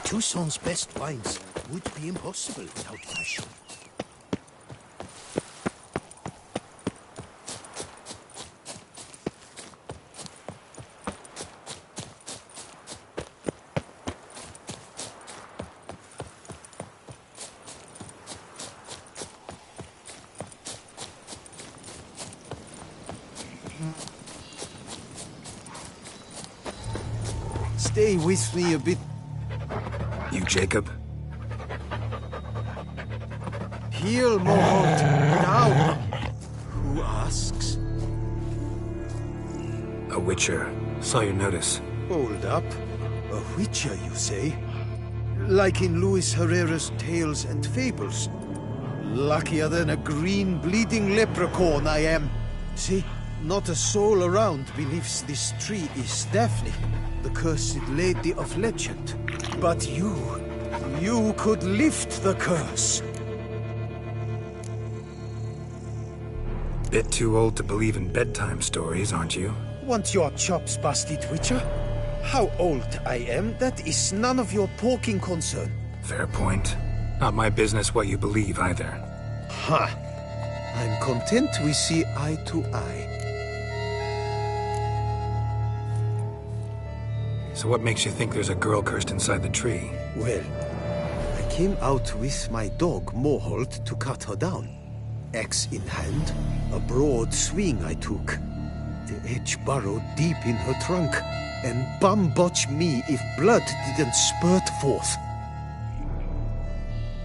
Toussaint's best wines would be impossible without fashion. Stay with me a bit. You, Jacob? Heal, Mohawk, now! Who asks? A witcher. Saw your notice. Hold up. A witcher, you say? Like in Luis Herrera's Tales and Fables. Luckier than a green, bleeding leprechaun I am. See, not a soul around believes this tree is Daphne, the cursed lady of legend. But you could lift the curse. Bit too old to believe in bedtime stories, aren't you? Want your chops busted, Witcher? How old I am, that is none of your poking concern. Fair point. Not my business what you believe, either. Ha! I'm content we see eye to eye. So what makes you think there's a girl cursed inside the tree? Well, I came out with my dog, Moholt, to cut her down. Axe in hand, a broad swing I took. The edge burrowed deep in her trunk, and bum-botch me if blood didn't spurt forth.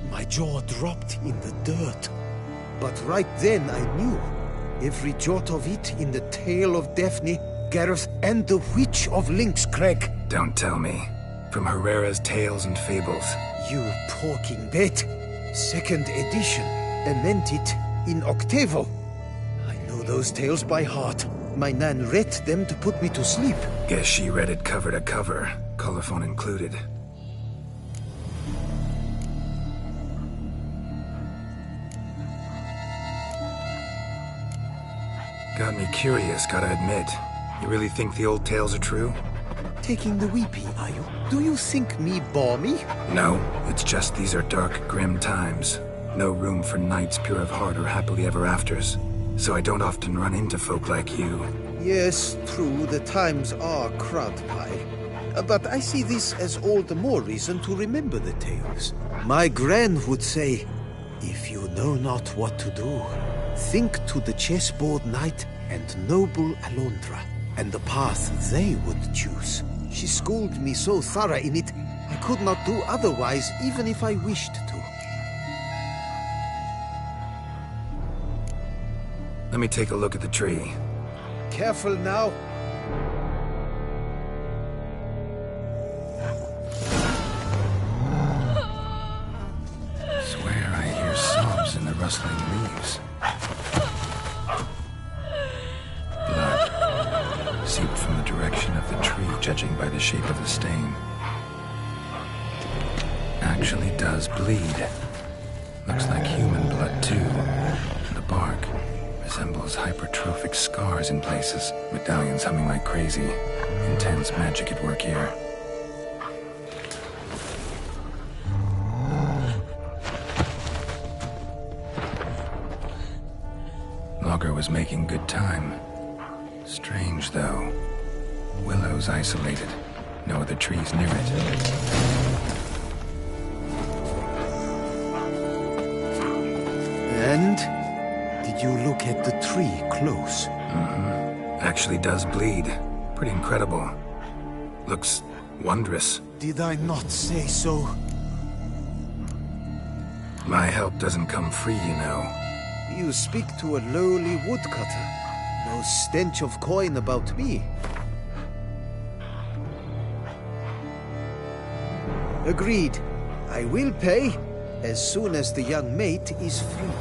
My jaw dropped in the dirt. But right then I knew. Every jot of it in the tale of Daphne, Gareth, and the Witch of Lynx Crag. Don't tell me. From Herrera's Tales and Fables. You talking bet. Second edition, amended in octavo. I know those tales by heart. My nan read them to put me to sleep. Guess she read it cover to cover, colophon included. Got me curious, gotta admit. You really think the old tales are true? Taking the weepy, are you? Do you think me balmy? No, it's just these are dark, grim times. No room for knights pure of heart or happily ever afters. So I don't often run into folk like you. Yes, true, the times are crud pie. But I see this as all the more reason to remember the tales. My gran would say, if you know not what to do, think to the chessboard knight and noble Alondra, and the path they would choose. She schooled me so thorough in it, I could not do otherwise, even if I wished to. Let me take a look at the tree. Careful now. Swear I hear sobs in the rustling leaves. Blood seeped from the direction of the tree, judging by the shape of the stain. Actually does bleed. Looks like human blood too. And the bark resembles hypertrophic scars in places. Medallions humming like crazy. Intense magic at work here. Logger was making good time. Strange, though. Willow's isolated. No other trees near it. And Did you look at the tree close? Actually does bleed. Pretty incredible. Looks wondrous. Did I not say so? My help doesn't come free, you know. You speak to a lowly woodcutter. No stench of coin about me. Agreed. I will pay as soon as the young mate is free.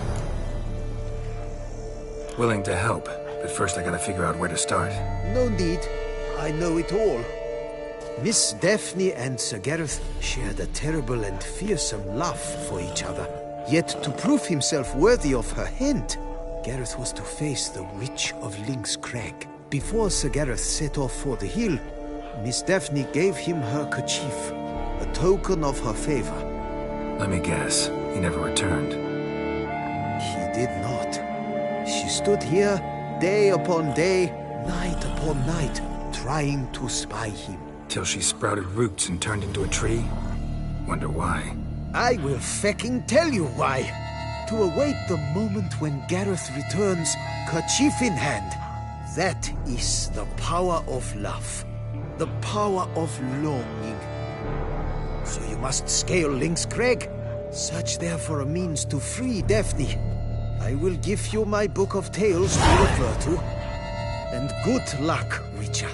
Willing to help, but first I gotta figure out where to start. No need. I know it all. Miss Daphne and Sir Gareth shared a terrible and fearsome love for each other. Yet to prove himself worthy of her hand, Gareth was to face the Witch of Lynx Crag. Before Sir Gareth set off for the hill, Miss Daphne gave him her kerchief, a token of her favor. Let me guess, he never returned. He did not. She stood here day upon day, night upon night, trying to spy him. Till she sprouted roots and turned into a tree? Wonder why. I will fecking tell you why. To await the moment when Gareth returns, kerchief in hand. That is the power of love. The power of longing. So you must scale Lynx Crag. Search there for a means to free Daphne. I will give you my book of tales to refer to. And good luck, Witcher.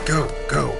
Go, go.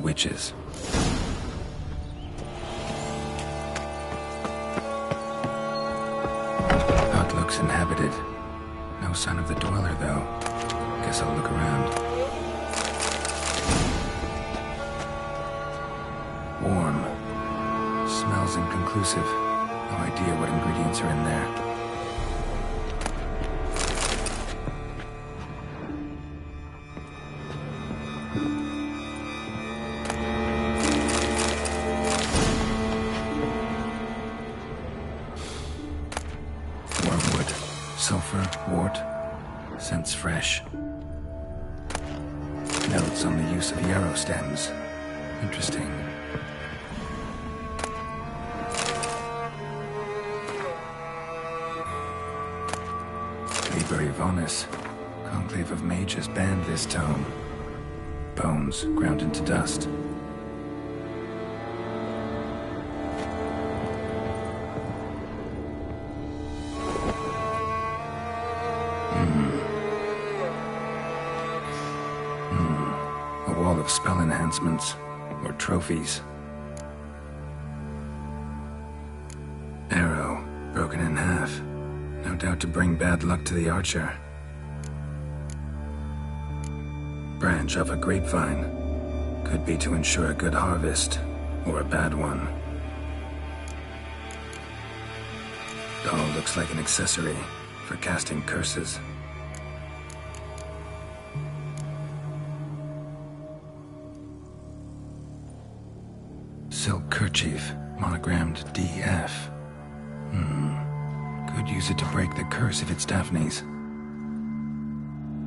Witches. Hut looks inhabited. No sign of the dweller, though. Guess I'll look around. Warm. Smells inconclusive. No idea what ingredients are in there. Sulfur, wort, scents fresh. Notes on the use of yarrow stems. Interesting. Liber Yvonis. Conclave of Mages banned this tome. Bones ground into dust. A wall of spell enhancements, or trophies. Arrow, broken in half. No doubt to bring bad luck to the archer. Branch of a grapevine. Could be to ensure a good harvest, or a bad one. Doll looks like an accessory for casting curses. Silk kerchief, monogrammed DF. Could use it to break the curse if it's Daphne's.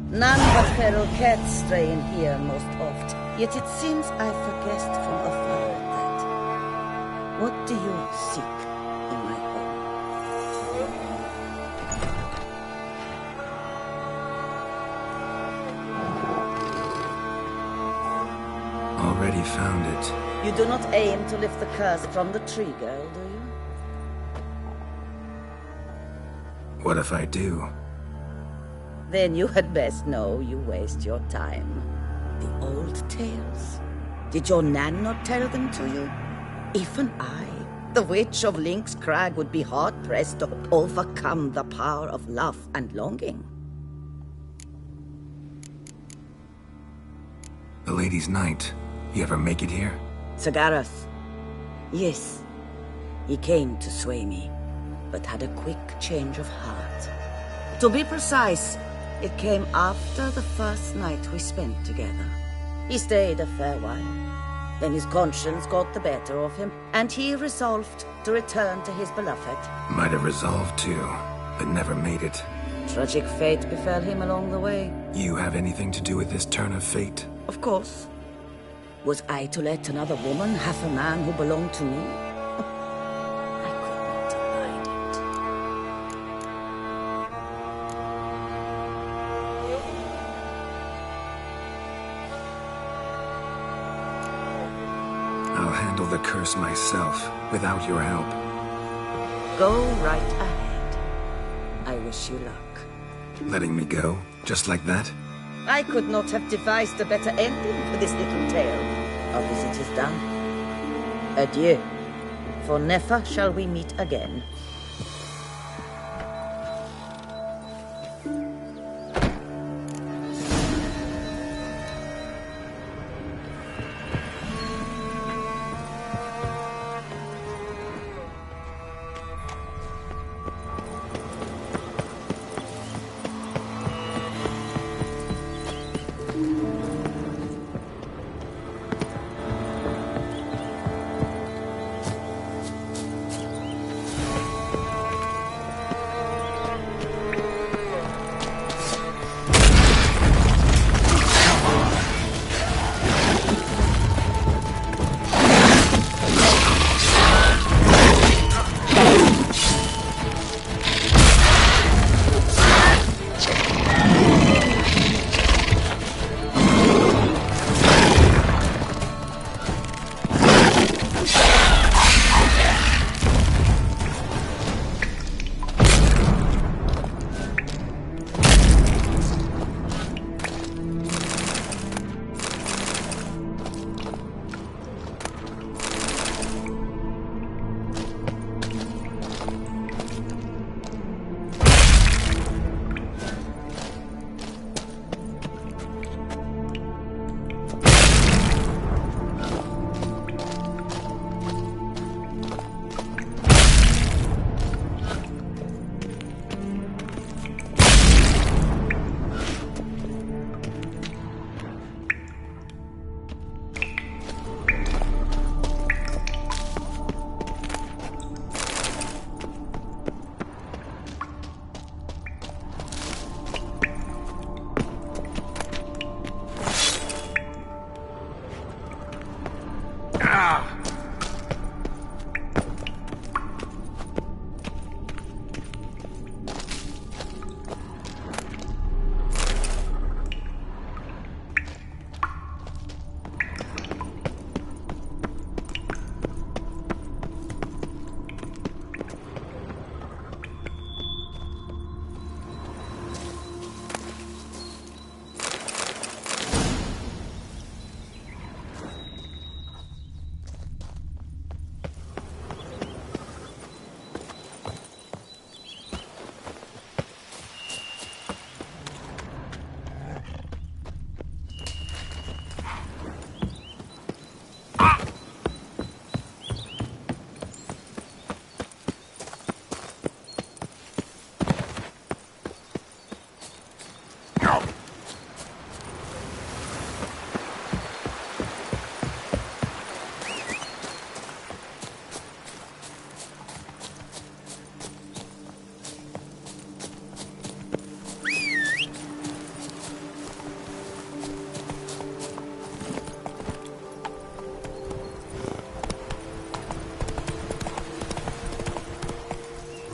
None but feral cats stray in here most oft. Yet it seems I've guessed from afar at that. What do you seek in my home? Already found it. You do not aim to lift the curse from the tree girl, do you? What if I do? Then you had best know you waste your time. The old tales. Did your Nan not tell them to you? Even I, the witch of Lynx Crag, would be hard-pressed to overcome the power of love and longing. The Lady's Knight. You ever make it here? Sagarath. Yes. He came to sway me, but had a quick change of heart. To be precise, it came after the first night we spent together. He stayed a fair while. Then his conscience got the better of him, and he resolved to return to his beloved. Might have resolved to, but never made it. Tragic fate befell him along the way. You have anything to do with this turn of fate? Of course. Was I to let another woman have a man who belonged to me? I could not abide it. I'll handle the curse myself, without your help. Go right ahead. I wish you luck. Letting me go? Just like that? I could not have devised a better ending for this little tale. Our visit is done. Adieu. For never shall we meet again.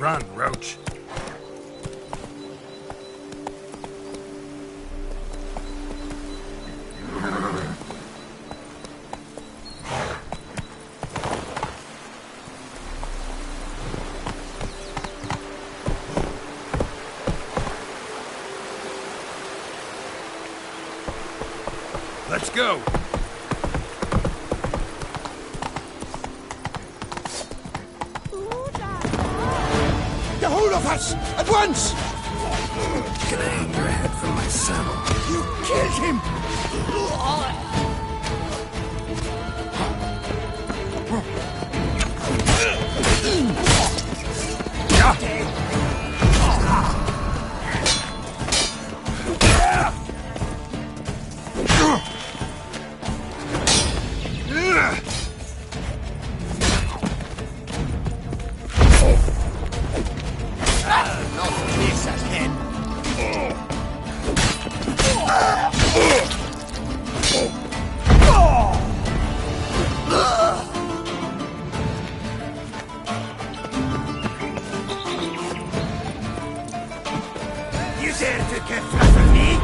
Run, Roach. Let's go! The whole of us! At once! Can I hang your head from my saddle? You killed him! You dare to get tough with me?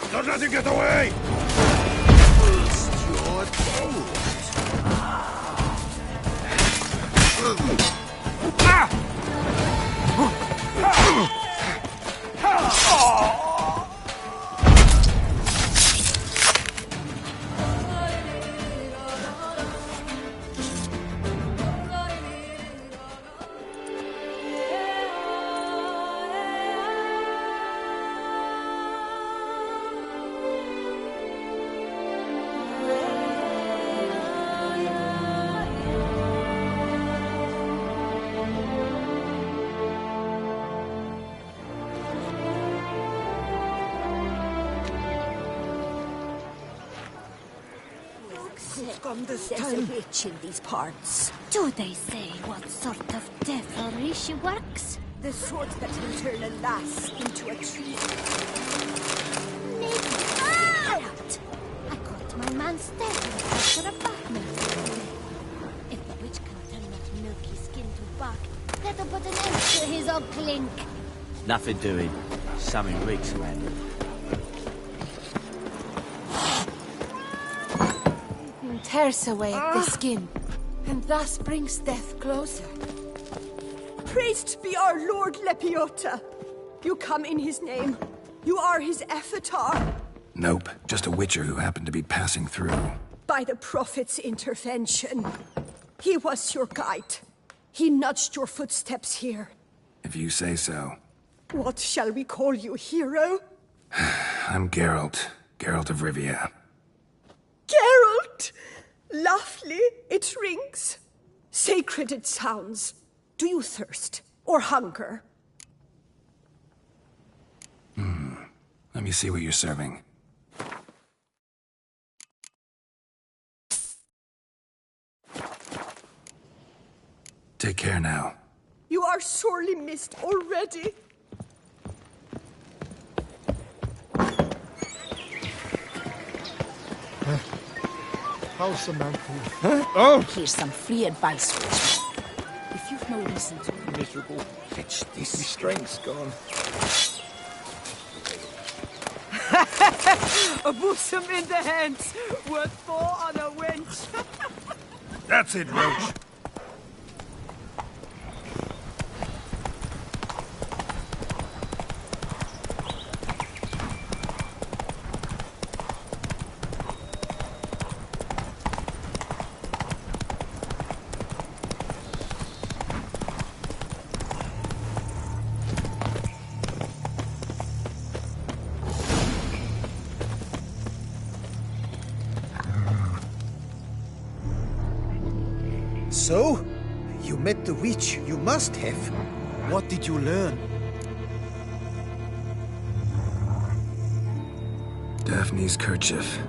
Don't let him get away! Your boat. There's a witch in these parts. Do they say what sort of devilry she works? The sort that will turn a lass into a tree. Maybe. Get out! I caught my man staring after a apartment. If the witch can turn that milky skin to bark, that'll put an end to his old clink. Nothing doing. Something reeks around it. Tears away at the skin, and thus brings death closer. Praised be our Lord Lepiota. You come in his name. You are his avatar. Nope, just a witcher who happened to be passing through. By the prophet's intervention. He was your guide. He nudged your footsteps here. If you say so. What shall we call you, hero? I'm Geralt. Geralt of Rivia. Geralt! Lovely, it rings. Sacred it sounds. Do you thirst or hunger? Let me see what you're serving. Take care now. You are sorely missed already. How's the man food? Oh! Here's some free advice, Richard. If you've no reason to be Miserable. fetch My this. strength's gone. A bosom in the hands, worth four on a wench. That's it, Roach. So? You met the witch. You must have. What did you learn? Daphne's kerchief.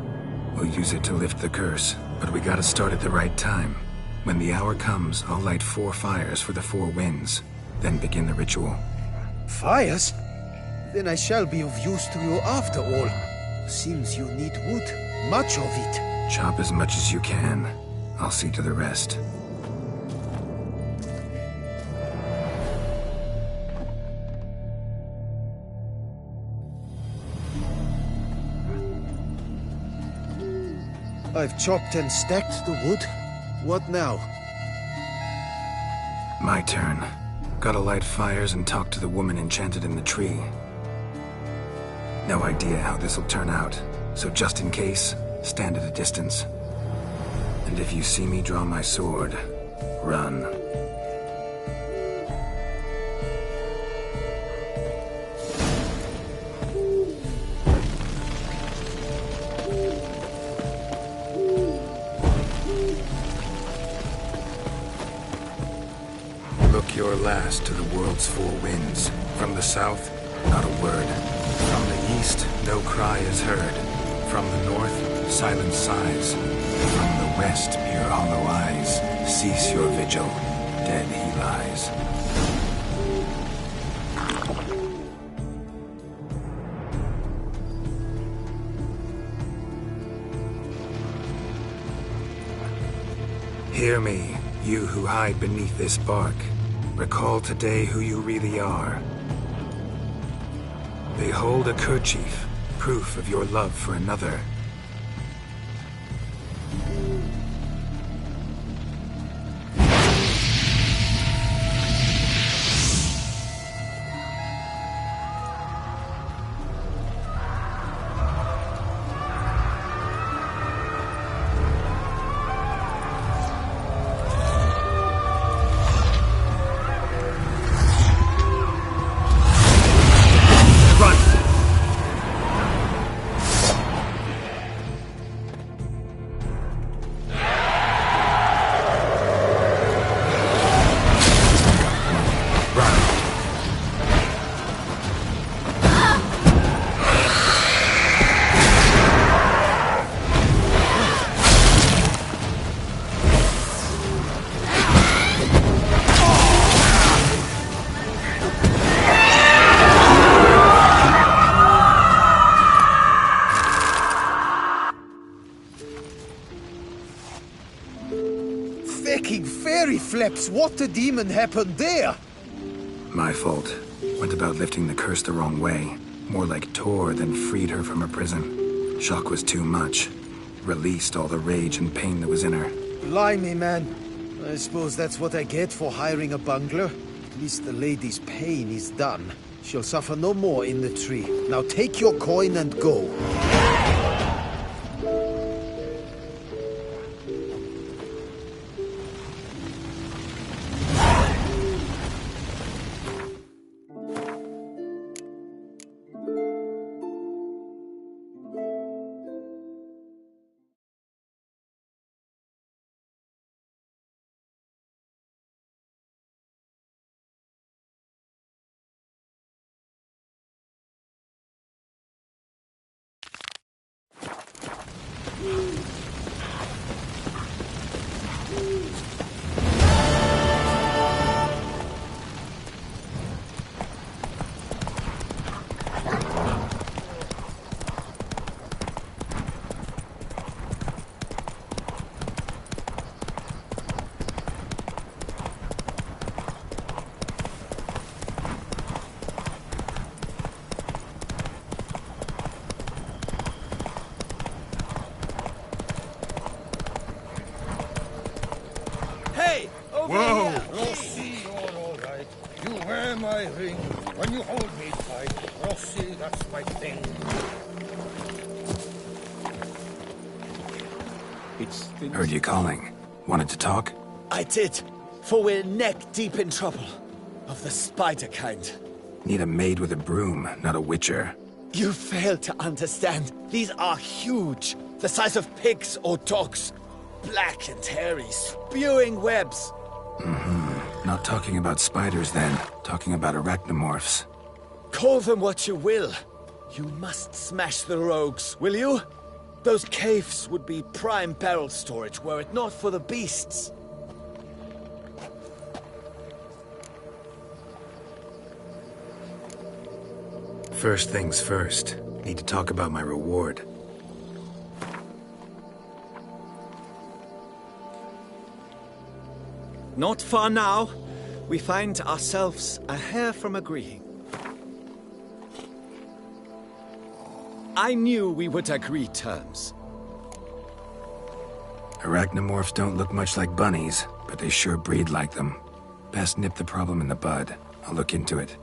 We'll use it to lift the curse, but we gotta start at the right time. When the hour comes, I'll light 4 fires for the 4 winds, then begin the ritual. Fires? Then I shall be of use to you after all. Seems you need wood. Much of it. Chop as much as you can. I'll see to the rest. I've chopped and stacked the wood. What now? My turn. Gotta light fires and talk to the woman enchanted in the tree. No idea how this'll turn out, so just in case, stand at a distance. And if you see me draw my sword, run. Look your last to the world's 4 winds. From the south, not a word. From the east, no cry is heard. From the north, silent sighs. From the west, peer hollow eyes. Cease your vigil. Dead he lies. Hear me, you who hide beneath this bark. Recall today who you really are. Behold a kerchief, proof of your love for another. Fecking fairy flaps! What the demon happened there? My fault. Went about lifting the curse the wrong way. More like tore than freed her from her prison. Shock was too much. Released all the rage and pain that was in her. Blimey, man. I suppose that's what I get for hiring a bungler. At least the lady's pain is done. She'll suffer no more in the tree. Now take your coin and go. Whoa! Rossi, you're all right. You wear my ring when you hold me tight. Rossi, that's my thing. Heard you calling. Wanted to talk? I did, for we're neck-deep in trouble. Of the spider kind. Need a maid with a broom, not a witcher. You fail to understand. These are huge. The size of pigs or dogs. Black and hairy, spewing webs. Not talking about spiders then. Talking about arachnomorphs. Call them what you will. You must smash the rogues, will you? Those caves would be prime barrel storage were it not for the beasts. First things first. Need to talk about my reward. Not far now. We find ourselves a hair from agreeing. I knew we would agree terms. Arachnomorphs don't look much like bunnies, but they sure breed like them. Best nip the problem in the bud. I'll look into it.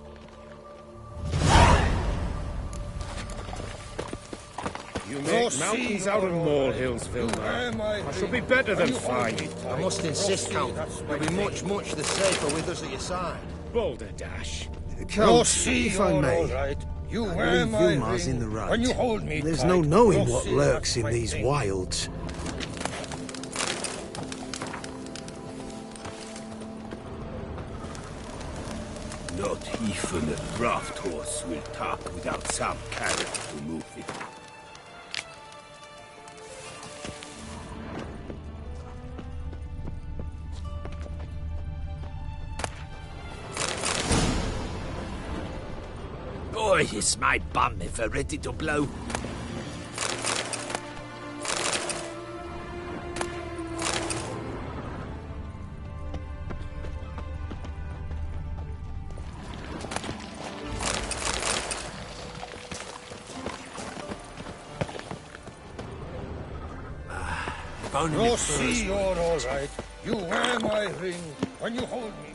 You make mountains out of molehills, Vilna. I shall be better than fine. I must insist, Count. You'll be much, much the safer with us at your side. Boulder Dash. Count, if I may, right. You I wear believe my Vilmar's ring in the right. when you hold me There's tight. no knowing what Rossi, lurks in that's my these thing. wilds. Not even a draft horse will talk without some carrot to move it. Boy, is my bum ever ready to blow. Rossi, you're all right. You wear my ring when you hold me.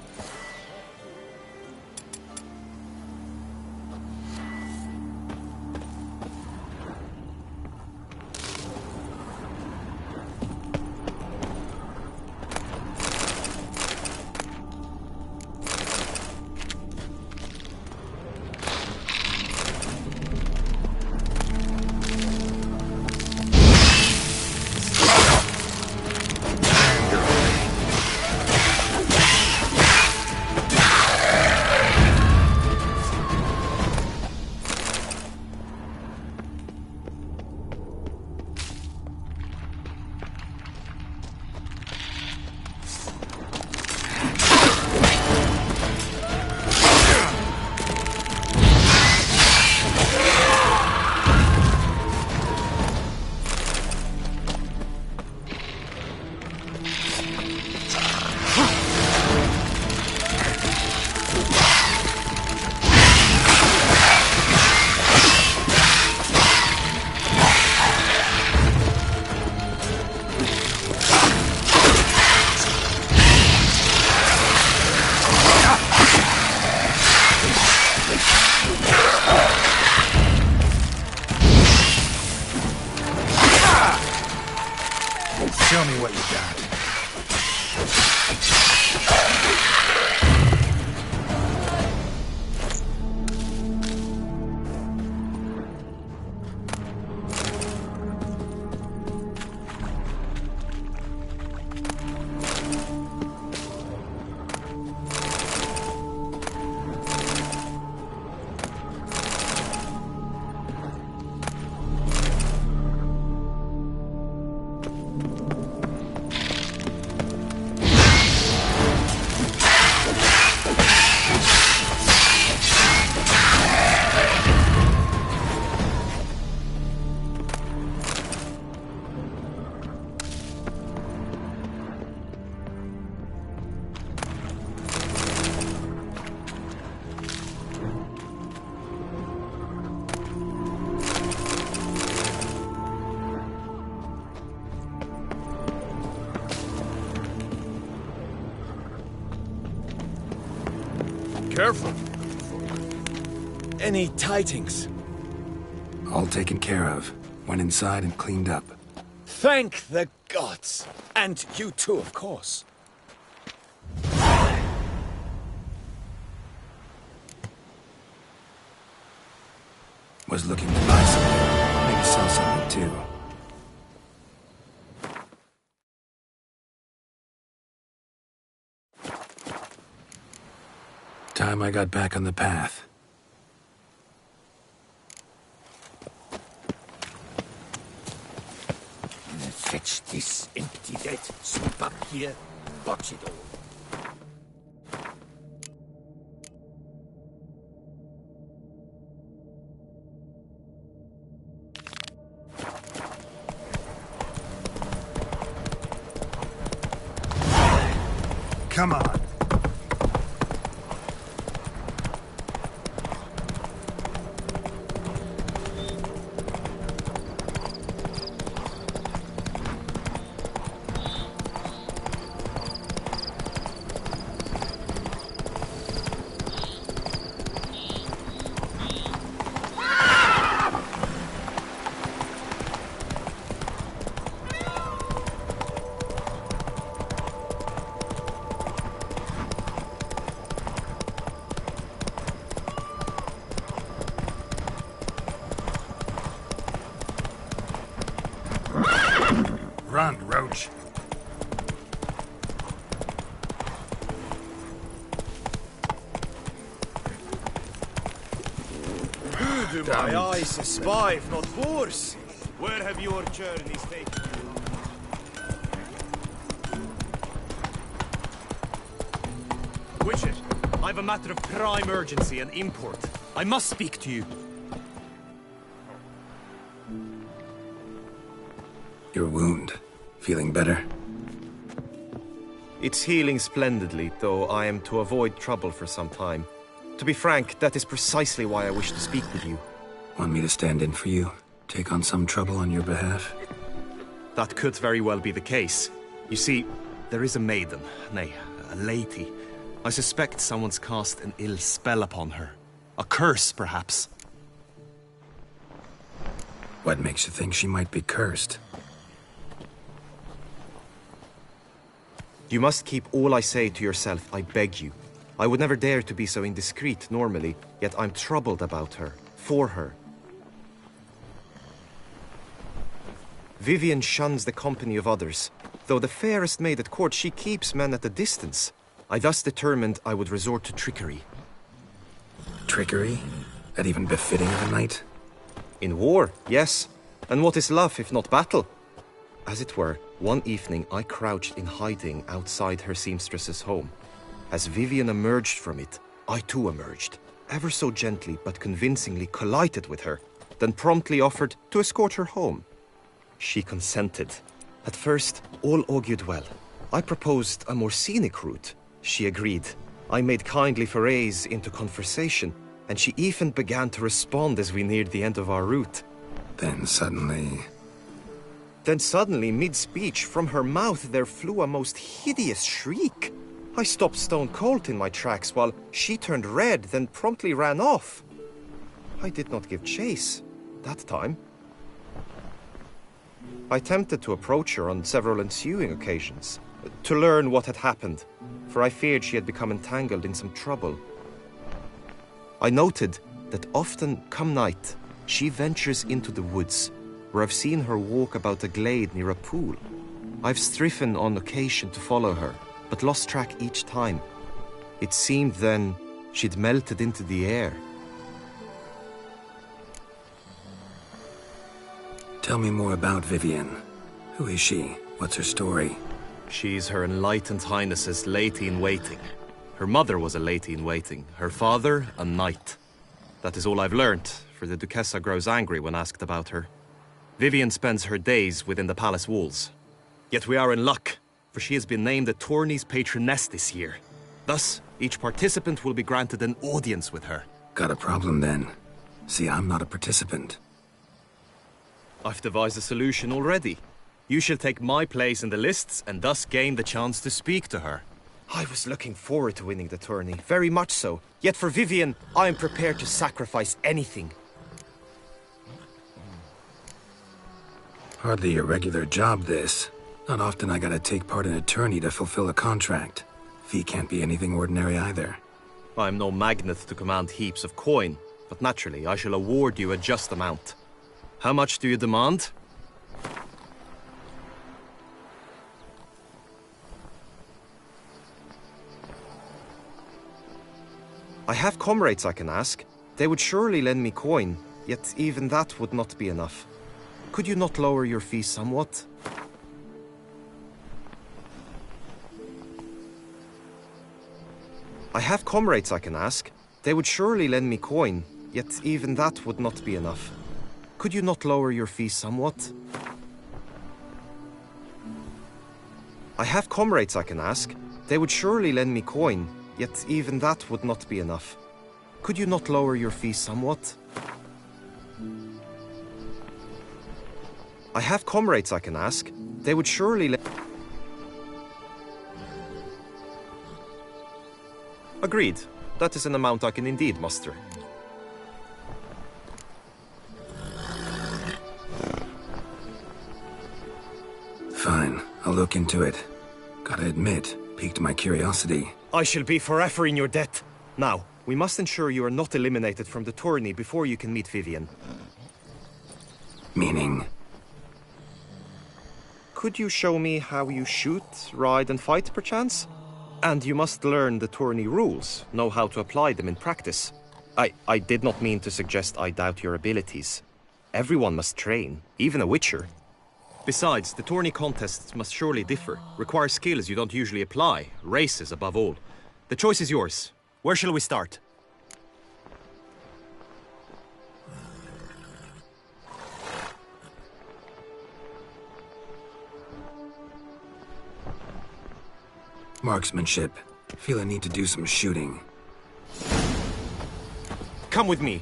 Show me what you got. Careful. Any tidings? All taken care of. Went inside and cleaned up. Thank the gods! And you too, of course. Was looking to buy something. Maybe sell something too. Time I got back on the path. Fetch this empty net, sweep up here, box it all. Come on. Run, Roach. Who do my eyes espy, if not worse? Where have your journeys taken you? Witcher, I have a matter of prime urgency and import. I must speak to you. Your wound. Feeling better? It's healing splendidly, though I am to avoid trouble for some time. To be frank, that is precisely why I wish to speak with you. Want me to stand in for you? Take on some trouble on your behalf? That could very well be the case. You see, there is a maiden, nay, a lady. I suspect someone's cast an ill spell upon her. A curse, perhaps. What makes you think she might be cursed? You must keep all I say to yourself, I beg you. I would never dare to be so indiscreet normally, yet I'm troubled about her, for her. Vivienne shuns the company of others. Though the fairest maid at court, she keeps men at a distance. I thus determined I would resort to trickery. Trickery? That even befitting of a knight? In war, yes. And what is love if not battle? As it were, one evening I crouched in hiding outside her seamstress's home. As Vivienne emerged from it, I too emerged, ever so gently but convincingly collided with her, then promptly offered to escort her home. She consented. At first, all augured well. I proposed a more scenic route. She agreed. I made kindly forays into conversation, and she even began to respond as we neared the end of our route. Then suddenly, mid-speech, from her mouth there flew a most hideous shriek. I stopped stone cold in my tracks while she turned red, then promptly ran off. I did not give chase that time. I attempted to approach her on several ensuing occasions, to learn what had happened, for I feared she had become entangled in some trouble. I noted that often, come night, she ventures into the woods, where I've seen her walk about a glade near a pool. I've striven on occasion to follow her, but lost track each time. It seemed then she'd melted into the air. tell me more about Vivienne. Who is she? What's her story? She's Her Enlightened Highness's lady-in-waiting. Her mother was a lady-in-waiting, her father a knight. That is all I've learnt, for the Duchessa grows angry when asked about her. Vivienne spends her days within the palace walls. Yet we are in luck, for she has been named the tourney's patroness this year. Thus, each participant will be granted an audience with her. Got a problem then. See, I'm not a participant. I've devised a solution already. You shall take my place in the lists and thus gain the chance to speak to her. I was looking forward to winning the tourney, very much so. Yet for Vivienne, I am prepared to sacrifice anything. Hardly a regular job, this. Not often I gotta take part in a tourney to fulfill a contract. Fee can't be anything ordinary either. I am no magnet to command heaps of coin, but naturally I shall award you a just amount. How much do you demand? I have comrades I can ask. They would surely lend me coin, yet even that would not be enough. Could you not lower your fees somewhat? I have comrades I can ask. They would surely lend me coin, yet even that would not be enough. Could you not lower your fees somewhat? I have comrades I can ask. They would surely lend me coin, yet even that would not be enough. Could you not lower your fees somewhat? I have comrades I can ask. They would surely Agreed. That is an amount I can indeed muster. Fine, I'll look into it. Gotta admit, piqued my curiosity. I shall be forever in your debt. Now, we must ensure you are not eliminated from the tourney before you can meet Vivienne. Meaning? Could you show me how you shoot, ride and fight, perchance? And you must learn the tourney rules, know how to apply them in practice. I did not mean to suggest I doubt your abilities. Everyone must train, even a witcher. Besides, the tourney contests must surely differ, require skills you don't usually apply, races above all. The choice is yours. Where shall we start? Marksmanship. Feel I need to do some shooting. Come with me.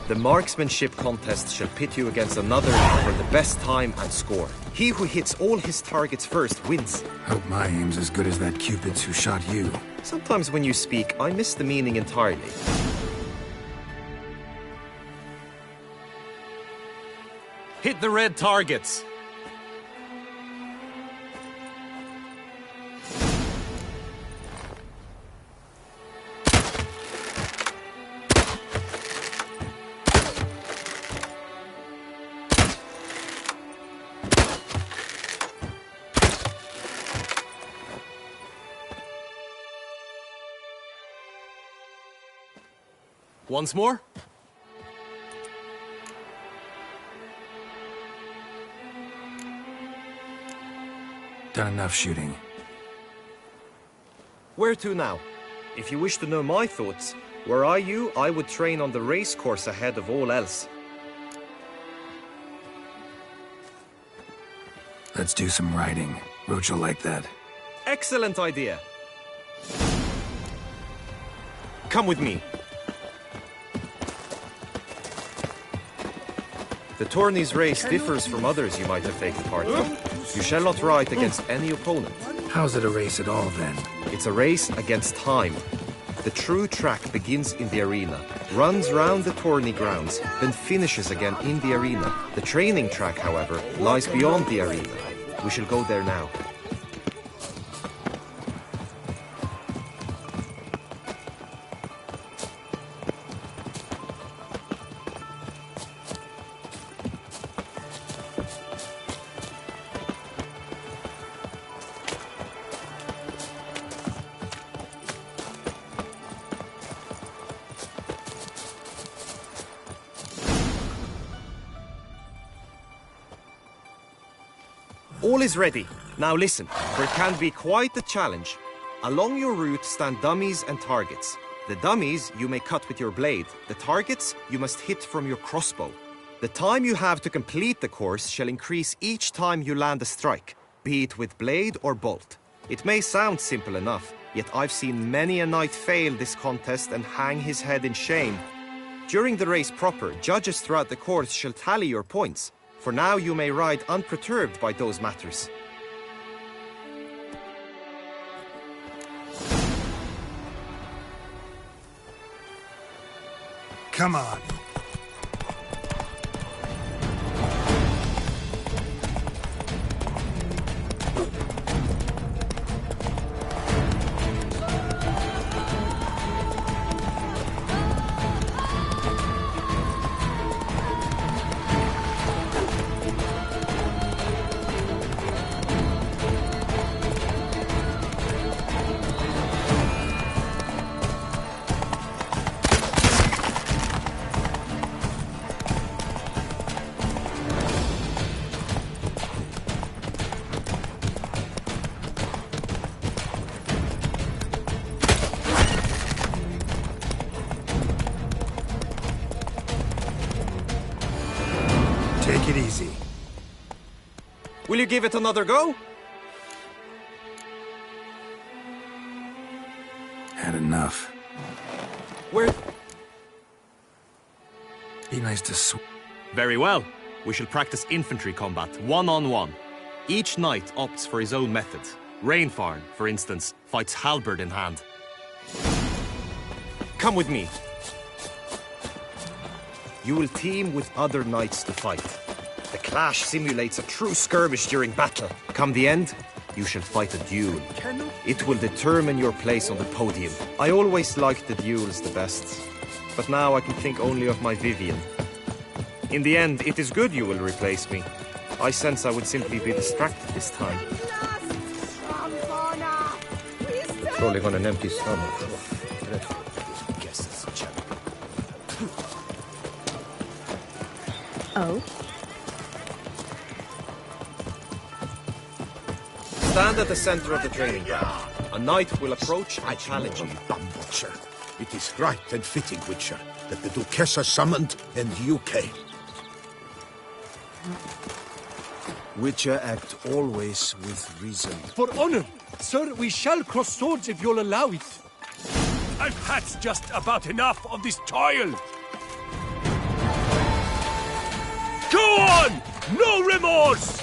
The marksmanship contest shall pit you against another for the best time and score. He who hits all his targets first wins. Hope my aim's as good as that Cupid's who shot you. Sometimes when you speak, I miss the meaning entirely. Hit the red targets. Once more? Done enough shooting. Where to now? If you wish to know my thoughts, were I you, I would train on the race course ahead of all else. Let's do some riding. Roach will like that. Excellent idea. Come with me. The tourney's race differs from others you might have taken part in. You shall not ride against any opponent. How's it a race at all, then? It's a race against time. The true track begins in the arena, runs round the tourney grounds, then finishes again in the arena. The training track, however, lies beyond the arena. We shall go there now. All is ready. Now listen, there can be quite a challenge. Along your route stand dummies and targets. The dummies you may cut with your blade. The targets you must hit from your crossbow. The time you have to complete the course shall increase each time you land a strike, be it with blade or bolt. It may sound simple enough, yet I've seen many a knight fail this contest and hang his head in shame. During the race proper, judges throughout the course shall tally your points. For now you may ride unperturbed by those matters. Come on. Take it easy. Will you give it another go? Had enough. Where? Be nice to Very well. We shall practice infantry combat, one-on-one. Each knight opts for his own method. Rainfarn, for instance, fights halberd in hand. Come with me. You will team with other knights to fight. The clash simulates a true skirmish during battle. Come the end, you shall fight a duel. It will determine your place on the podium. I always liked the duels the best, but now I can think only of my Vivian. In the end, it is good you will replace me. I sense I would simply be distracted this time. Crawling on an empty stomach. Oh? Stand at the center of the training ground. A knight will approach and challenge you. Butcher. It is right and fitting, Witcher, that the Duchessa summoned and you came. Witcher act always with reason. For honor, sir, we shall cross swords if you'll allow it. I've had just about enough of this toil. Go on! No remorse!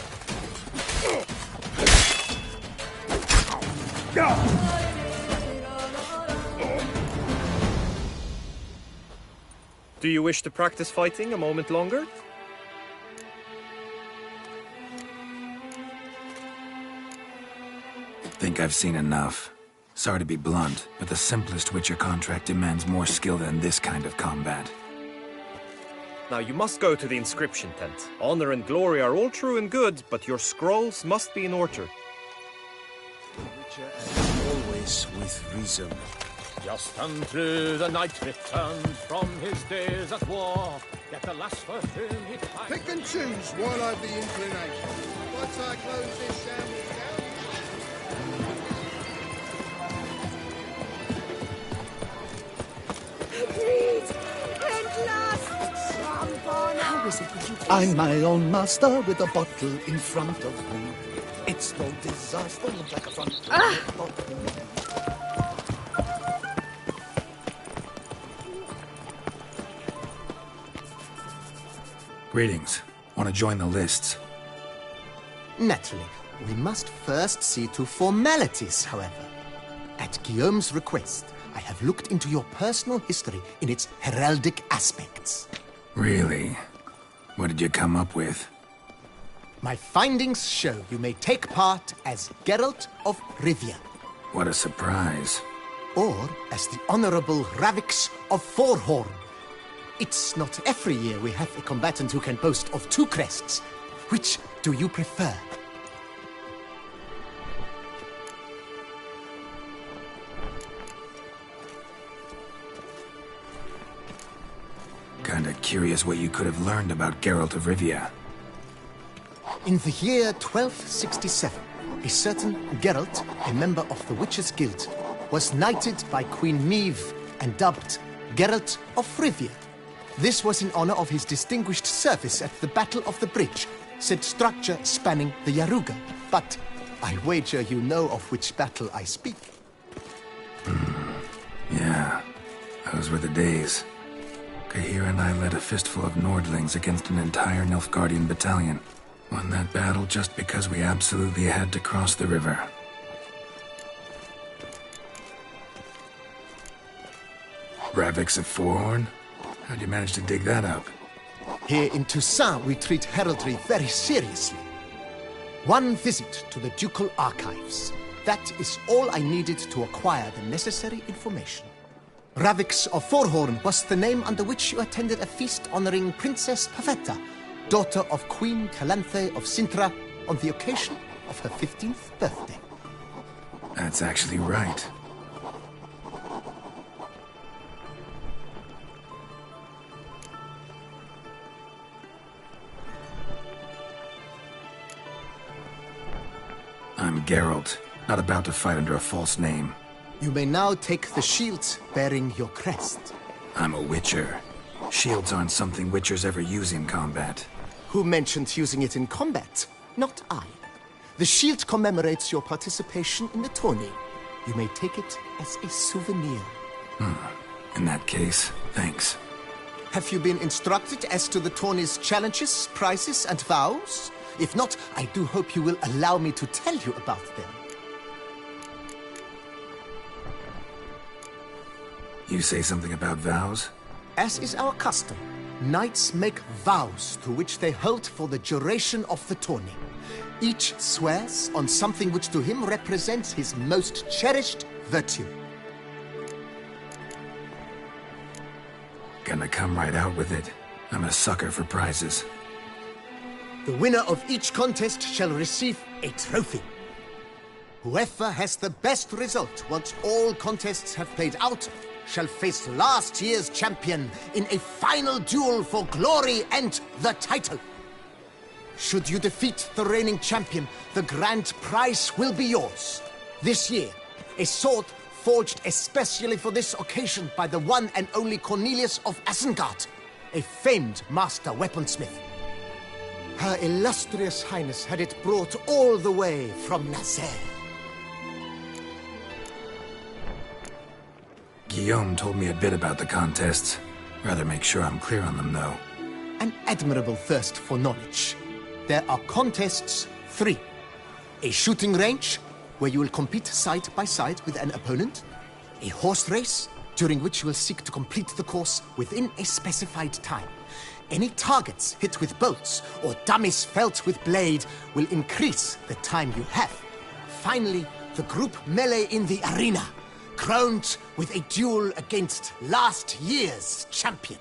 Do you wish to practice fighting a moment longer? Think I've seen enough. Sorry to be blunt, but the simplest Witcher contract demands more skill than this kind of combat. Now you must go to the inscription tent. Honor and glory are all true and good, but your scrolls must be in order. Witcher acts always with reason. Just unto the knight returned from his days at war. Yet the last for whom he fight. Pick and choose while I've the inclination. Once I close this shambles down. Please, at last! How is it that you... I'm my own master with a bottle in front of me. It's no disaster like a front. Greetings. Want to join the lists? Naturally. We must first see to formalities, however. At Guillaume's request, I have looked into your personal history in its heraldic aspects. Really? What did you come up with? My findings show you may take part as Geralt of Rivia. What a surprise. Or as the Honorable Ravix of Forhorn. It's not every year we have a combatant who can boast of 2 crests. Which do you prefer? Kinda curious what you could have learned about Geralt of Rivia. In the year 1267, a certain Geralt, a member of the Witches' Guild, was knighted by Queen Meve and dubbed Geralt of Rivia. This was in honor of his distinguished service at the Battle of the Bridge, said structure spanning the Yaruga. But I wager you know of which battle I speak. Yeah, those were the days. Kahira and I led a fistful of Nordlings against an entire Nilfgaardian battalion. Won that battle just because we absolutely had to cross the river. Ravix of Forhorn? How'd you manage to dig that up? Here in Toussaint, we treat heraldry very seriously. One visit to the Ducal Archives. That is all I needed to acquire the necessary information. Ravix of Forhorn was the name under which you attended a feast honoring Princess Pavetta, daughter of Queen Calanthe of Sintra, on the occasion of her 15th birthday. That's actually right. I'm Geralt, not about to fight under a false name. You may now take the shield bearing your crest. I'm a Witcher. Shields aren't something Witchers ever use in combat. Who mentioned using it in combat? Not I. The shield commemorates your participation in the tourney. You may take it as a souvenir. In that case, thanks. Have you been instructed as to the tourney's challenges, prizes, and vows? If not, I do hope you will allow me to tell you about them. You say something about vows? As is our custom, knights make vows to which they hold for the duration of the tourney. Each swears on something which to him represents his most cherished virtue. Gonna come right out with it. I'm a sucker for prizes. The winner of each contest shall receive a trophy. Whoever has the best result once all contests have played out shall face last year's champion in a final duel for glory and the title. Should you defeat the reigning champion, the grand prize will be yours. This year, a sword forged especially for this occasion by the one and only Cornelius of Isengard, a famed master weaponsmith. Her illustrious highness had it brought all the way from Nazaire. Guillaume told me a bit about the contests. Rather make sure I'm clear on them, though. An admirable thirst for knowledge. There are contests 3. A shooting range, where you will compete side by side with an opponent. A horse race, during which you will seek to complete the course within a specified time. Any targets hit with bolts or dummies felt with blade will increase the time you have. Finally, the group melee in the arena, crowned with a duel against last year's champion.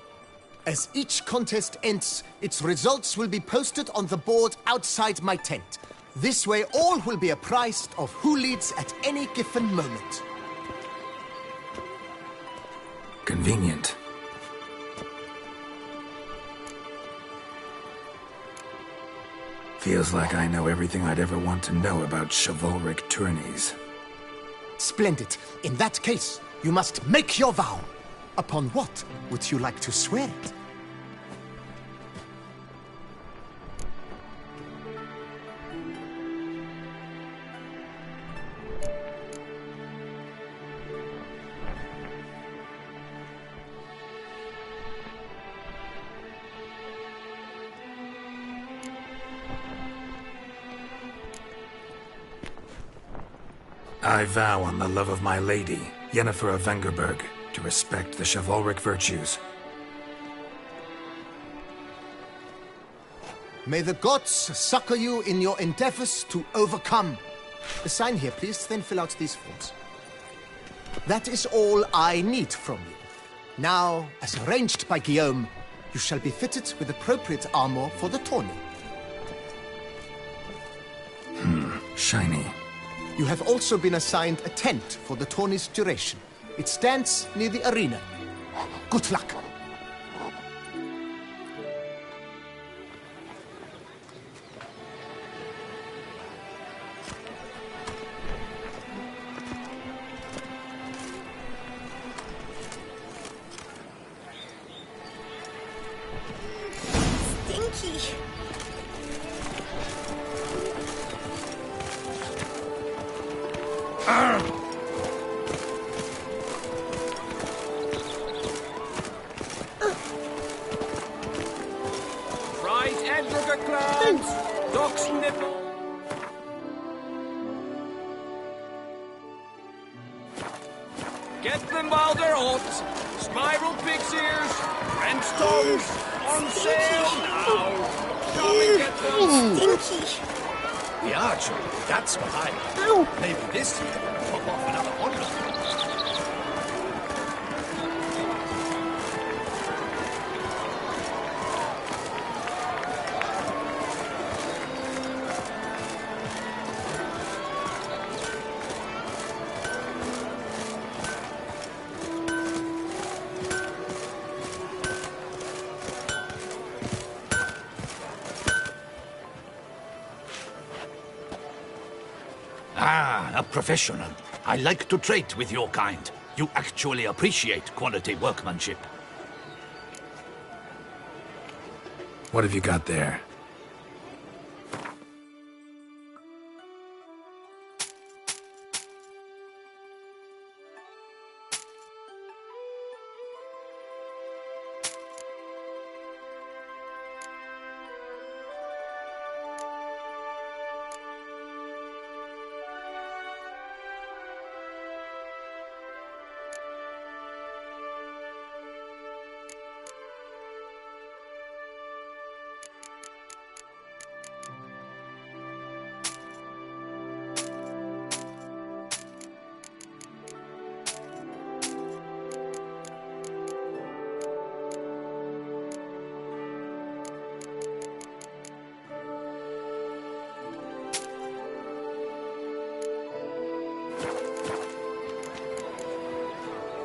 As each contest ends, its results will be posted on the board outside my tent. This way, all will be apprised of who leads at any given moment. Convenient. Feels like I know everything I'd ever want to know about chivalric tourneys. Splendid. In that case, you must make your vow. Upon what would you like to swear it? I vow on the love of my lady, Yennefer of Vengerberg, to respect the chivalric virtues. May the gods succor you in your endeavors to overcome. Sign here, please, then fill out these forms. That is all I need from you. Now, as arranged by Guillaume, you shall be fitted with appropriate armor for the tourney. Shiny. You have also been assigned a tent for the tourney's duration. It stands near the arena. Good luck. Stinky. Right end of the clan! Doc's nipple! Get them while they're hot. Spiral pig's ears, French tongues, on sale now. Come and get them. Stinky. The archer, that's what I... Maybe this year we'll pop off another one. Ah, a professional. I like to trade with your kind. You actually appreciate quality workmanship. What have you got there?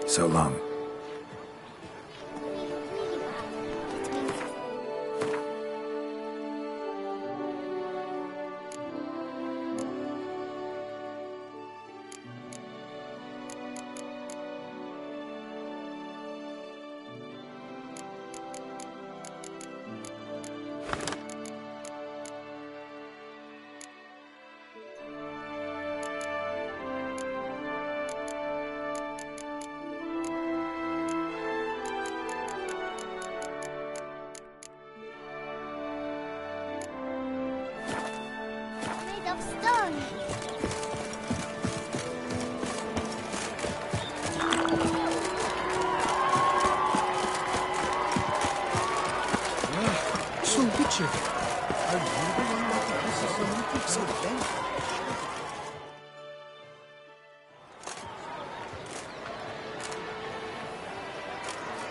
So long. Of stone. So Witcher, are you the one that this is the mythic so bent?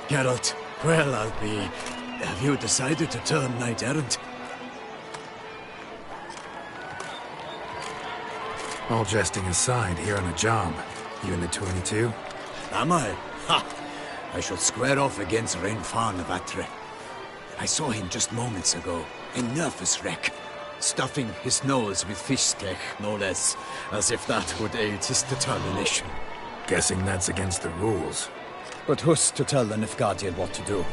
Geralt, well, I'll be... Have you decided to turn knight-errant? All jesting aside, here on a job. You in the 22? Am I? Ha! I shall square off against Rainfar Navatre. I saw him just moments ago, a nervous wreck, stuffing his nose with fish steak, no less, as if that would aid his determination. Guessing that's against the rules. But who's to tell the Nilfgaardian what to do?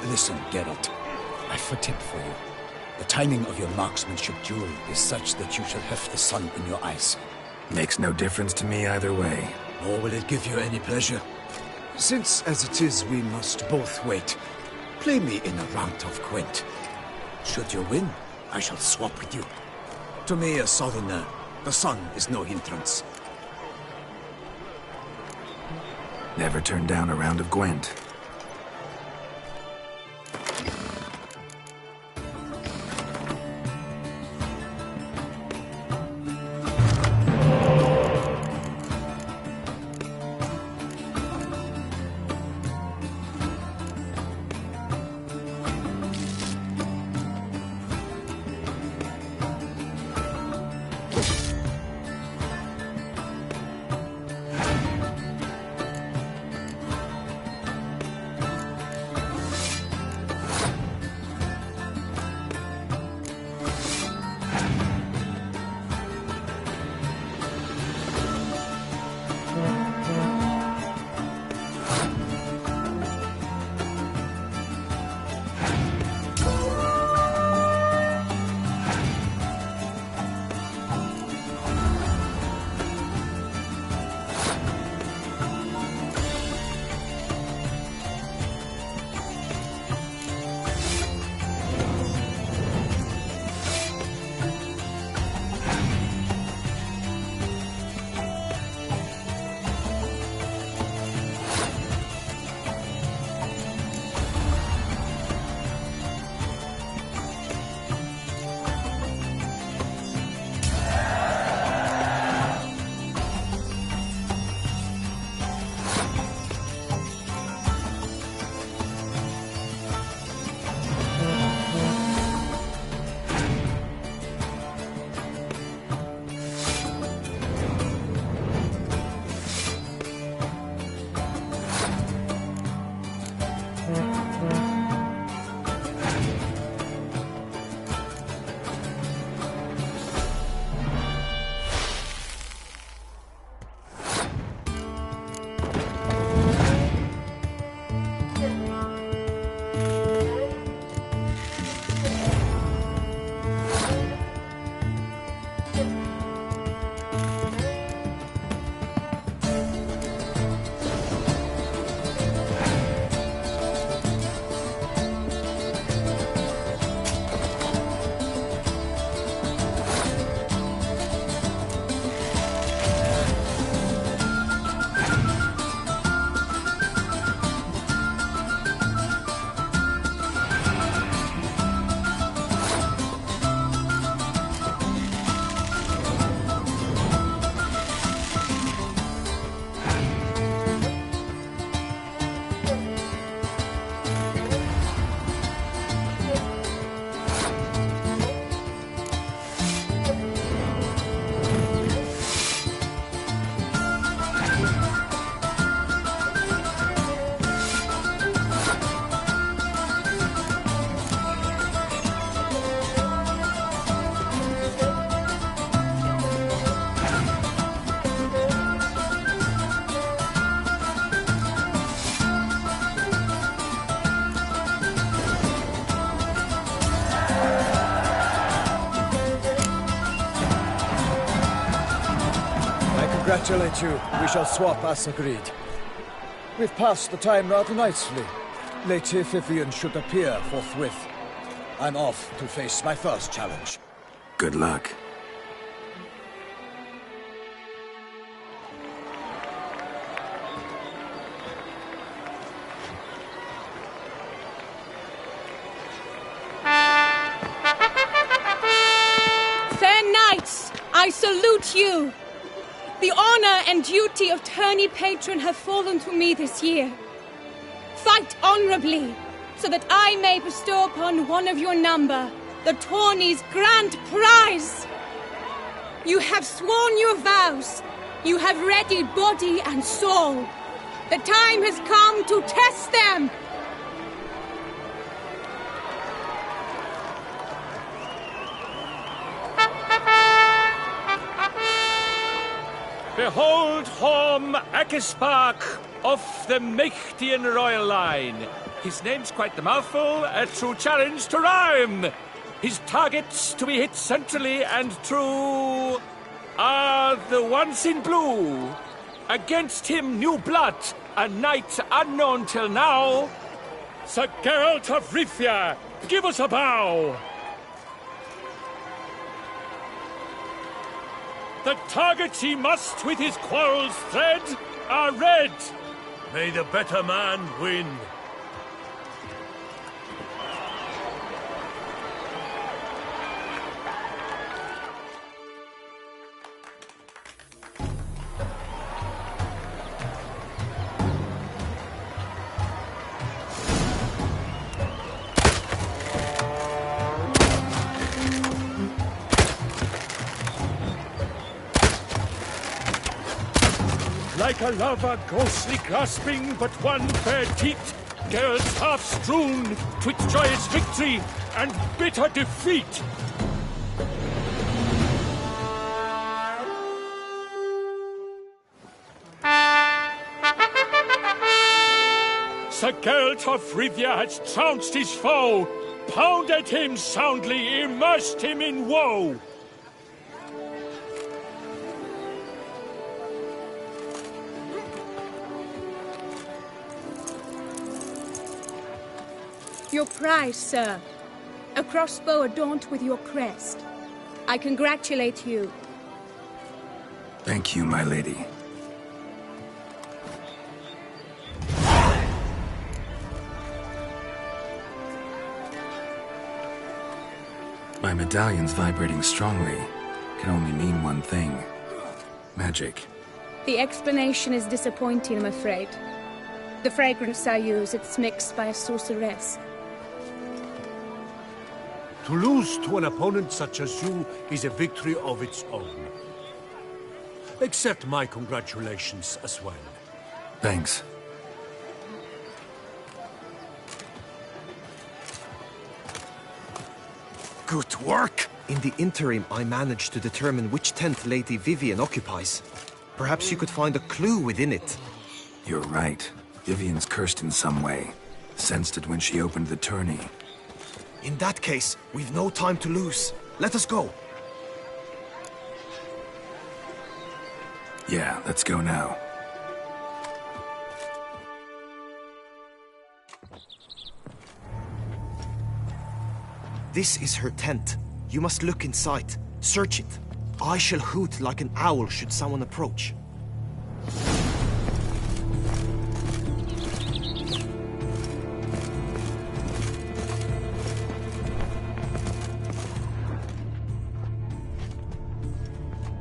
Listen, Geralt, I've a tip for you. The timing of your marksmanship duel is such that you shall have the sun in your eyes. Makes no difference to me either way. Nor will it give you any pleasure. Since, as it is, we must both wait, play me in a round of Gwent. Should you win, I shall swap with you. To me, a southerner, the sun is no hindrance. Never turn down a round of Gwent. congratulate you. We shall swap as agreed. We've passed the time rather nicely. Lady Vivian should appear forthwith. I'm off to face my first challenge. Good luck. Fair knights, I salute you. The honor and duty of tourney patron have fallen to me this year. Fight honorably, so that I may bestow upon one of your number the tourney's grand prize. You have sworn your vows. You have readied body and soul. The time has come to test them. Behold Horm Akispark of the Mechtian royal line. His name's quite the mouthful, a true challenge to rhyme. His targets to be hit centrally and true are the ones in blue. Against him new blood, a knight unknown till now. Sir Geralt of Rivia, give us a bow. The targets he must with his quarrels thread are red. May the better man win. Like a lover ghostly grasping but one fair teat, Geralt's half strewn twixt joyous victory and bitter defeat. Sir Geralt of Rivia has trounced his foe, pounded him soundly, immersed him in woe. Your prize, sir. A crossbow adorned with your crest. I congratulate you. Thank you, my lady. My medallion's vibrating strongly. Can only mean one thing. Magic. The explanation is disappointing, I'm afraid. The fragrance I use, it's mixed by a sorceress. To lose to an opponent such as you is a victory of its own. Accept my congratulations as well. Thanks. Good work! In the interim, I managed to determine which tent Lady Vivian occupies. Perhaps you could find a clue within it. You're right. Vivian's cursed in some way. Sensed it when she opened the tourney. In that case, we've no time to lose. Let us go. Yeah, let's go now. This is her tent. You must look inside. Search it. I shall hoot like an owl should someone approach.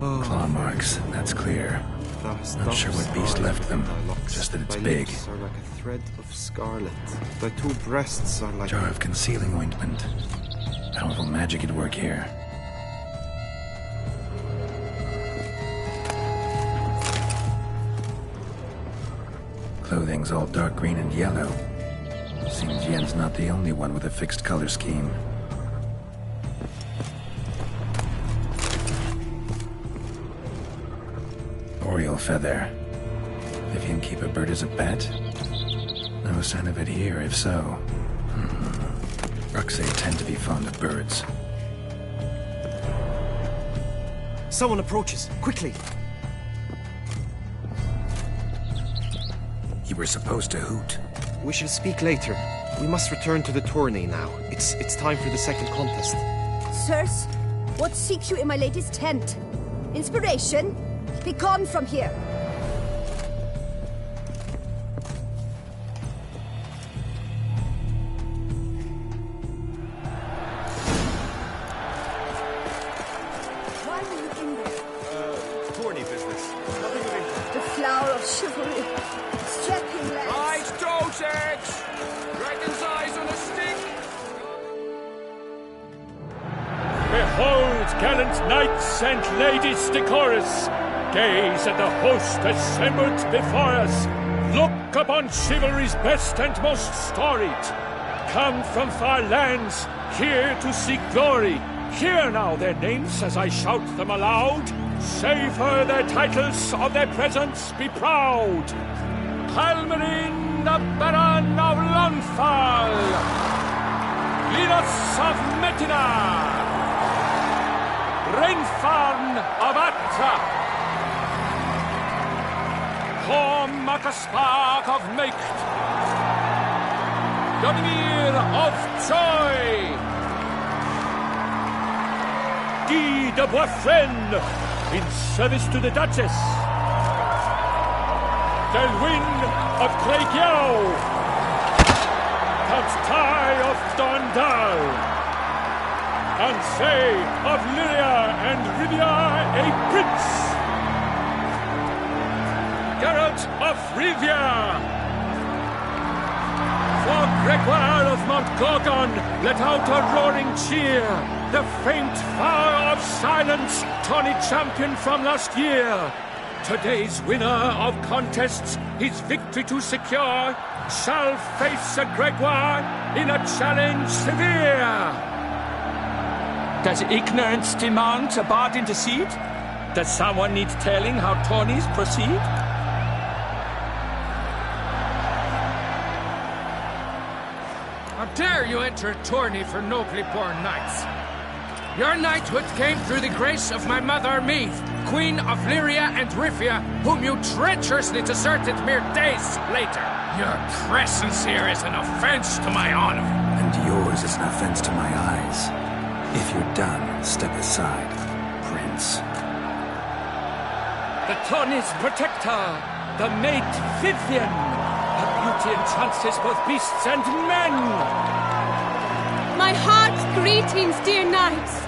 Claw marks, that's clear. Not sure what beast left them, just that it's big. Lips are like a thread of scarlet. Thy two breasts are like... Jar of concealing ointment. Powerful magic at work here. Clothing's all dark green and yellow. Seems Yen's not the only one with a fixed color scheme. Oriole feather. Vivian keep a bird as a pet? No sign of it here, if so. Ruxay tend to be fond of birds. Someone approaches. Quickly! You were supposed to hoot. We shall speak later. We must return to the tourney now. It's time for the second contest. Sirs, what seeks you in my lady's tent? Inspiration? Be gone from here. Why are you in there? Tourney business. Nothing of interest. The flower of chivalry. Strapping lads. Right, Trosex! Dragon's eyes on a stick! Behold, gallant knights and ladies decorous! Gaze at the host assembled before us! Look upon chivalry's best and most storied! Come from far lands, here to seek glory! Hear now their names as I shout them aloud! Savor their titles, of their presence be proud! Halmarin, the Baron of Lonfal! Linos of Metina! Rainfarn of Atra! Horm Akaspark of Meikt! Donimir of Troy! Guy de Boisfren, in service to the Duchess! Delwyn of Craigyow! Count Tai of Dondal! Ansay of Lyria and Rivia a prince! Geralt of Rivia! For Gregoire of Mount Gorgon, let out a roaring cheer! The faint fire of silence, tourney champion from last year! Today's winner of contests, his victory to secure, shall face a Gregoire in a challenge severe! Does ignorance demand a bard intercede? Does someone need telling how tourneys proceed? How dare you enter a tourney for nobly born knights? Your knighthood came through the grace of my mother Meve, Queen of Lyria and Rivia, whom you treacherously deserted mere days later. Your presence here is an offense to my honor. And yours is an offense to my eyes. If you're done, step aside, Prince. The tourney's protector, the maid Vivian. Her beauty entrances both beasts and men. My heart's greetings, dear knights.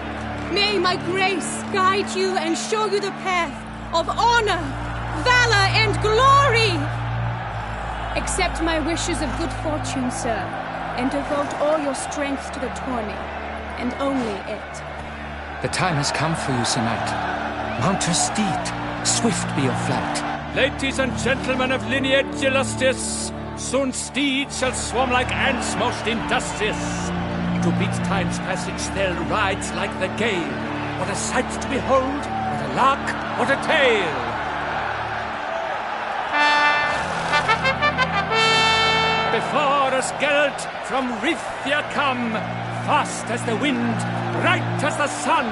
May my grace guide you and show you the path of honor, valor, and glory. Accept my wishes of good fortune, sir, and devote all your strength to the tourney, and only it. The time has come for you, Sir Knight. Mount your steed. Swift be your flight. Ladies and gentlemen of lineage illustrious, soon steeds shall swarm like ants most industrious. To beat time's passage they'll ride like the gale. What a sight to behold, what a lark, what a tale! Before us Geralt from Rivia come, fast as the wind, bright as the sun.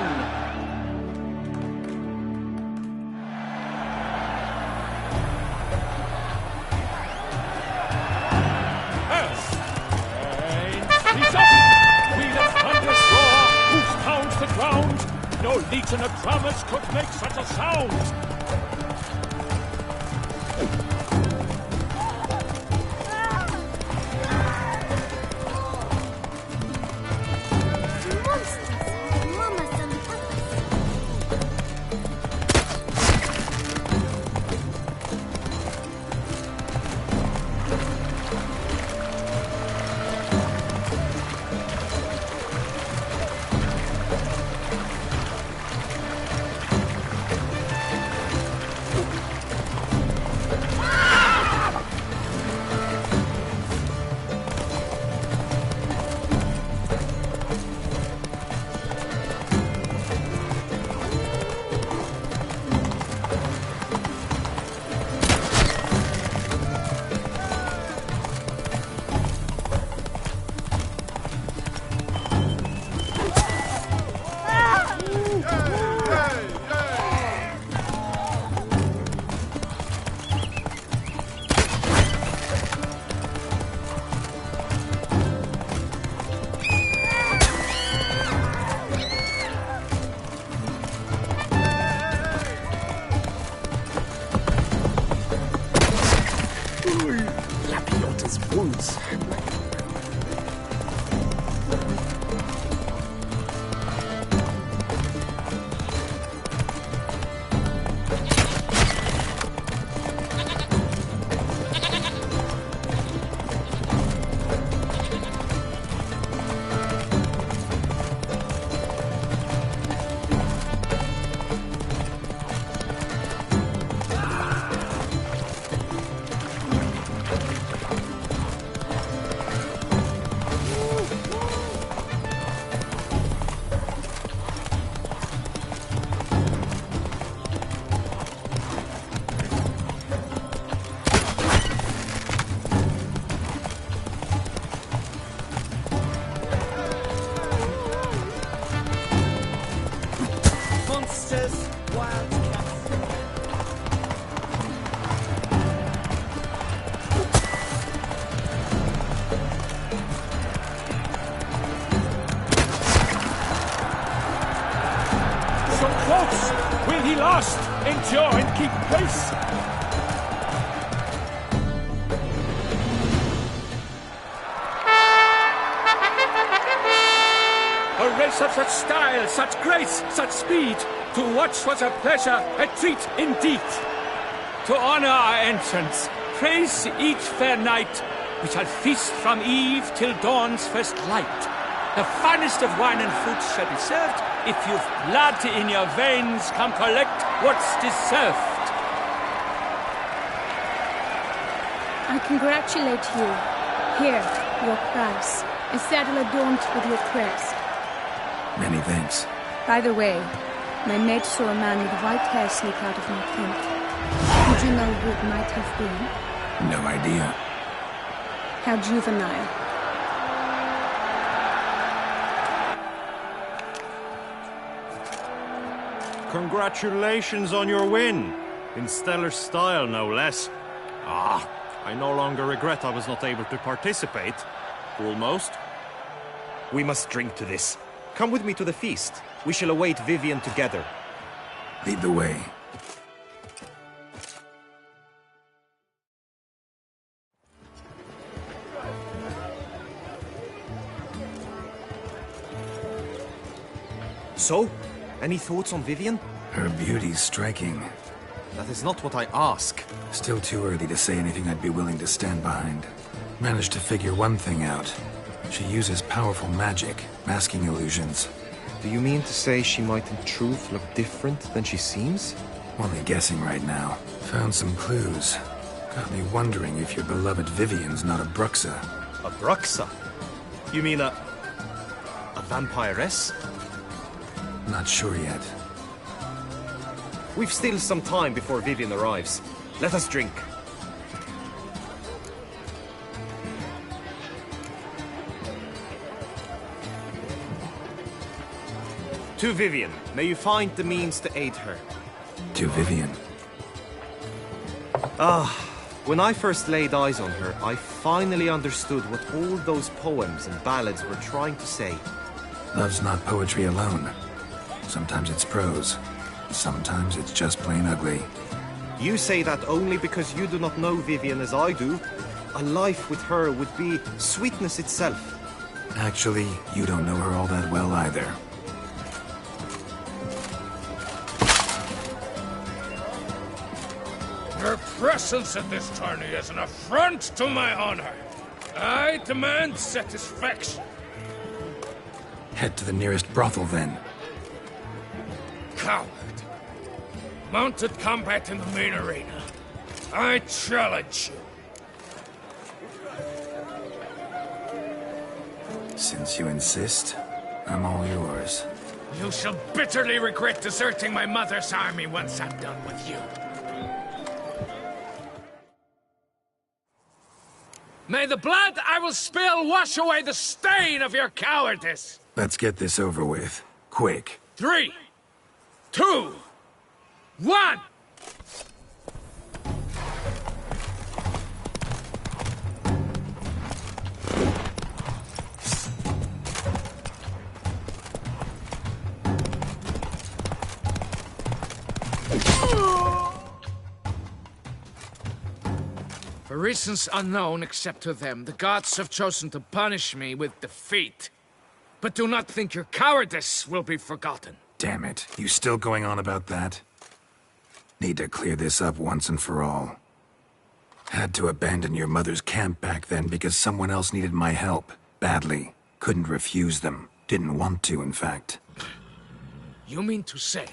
No legion of drummers could make such a sound! fools. Endure and keep pace! A race of such style, such grace, such speed. To watch was a pleasure, a treat indeed. To honor our entrance, praise each fair night. We shall feast from eve till dawn's first light. The finest of wine and fruit shall be served. If you've blood in your veins, come collect what's deserved. I congratulate you. Here, your prize. A saddle adorned with your crest. Many thanks. By the way, my maid saw a man with white hair sneak out of my tent. Would you know who it might have been? No idea. How juvenile. Congratulations on your win. In stellar style, no less. I no longer regret I was not able to participate. Almost. We must drink to this. Come with me to the feast. We shall await Vivian together. Lead the way. So, any thoughts on Vivian? Her beauty's striking. That is not what I ask. Still too early to say anything I'd be willing to stand behind. Managed to figure one thing out. She uses powerful magic, masking illusions. Do you mean to say she might in truth look different than she seems? Only guessing right now. Found some clues. Got me wondering if your beloved Vivian's not a Bruxa. A Bruxa? You mean a vampiress? Not sure yet. We've still some time before Vivian arrives. Let us drink. To Vivian, may you find the means to aid her. To Vivian. When I first laid eyes on her, I finally understood what all those poems and ballads were trying to say. Love's not poetry alone. Sometimes it's prose. Sometimes it's just plain ugly. You say that only because you do not know Vivian as I do. A life with her would be sweetness itself. Actually, you don't know her all that well either. Your presence at this tourney is an affront to my honor. I demand satisfaction. Head to the nearest brothel, then. Coward. Mounted combat in the main arena. I challenge you. Since you insist, I'm all yours. You shall bitterly regret deserting my mother's army once I'm done with you. May the blood I will spill wash away the stain of your cowardice! Let's get this over with. Quick. 3, 2, 1! For reasons unknown except to them, the gods have chosen to punish me with defeat. But do not think your cowardice will be forgotten. Damn it. You still going on about that? Need to clear this up once and for all. Had to abandon your mother's camp back then because someone else needed my help. Badly. Couldn't refuse them. Didn't want to, in fact. You mean to say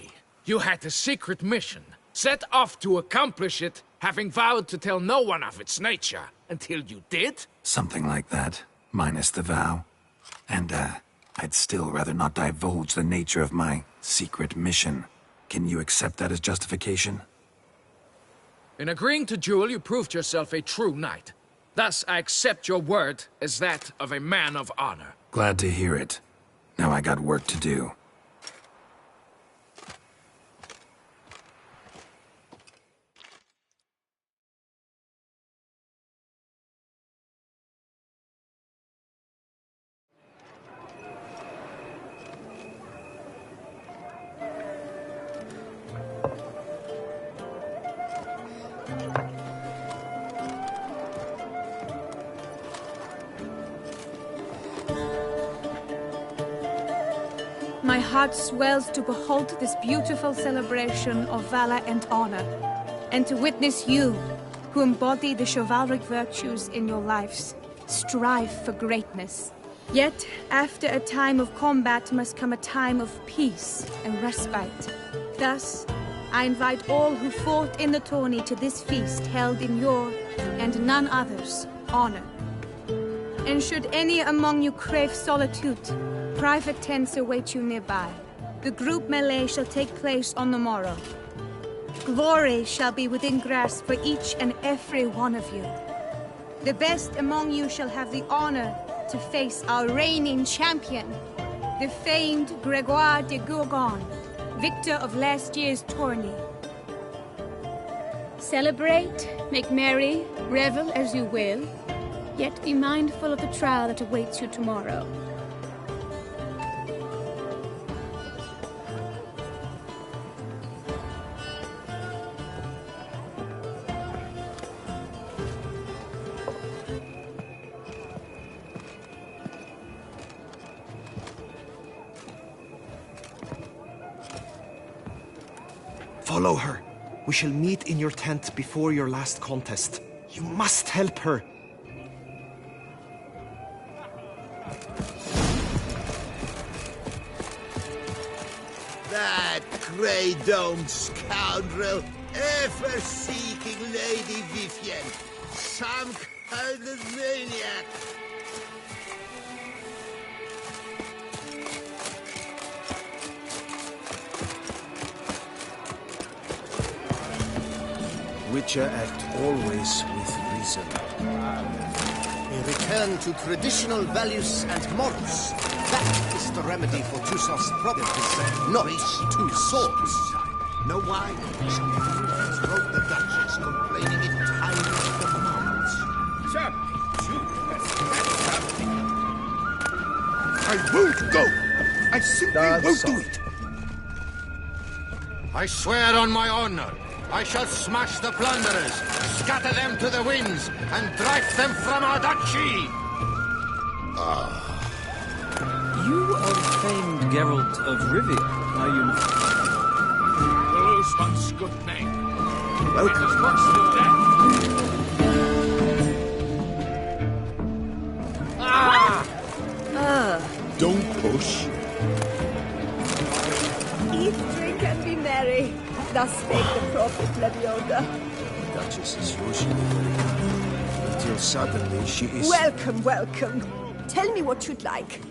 you had a secret mission, set off to accomplish it, having vowed to tell no one of its nature, until you did? Something like that, minus the vow. And, I'd still rather not divulge the nature of my secret mission. Can you accept that as justification? In agreeing to duel, you proved yourself a true knight. Thus, I accept your word as that of a man of honor. Glad to hear it. Now I got work to do. My heart swells to behold this beautiful celebration of valor and honor, and to witness you, who embody the chivalric virtues in your lives, strive for greatness. Yet, after a time of combat must come a time of peace and respite. Thus, I invite all who fought in the tourney to this feast held in your, and none other's, honor. And should any among you crave solitude, private tents await you nearby. The group melee shall take place on the morrow. Glory shall be within grasp for each and every one of you. The best among you shall have the honor to face our reigning champion, the famed Gregoire de Gourgon, victor of last year's tourney. Celebrate, make merry, revel as you will, yet be mindful of the trial that awaits you tomorrow. Follow her. We shall meet in your tent before your last contest. You must help her. That grey-domed scoundrel, ever seeking Lady Vivienne. Some kind of maniac. Witcher act always with reason. A return to traditional values and morals. That is the remedy for Toussaint's problem. Not two swords. Know why? Sometimes wrote the Duchess complaining in tiny commands. I won't go! I simply won't do it! I swear on my honor, I shall smash the plunderers, scatter them to the winds, and drive them from our duchy! You are the famed Geralt of Rivia, are you not? To lose one's good name. Welcome. It is worse than death. Don't push. Eat, drink, and be merry. Thus spake the prophet Lebioda. The Duchess is usually very kind, until suddenly she is... Welcome, welcome. Tell me what you'd like.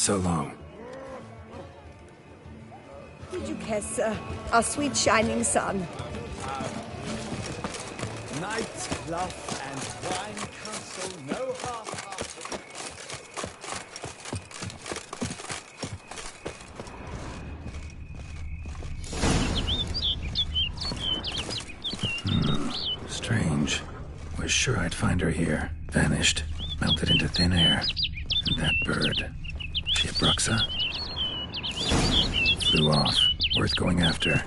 So long. Did you kiss our sweet shining sun? Night, love, and wine counsel no half-hearted. Strange. Was sure I'd find her here. Vanished. Melted into thin air. And that bird. She a Bruxa? Flew off. Worth going after.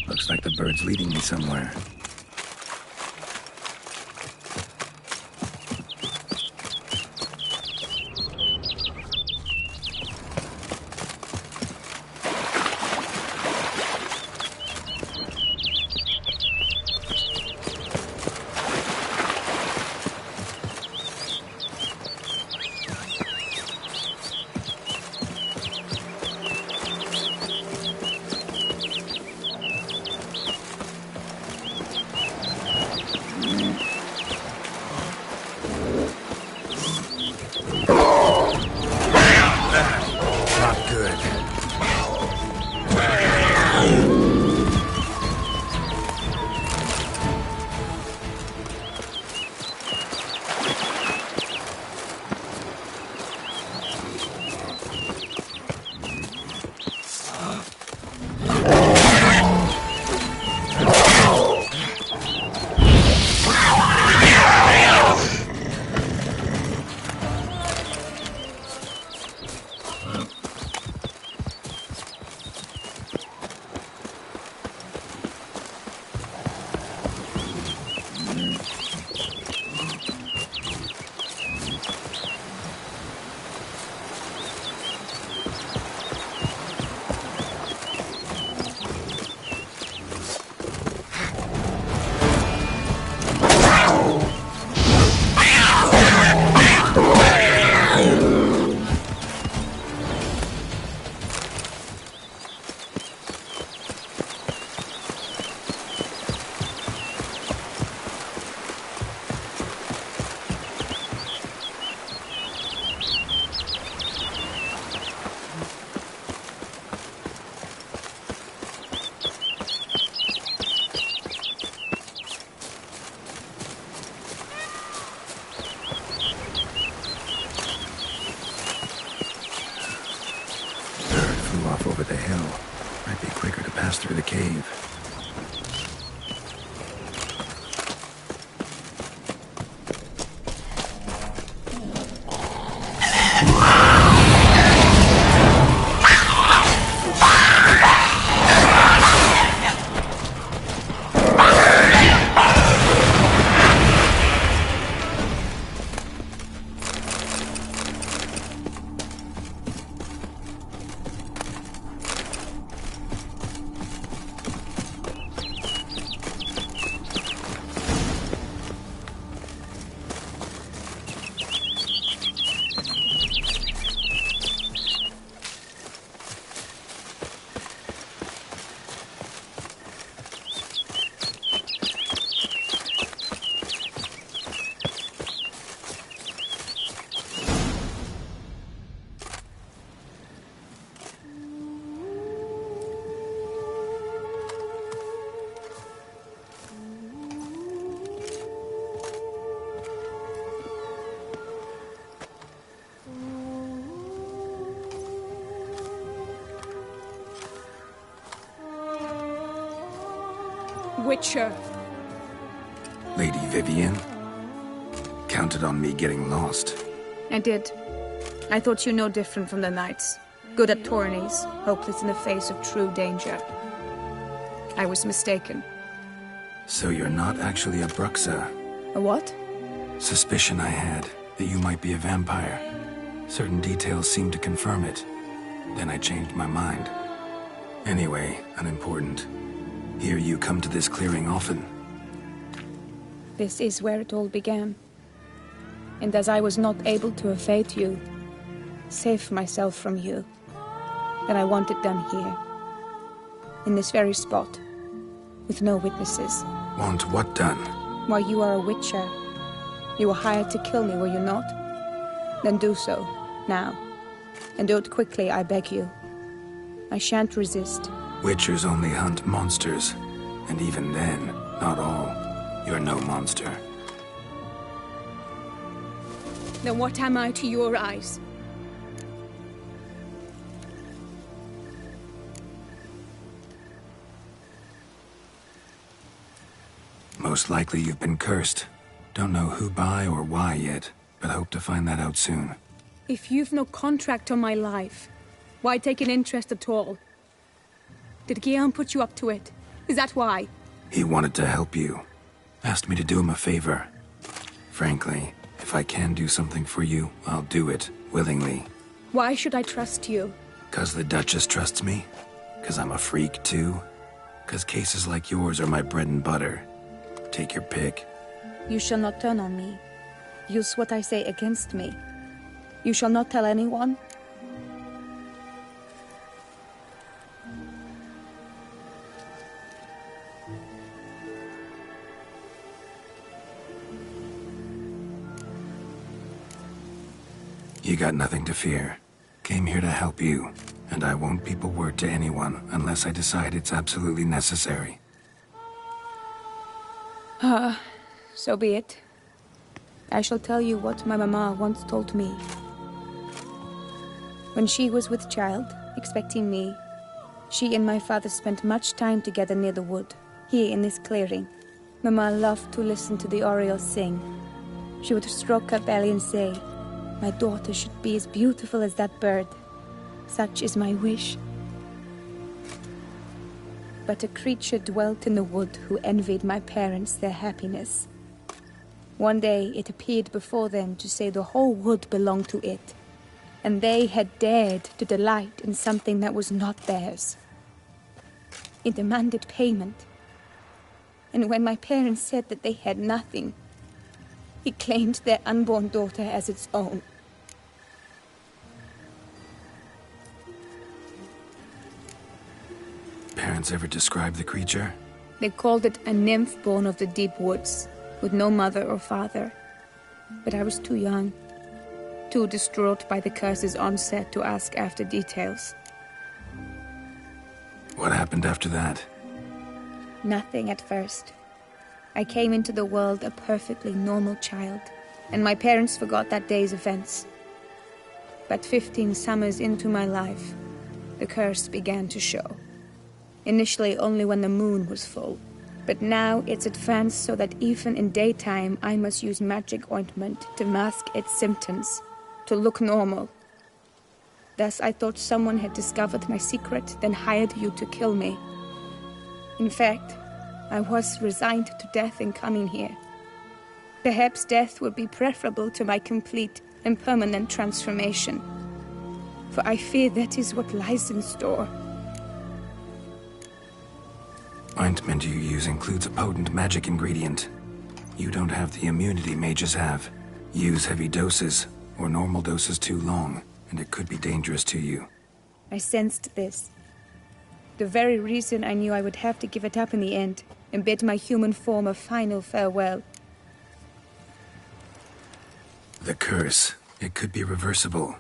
Looks like the bird's leading me somewhere. pass through the cave. Witcher. Lady Vivienne? Counted on me getting lost. I did. I thought you no different from the knights. Good at tourneys, hopeless in the face of true danger. I was mistaken. So you're not actually a Bruxa? A what? Suspicion I had, that you might be a vampire. Certain details seemed to confirm it. Then I changed my mind. Anyway, unimportant. Hear you come to this clearing often. This is where it all began. And as I was not able to evade you, save myself from you, then I want it done here. In this very spot. With no witnesses. Want what done? Why, you are a witcher. You were hired to kill me, were you not? Then do so, now. And do it quickly, I beg you. I shan't resist. Witchers only hunt monsters. And even then, not all. You're no monster. Then what am I to your eyes? Most likely you've been cursed. Don't know who by or why yet, but hope to find that out soon. If you've no contract on my life, why take an interest at all? Did Guillaume put you up to it? Is that why? He wanted to help you. Asked me to do him a favor. Frankly, if I can do something for you, I'll do it, willingly. Why should I trust you? 'Cause the Duchess trusts me? 'Cause I'm a freak, too? 'Cause cases like yours are my bread and butter? Take your pick. You shall not turn on me. Use what I say against me. You shall not tell anyone? You got nothing to fear. Came here to help you, and I won't peep a word to anyone unless I decide it's absolutely necessary. So be it. I shall tell you what my mama once told me. When she was with child, expecting me, she and my father spent much time together near the wood, here in this clearing. Mama loved to listen to the orioles sing. She would stroke her belly and say, "My daughter should be as beautiful as that bird. Such is my wish." But a creature dwelt in the wood who envied my parents their happiness. One day it appeared before them to say the whole wood belonged to it, and they had dared to delight in something that was not theirs. It demanded payment, and when my parents said that they had nothing, it claimed their unborn daughter as its own. Parents ever describe the creature? They called it a nymph born of the deep woods, with no mother or father. But I was too young, too distraught by the curse's onset to ask after details. What happened after that? Nothing at first. I came into the world a perfectly normal child, and my parents forgot that day's events. But 15 summers into my life, the curse began to show. Initially only when the moon was full. But now it's advanced so that even in daytime I must use magic ointment to mask its symptoms, to look normal. Thus I thought someone had discovered my secret, then hired you to kill me. In fact, I was resigned to death in coming here. Perhaps death would be preferable to my complete and permanent transformation. For I fear that is what lies in store. Ointment you use includes a potent magic ingredient. You don't have the immunity mages have. Use heavy doses, or normal doses too long, and it could be dangerous to you. I sensed this. The very reason I knew I would have to give it up in the end, and bid my human form a final farewell. The curse. It could be reversible.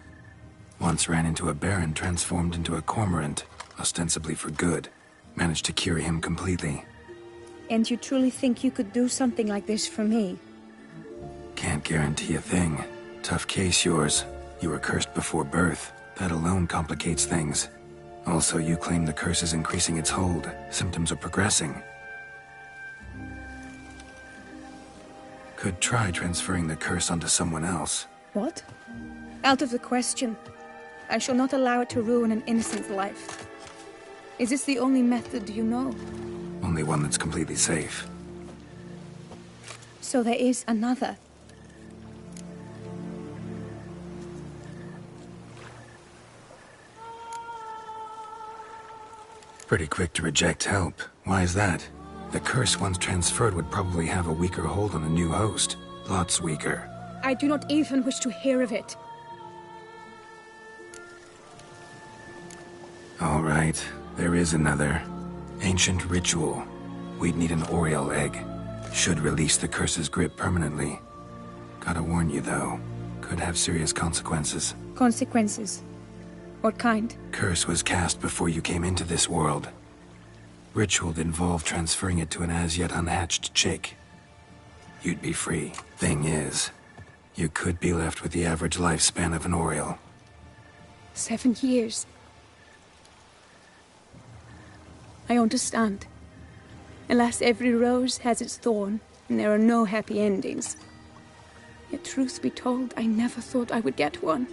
Once ran into a baron transformed into a cormorant, ostensibly for good. Managed to cure him completely. And you truly think you could do something like this for me? Can't guarantee a thing. Tough case, yours. You were cursed before birth. That alone complicates things. Also, you claim the curse is increasing its hold. Symptoms are progressing. Could try transferring the curse onto someone else. What? Out of the question. I shall not allow it to ruin an innocent's life. Is this the only method you know? Only one that's completely safe. So there is another. Pretty quick to reject help. Why is that? The curse once transferred would probably have a weaker hold on a new host. Lots weaker. I do not even wish to hear of it. All right. There is another. Ancient ritual. We'd need an Oriole egg. Should release the curse's grip permanently. Gotta warn you, though. Could have serious consequences. Consequences? What kind? Curse was cast before you came into this world. Ritual'd involve transferring it to an as-yet unhatched chick. You'd be free. Thing is, you could be left with the average lifespan of an Oriole. 7 years. I understand. Alas, every rose has its thorn, and there are no happy endings. Yet truth be told, I never thought I would get one.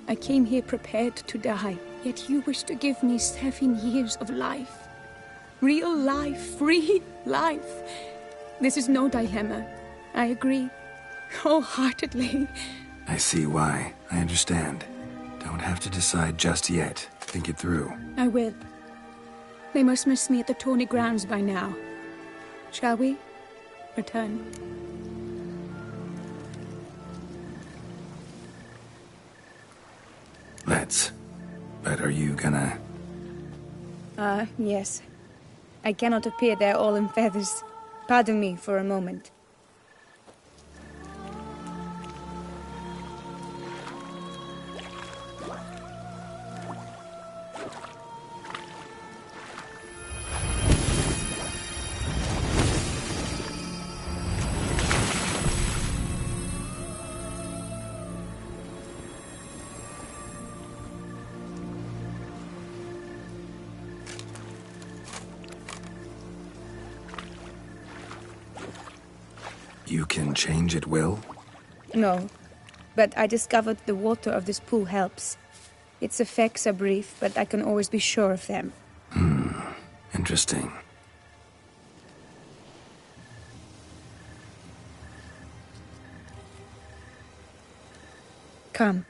I came here prepared to die, yet you wish to give me 7 years of life. Real life, free life. This is no dilemma. I agree. Wholeheartedly. I see why. I understand. Don't have to decide just yet. Think it through. I will. They must miss me at the tourney grounds by now. Shall we return? Let's. But are you gonna... Yes. I cannot appear there all in feathers. Pardon me for a moment. You can change at will? No, but I discovered the water of this pool helps. Its effects are brief, but I can always be sure of them. Interesting. Come.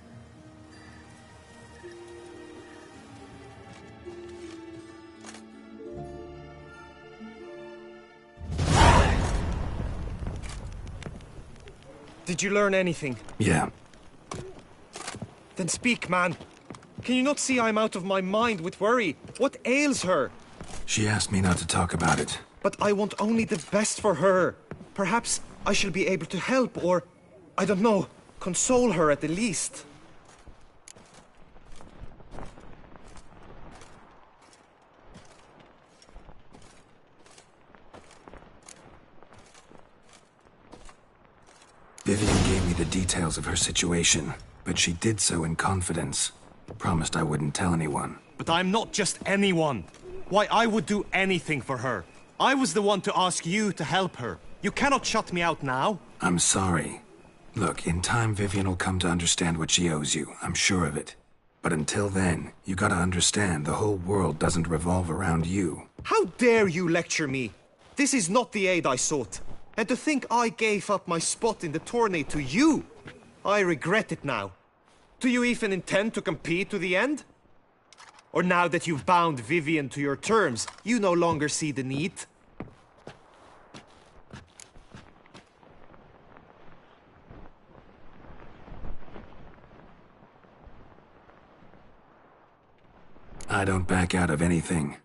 Did you learn anything? Yeah. Then speak, man. Can you not see I'm out of my mind with worry? What ails her? She asked me not to talk about it. But I want only the best for her. Perhaps I shall be able to help, or, I don't know, console her at the least. Vivian gave me the details of her situation, but she did so in confidence. Promised I wouldn't tell anyone. But I'm not just anyone. Why, I would do anything for her. I was the one to ask you to help her. You cannot shut me out now. I'm sorry. Look, in time Vivian will come to understand what she owes you. I'm sure of it. But until then, you gotta understand the whole world doesn't revolve around you. How dare you lecture me? This is not the aid I sought. And to think I gave up my spot in the tourney to you, I regret it now. Do you even intend to compete to the end? Or now that you've bound Vivian to your terms, you no longer see the need? I don't back out of anything.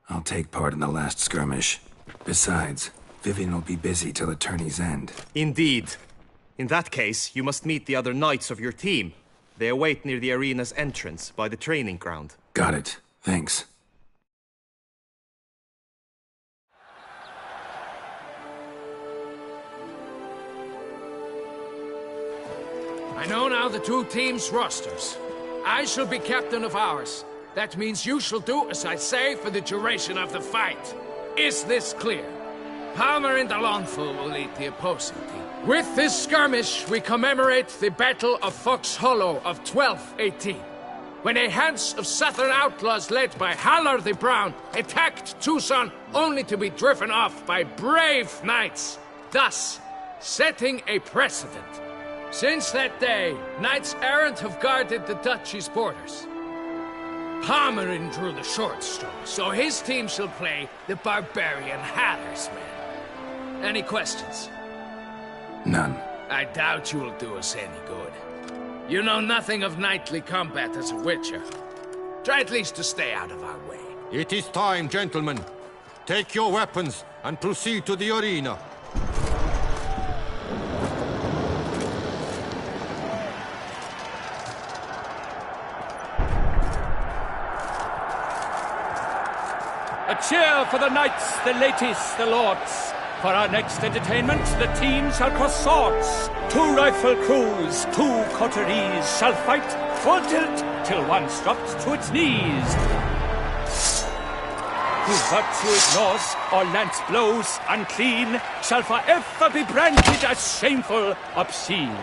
I'll take part in the last skirmish. Besides, Vivian will be busy till the tourney's end. Indeed. In that case, you must meet the other knights of your team. They await near the arena's entrance, by the training ground. Got it. Thanks. I know now the two teams' rosters. I shall be captain of ours. That means you shall do as I say for the duration of the fight. Is this clear? Palmer and Alonfo will lead the opposing team. With this skirmish, we commemorate the Battle of Fox Hollow of 1218, when a Hans of Southern outlaws led by Halar the Brown attacked Tucson only to be driven off by brave knights, thus setting a precedent. Since that day, knights errant have guarded the duchy's borders. Palmerin drew the short straw, so his team shall play the barbarian Haller's men. Any questions? None. I doubt you will do us any good. You know nothing of knightly combat as a witcher. Try at least to stay out of our way. It is time, gentlemen. Take your weapons and proceed to the arena. A cheer for the knights, the ladies, the lords. For our next entertainment, the teams shall cross swords. 2 rifle crews, 2 coteries shall fight full tilt till one's dropped to its knees. Who virtue ignores or lance blows unclean shall forever be branded as shameful, obscene.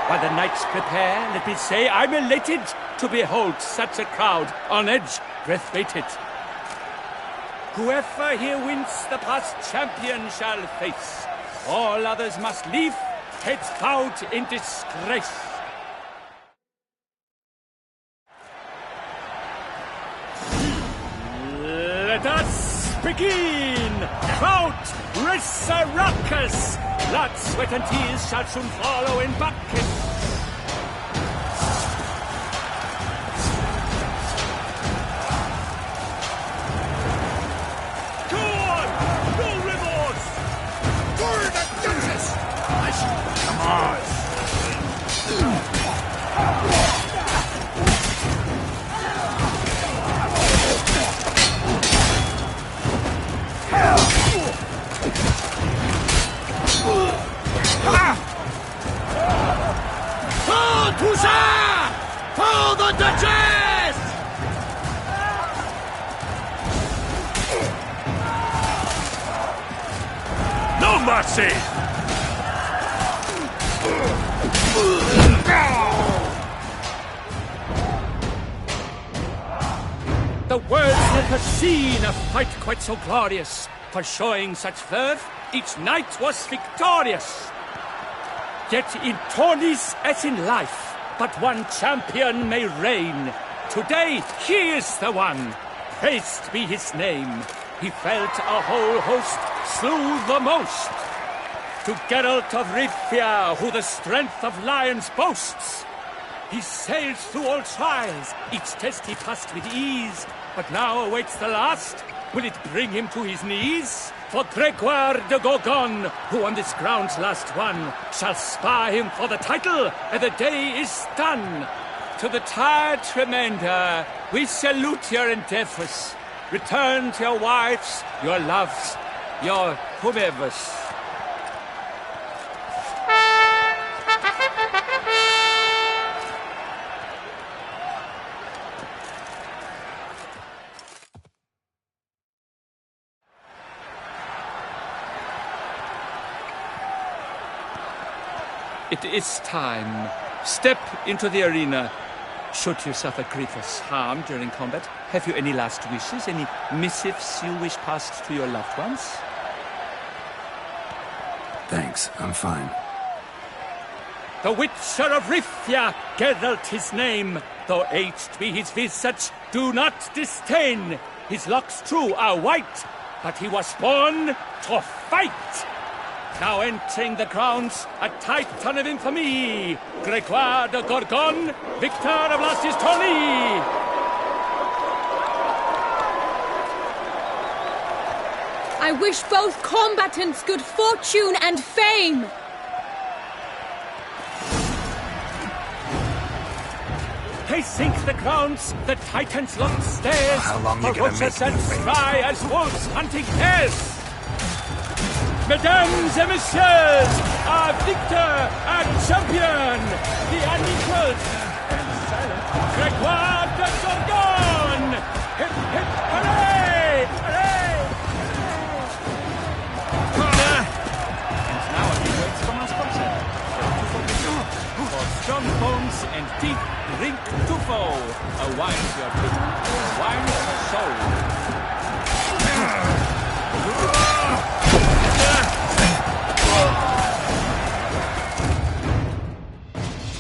While the knights prepare, let me say I'm elated to behold such a crowd on edge, breath-baited. Whoever here wins the past champion shall face. All others must leave, heads bowed in disgrace. Let us begin! Crowd, race a ruckus! Blood, sweat and tears shall soon follow in buckets. For the Duchess! No mercy! The world's never seen a fight quite so glorious. For showing such verve, each knight was victorious. Yet in tourneys as in life, but one champion may reign. Today, he is the one. Praised be his name. He felt a whole host, slew the most. To Geralt of Rivia, who the strength of lions boasts. He sailed through all trials, each test he passed with ease. But now awaits the last. Will it bring him to his knees? For Gregoire de Gorgon, who on this ground's last won, shall spar him for the title, and the day is done. To the tired remainder, we salute your endeavors. Return to your wives, your loves, your whomevers. It is time. Step into the arena. Should you suffer grievous harm during combat, have you any last wishes? Any missives you wish passed to your loved ones? Thanks, I'm fine. The Witcher of Rifia, Geralt his name. Though aged be his visage, do not disdain. His locks true are white, but he was born to fight. Now entering the grounds, a titan of infamy, Gregoire de Gorgon, victor of last year's tourney. I wish both combatants good fortune and fame. They sink the grounds, the Titans locked stairs. How long you gonna make me and wait? spry as wolves hunting hares. Mesdames et messieurs, our victor and champion, the unequaled and silent Gregoire de Gorgon! Hip, hip, hooray! Hooray! And now a few words from our sponsor. For strong bones and teeth, drink Tufo, a wine for your teeth, a wine for the soul.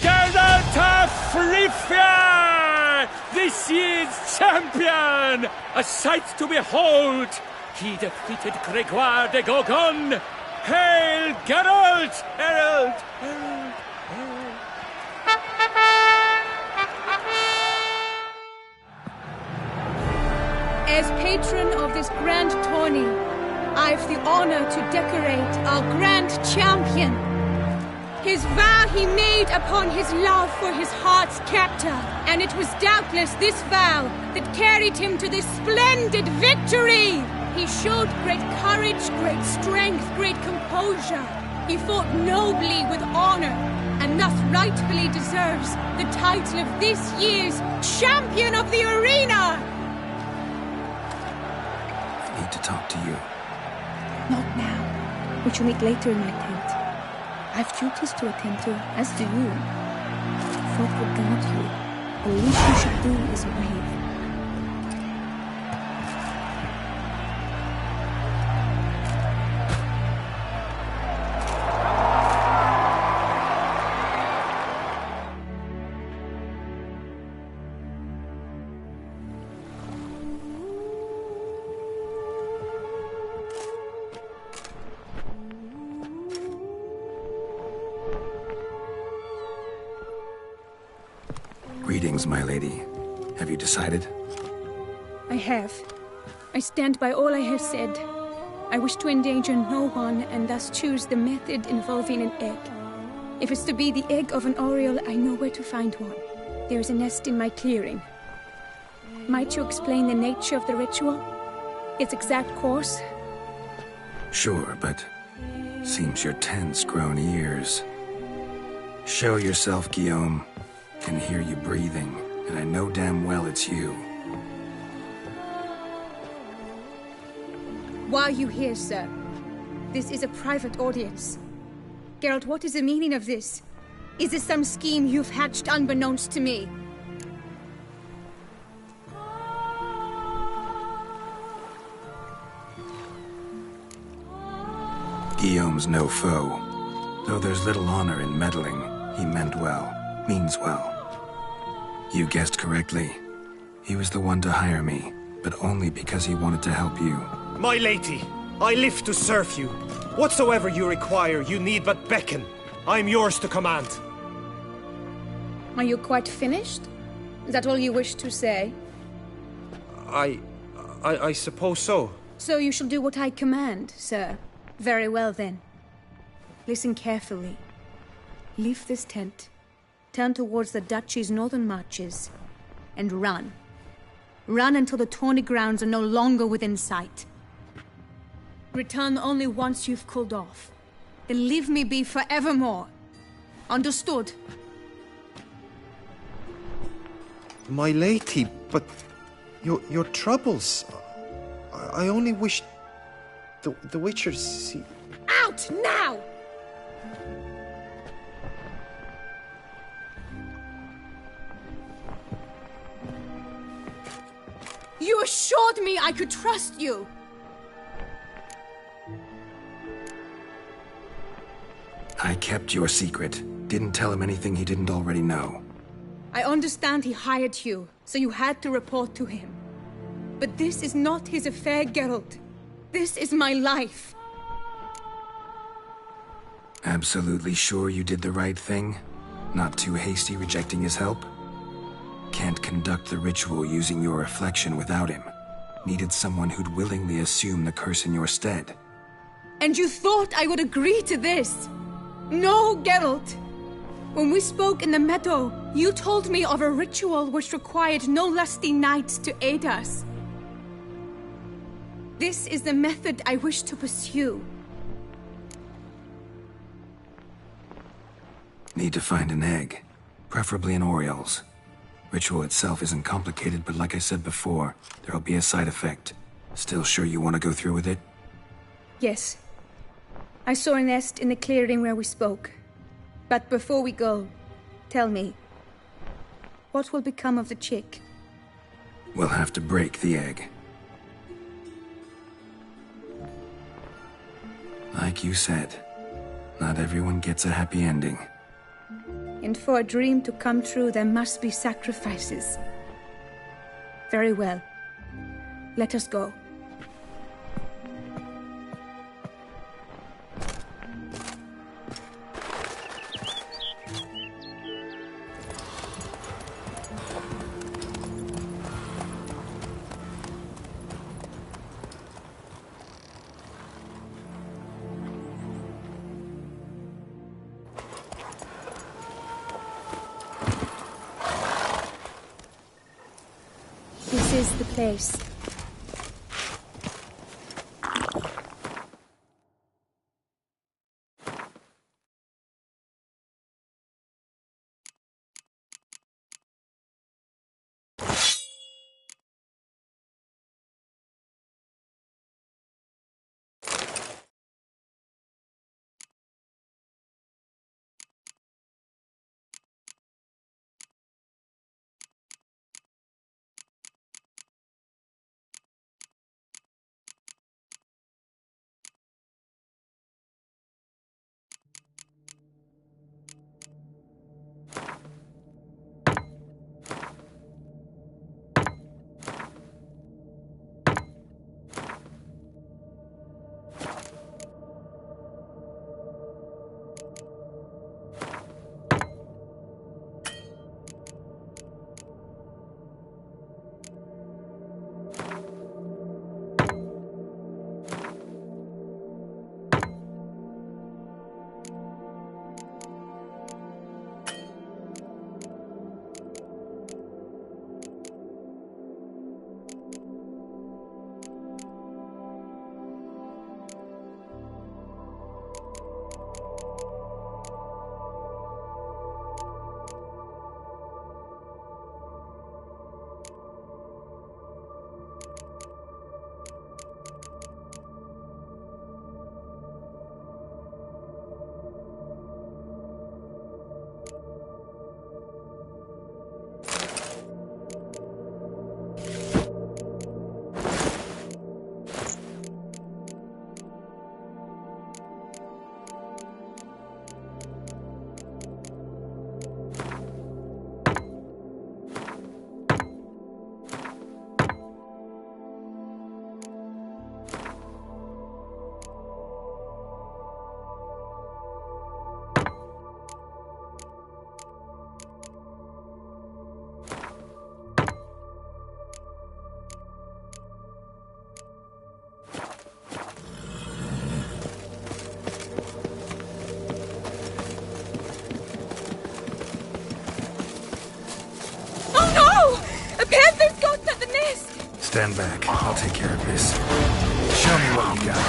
Geralt of Rifia, this year's champion, a sight to behold. He defeated Gregoire de Gorgon. Hail, Geralt! Herald! Herald! Herald! As patron of this grand tourney, I've the honor to decorate our grand champion. His vow he made upon his love for his heart's captor, and it was doubtless this vow that carried him to this splendid victory. He showed great courage, great strength, great composure. He fought nobly with honor, and thus rightfully deserves the title of this year's Champion of the Arena. I need to talk to you. Not now. We shall meet later in my tent. I've duties to attend to, as do you. Folk will guard you. The least you should do is wave. Greetings, my lady. Have you decided? I have. I stand by all I have said. I wish to endanger no one, and thus choose the method involving an egg. If it's to be the egg of an oriole, I know where to find one. There is a nest in my clearing. Might you explain the nature of the ritual? Its exact course? Sure, but seems you're tense, grown ears. Show yourself, Guillaume. Can hear you breathing, and I know damn well it's you. Why are you here, sir? This is a private audience. Geralt, what is the meaning of this? Is this some scheme you've hatched unbeknownst to me? Guillaume's no foe. Though there's little honor in meddling, he meant well, means well. You guessed correctly. He was the one to hire me, but only because he wanted to help you. My lady, I live to serve you. Whatsoever you require, you need but beckon. I'm yours to command. Are you quite finished? Is that all you wish to say? I suppose so. So you shall do what I command, sir. Very well, then. Listen carefully. Leave this tent. Turn towards the duchy's northern marches, and run. Run until the tourney grounds are no longer within sight. Return only once you've cooled off. Then leave me be forevermore. Understood? My lady, but your troubles. I only wish the Witcher see. Out now! You assured me I could trust you. I kept your secret. Didn't tell him anything he didn't already know. I understand he hired you, so you had to report to him. But this is not his affair, Geralt. This is my life. Absolutely sure you did the right thing? Not too hasty rejecting his help? Can't conduct the ritual using your reflection without him. Needed someone who'd willingly assume the curse in your stead. And you thought I would agree to this? No, Geralt. When we spoke in the meadow, you told me of a ritual which required no lusty knights to aid us. This is the method I wish to pursue. Need to find an egg. Preferably an Oriole's. Ritual itself isn't complicated, but like I said before, there'll be a side effect. Still sure you want to go through with it? Yes. I saw a nest in the clearing where we spoke. But before we go, tell me, what will become of the chick? We'll have to break the egg. Like you said, not everyone gets a happy ending. And for a dream to come true, there must be sacrifices. Very well. Let us go. This is the place. Stand back. I'll take care of this. Show me what you got.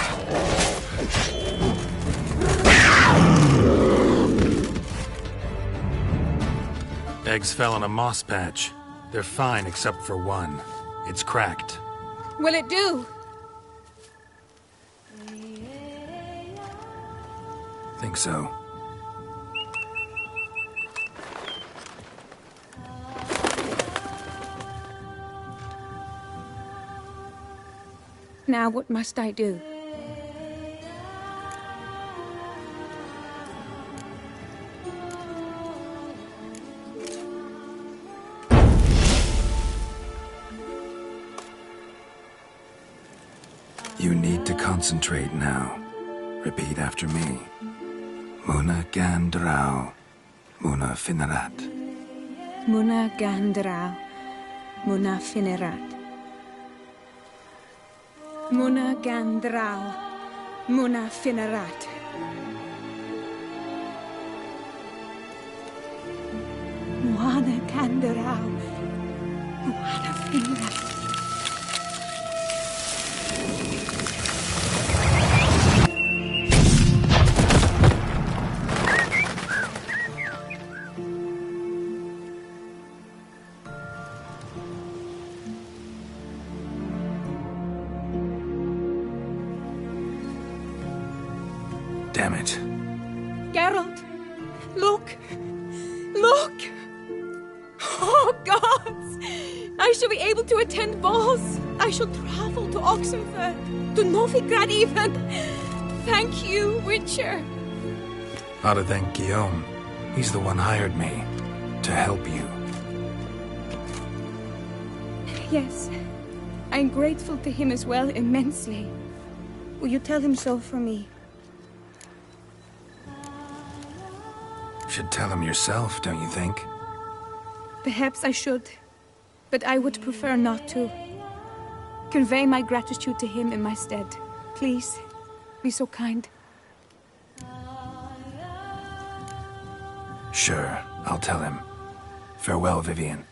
Eggs fell in a moss patch. They're fine except for one. It's cracked. Will it do? Think so. Now what must I do? You need to concentrate now. Repeat after me. Muna Gandrau, Muna Finerat. Muna Gandrau, Muna Finerat. Muna Gandrau, Muna Finerat. Muna Gandrau, Muna Finerat. Damn it. Geralt! Look! Look! Oh, gods! I shall be able to attend balls. I shall travel to Oxenfurt, to Novigrad even. Thank you, Witcher. Ought to thank Guillaume. He's the one hired me to help you. Yes, I'm grateful to him as well, immensely. Will you tell him so for me? Should tell him yourself, don't you think? Perhaps I should, but I would prefer not to. Convey my gratitude to him in my stead. Please, be so kind. Sure, I'll tell him. Farewell, Vivienne.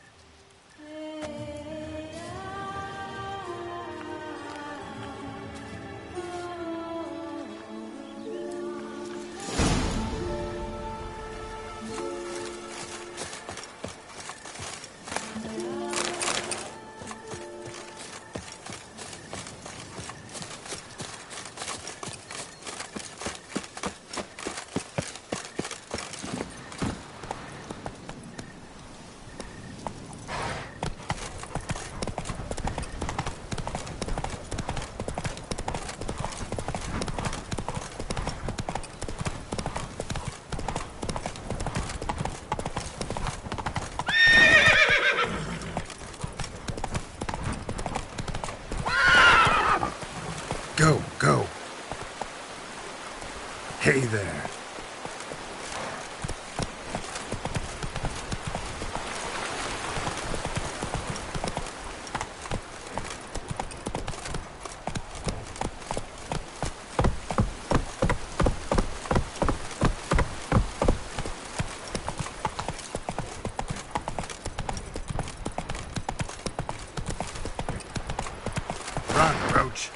Go. Hey there. Run, Roach.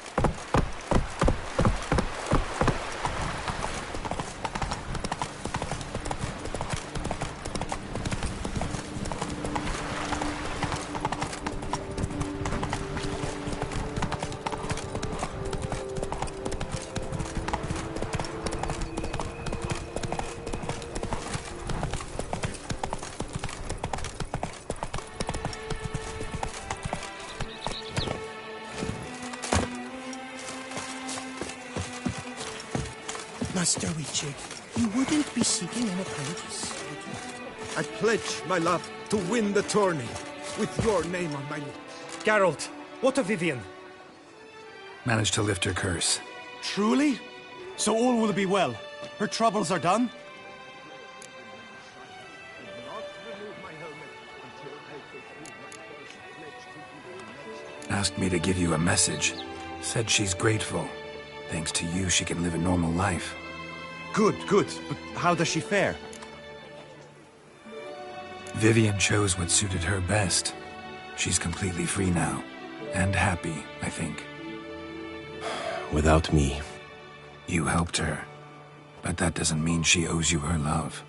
Master Witcher, you wouldn't be seeking an apprentice, would you? I pledge my love to win the tourney with your name on my lips. Geralt, what of Vivienne? Managed to lift her curse. Truly? So all will be well. Her troubles are done? Asked me to give you a message. Said she's grateful. Thanks to you, she can live a normal life. Good. But how does she fare? Vivienne chose what suited her best. She's completely free now. And happy, I think. Without me. You helped her. But that doesn't mean she owes you her love.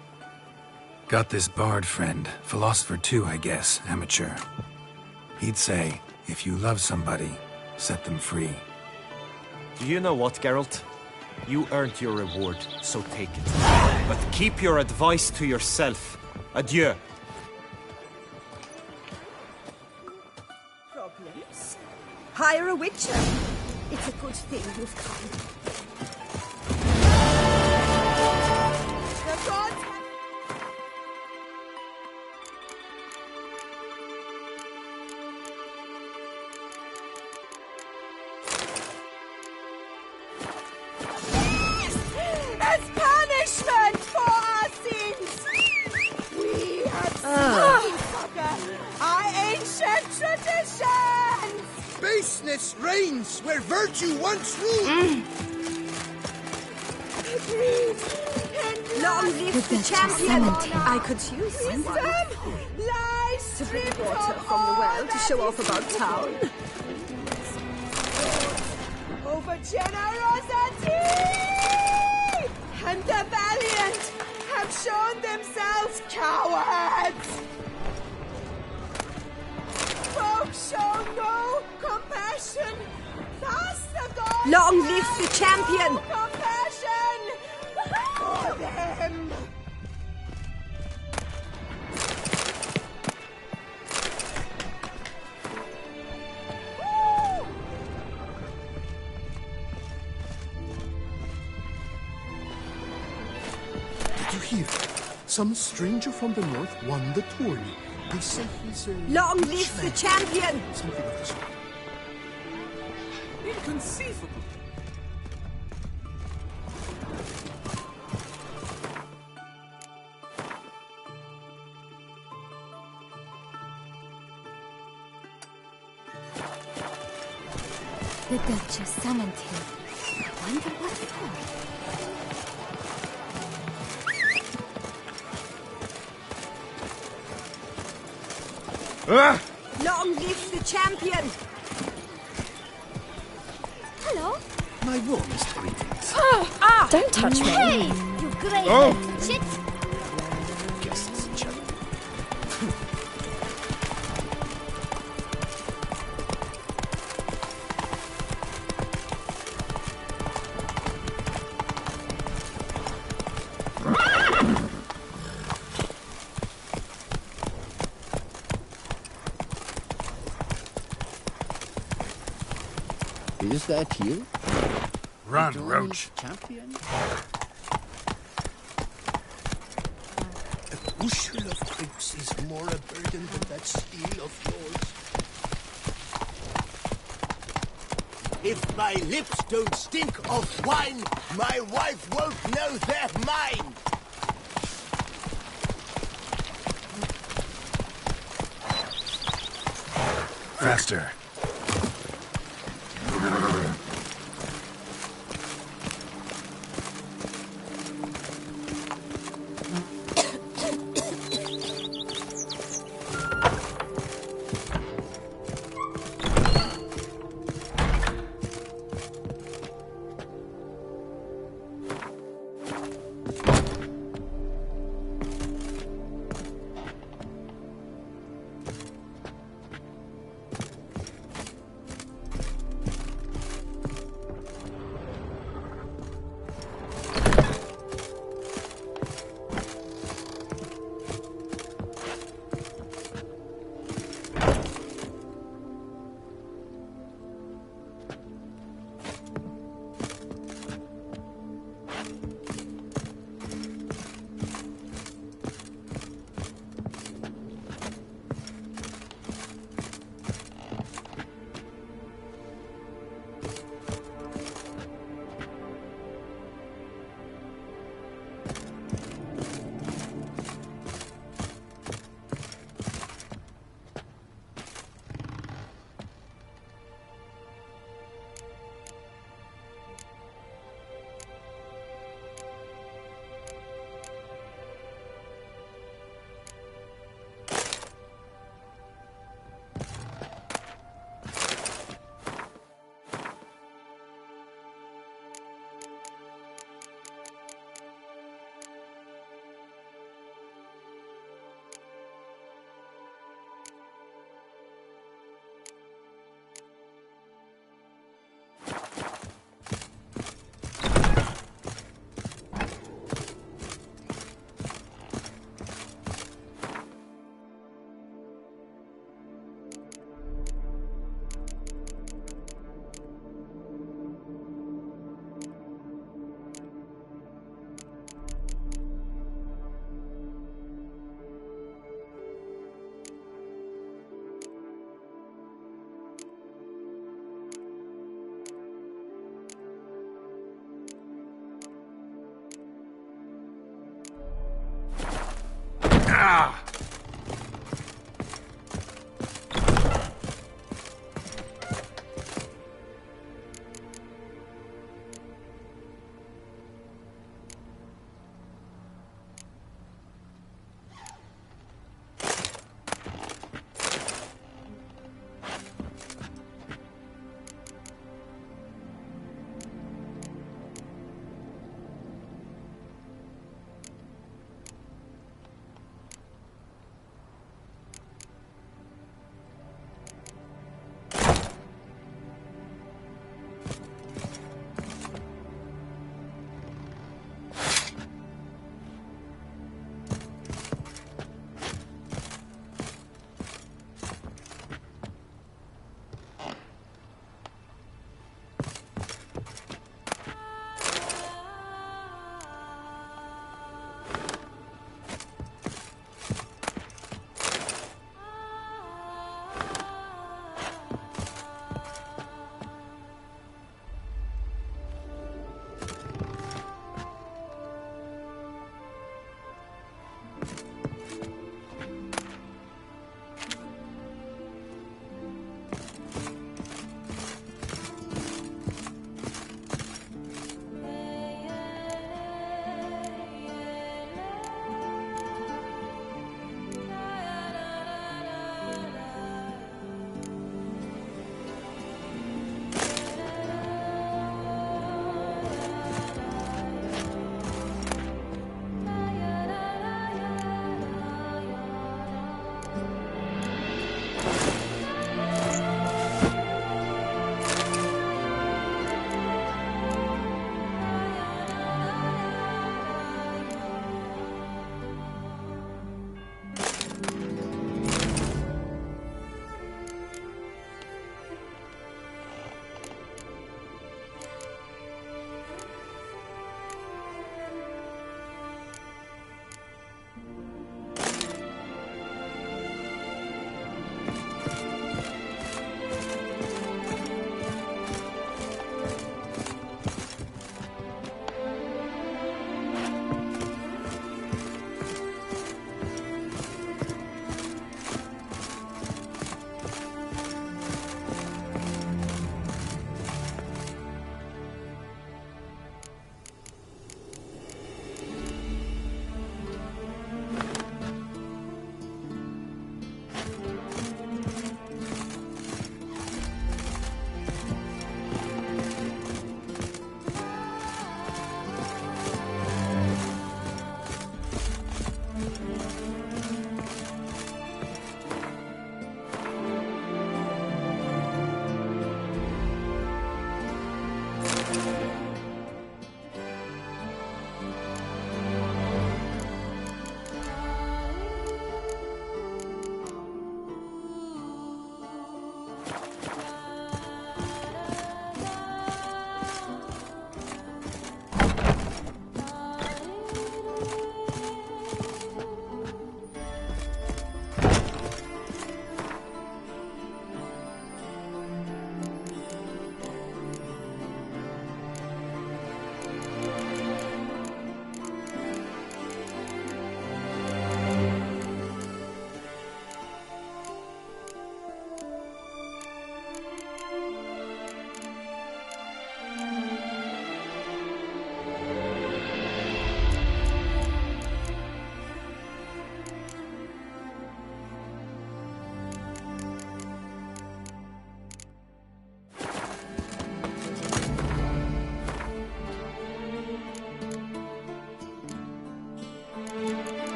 Got this bard friend, philosopher too, I guess, amateur. He'd say, if you love somebody, set them free. Do you know what, Geralt? You earned your reward, so take it. But keep your advice to yourself. Adieu. Problems? Hire a witcher. It's thing you've come. The gods have... As punishment for our sins! We have stolen our ancient traditions! Baseness reigns where virtue once ruled! Long live the champion! I could use wisdom! Lies to bring water from the well to show off about town. Over generosity! And the valiant have shown themselves cowards! Folks show no compassion! Thus the gods... Long live the champion! No compassion! For them! Did you hear? Some stranger from the north won the tourney. They say he's a... Long live the champion! Something of the sort. Inconceivable! The Duchess summoned him. I wonder what for. Long live the champion! Hello? My warmest greetings. Don't touch me! Hey, you great shit! Guests chat. Is that you? Run, Roach. Champion? A bushel of grapes is more a burden than that steel of yours. If my lips don't stink of wine, my wife won't know they're mine! Faster.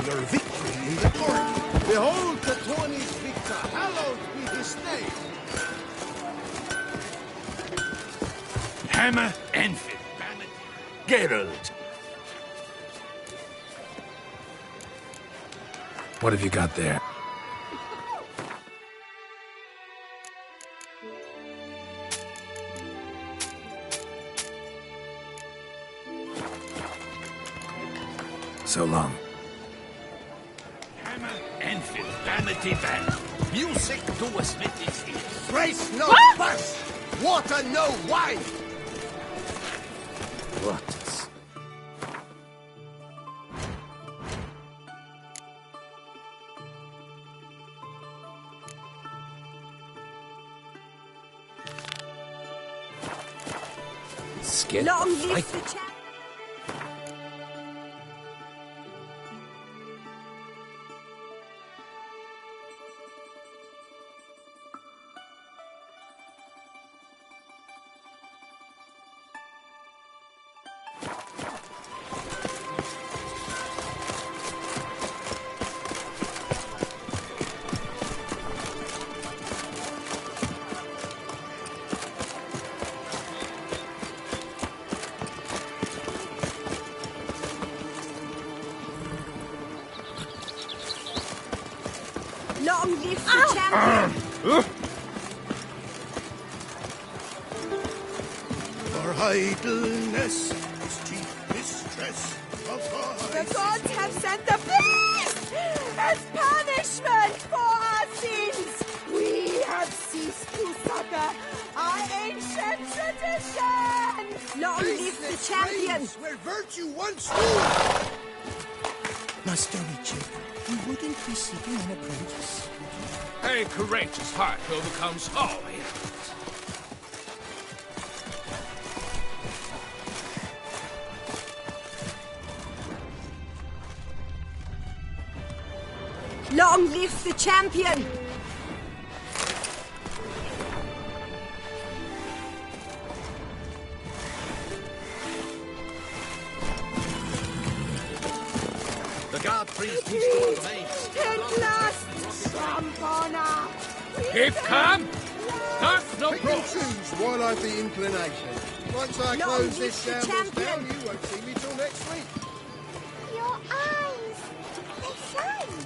your victory in the court. Behold the Tawny's victor, hallowed be his name. Hammer Enfield. Geralt. What have you got there? So long. Hammer Enfield. Vanity Band. Music to a smithy's ears. Grace no fuss, water no wine. What? Long live the champ. Long live the champion! For idleness is chief mistress of The gods have sent the beast as punishment for our sins! We have ceased to succor our ancient traditions! Long live the champion! Where virtue once ruled! Master Richard, you wouldn't be seeking an apprentice? A courageous heart overcomes all enemies. Long live the champion! The guard priest restored veins. At last, Trampona! Keep calm! That's no Pick and choose while I've the inclination. Once I close this shambles down, you won't see me till next week. Your eyes, they shine.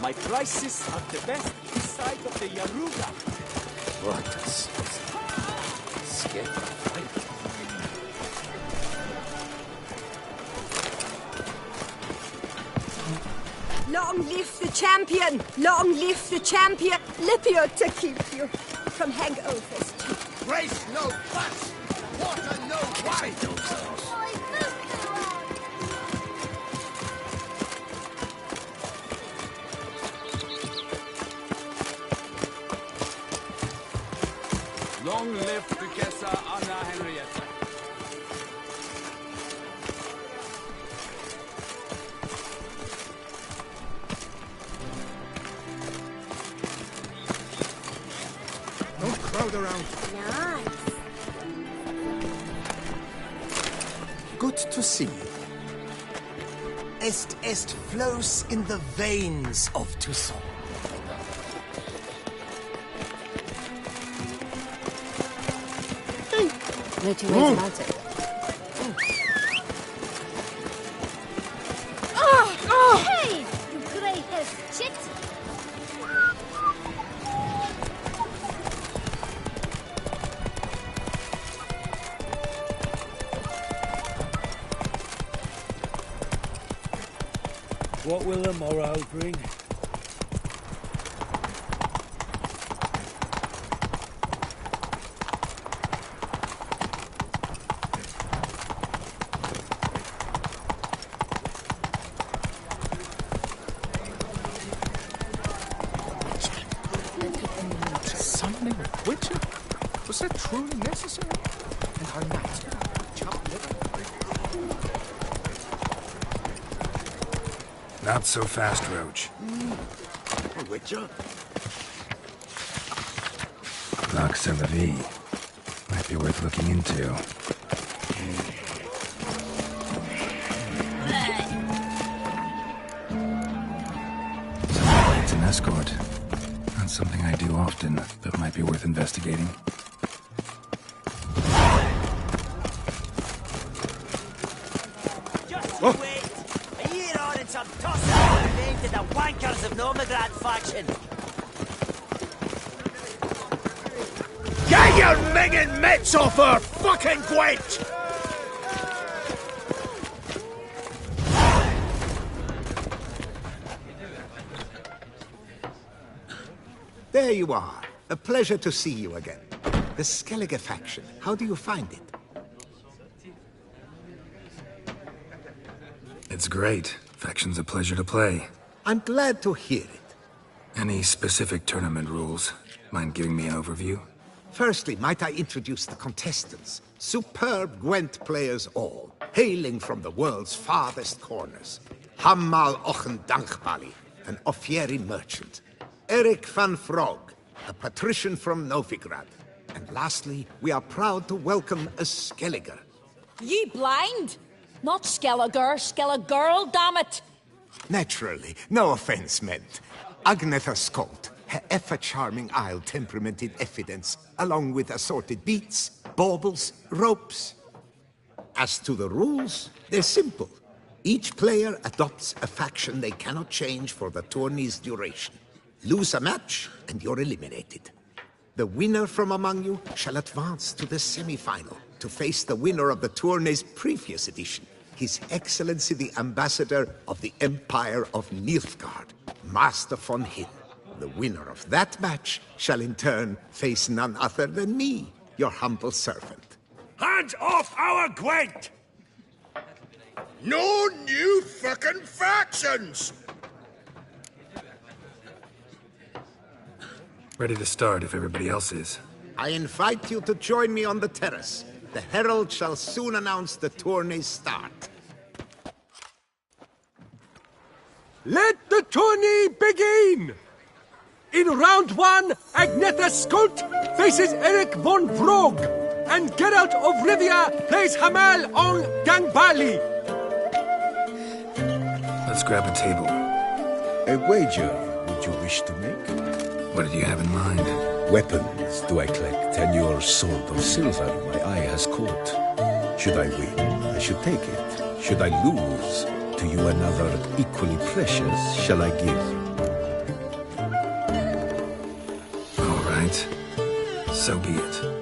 My prices are the best this side of the Yaruga. What a scary fight. Long live the champion! Long live the champion! Lipio to keep you from hangovers. Grace no fuss, water no wine. Long live Duchessa Anna Henrietta. Don't crowd around. Nice. Good to see you. Est flows in the veins of Toussaint. No two ways about it. Hey, you grey-haired chit! What will the morrow bring? Summoning a witcher? Was that truly necessary? And her knights chopped liver? Not so fast, Roach. A witcher? Nox de la Vie. Might be worth looking into. escort. Not something I do often, but might be worth investigating. Just you wait! A year on and some tossing remain to the wankers of Novigrad faction! Get your minging mitts off her fucking Gwent! There you are. A pleasure to see you again. The Skellige faction, how do you find it? It's great. Faction's a pleasure to play. I'm glad to hear it. Any specific tournament rules? Mind giving me an overview? Firstly, might I introduce the contestants? Superb Gwent players all, hailing from the world's farthest corners. Hammal Ochen Dankbali, an Offieri merchant. Eric van Frog, a patrician from Novigrad. And lastly, we are proud to welcome a Skelliger. Ye blind? Not Skelliger, Skelligirl, damn it! Naturally, no offense meant. Agnetha Skolt, her ever-charming Isle temperamented evidence, along with assorted beats, baubles, ropes. As to the rules, they're simple. Each player adopts a faction they cannot change for the tourney's duration. Lose a match, and you're eliminated. The winner from among you shall advance to the semi-final to face the winner of the tourney's previous edition, His Excellency the Ambassador of the Empire of Nilfgaard, Master von Hin. The winner of that match shall in turn face none other than me, your humble servant. Hands off our Gwent! No new fucking factions! Ready to start if everybody else is. I invite you to join me on the terrace. The herald shall soon announce the tourney's start. Let the tourney begin! In round 1, Agnetha Skolt faces Eric von Vrog, and Geralt of Rivia plays Hammal on Gangbali. Let's grab a table. A wager would you wish to make? What did you have in mind? Weapons do I collect, and your sword of silver my eye has caught. Should I win, I should take it. Should I lose, to you another equally precious shall I give. All right. So be it.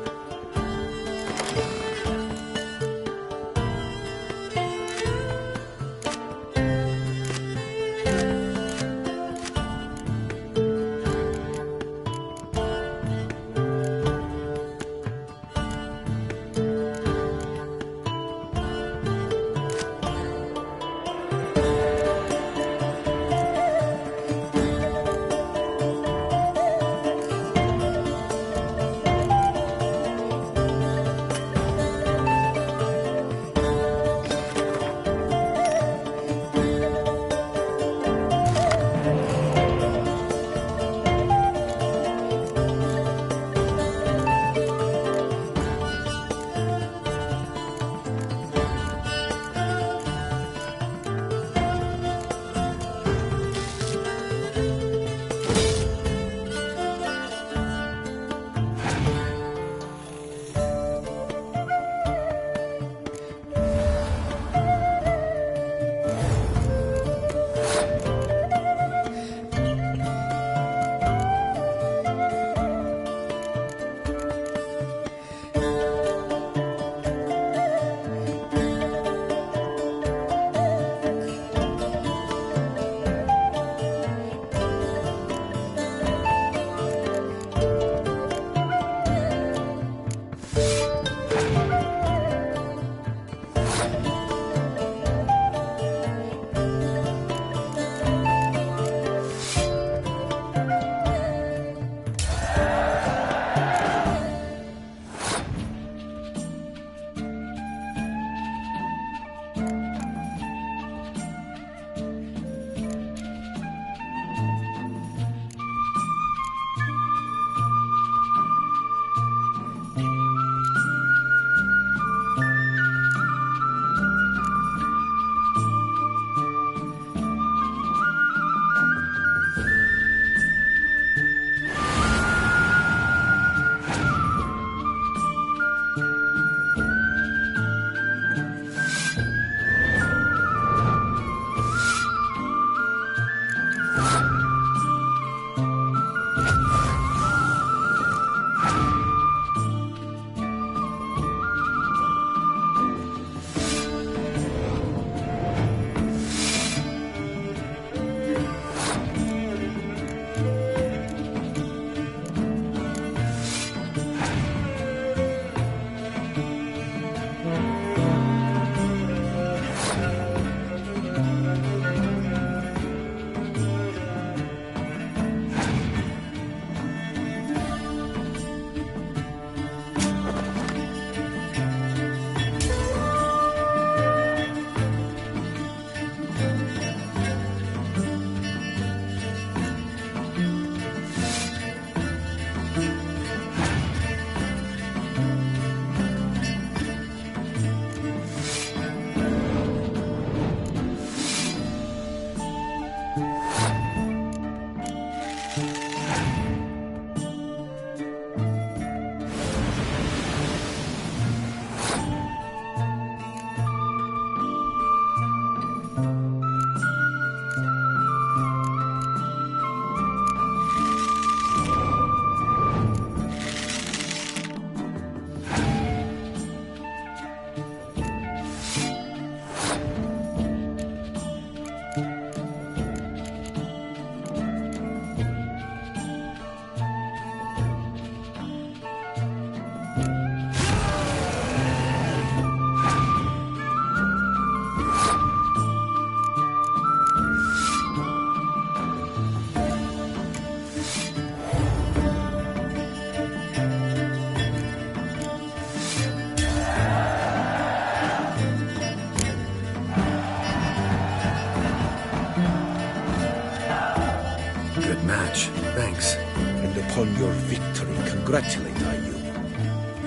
good match. Thanks. And upon your victory, congratulate I you.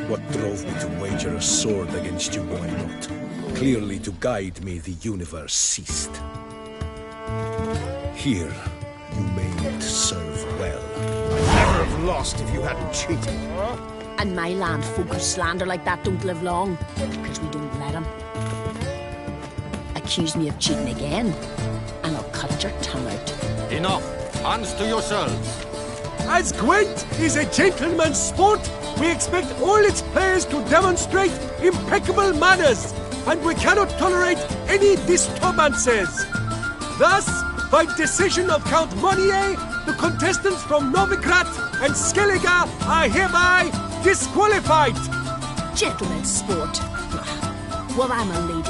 What drove me to wager a sword against you, why not? Clearly to guide me, the universe ceased. Here, you may serve well. I'd never have lost if you hadn't cheated. And my land folk who slander like that don't live long, because we don't let them. Accuse me of cheating again, and I'll cut your tongue out. Enough! Hands to yourselves! As Gwent is a gentleman's sport, we expect all its players to demonstrate impeccable manners, and we cannot tolerate any disturbances. Thus, by decision of Count Monnier, the contestants from Novigrad and Skellige are hereby disqualified. Gentlemen's sport. Well, I'm a lady,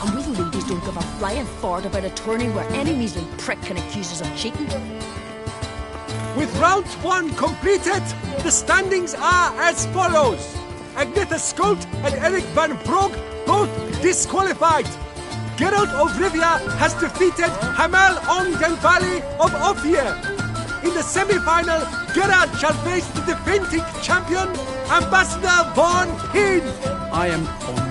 and we ladies don't give a flying fart about a tourney where any measly prick can accuse us of cheating. With round 1 completed, the standings are as follows. Agnetha Skolt and Eric van Brugge both disqualified. Geralt of Rivia has defeated Hamal Ongenvali of Ophir. In the semi-final, Geralt shall face the defending champion, Ambassador Von Hind. I am honored.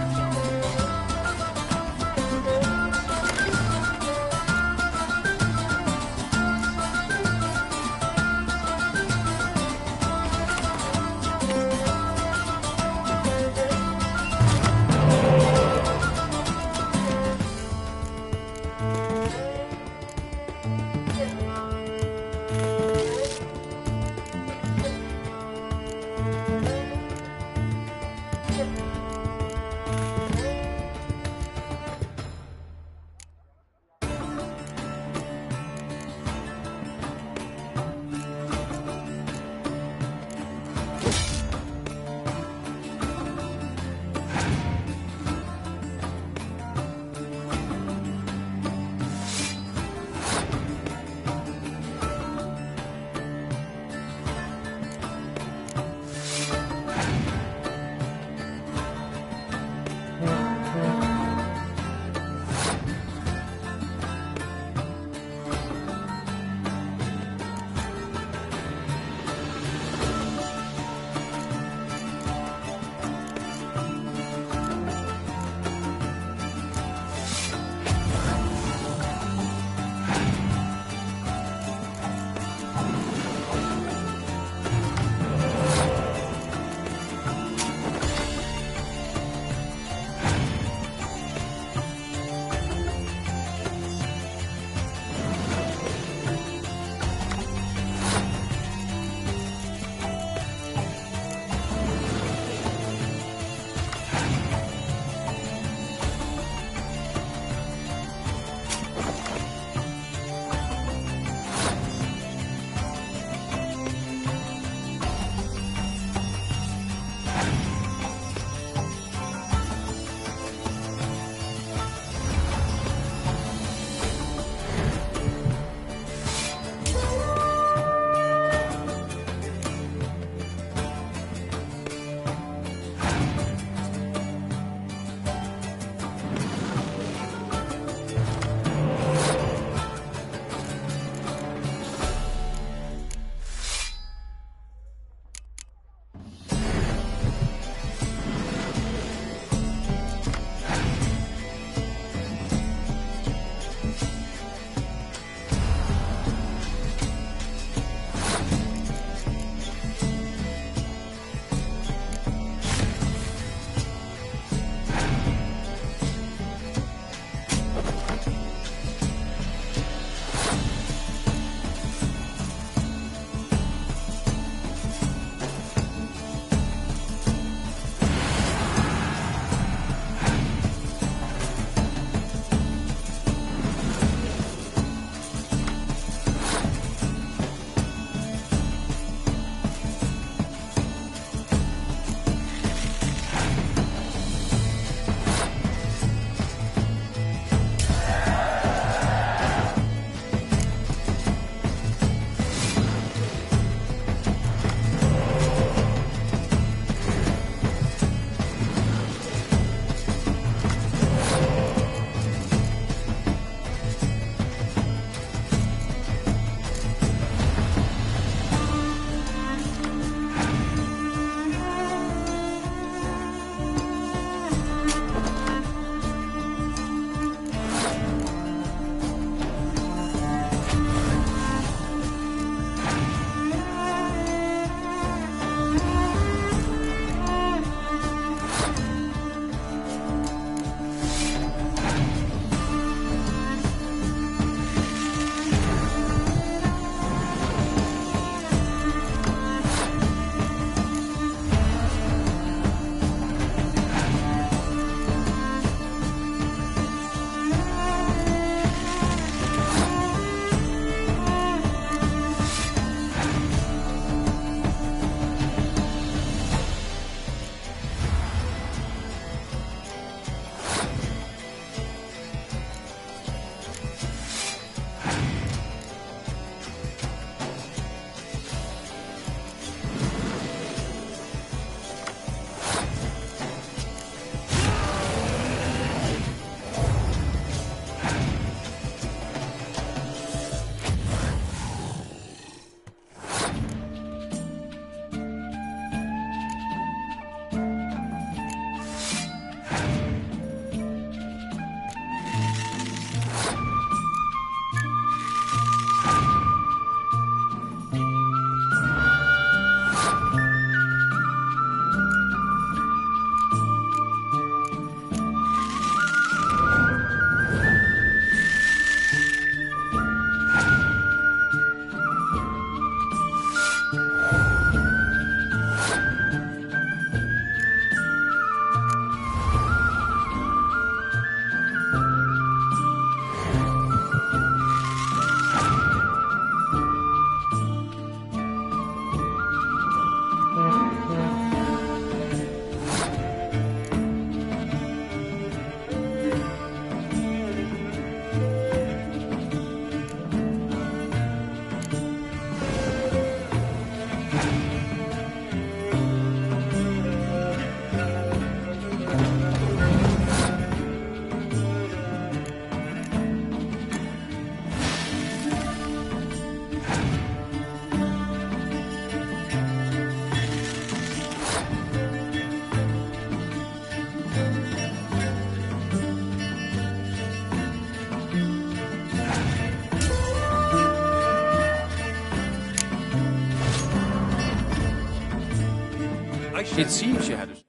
It seems you had it.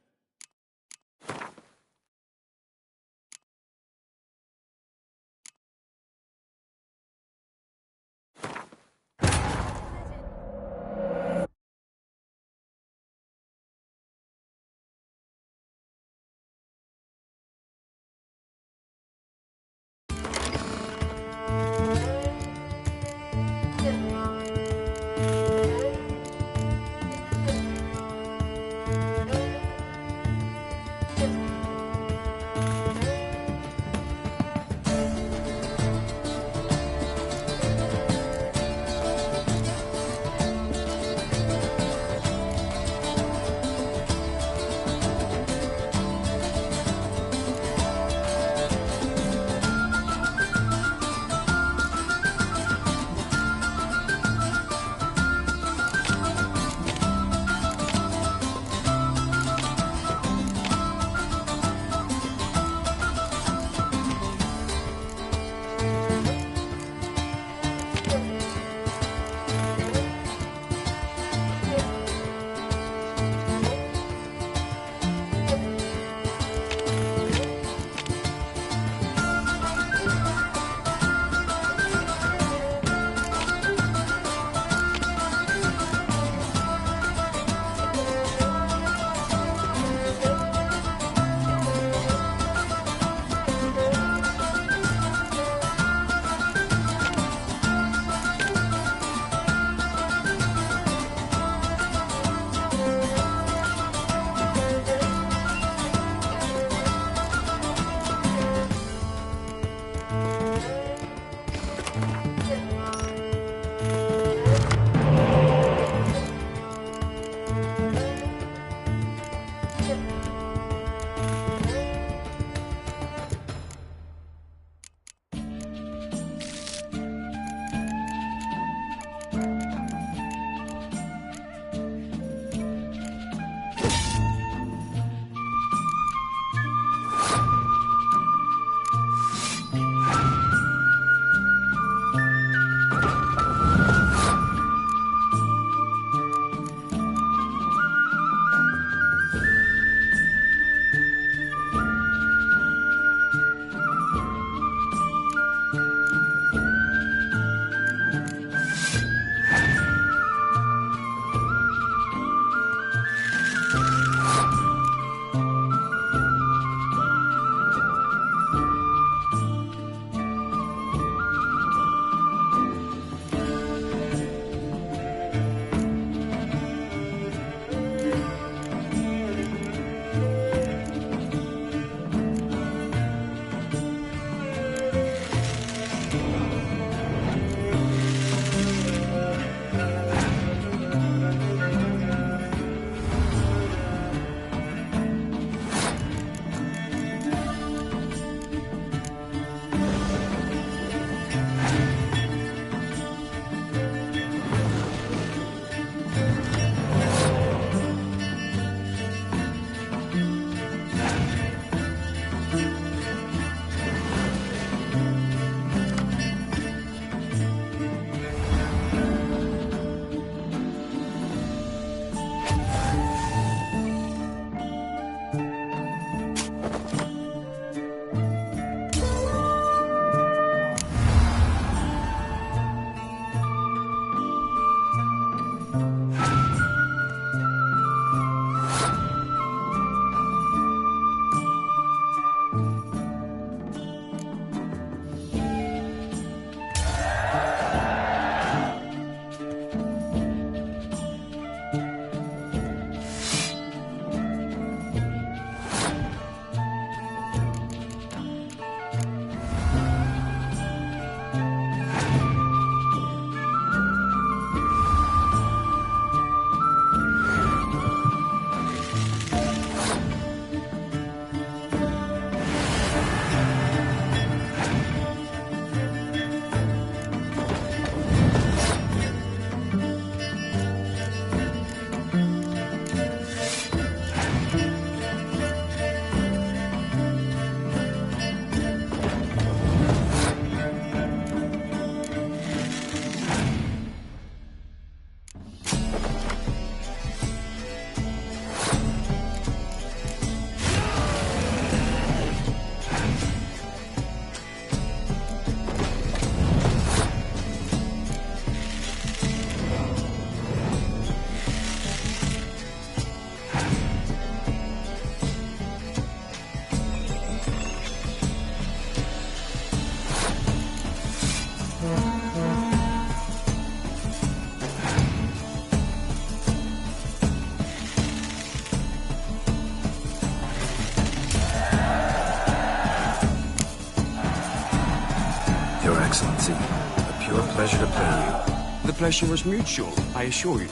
pleasure to play you. The pleasure was mutual, I assure you.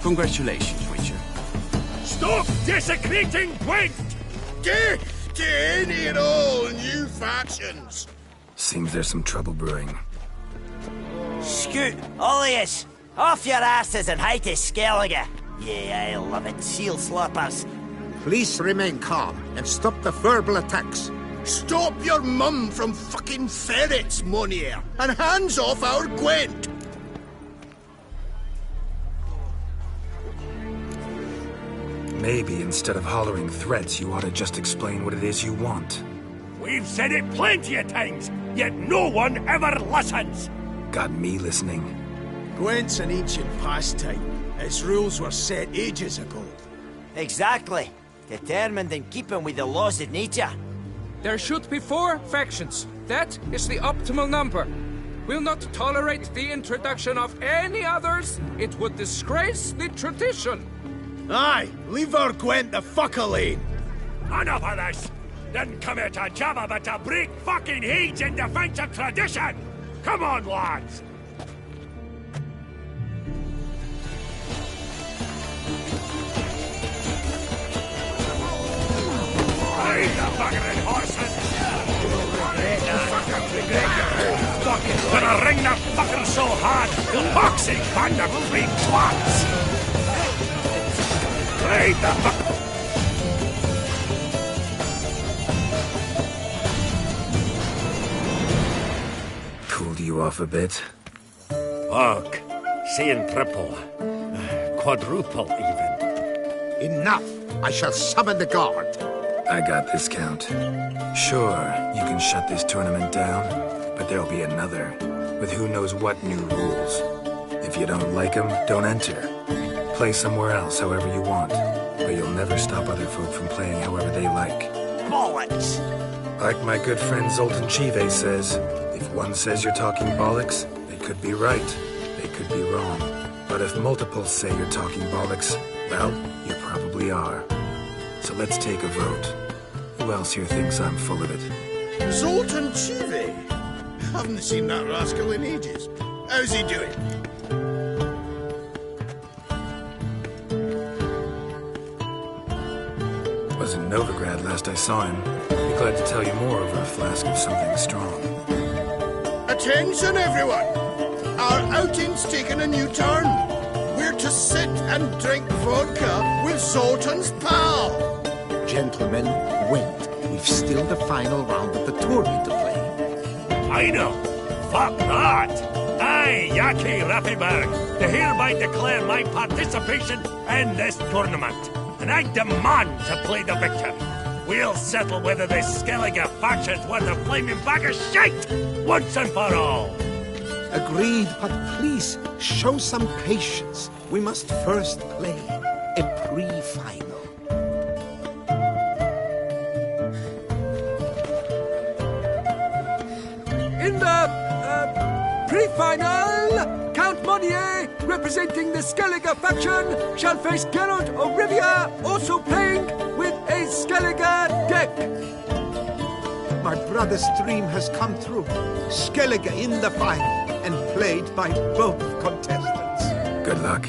Congratulations, Witcher. Stop desecrating Gwent! Death to any and all new factions! Seems there's some trouble brewing. Scoot, all of yous! Off your asses and hide to Skellige! Yeah, I love it, seal sloppers. Please remain calm and stop the verbal attacks. Stop your mum from fucking ferrets, Monier, and hands off our Gwent! Maybe instead of hollering threats, you ought to just explain what it is you want. We've said it plenty of times, yet no one ever listens! Got me listening. Gwent's an ancient pastime. Its rules were set ages ago. Exactly. Determined in keeping with the laws of nature. There should be 4 factions. That is the optimal number. We'll not tolerate the introduction of any others. It would disgrace the tradition. Aye, leave our Gwent the fuck alone. Enough of this! Didn't come here to jabba, but to break fucking heads in defense of tradition! Come on, lads! Ride the fucking horses! Gonna ring the fucker so hard, boxing band of freak twats! Ride the fuck... Cooled you off a bit? Fuck. Seeing triple. Quadruple, even. Enough! I shall summon the guard. I got this, Count. Sure, you can shut this tournament down, but there'll be another, with who knows what new rules. If you don't like them, don't enter. Play somewhere else however you want, but you'll never stop other folk from playing however they like. Bollocks! Like my good friend Zoltan Chive says, if one says you're talking bollocks, they could be right, they could be wrong. But if multiples say you're talking bollocks, well, you probably are. So let's take a vote. Who else here thinks I'm full of it? Zoltan Chive? Haven't seen that rascal in ages. How's he doing? Was in Novigrad last I saw him. Be glad to tell you more over a flask of something strong. Attention, everyone! Our outing's taken a new turn. We're to sit and drink vodka with Zoltan's pal. Gentlemen, wait. We've still the final round of the tournament to play. Final? Fuck that! I, Yaki Rappelberg, do hereby declare my participation in this tournament. And I demand to play the victor. We'll settle whether this Skellige faction's worth a flaming bag of shite once and for all. Agreed, but please, show some patience. We must first play a pre-final. In the pre-final, Count Monier, representing the Skellige faction, shall face Geralt of Rivia, also playing with a Skellige deck. My brother's dream has come true. Skellige in the final, and played by both contestants. Good luck.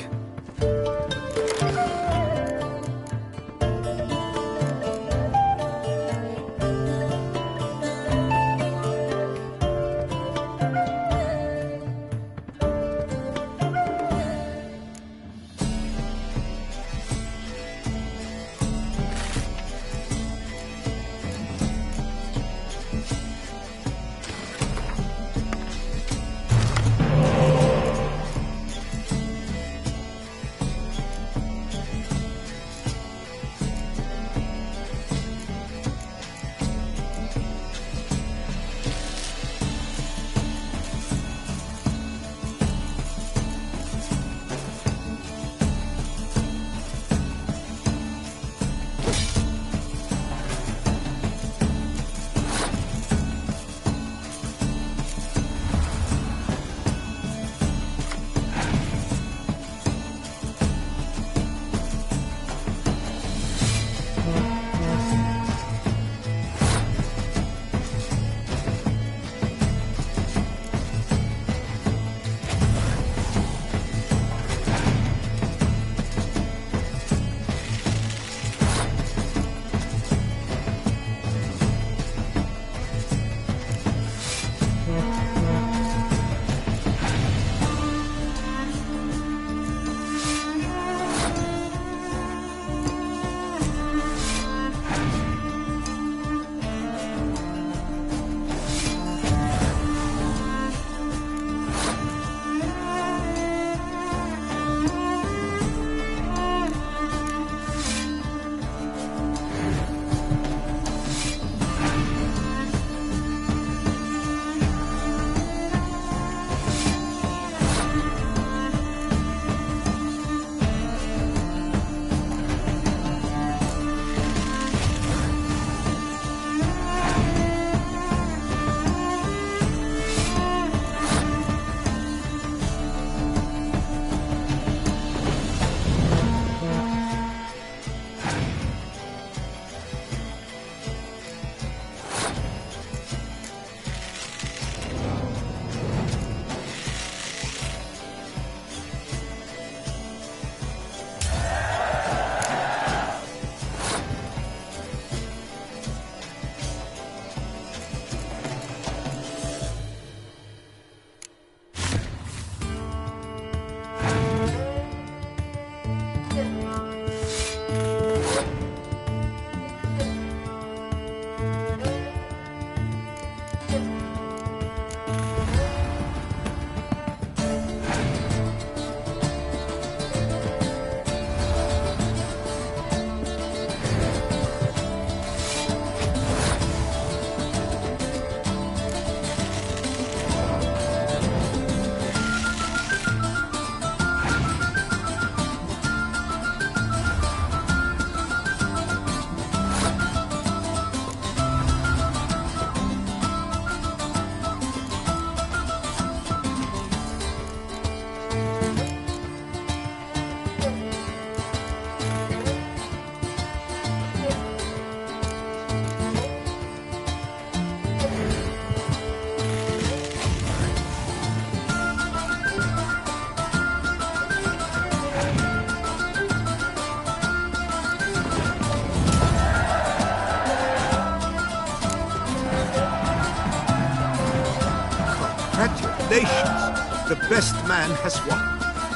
The best man has won,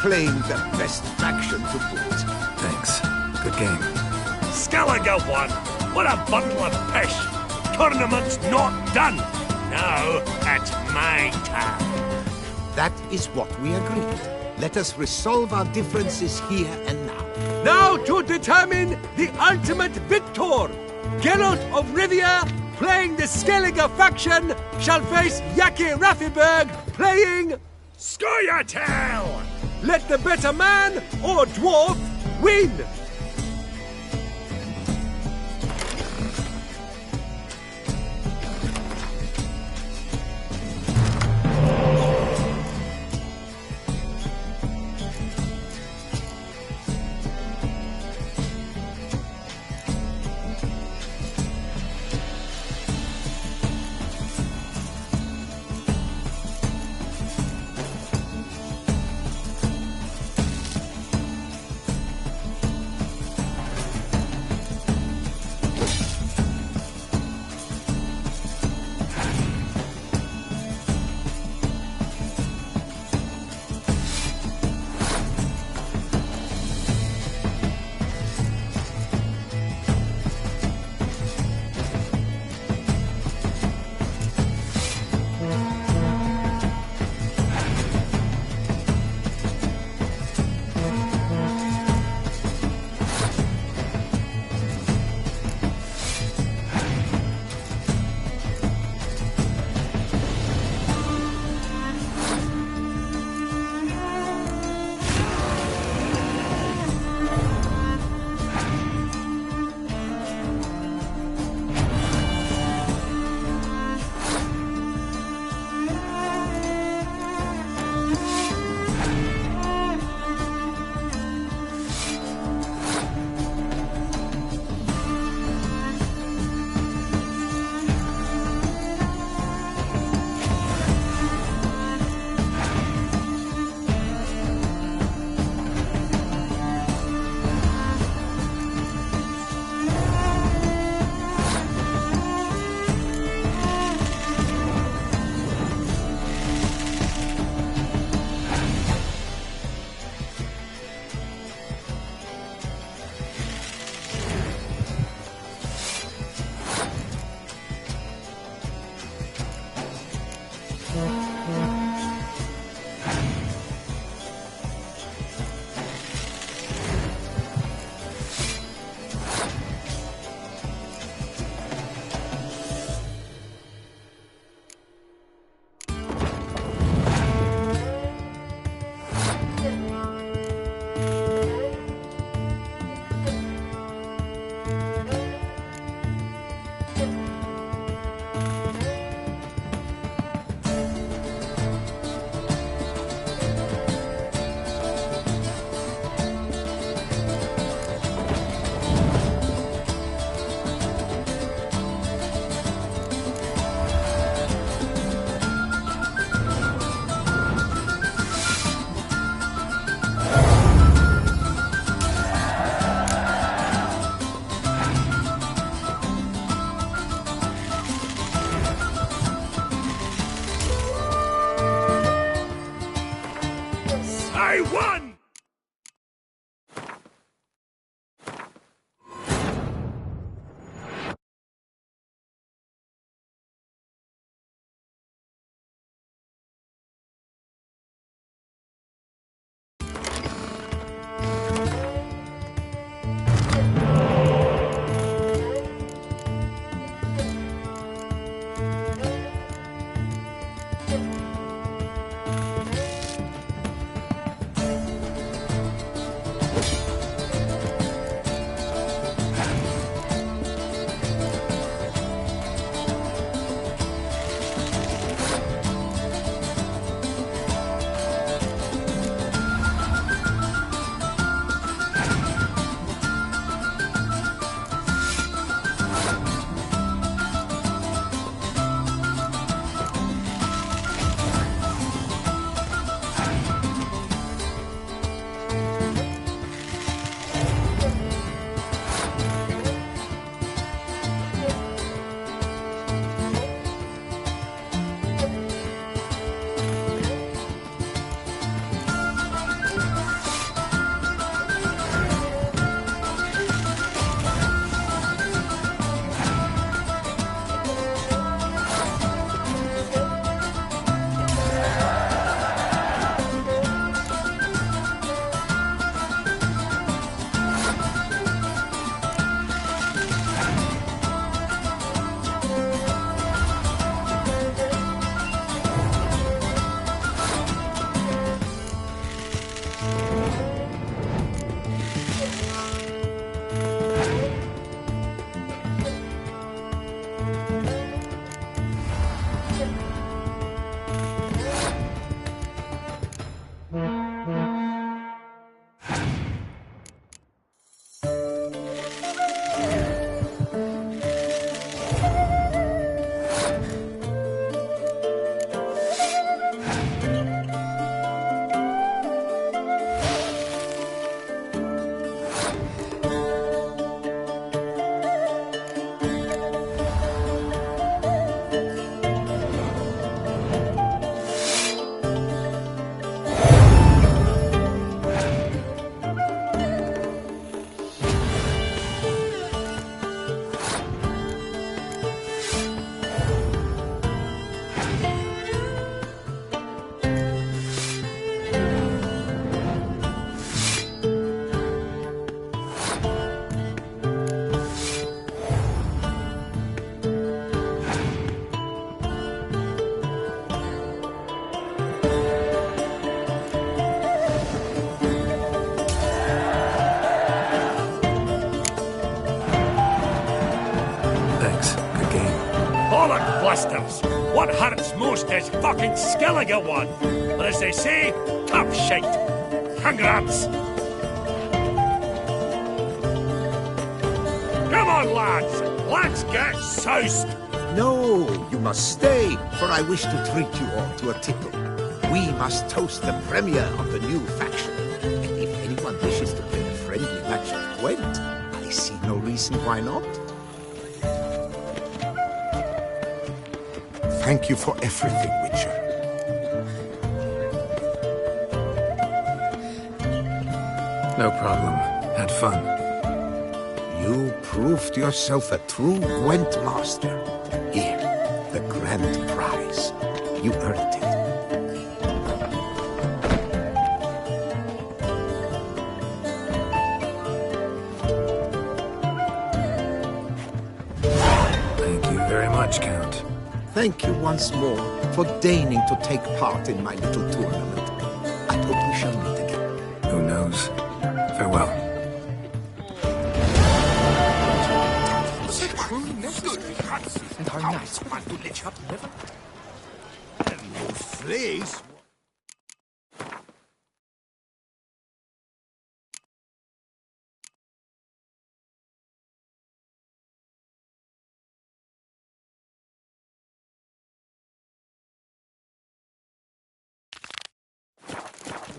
playing the best faction to boot. Thanks. Good game. Skellige won! What a bundle of pish! Tournament's not done! Now, it's my turn. That is what we agreed. Let us resolve our differences here and now. Now to determine the ultimate victor! Geralt of Rivia, playing the Skellige faction, shall face Yaki Raffiberg, playing... Scoia'tael! Let the better man, or dwarf, win! I won! blusters. What hurts most is fucking Skellige one. But as they say, tough shite. Congrats. Come on, lads. Let's get soused. No, you must stay, for I wish to treat you all to a tipple. We must toast the premier of the new faction. And if anyone wishes to play a friendly match of Gwent, I see no reason why not. Thank you for everything, Witcher. No problem. Had fun. You proved yourself a true Gwent master. Here, the grand prize. You earned it. Thank you very much, Count. Thank you once more for deigning to take part in my little tournament. I hope we shall meet again. Who knows? Farewell. And our knights want to lich up river? And no slaves?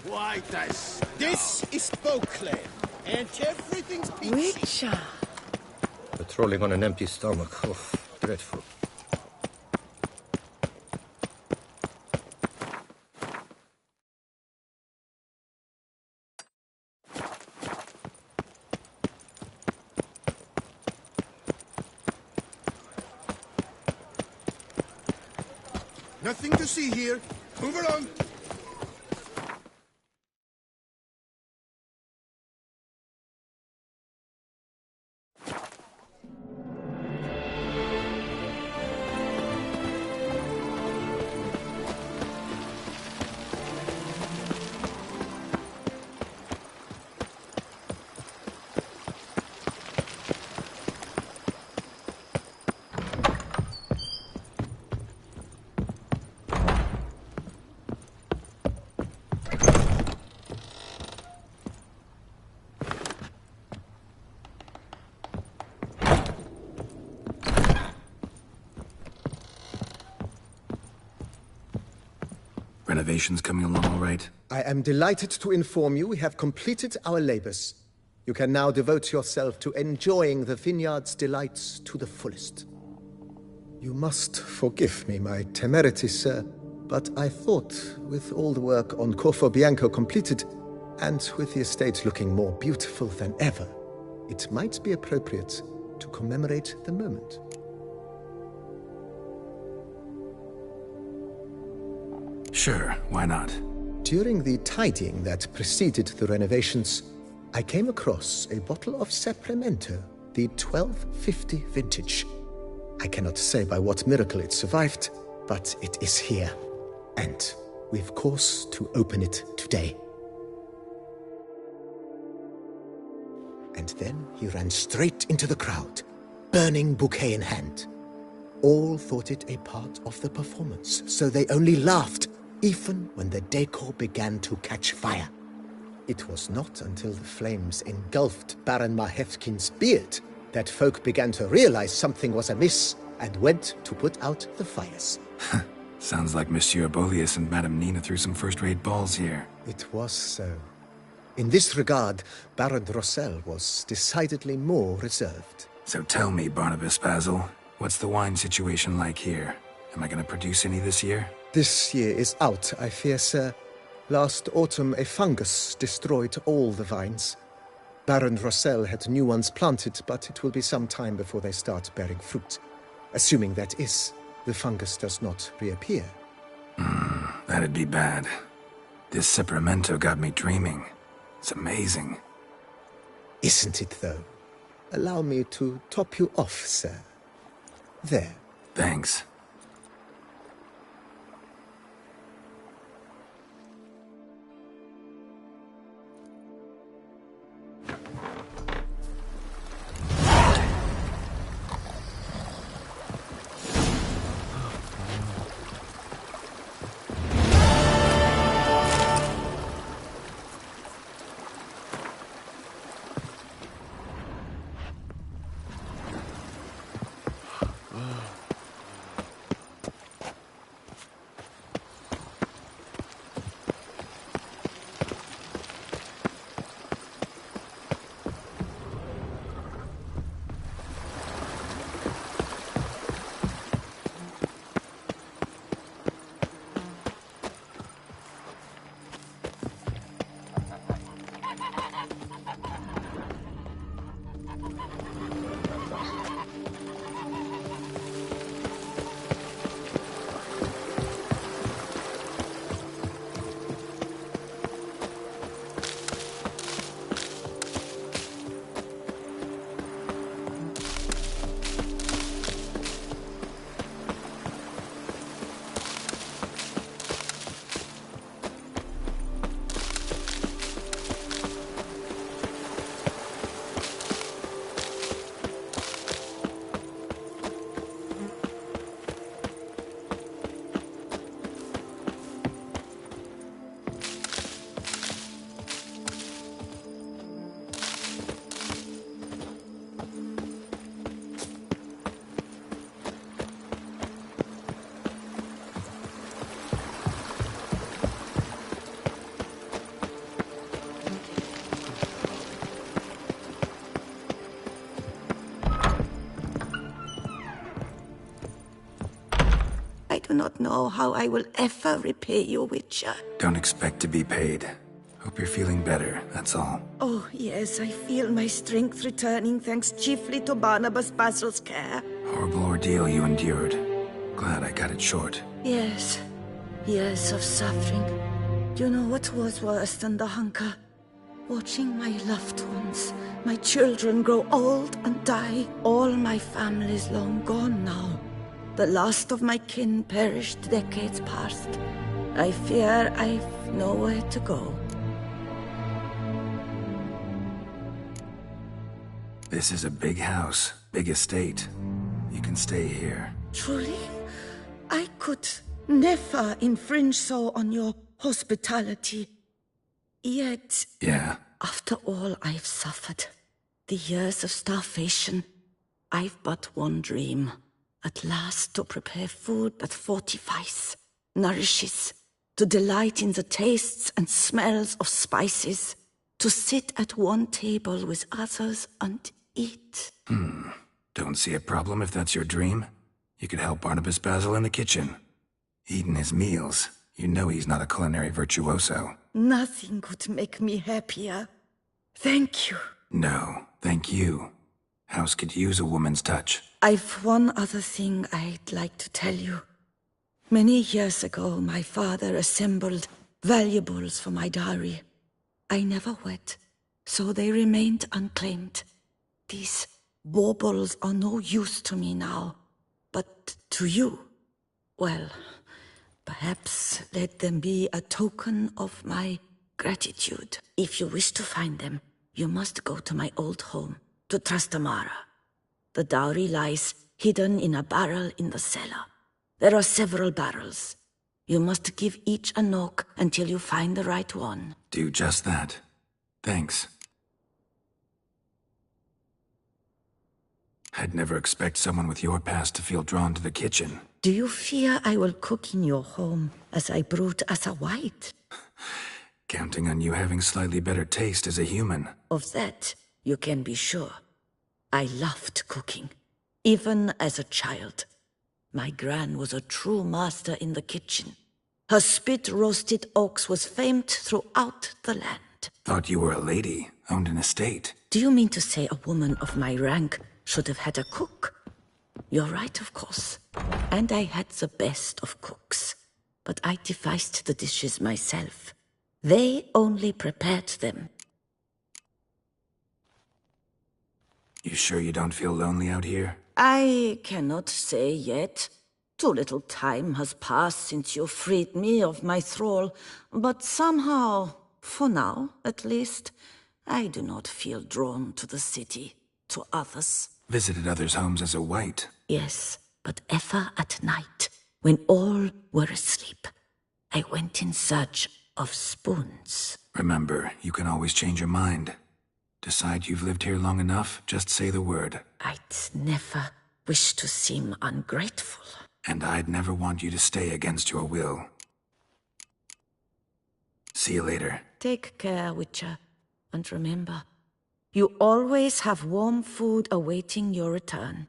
Why, this is Beauclair, and everything's peachy. Witcher. Patrolling on an empty stomach. Oh, dreadful. Nothing to see here. Move along. Renovations coming along all right? I am delighted to inform you we have completed our labors. You can now devote yourself to enjoying the vineyard's delights to the fullest. You must forgive me my temerity, sir, but I thought, with all the work on Corvo Bianco completed, and with the estate looking more beautiful than ever, it might be appropriate to commemorate the moment. Sure, why not? During the tidying that preceded the renovations, I came across a bottle of Sapramento, the 1250 vintage. I cannot say by what miracle it survived, but it is here. And we've cause to open it today. And then he ran straight into the crowd, burning bouquet in hand. All thought it a part of the performance, so they only laughed, even when the decor began to catch fire. It was not until the flames engulfed Baron Mahefkin's beard that folk began to realize something was amiss and went to put out the fires. Sounds like Monsieur Bolius and Madame Nina threw some first-rate balls here. It was so. In this regard, Baron Rossel was decidedly more reserved. So tell me, Barnabas Basil, what's the wine situation like here? Am I going to produce any this year? This year is out, I fear, sir. Last autumn, a fungus destroyed all the vines. Baron Rossel had new ones planted, but it will be some time before they start bearing fruit. Assuming that is, the fungus does not reappear. That'd be bad. This Sapramento got me dreaming. It's amazing. Isn't it, though? Allow me to top you off, sir. There. Thanks. not know how I will ever repay you, Witcher. Don't expect to be paid. Hope you're feeling better, that's all. Oh, yes, I feel my strength returning thanks chiefly to Barnabas Basil's care. Horrible ordeal you endured. Glad I cut it short. Yes, years of suffering. Do you know what was worse than the hunger? Watching my loved ones, my children grow old and die. All my family's long gone now. The last of my kin perished decades past. I fear I've nowhere to go. This is a big house, big estate. You can stay here. Truly? I could never infringe so on your hospitality. Yet... Yeah? After all I've suffered, the years of starvation, I've but one dream. At last to prepare food that fortifies, nourishes, to delight in the tastes and smells of spices, to sit at one table with others and eat. Don't see a problem if that's your dream. You could help Barnabas Basil in the kitchen. Eating his meals. You know he's not a culinary virtuoso. Nothing could make me happier. Thank you. No, thank you. House could use a woman's touch. I've one other thing I'd like to tell you. Many years ago, my father assembled valuables for my dowry. I never wed, so they remained unclaimed. These baubles are no use to me now, but to you, well, perhaps let them be a token of my gratitude. If you wish to find them, you must go to my old home, to Trastamara. The dowry lies hidden in a barrel in the cellar. There are several barrels. You must give each a knock until you find the right one. Do just that. Thanks. I'd never expect someone with your past to feel drawn to the kitchen. Do you fear I will cook in your home as I brewed as a white? Counting on you having slightly better taste as a human. Of that, you can be sure. I loved cooking, even as a child. My gran was a true master in the kitchen. Her spit-roasted ox was famed throughout the land. Thought you were a lady, owned an estate. Do you mean to say a woman of my rank should have had a cook? You're right, of course. And I had the best of cooks. But I devised the dishes myself. They only prepared them. You sure you don't feel lonely out here? I cannot say yet. Too little time has passed since you freed me of my thrall, but somehow, for now at least, I do not feel drawn to the city, to others. Visited others' homes as a white? Yes, but ever at night, when all were asleep, I went in search of spoons. Remember, you can always change your mind. Decide you've lived here long enough, just say the word. I'd never wish to seem ungrateful. And I'd never want you to stay against your will. See you later. Take care, Witcher. And remember, you always have warm food awaiting your return.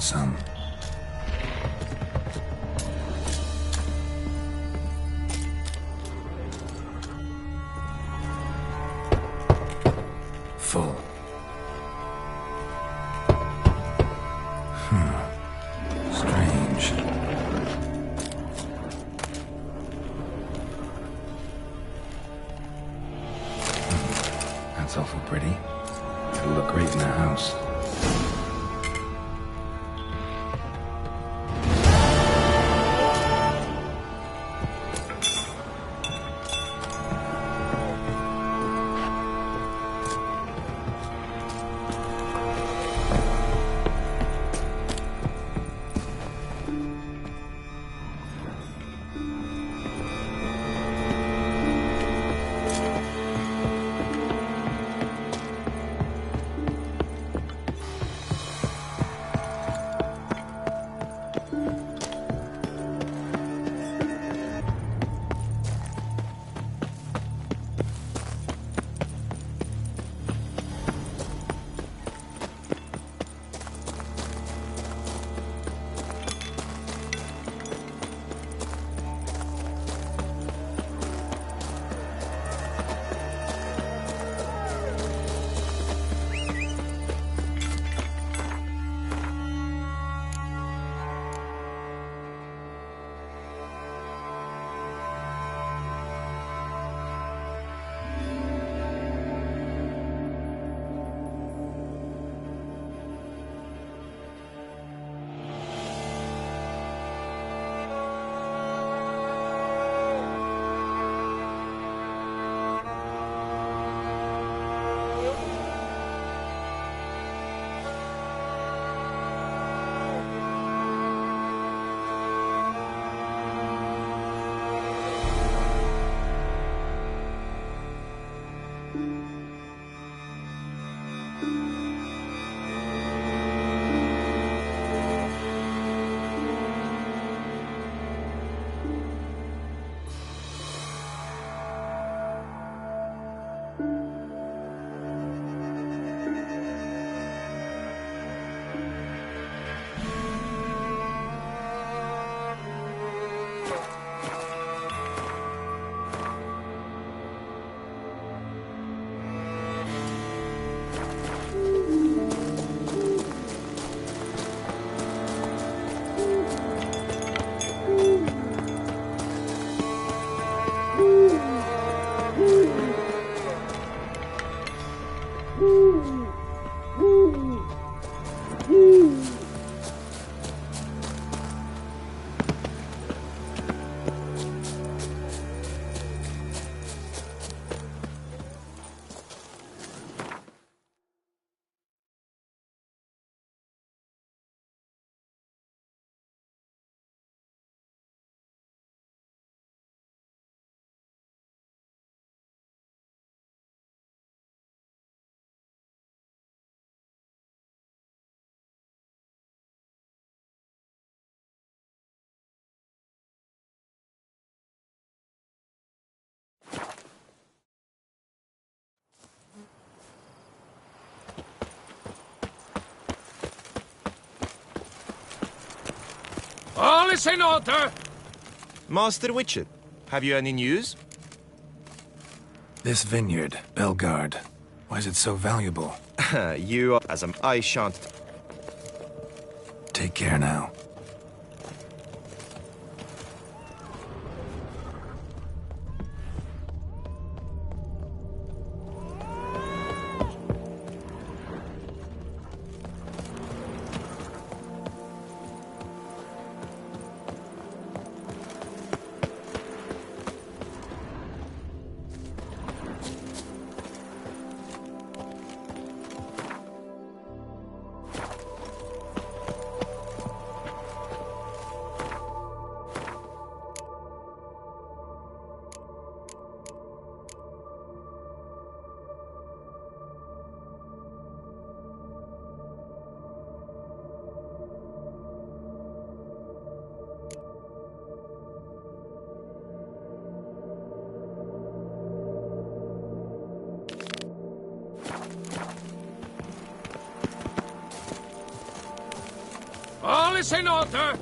found some. Full. Strange. That's awful pretty. It'll look great in the house. All is in order! Master Witcher, have you any news? This vineyard, Belgard, why is it so valuable? You are as I shan't. Take care now. is in order!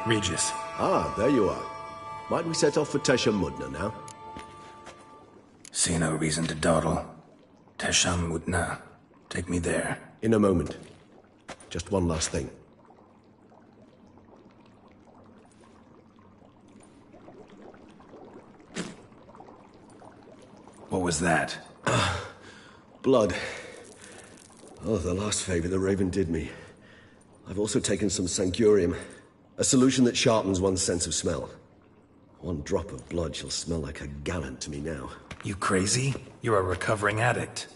Regis. Ah, there you are. Might we set off for Tesham Mutna now? See no reason to dawdle. Tesham Mutna. Take me there. In a moment. Just one last thing. What was that? Blood. Oh, the last favor the Raven did me. I've also taken some Sancurium, a solution that sharpens one's sense of smell. One drop of blood shall smell like a gallon to me now. You crazy? You're a recovering addict.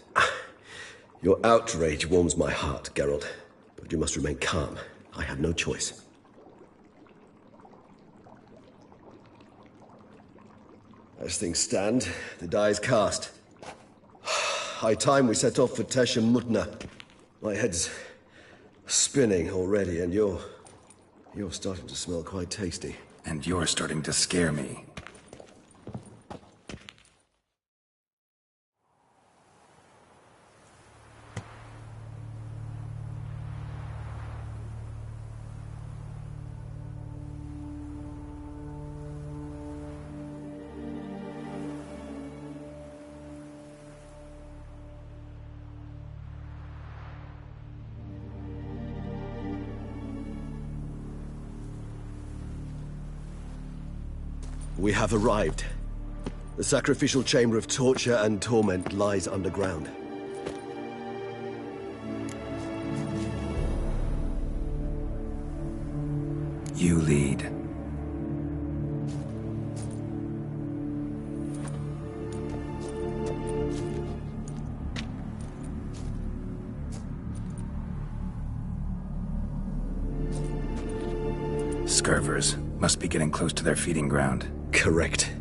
Your outrage warms my heart, Geralt. But you must remain calm. I have no choice. As things stand, the die is cast. High time we set off for Tesham Mutna. My head's spinning already, and you're starting to smell quite tasty. And you're starting to scare me. We have arrived. The sacrificial chamber of torture and torment lies underground. You lead. Scurvers must be getting close to their feeding ground. Correct.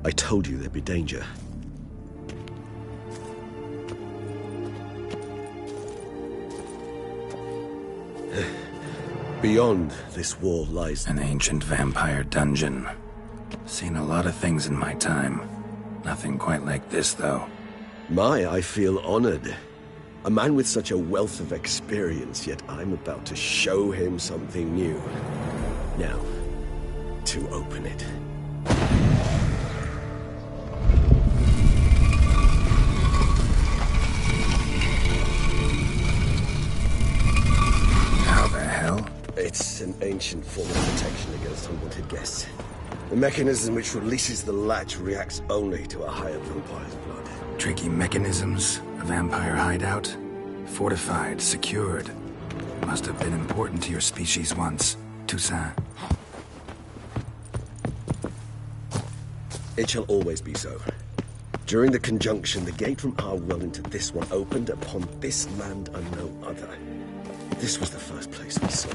I told you there'd be danger. Beyond this wall lies an ancient vampire dungeon. Seen a lot of things in my time. Nothing quite like this, though. I feel honored. A man with such a wealth of experience, yet I'm about to show him something new. Now, to open it. How the hell? It's an ancient form of protection against unwanted guests. The mechanism which releases the latch reacts only to a higher vampire's blood. Tricky mechanisms. A vampire hideout. Fortified, secured. Must have been important to your species once. Toussaint. It shall always be so. During the conjunction, the gate from our well into this one opened upon this land and no other. This was the first place we saw.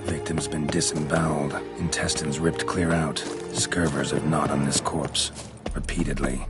Victim's been disemboweled, intestines ripped clear out. Scurvers have gnawed on this corpse. Repeatedly.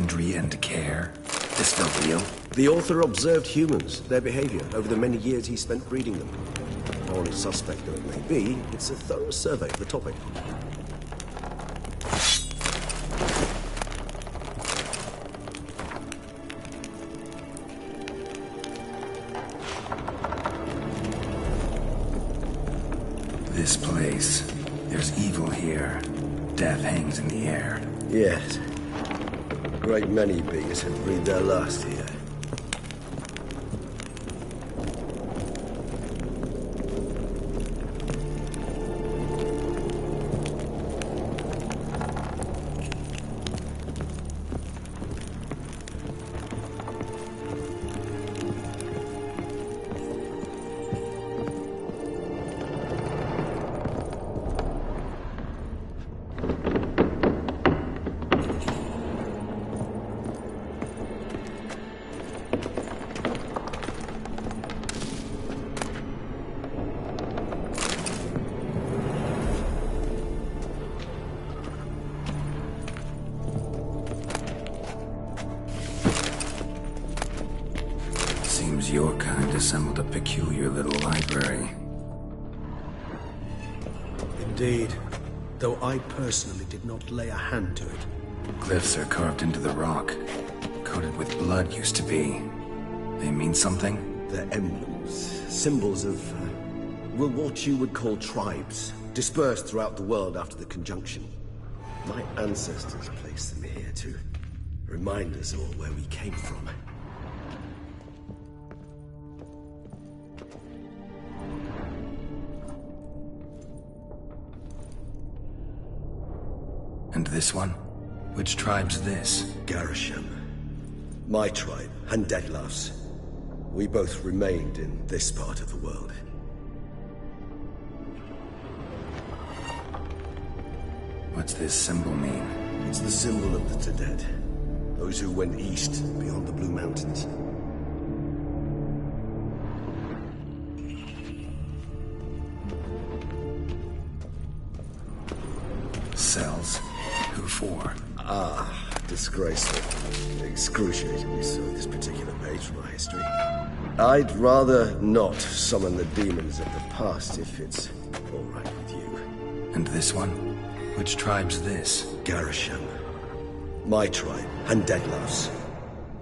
husbandry and care? This for real? The author observed humans, their behavior, over the many years he spent breeding them. Morally suspect though it may be, it's a thorough survey of the topic. This place. There's evil here. Death hangs in the air. Yes. A great many beings have breathed their last here. Seems your kind assembled a peculiar little library. Indeed, though I personally did not lay a hand to it. Glyphs are carved into the rock. Coated with blood used to be. They mean something? They're emblems, symbols of, well, what you would call tribes, dispersed throughout the world after the conjunction. My ancestors placed them here to remind us all where we came from. And this one? Which tribe's this? Garisham. My tribe, and Deadlaugh's. We both remained in this part of the world. What's this symbol mean? It's the symbol of the Tedet. Those who went east beyond the Blue Mountains. Cells? Who for? Ah, disgraceful. Excruciatingly so, this particular page from our history. I'd rather not summon the demons of the past if it's all right with you. And this one? Which tribe's this? Garisham. My tribe, and Deadlaugh's.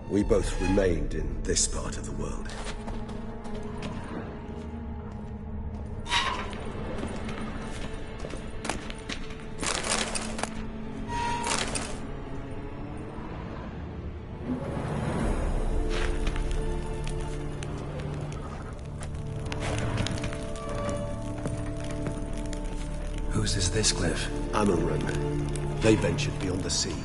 We both remained in this part of the world. Whose is this glyph? Amuran. They ventured beyond the sea.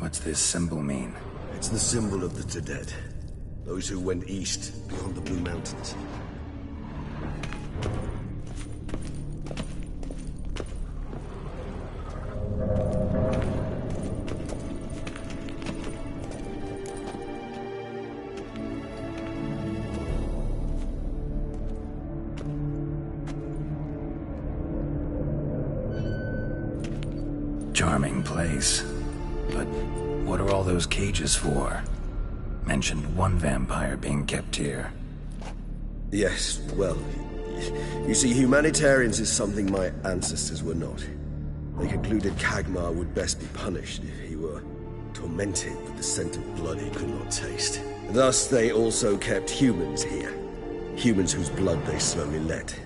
What's this symbol mean? It's the symbol of the Tedet. Those who went east beyond the Blue Mountains. Charming place. But what are all those cages for? Mentioned one vampire being kept here. Yes, well, you see, humanitarians is something my ancestors were not. They concluded Kagmar would best be punished if he were tormented with the scent of blood he could not taste. Thus, they also kept humans here. Humans whose blood they slowly let.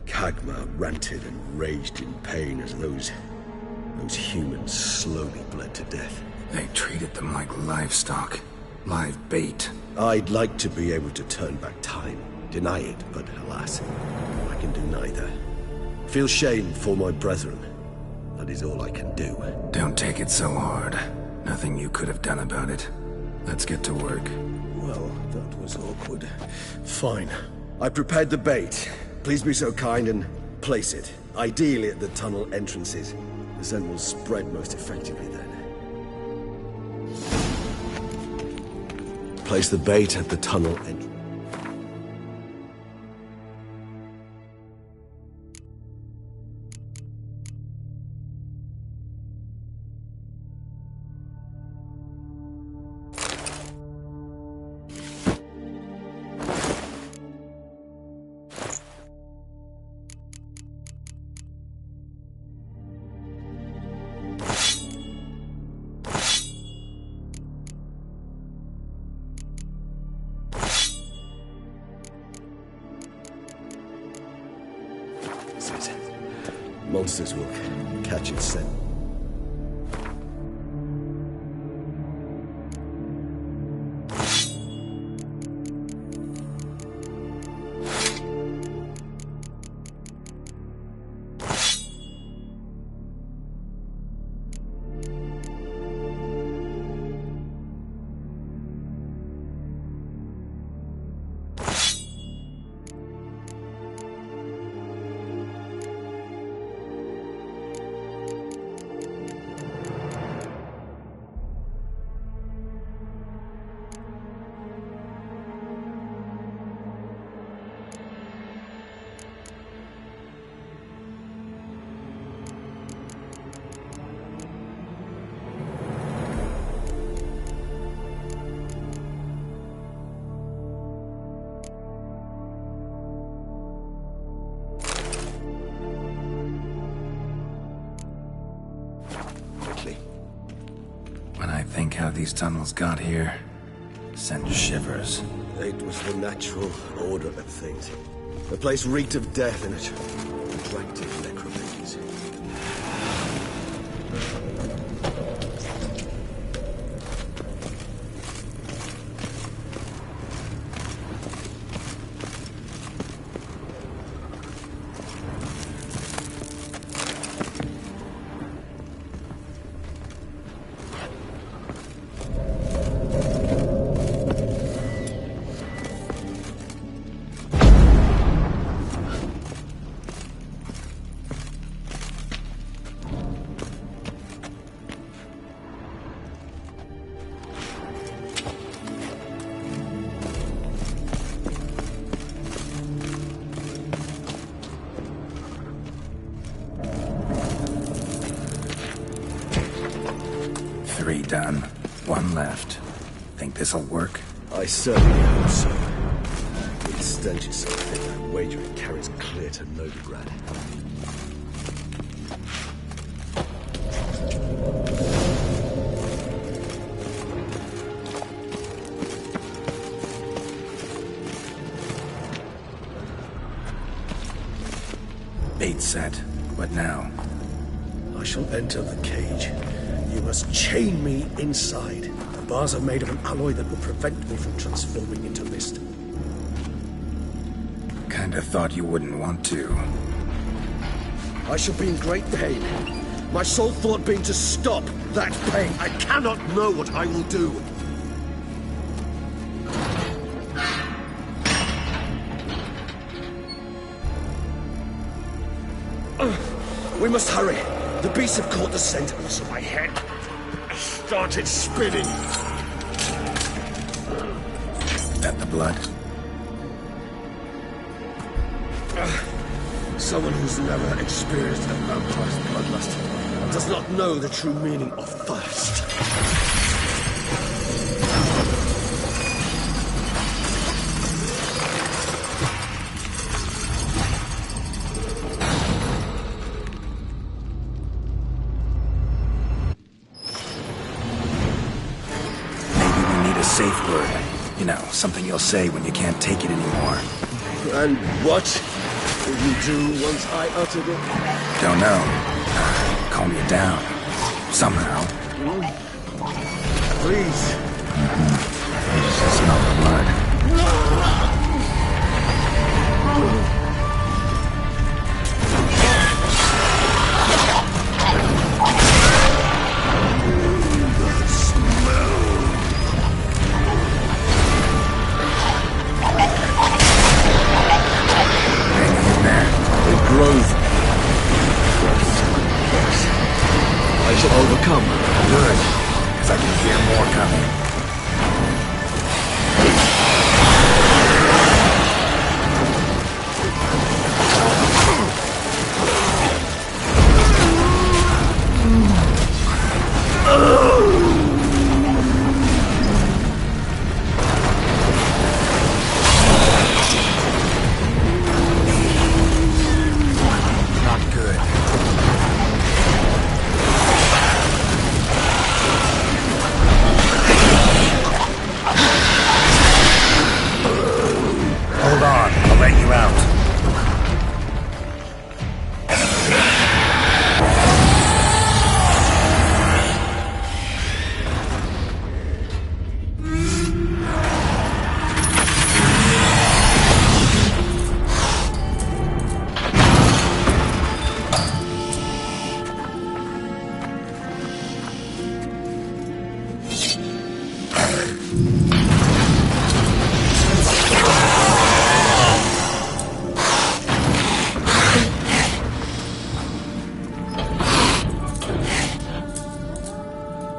Kagmar ranted and raged in pain as those humans slowly bled to death. They treated them like livestock. Live bait. I'd like to be able to turn back time. Deny it, but alas, I can do neither. Feel shame for my brethren, but blood is all I can do. Don't take it so hard. Nothing you could have done about it. Let's get to work. Well, that was awkward. Fine. I prepared the bait. Please be so kind and place it. Ideally at the tunnel entrances. The scent will spread most effectively then. Place the bait at the tunnel entrance. Monsters will catch its scent. When I think how these tunnels got here, send shivers. It was the natural order of things. The place reeked of death in it. Attractive necromancies. Three done. One left. Think this'll work? I certainly hope so. The stench is so thick, I wager it carries clear to Novigrad. Bait set. What now? I shall enter the cage. You must chain me inside. The bars are made of an alloy that will prevent me from transforming into mist. Kinda thought you wouldn't want to. I shall be in great pain. My sole thought being to stop that pain. I cannot know what I will do. We must hurry. The beasts have caught the scent, so my head started spinning. That the blood? Someone who's never experienced a vampire's bloodlust does not know the true meaning of thirst. Safe word. You know, something you'll say when you can't take it anymore. And what will you do once I uttered it? Don't know. Calm you down. Somehow. Please. Smell the blood.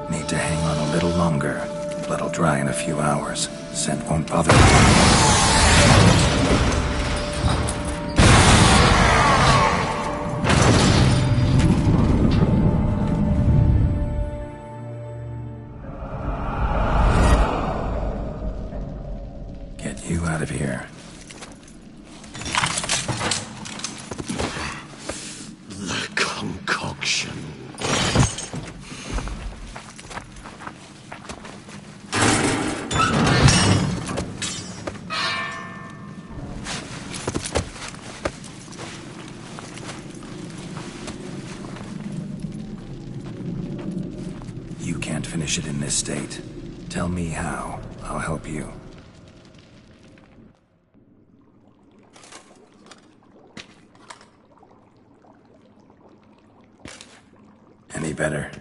Need to hang on a little longer. Blood'll dry in a few hours. Scent won't bother me. Get you out of here. The concoction. You can't finish it in this state. Tell me how. I'll help you. Any better?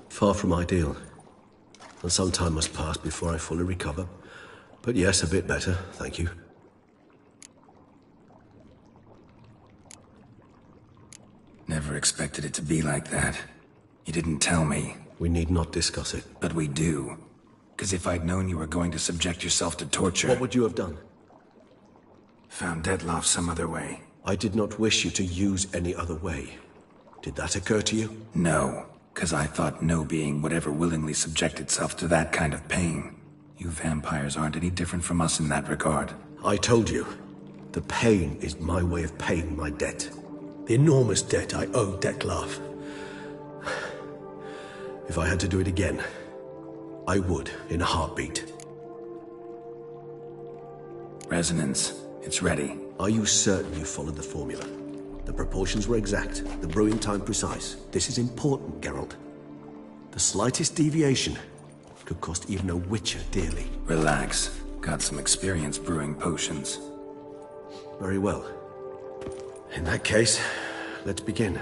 Far from ideal. And some time must pass before I fully recover. But yes, a bit better, thank you. Never expected it to be like that. You didn't tell me. We need not discuss it. But we do. Because if I'd known you were going to subject yourself to torture... What would you have done? Found Dettlaff some other way. I did not wish you to use any other way. Did that occur to you? No, because I thought no being would ever willingly subject itself to that kind of pain. You vampires aren't any different from us in that regard. I told you. The pain is my way of paying my debt. The enormous debt I owe Dettlaff. If I had to do it again, I would, in a heartbeat. Resonance. It's ready. Are you certain you followed the formula? The proportions were exact, the brewing time precise. This is important, Geralt. The slightest deviation could cost even a witcher dearly. Relax. Got some experience brewing potions. Very well. In that case, let's begin.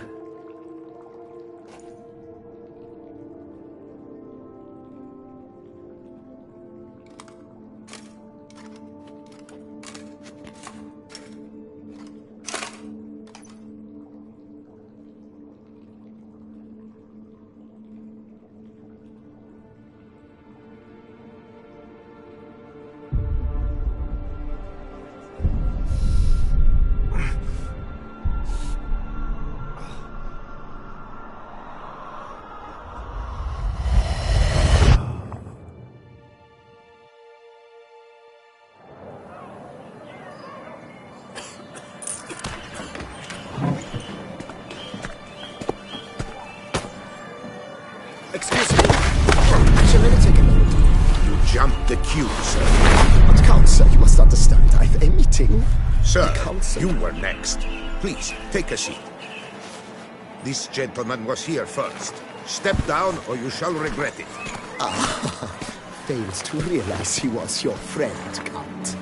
Excuse me. Shall I take a moment? You jumped the queue, sir. But Count, sir, you must understand. I've a meeting. Sir, Count, you were next. Please, take a seat. This gentleman was here first. Step down or you shall regret it. Ah, failed to realize he was your friend, Count.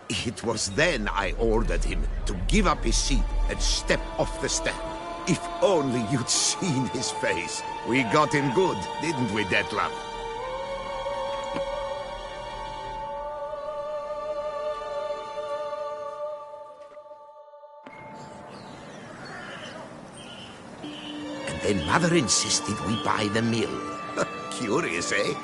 It was then I ordered him to give up his seat and step off the step. If only you'd seen his face. We got him good, didn't we, Dettlaff? And then Mother insisted we buy the mill. Curious, eh?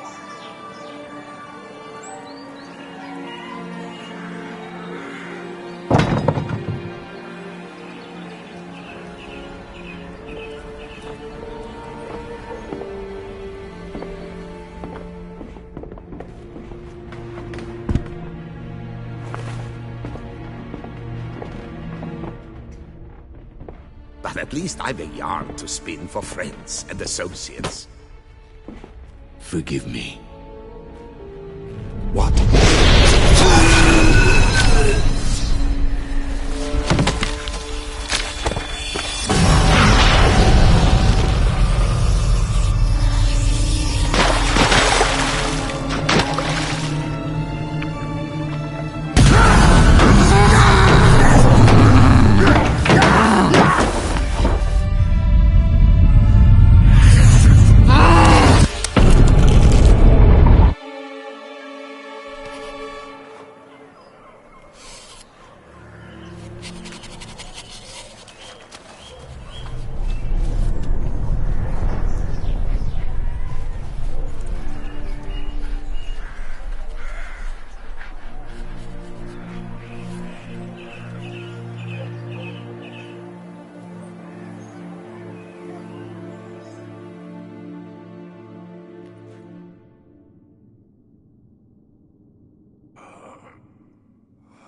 But at least I've a yarn to spin for friends and associates. Forgive me. What?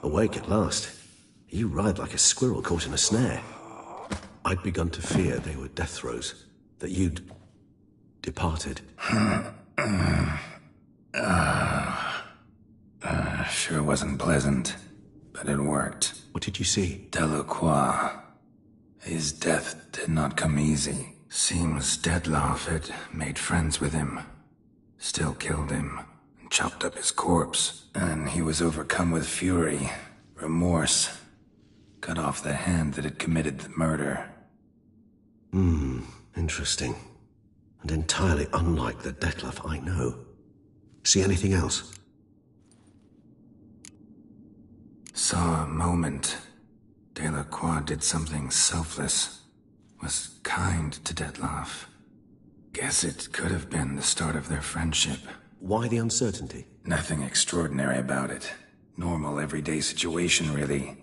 awake at last. You ride like a squirrel caught in a snare. I'd begun to fear they were death throes, that you'd departed. Sure wasn't pleasant, but it worked. What did you see? Delacroix. His death did not come easy. Seems Dettlaff had made friends with him. Still killed him, and chopped up his corpse. And he was overcome with fury, remorse. Cut off the hand that had committed the murder. Interesting. And entirely unlike the Dettlaff I know. See anything else? Saw a moment. Delacroix did something selfless. Was kind to Dettlaff. Guess it could have been the start of their friendship. Why the uncertainty? Nothing extraordinary about it. Normal, everyday situation, really.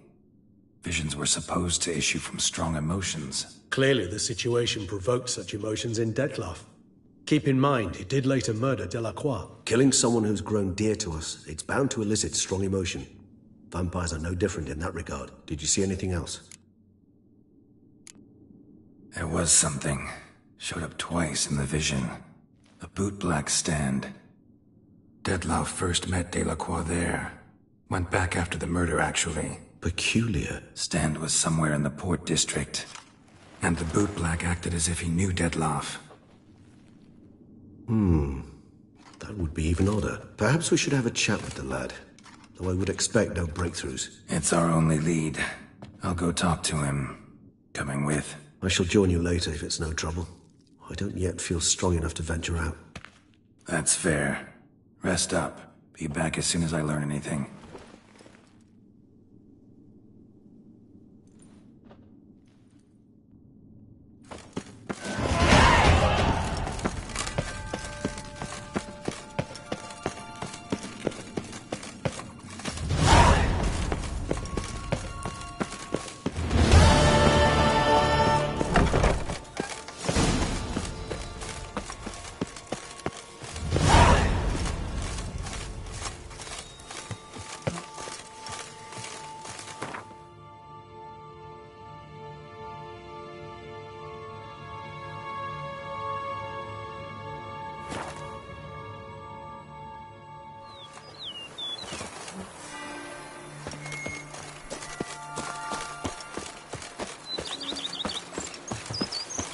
Visions were supposed to issue from strong emotions. Clearly the situation provoked such emotions in Dettlaff. Keep in mind, he did later murder Delacroix. Killing someone who's grown dear to us, it's bound to elicit strong emotion. Vampires are no different in that regard. Did you see anything else? There was something. Showed up twice in the vision. A bootblack stand. Dettlaff first met Delacroix there. Went back after the murder, actually. Peculiar. Stand was somewhere in the Port District. And the bootblack acted as if he knew Dettlaff. That would be even odder. Perhaps we should have a chat with the lad. Though I would expect no breakthroughs. It's our only lead. I'll go talk to him. Coming with? I shall join you later if it's no trouble. I don't yet feel strong enough to venture out. That's fair. Rest up. Be back as soon as I learn anything.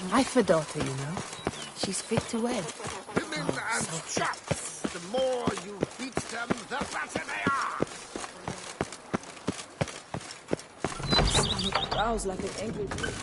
I've a daughter, you know. She's fit to wed. Women and chaps, the more you beat them, the better they are. Stomach growls like an angry bird.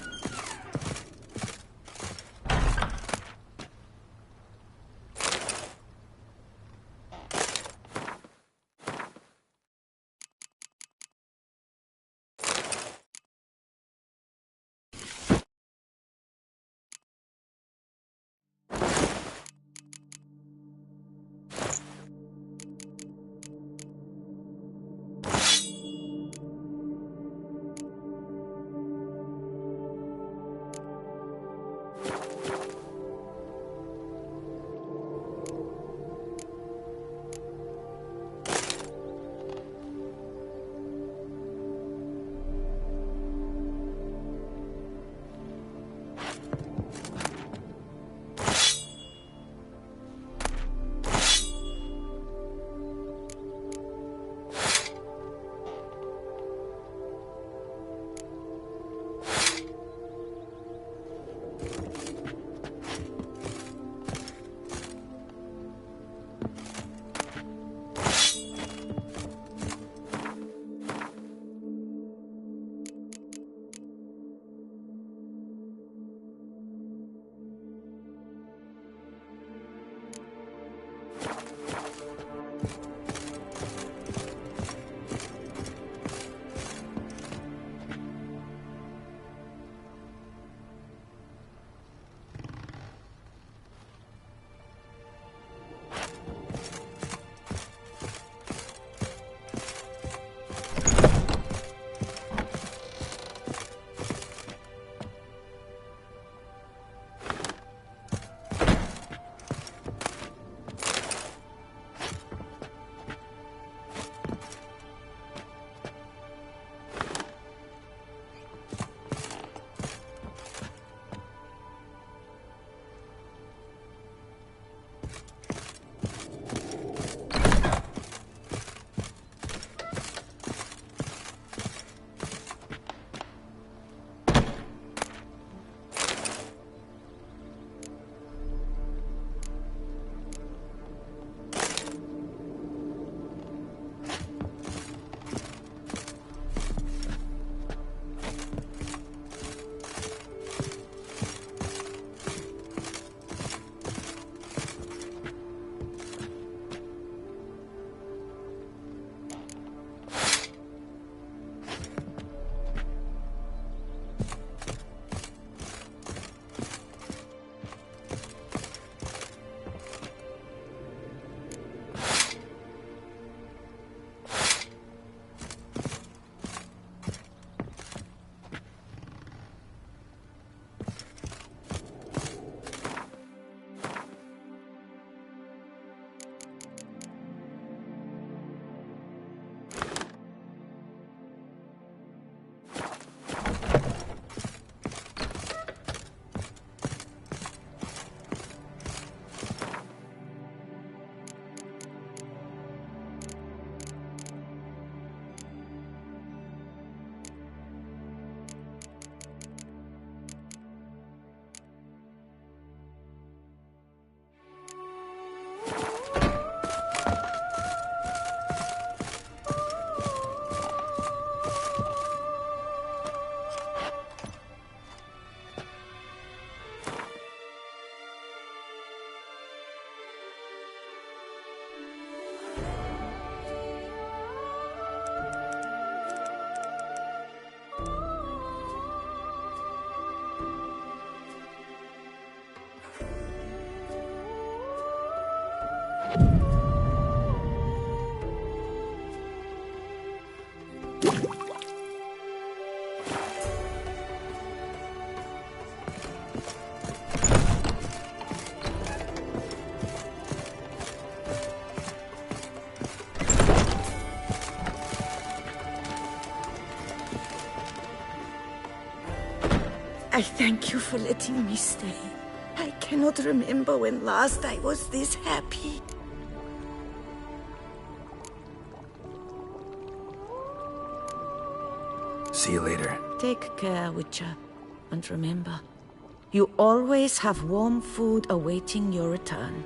I thank you for letting me stay. I cannot remember when last I was this happy. See you later. Take care, Witcher. And remember, you always have warm food awaiting your return.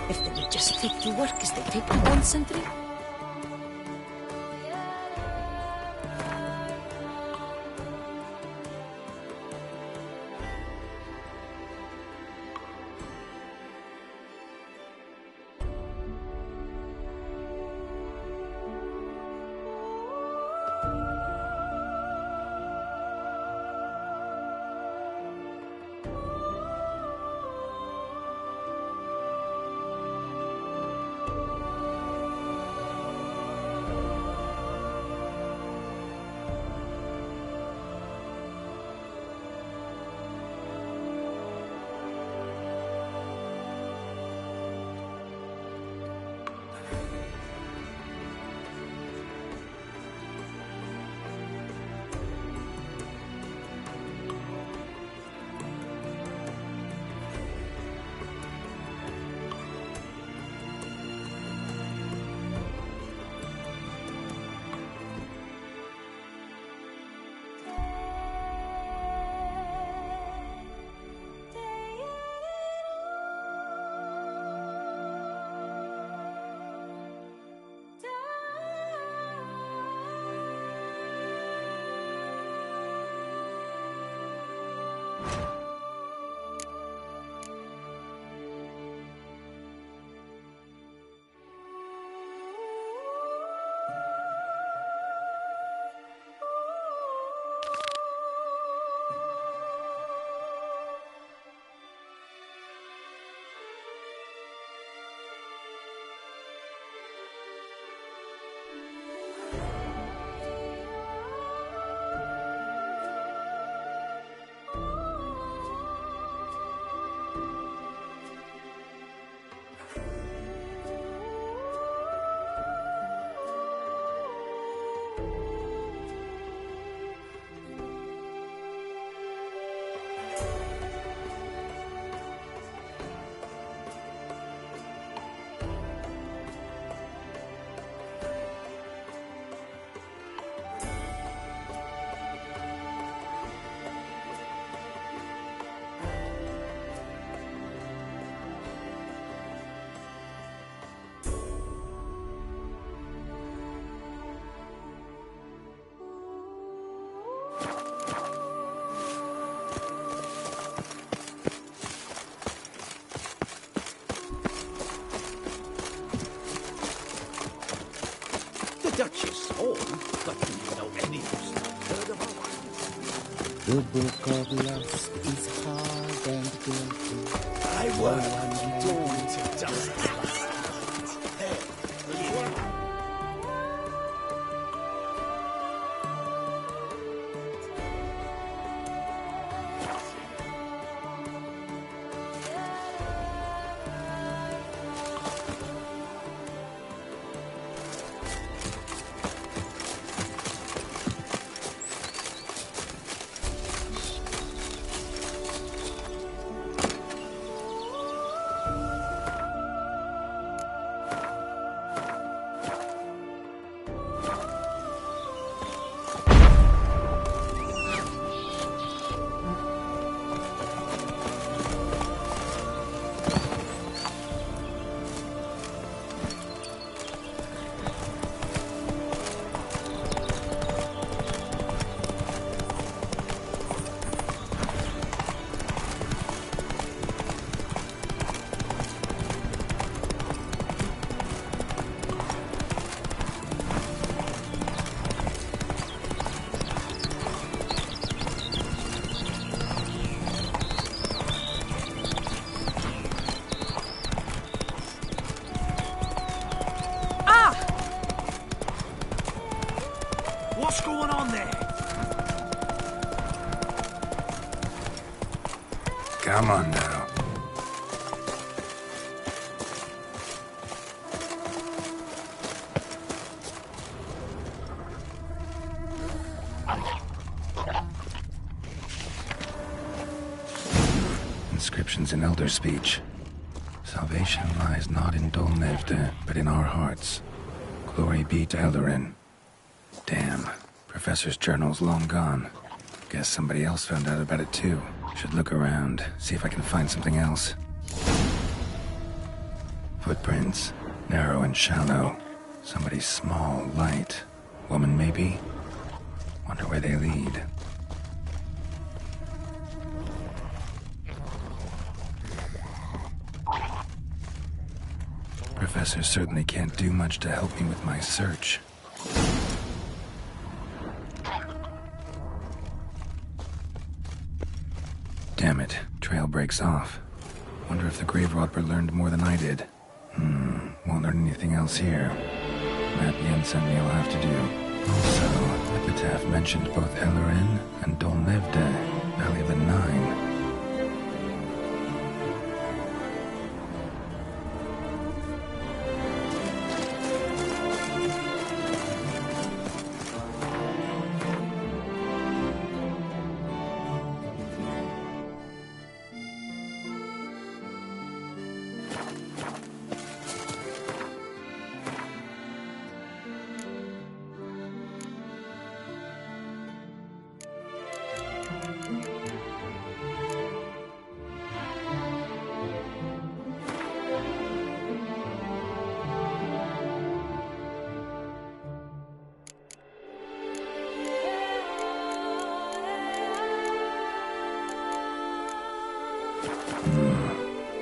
If they would just take to work as they take to one sentry. Duchess home, but you know any who's heard of her. The book of lust is hard and guilty. I work dawn to dusk. What's going on there? Come on now. Inscriptions in Elder speech. Salvation lies not in Dol Nevde, but in our hearts. Glory be to Eldarin. Damn. Professor's journal's long gone. Guess somebody else found out about it too. Should look around, see if I can find something else. Footprints. Narrow and shallow. Somebody small, light. Woman maybe? Wonder where they lead. Professor certainly can't do much to help me with my search. Damn it, trail breaks off. Wonder if the Grave Robber learned more than I did. Won't learn anything else here. Map Yen sent me will have to do. Also, Epitaph mentioned both Eldarin and Dol Nevde, Valley of the Nine.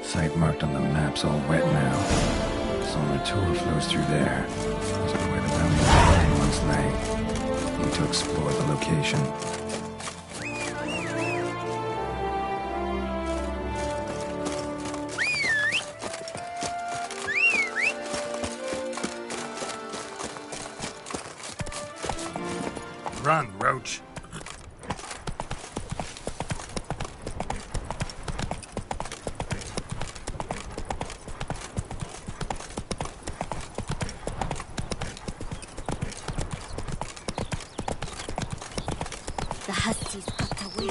Site marked on the map's all wet now. Solmatur flows through there. Must be where the Valley of the Nine once lay. Need to explore the location. Run, Roach. The Huskies got away.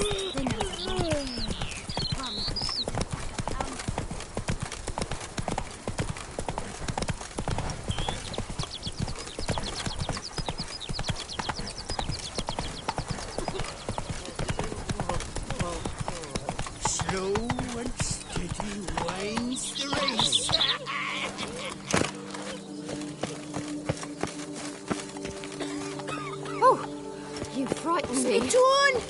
Slow and steady winds the race. Oh, you frightened me. Hospital!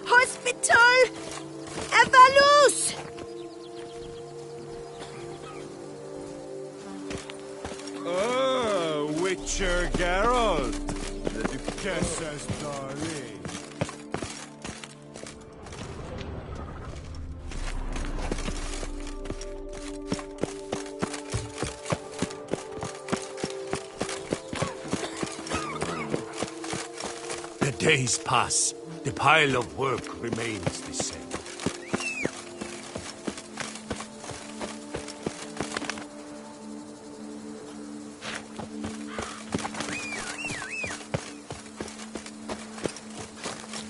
Hospital! Evalus! Oh, Witcher Geralt, the Duchess's darling. The days pass. The pile of work remains the same.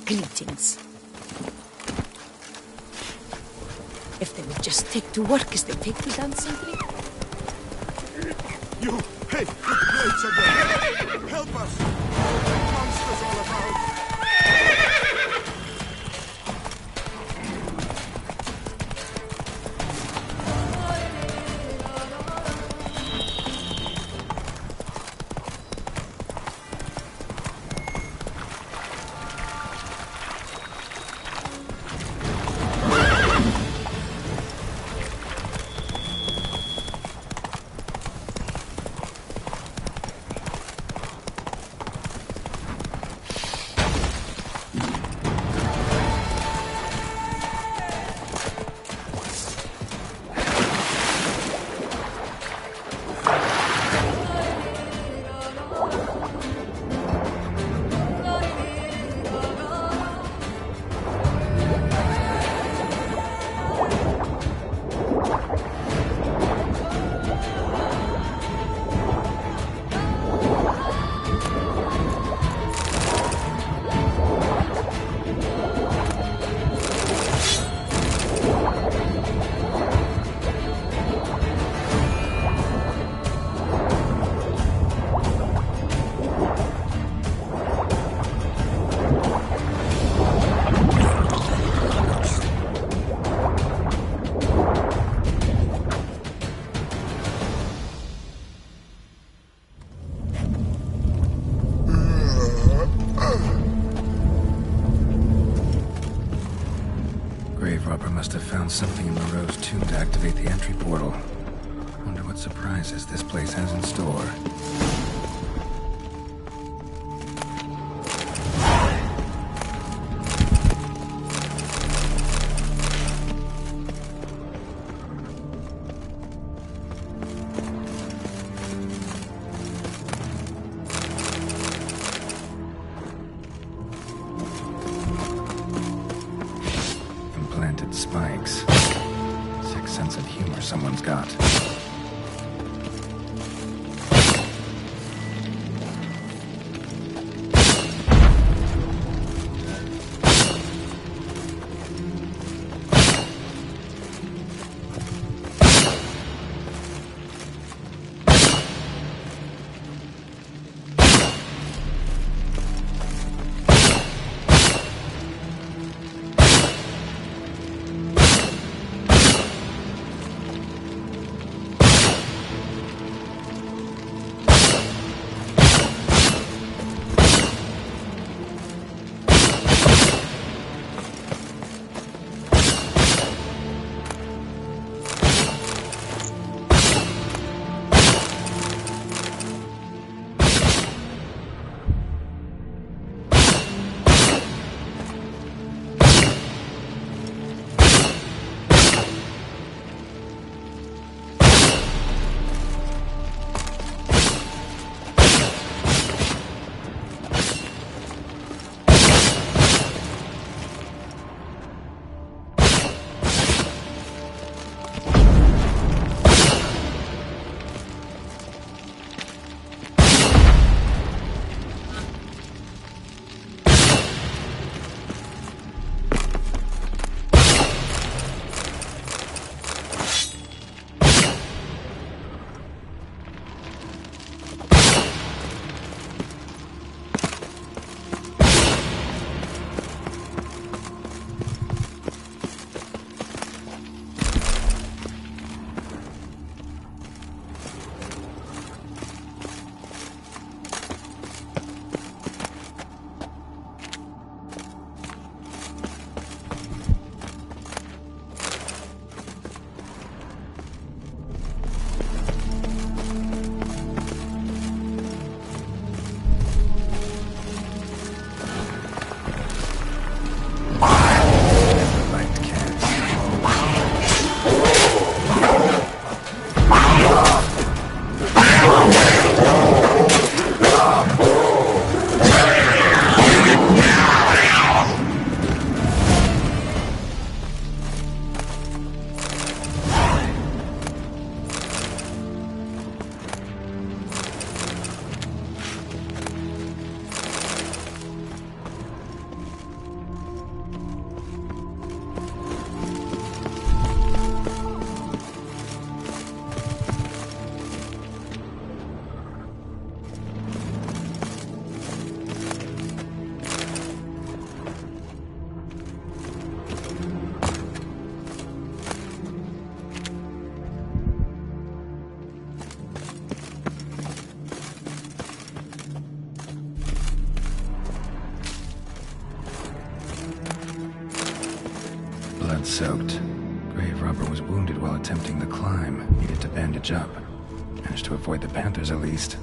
Greetings. If they would just take to work as they take to dancing. You, hey, the blades again! Help us! What are the monsters all about? must have found something in Moreau's tomb to activate the entry portal. Wonder what surprises this place has in store. Spikes. Sick sense of humor someone's got. Blood-soaked. Grave robber was wounded while attempting the climb. Needed to bandage up. Managed to avoid the Panthers at least.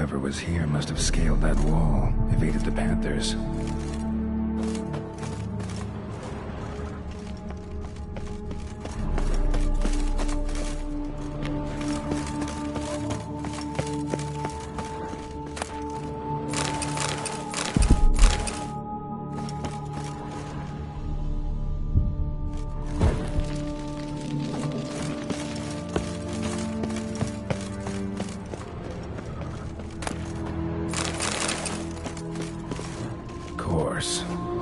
Whoever was here must have scaled that wall, evaded the Panthers.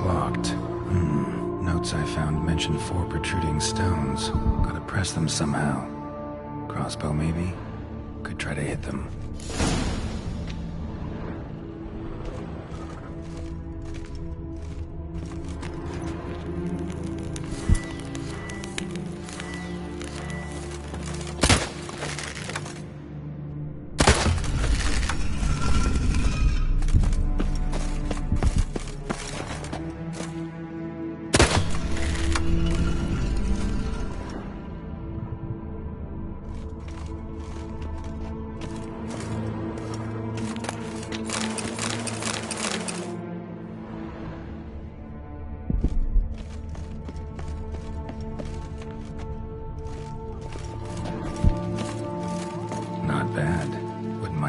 Locked. Notes I found mention 4 protruding stones. Gotta press them somehow. Crossbow, maybe? Could try to hit them.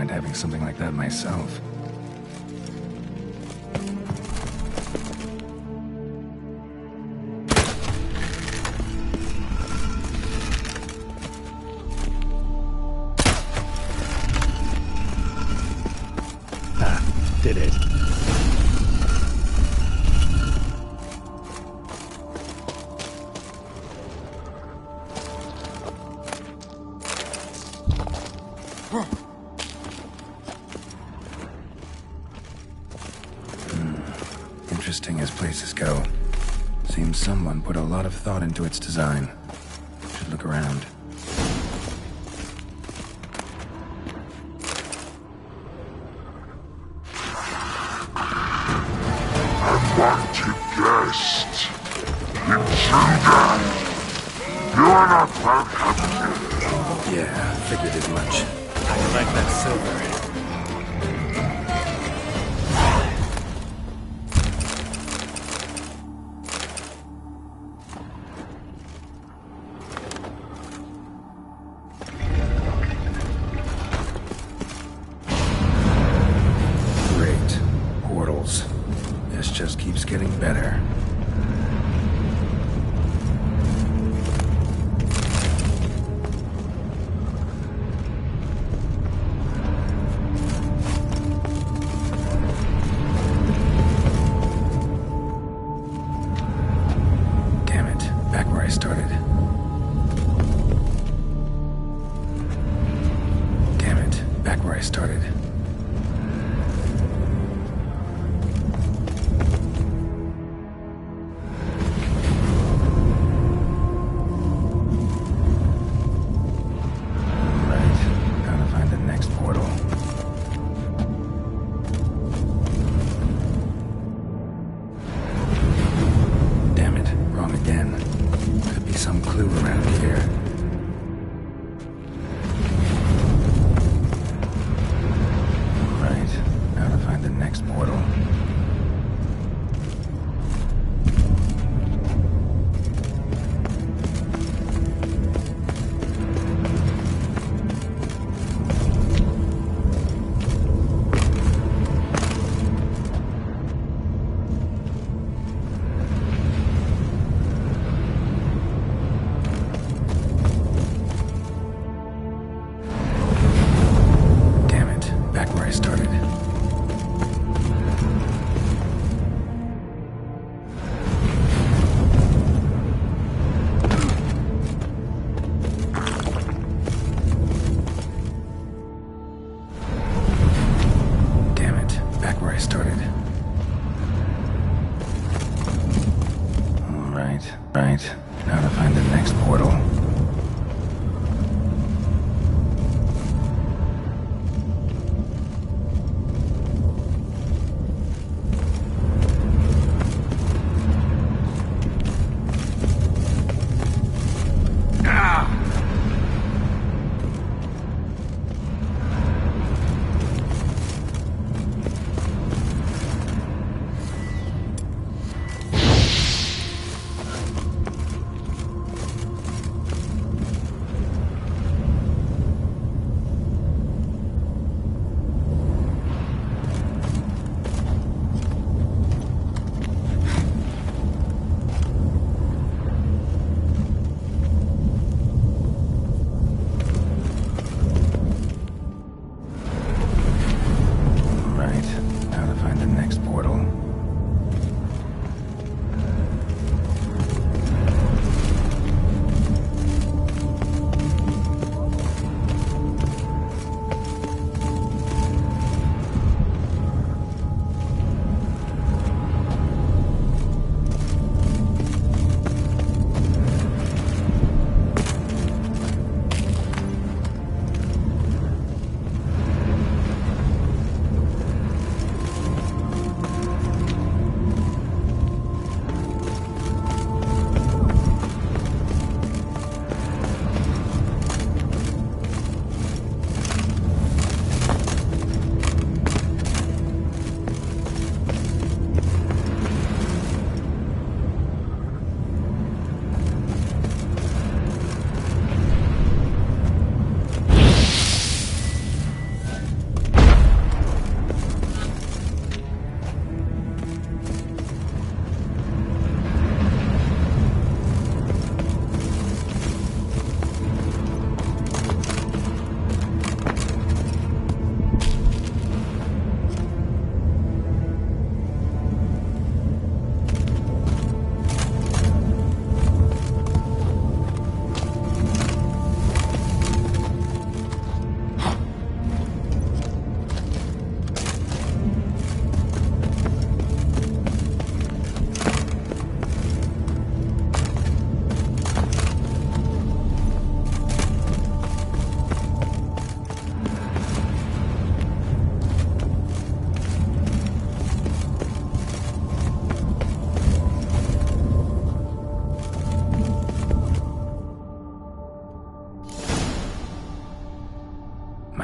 Having something like that myself. Did it. Interesting as places go. Seems someone put a lot of thought into its design. Should look around. Unwanted guest. Intruder. You are not welcome here. Yeah, figured as much. I like that silver. This just keeps getting better. Damn it, back where I started. Damn it, back where I started. Some clue around here.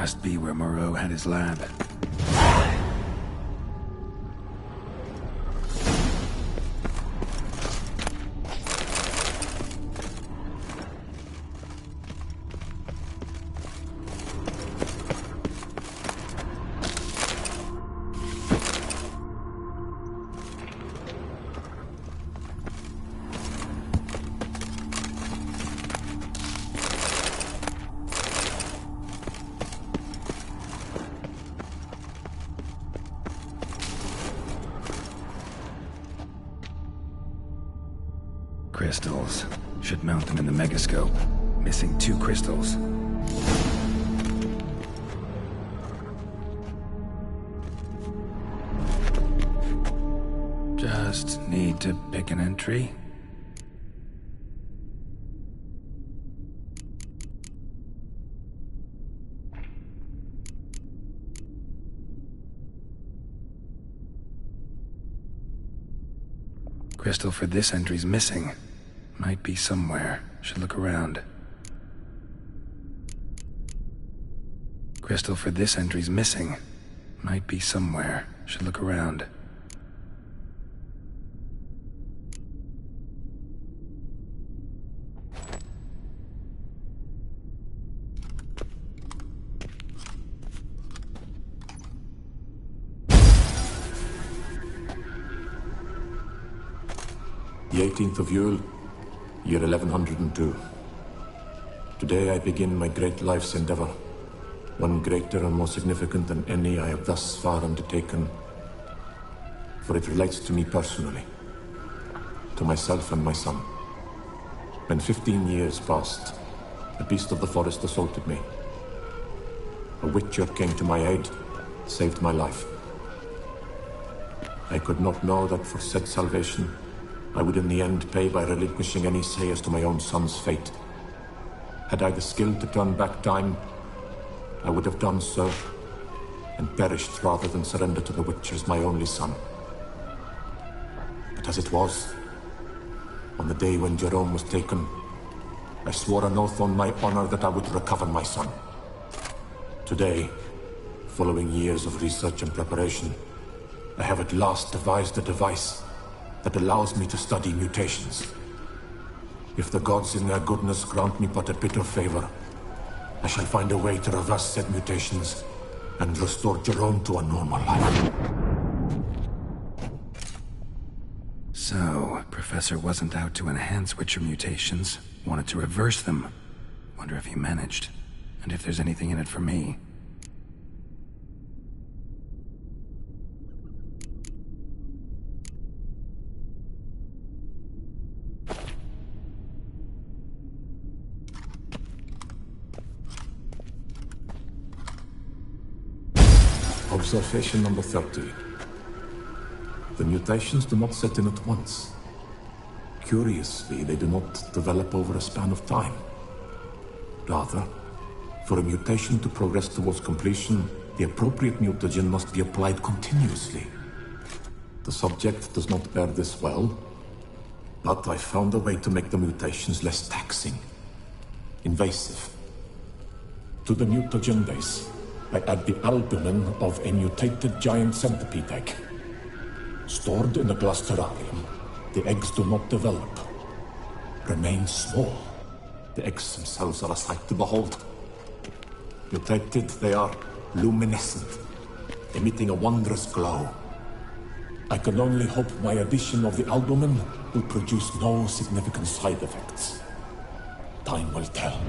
Must be where Moreau had his lab. Crystals. Should mount them in the megascope. Missing 2 crystals. Just need to pick an entry. Crystal for this entry's missing. Might be somewhere. Should look around. Crystal for this entry's missing. Might be somewhere. Should look around. The 18th of Yule, year 1102. Today I begin my great life's endeavor, one greater and more significant than any I have thus far undertaken, for it relates to me personally, to myself and my son. When 15 years passed, a beast of the forest assaulted me. A witcher came to my aid, saved my life. I could not know that for said salvation, I would in the end pay by relinquishing any say as to my own son's fate. Had I the skill to turn back time, I would have done so, and perished rather than surrender to the Witchers my only son. But as it was, on the day when Jerome was taken, I swore an oath on my honor that I would recover my son. Today, following years of research and preparation, I have at last devised a device that allows me to study mutations. If the gods in their goodness grant me but a bit of favor, I shall find a way to reverse said mutations and restore Jerome to a normal life. So, Professor wasn't out to enhance Witcher mutations, wanted to reverse them. Wonder if he managed, and if there's anything in it for me. Observation number 30. The mutations do not set in at once. Curiously, they do not develop over a span of time. Rather, for a mutation to progress towards completion, the appropriate mutagen must be applied continuously. The subject does not bear this well, but I found a way to make the mutations less taxing, invasive. To the mutagen base, I add the albumin of a mutated giant centipede egg. Stored in a glass terrarium, the eggs do not develop, remain small. The eggs themselves are a sight to behold. Mutated, they are luminescent, emitting a wondrous glow. I can only hope my addition of the albumin will produce no significant side effects. Time will tell.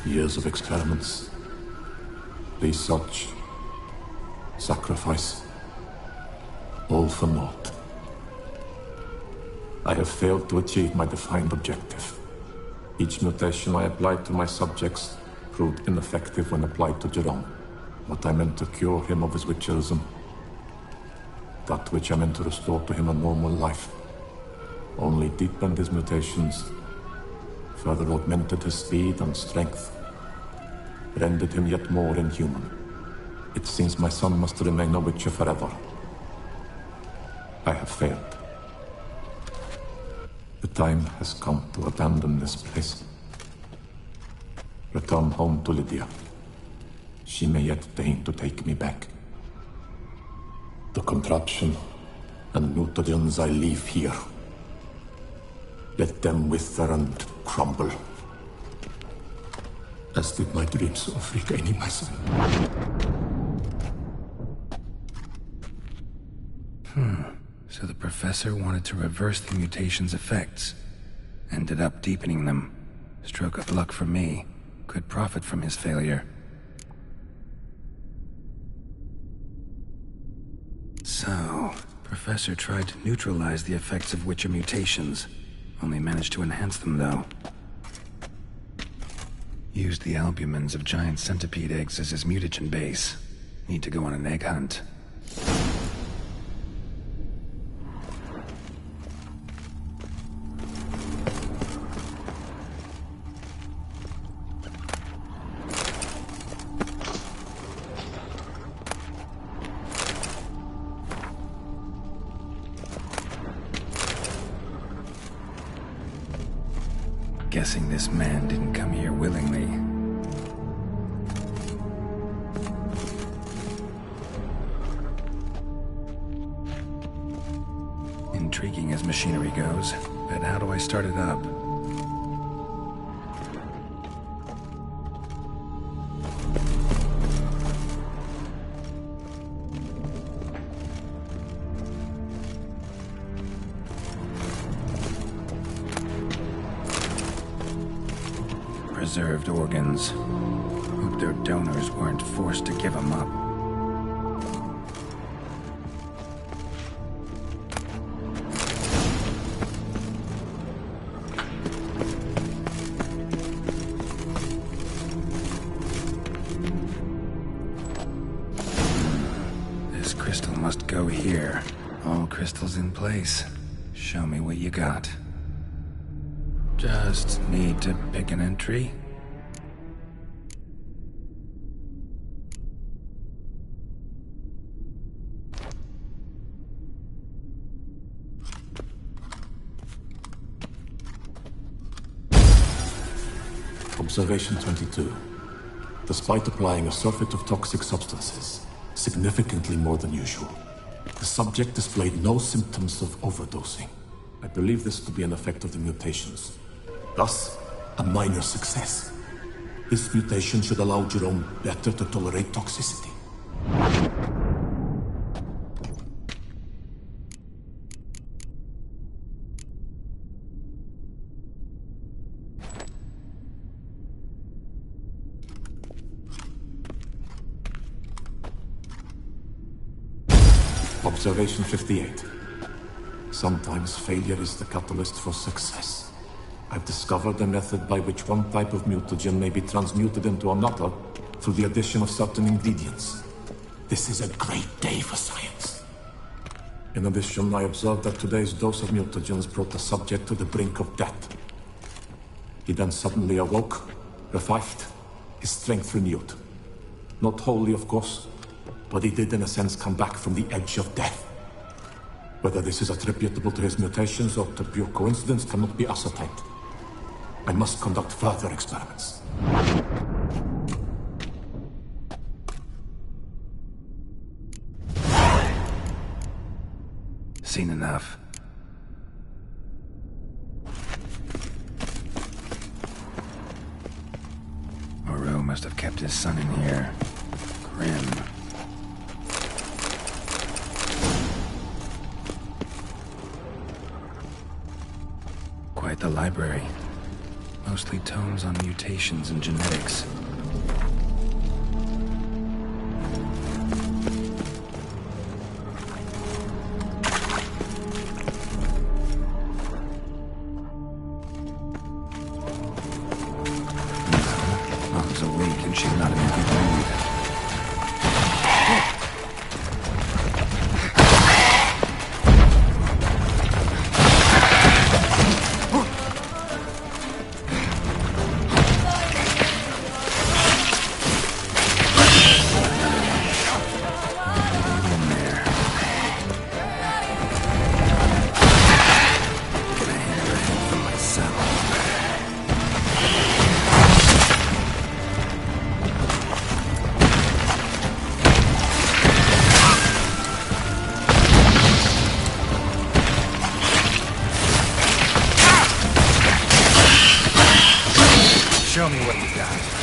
Years of experiments, research, sacrifice, all for naught. I have failed to achieve my defined objective. Each mutation I applied to my subjects proved ineffective when applied to Jerome. What I meant to cure him of his witcherism, that which I meant to restore to him a normal life, only deepened his mutations further augmented his speed and strength, rendered him yet more inhuman. It seems my son must remain a Witcher forever. I have failed. The time has come to abandon this place. Return home to Lydia. She may yet deign to take me back. The contraption and mutagens I leave here. Let them wither and crumble. As did my dreams of regaining my son. So the professor wanted to reverse the mutation's effects. Ended up deepening them. Stroke of luck for me. Could profit from his failure. So, Professor tried to neutralize the effects of Witcher mutations. Only managed to enhance them, though. Used the albumins of giant centipede eggs as his mutagen base. Need to go on an egg hunt. Guessing this man didn't come here willingly. Intriguing as machinery goes, but how do I start it up? Preserved organs. Hope their donors weren't forced to give them up. This crystal must go here. All crystals in place. Show me what you got. Just need to pick an entry. Observation 22. Despite applying a surfeit of toxic substances, significantly more than usual, the subject displayed no symptoms of overdosing. I believe this to be an effect of the mutations. Thus, a minor success. This mutation should allow Jerome better to tolerate toxicity. Observation 58. Sometimes failure is the catalyst for success. I've discovered a method by which one type of mutagen may be transmuted into another through the addition of certain ingredients. This is a great day for science. In addition, I observed that today's dose of mutagens brought the subject to the brink of death. He then suddenly awoke, revived, his strength renewed. Not wholly, of course, but he did in a sense come back from the edge of death. Whether this is attributable to his mutations or to pure coincidence cannot be ascertained. I must conduct further experiments. Seen enough. Moreau must have kept his son in here. Grim. Quite the library. Mostly tomes on mutations and genetics. Mom's awake and she's not in a good mood. Show me what you got.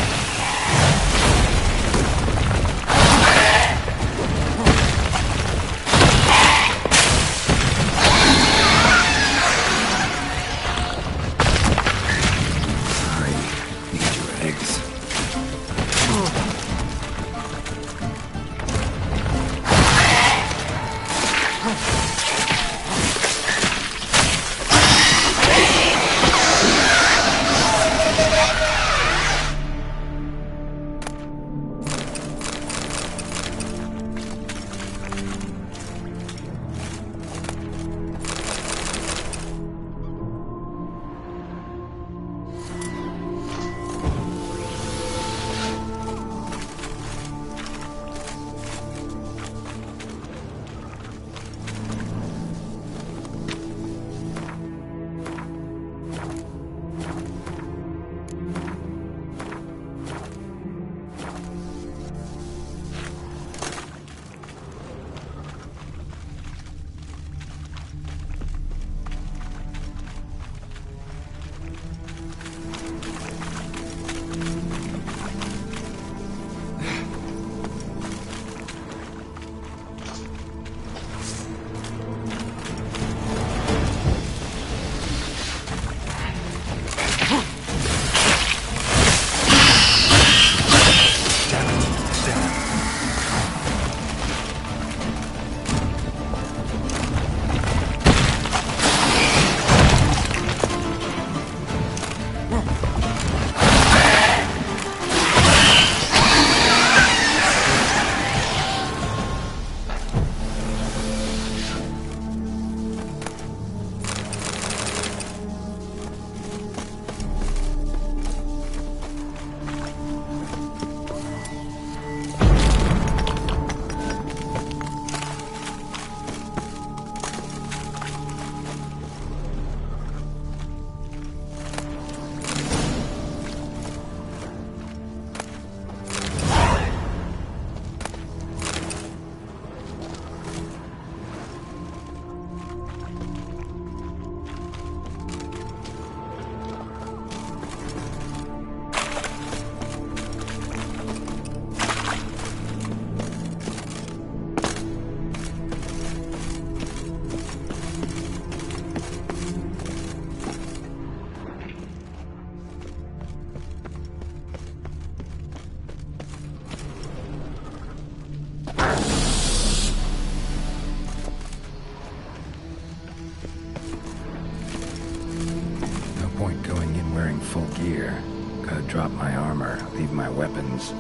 Full gear. Gotta drop my armor, leave my weapons.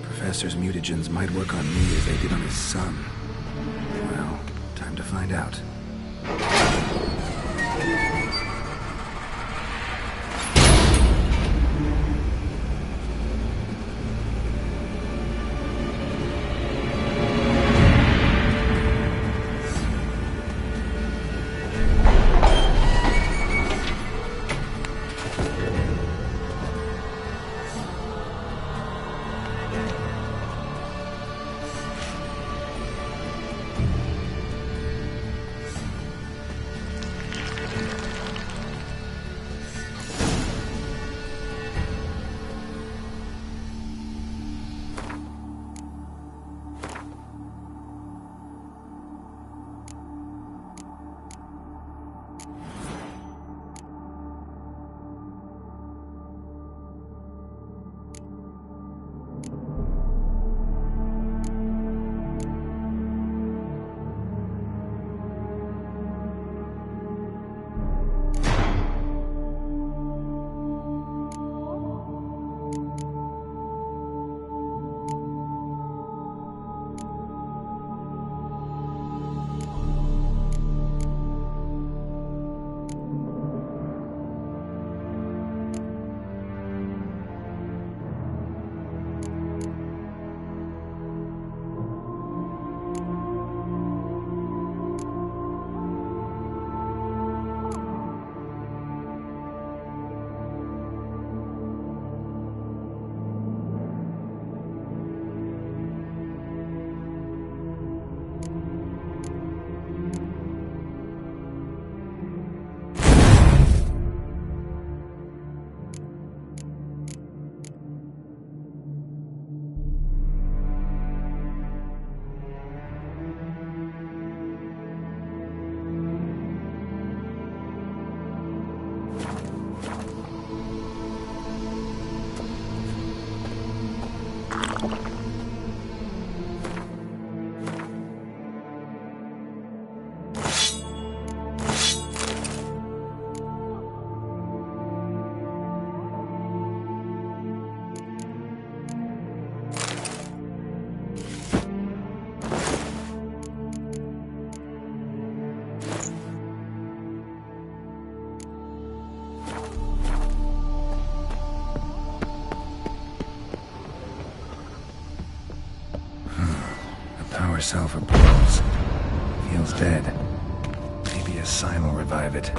Professor's mutagens might work on me as they did on his son. Well, time to find out. Power cell for portals. Feels dead. Maybe a sign will revive it.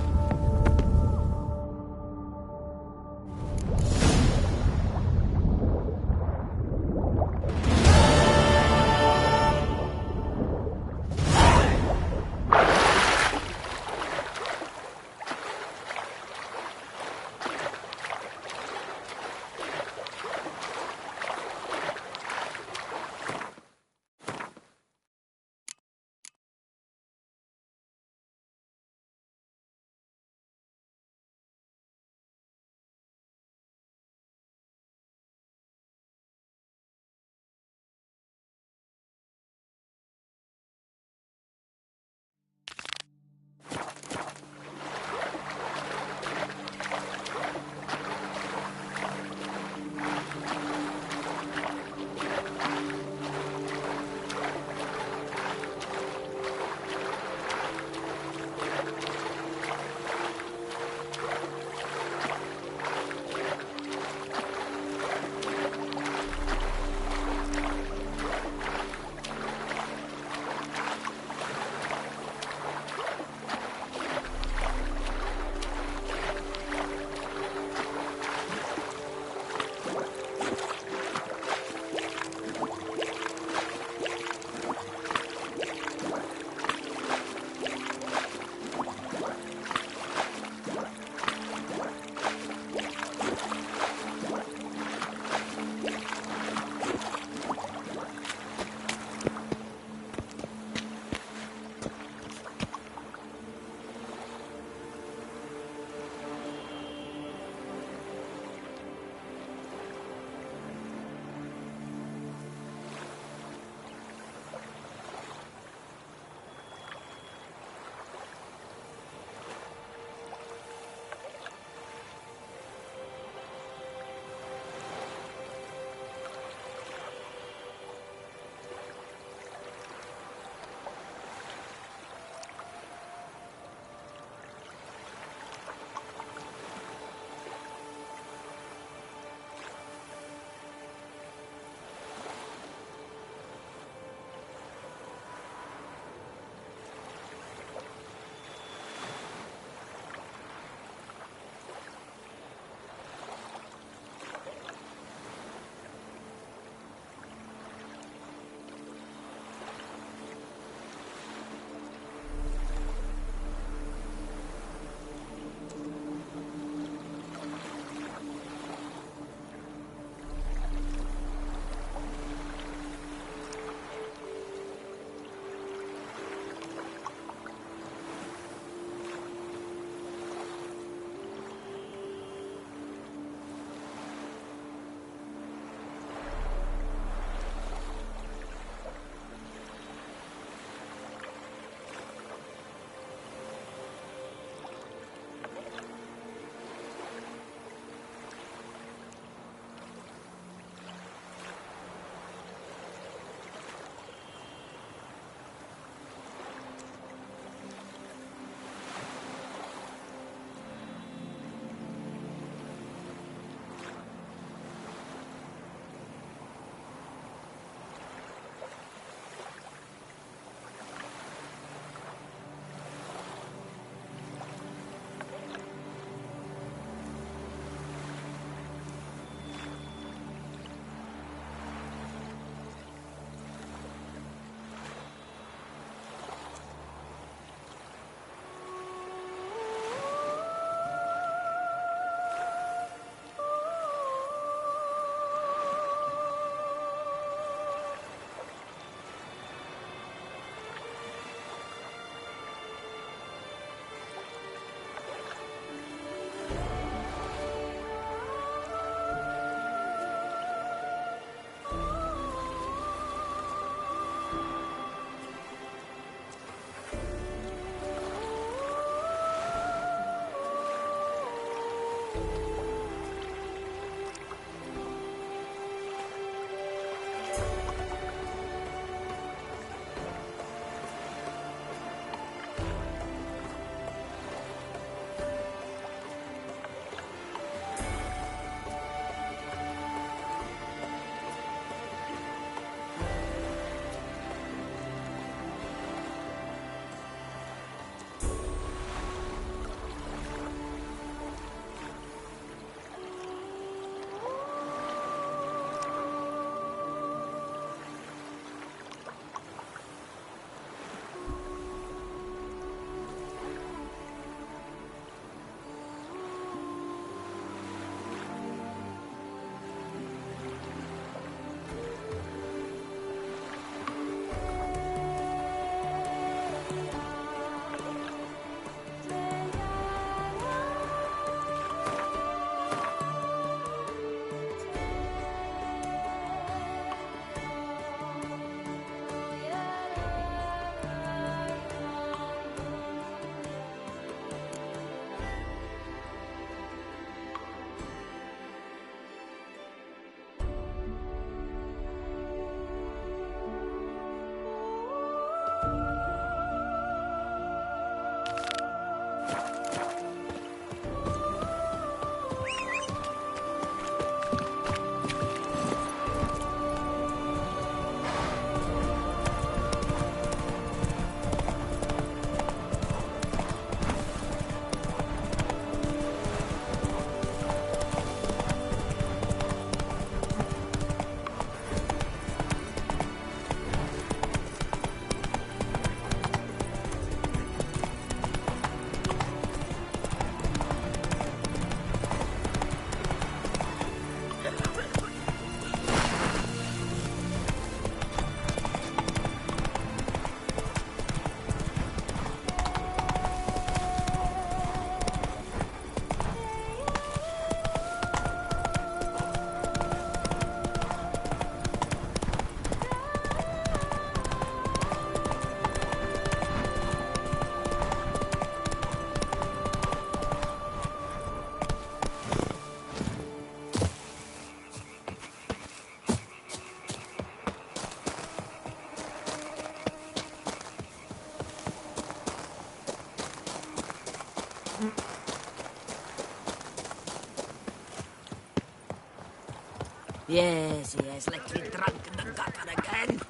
Yes, like me drunk in the gutter again.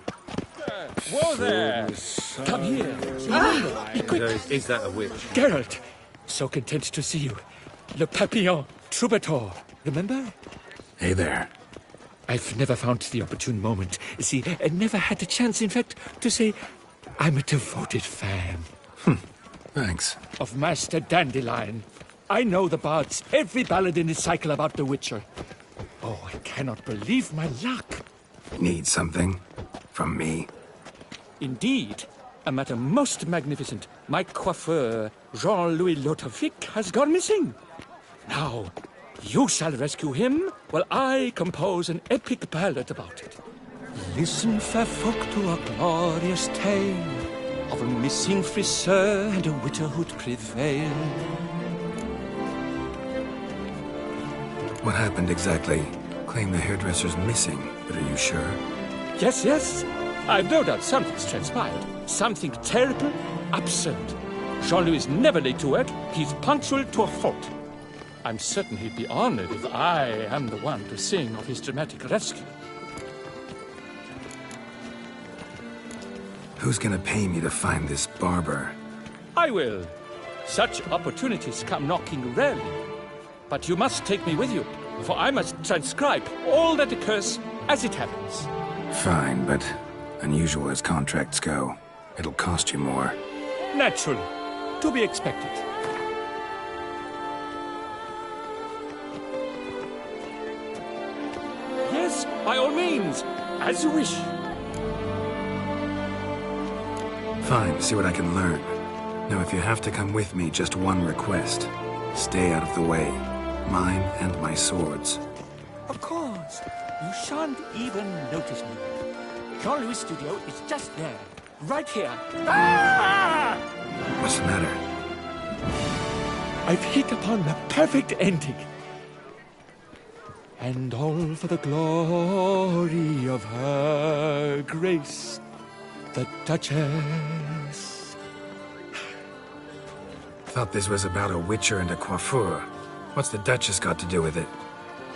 Whoa there! Come here. Is that a witch? Geralt, so content to see you. Le Papillon, troubadour, remember? Hey there. I've never found the opportune moment. See, I never had the chance, in fact, to say I'm a devoted fan. Thanks. Of Master Dandelion. I know the bards, every ballad in this cycle about the Witcher. Oh, I cannot believe my luck. Need something? From me? Indeed. A matter most magnificent. My coiffeur, Jean-Louis Lotovic, has gone missing. Now, you shall rescue him, while I compose an epic ballad about it. Listen, fair folk, to a glorious tale of a missing friseur and a widowhood prevail. What happened exactly? Claim the hairdresser's missing, but are you sure? Yes. I've no doubt something's transpired. Something terrible, absurd. Jean-Louis is never late to work. He's punctual to a fault. I'm certain he'd be honored if I am the one to sing of his dramatic rescue. Who's gonna pay me to find this barber? I will. Such opportunities come knocking rarely. But you must take me with you, for I must transcribe all that occurs as it happens. Fine, but unusual as contracts go, it'll cost you more. Naturally. To be expected. Yes, by all means. As you wish. Fine, see what I can learn. Now, if you have to come with me, just one request. Stay out of the way. Mine and my swords. Of course. You shan't even notice me. Jean-Louis' studio is just there. Right here. Ah! What's the matter? I've hit upon the perfect ending. And all for the glory of her grace, the Duchess. Thought this was about a witcher and a coiffeur. What's the Duchess got to do with it?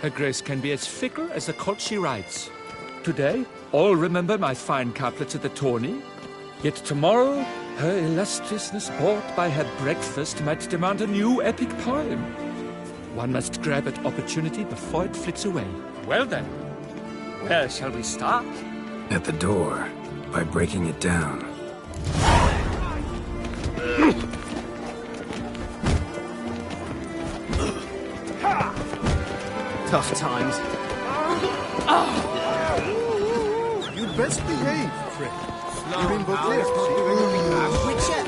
Her Grace can be as fickle as the colt she rides. Today, all remember my fine couplets at the tourney. Yet tomorrow, her illustriousness bought by her breakfast might demand a new epic poem. One must grab at opportunity before it flits away. Well then, where shall we start? At the door, by breaking it down. Tough times. You'd best behave, friend. You're in Beauclair's not Witcher!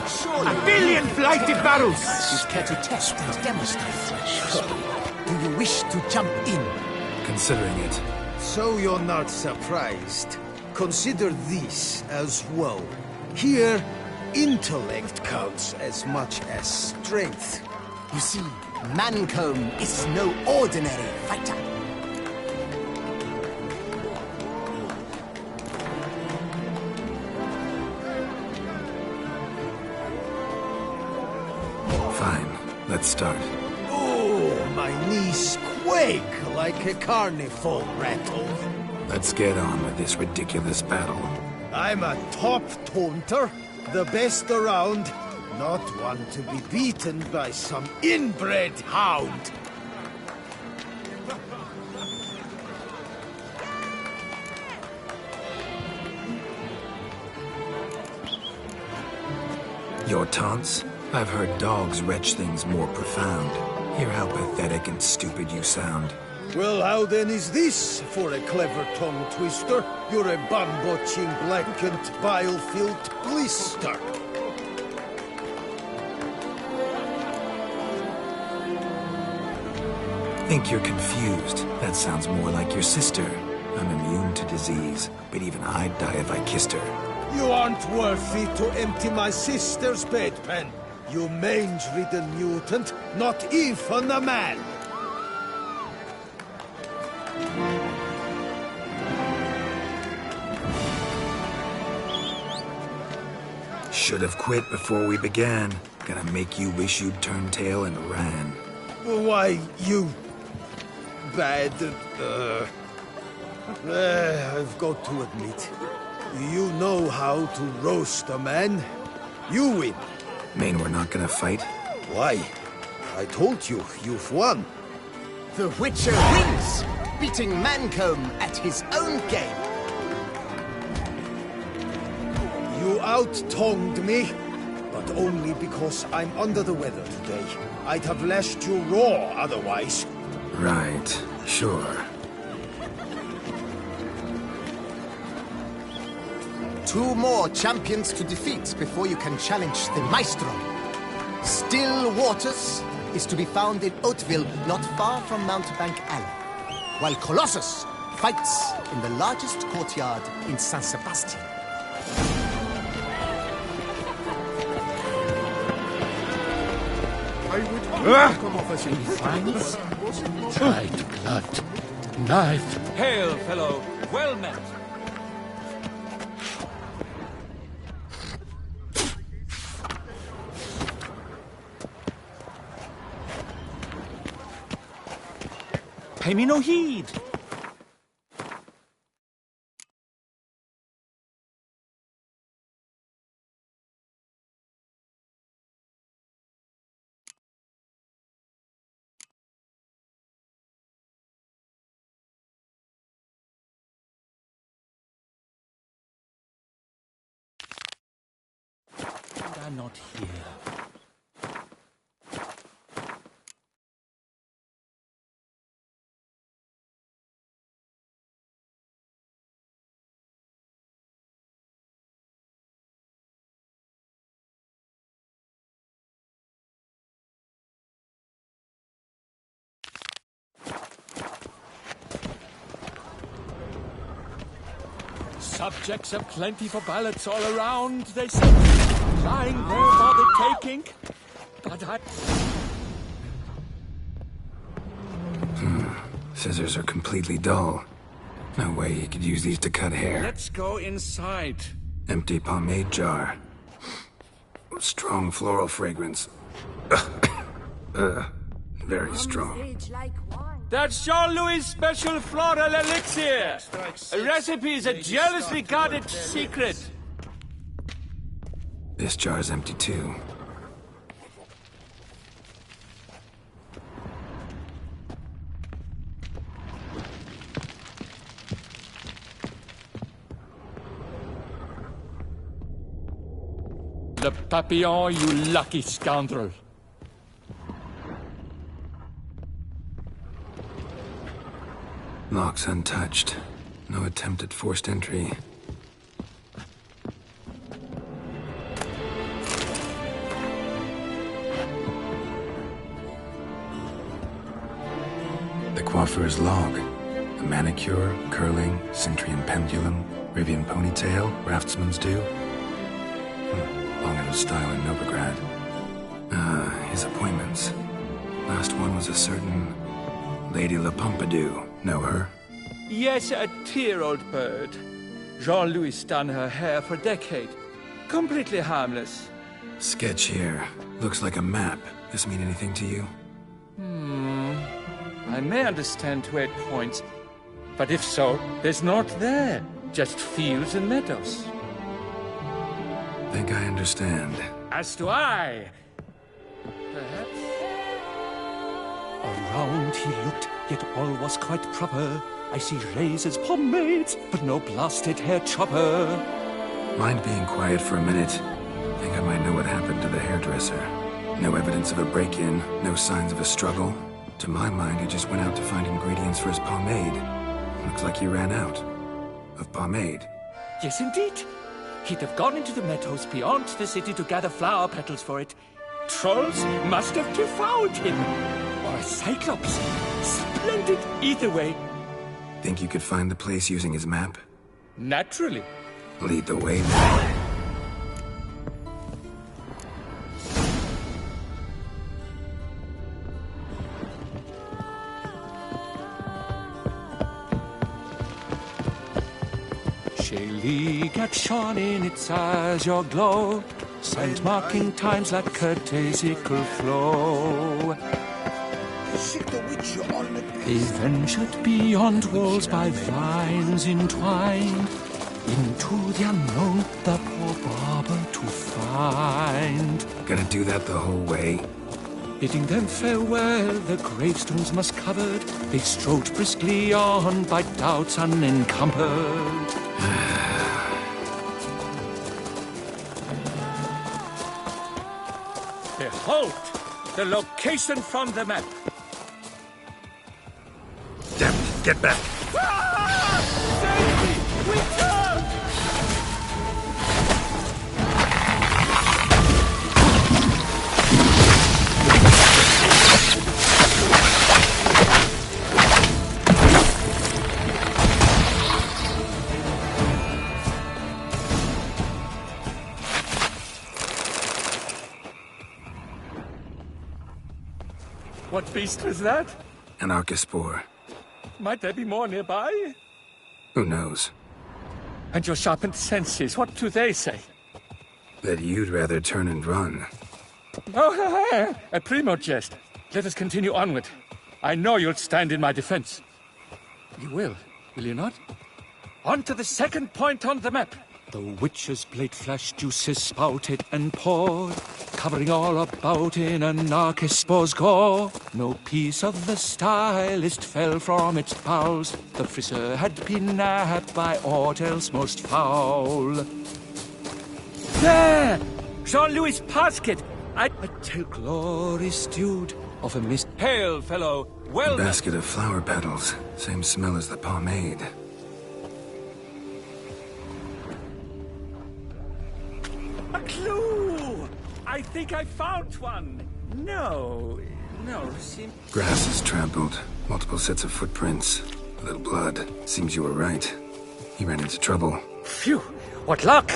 Surely. A billion flighty barrels! Is care to test and demonstrate. Do you wish to jump in? Considering it. So you're not surprised. Consider this as well. Here, intellect counts as much as strength. You see, Mancomb is no ordinary fighter. Fine, let's start. Oh, my knees quake like a carnival rattle. Let's get on with this ridiculous battle. I'm a top taunter, the best around. Not one to be beaten by some inbred hound. Your taunts? I've heard dogs retch things more profound. Hear how pathetic and stupid you sound. Well, how then is this for a clever tongue twister? You're a bum-botching, blackened, bile-filled blister. Think you're confused. That sounds more like your sister. I'm immune to disease, but even I'd die if I kissed her. You aren't worthy to empty my sister's bedpan. You mange-ridden mutant, not even a man. Should have quit before we began. Gonna make you wish you'd turned tail and ran. Why, you... bad... I've got to admit, you know how to roast a man. You win. Mean we're not gonna fight? Why? I told you, you've won. The Witcher wins, beating Mancomb at his own game. You out-tongued me, but only because I'm under the weather today. I'd have lashed you raw otherwise. Right, sure. Two more champions to defeat before you can challenge the Maestro. Still Waters is to be found in Oatville, not far from Mountebank Alley, while Colossus fights in the largest courtyard in San Sebastian. I would come off as in France. Dried blood. Knife. Hail, fellow. Well met. Pay me no heed. I'm not here. Subjects have plenty for ballots all around, they say. Lying there for the taking. But I... Scissors are completely dull. No way he could use these to cut hair. Let's go inside. Empty pomade jar. Strong floral fragrance. Very strong. That's Jean-Louis' special floral elixir. A recipe is a jealously guarded secret. This jar's empty too. Le Papillon, you lucky scoundrel. Lock's untouched. No attempt at forced entry. The coiffeur's log. A manicure, curling, Centrian pendulum, Rivian ponytail, raftsman's due. Long out of style in Novigrad. His appointments. Last one was a certain Lady La Pompadour. Know her? Yes, a dear old bird. Jean-Louis done her hair for decades. Completely harmless. Sketch here. Looks like a map. This mean anything to you? I may understand where it points, but if so, there's naught there. Just fields and meadows. Think I understand. As do I. Perhaps. Around he looked, yet all was quite proper. I see razors, pomades, but no blasted hair chopper. Mind being quiet for a minute? Think I might know what happened to the hairdresser. No evidence of a break-in, no signs of a struggle. To my mind, he just went out to find ingredients for his pomade. Looks like he ran out of pomade. Yes, indeed. He'd have gone into the meadows beyond the city to gather flower petals for it. Trolls must have devoured him. Or a cyclops. Splendid either way. Think you could find the place using his map? Naturally. Lead the way then. Shaylee gat shone in its azure glow, scent marking times like curtaisical flow. They ventured beyond walls by vines entwined, into the unknown the poor barber to find. Gonna do that the whole way? Bidding them farewell, the gravestones must covered, they strode briskly on by doubts unencumbered. Behold, the location from the map. Damn it, get back! Save me! Return! What beast was that? An Archispore. Might there be more nearby? Who knows? And your sharpened senses, what do they say? That you'd rather turn and run. Oh, a primo jest. Let us continue onward. I know you'll stand in my defense. You will you not? On to the second point on the map. The witch's blade flash juices spouted and poured, covering all about in an Archispore's gore. No piece of the stylist fell from its bowels. The friseur had been nabbed by aught else most foul. There! Jean-Louis' basket! A tale glory stewed of a mist. Hail, fellow! Well A basket of flower petals. Same smell as the pomade. A clue! I think I found one. No, Grass is trampled. Multiple sets of footprints. A little blood. Seems you were right. He ran into trouble. Phew! What luck!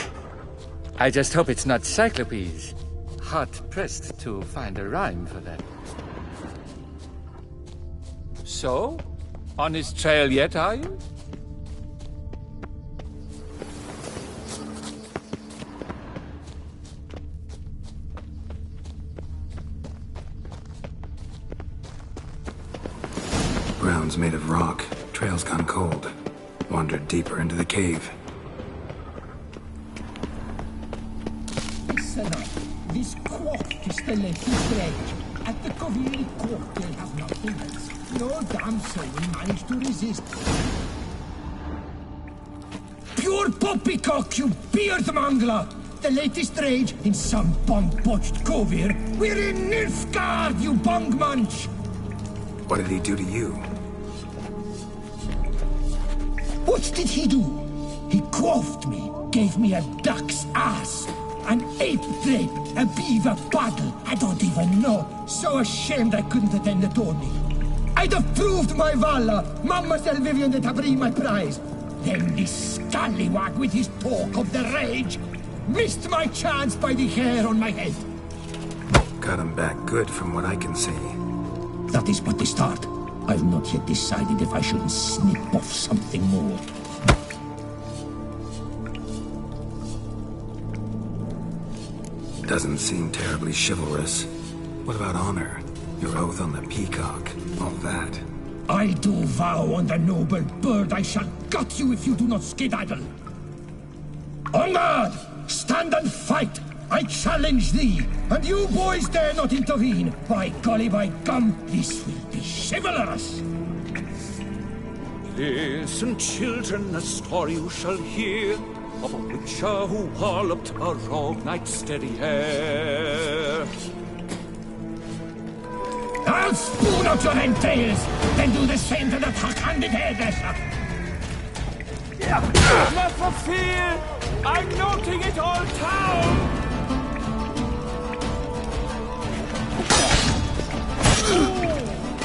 I just hope it's not Cyclopes. Hard-pressed to find a rhyme for that. So, On his trail yet, are you? Ground's made of rock. Trail's gone cold. Wandered deeper into the cave. This quaff is the latest dredge. At the Covili court, they'll have nothing else. No damn soul will manage to resist. Pure poppycock, you beard mangler! The latest rage in some bong-botched covir. We're in Nilfgaard, you bong munch! What did he do to you? What did he do? He quaffed me, gave me a duck's ass, an ape drape, a beaver paddle. I don't even know. So ashamed I couldn't attend the tourney. I'd have proved my valor. Mademoiselle Vivian de Tabry my prize. Then this scallywag with his talk of the rage missed my chance by the hair on my head. Got him back good from what I can see. That is but the start. I've not yet decided if I shouldn't snip off something more. Doesn't seem terribly chivalrous. What about honor? Your oath on the peacock, all that. I do vow on the noble bird I shall gut you if you do not skedaddle. On guard! Stand and fight! I challenge thee, and you boys dare not intervene. By golly, by gum, this will be chivalrous. Listen, children, a story you shall hear of a witcher who walloped a rogue knight steady hair. I'll spoon out your entrails, then do the same to the tuck-handed hairdresser. Never fear! I'm noting it all down!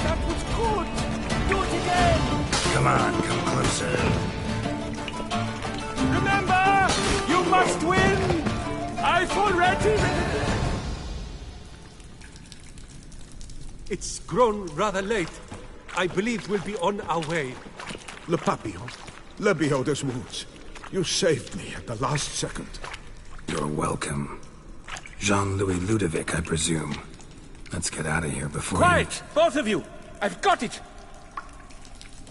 That was good! Do it again! Come on, come closer. Remember, you must win! I fall ready! It's grown rather late. I believe we'll be on our way. Le Papillon, Le Beholder's wounds. You saved me at the last second. You're welcome. Jean-Louis Ludovic, I presume. Let's get out of here before Quiet! Both of you! I've got it!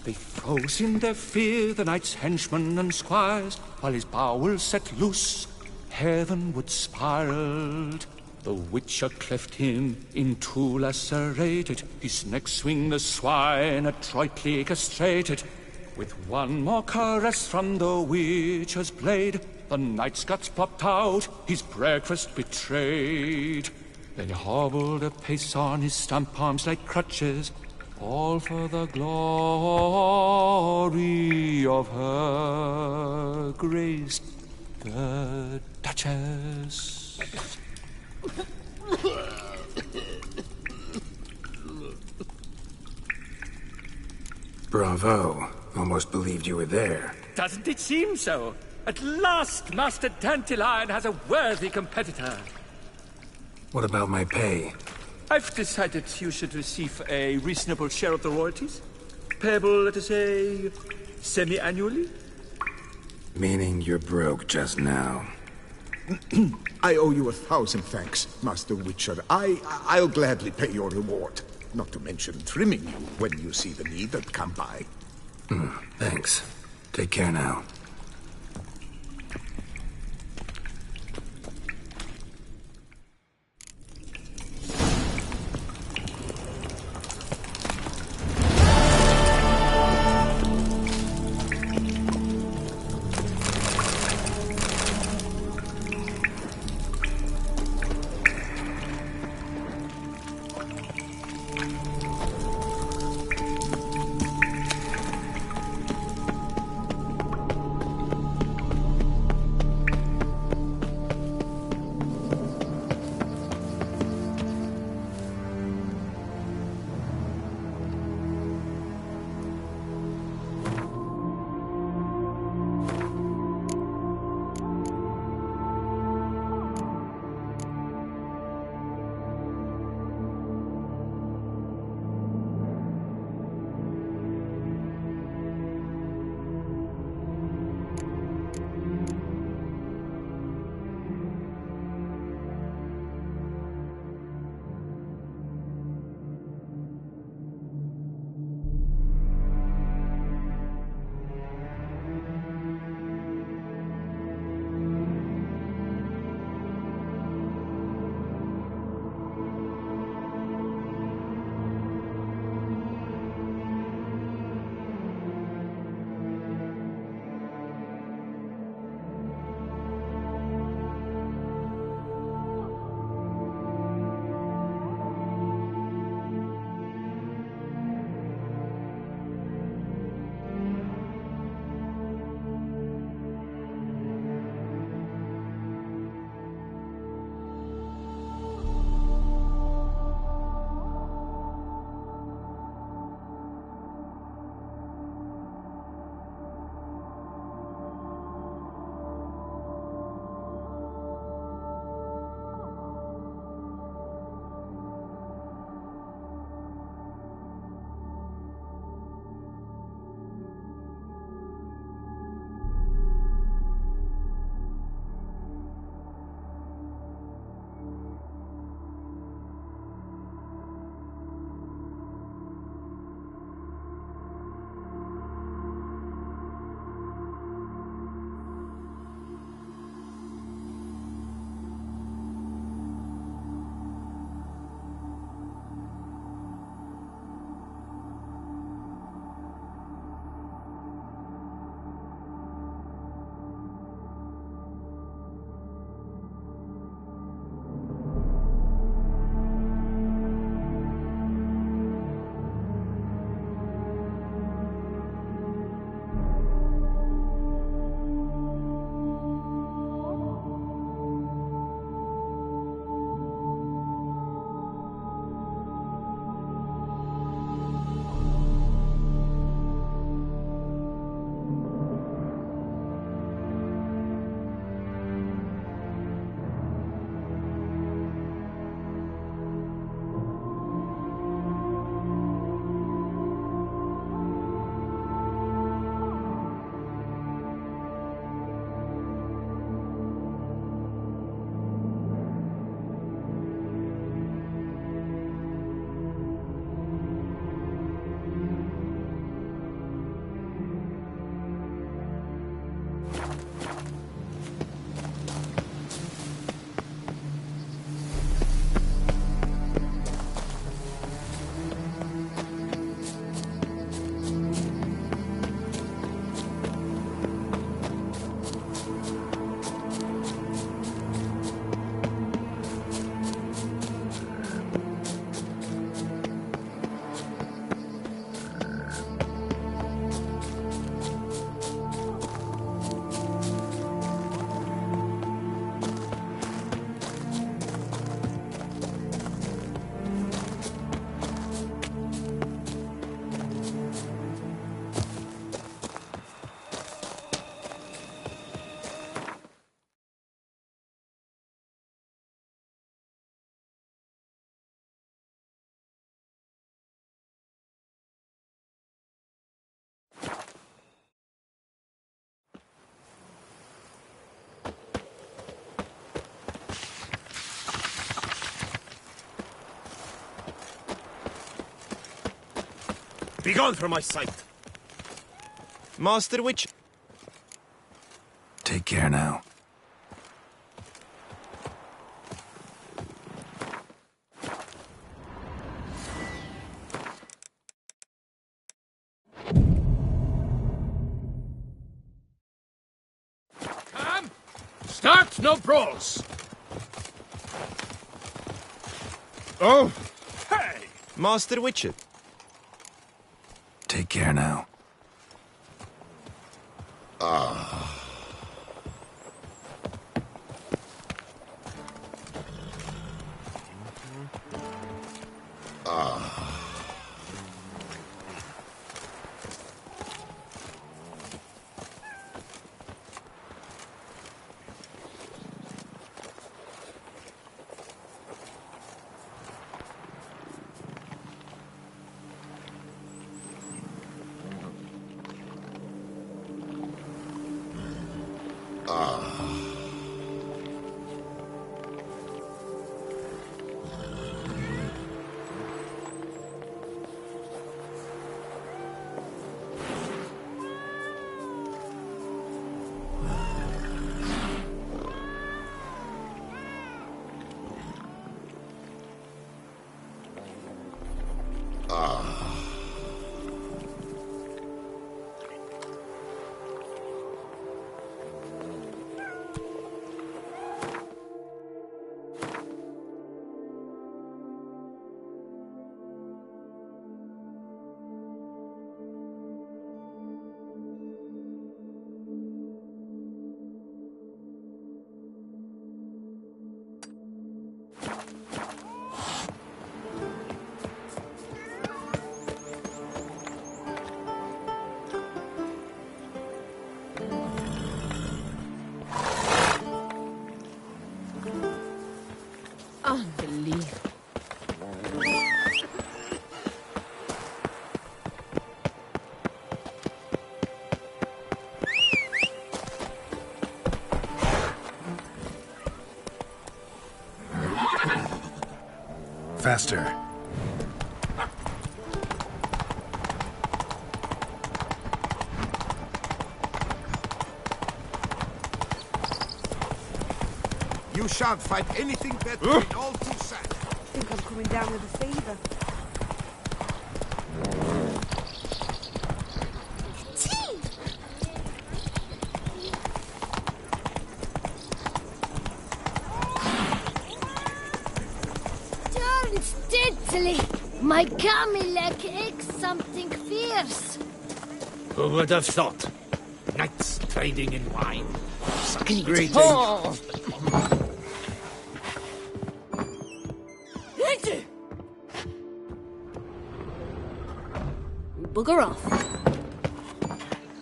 They froze in their fear, the knight's henchmen and squires, while his bowels set loose, heavenward spiraled. The witcher cleft him in two lacerated, his neck swing the swine adroitly castrated. With one more caress from the witcher's blade, the knight's guts popped out, his breakfast betrayed. Then he hobbled a pace on his stump arms like crutches, all for the glory of her grace, the Duchess. Bravo. Almost believed you were there. Doesn't it seem so? At last, Master Dandelion has a worthy competitor. What about my pay? I've decided you should receive a reasonable share of the royalties. Payable, let us say, semi-annually? Meaning you're broke just now. I owe you 1,000 thanks, Master Witcher. I'll gladly pay your reward. Not to mention trimming you when you see the need and come by. Thanks. Take care now. Begone from my sight! Master Witcher. Take care now. Come! Start no brawls! Oh! Hey! Master Witcher. Take care now. Unbelievable. Faster. You shan't find anything better than all too sad. I think I'm coming down with a fever. Darn steadily! My Camilek eggs something fierce. Who would have thought? Knights trading in wine. Such great Oh. Bugger off.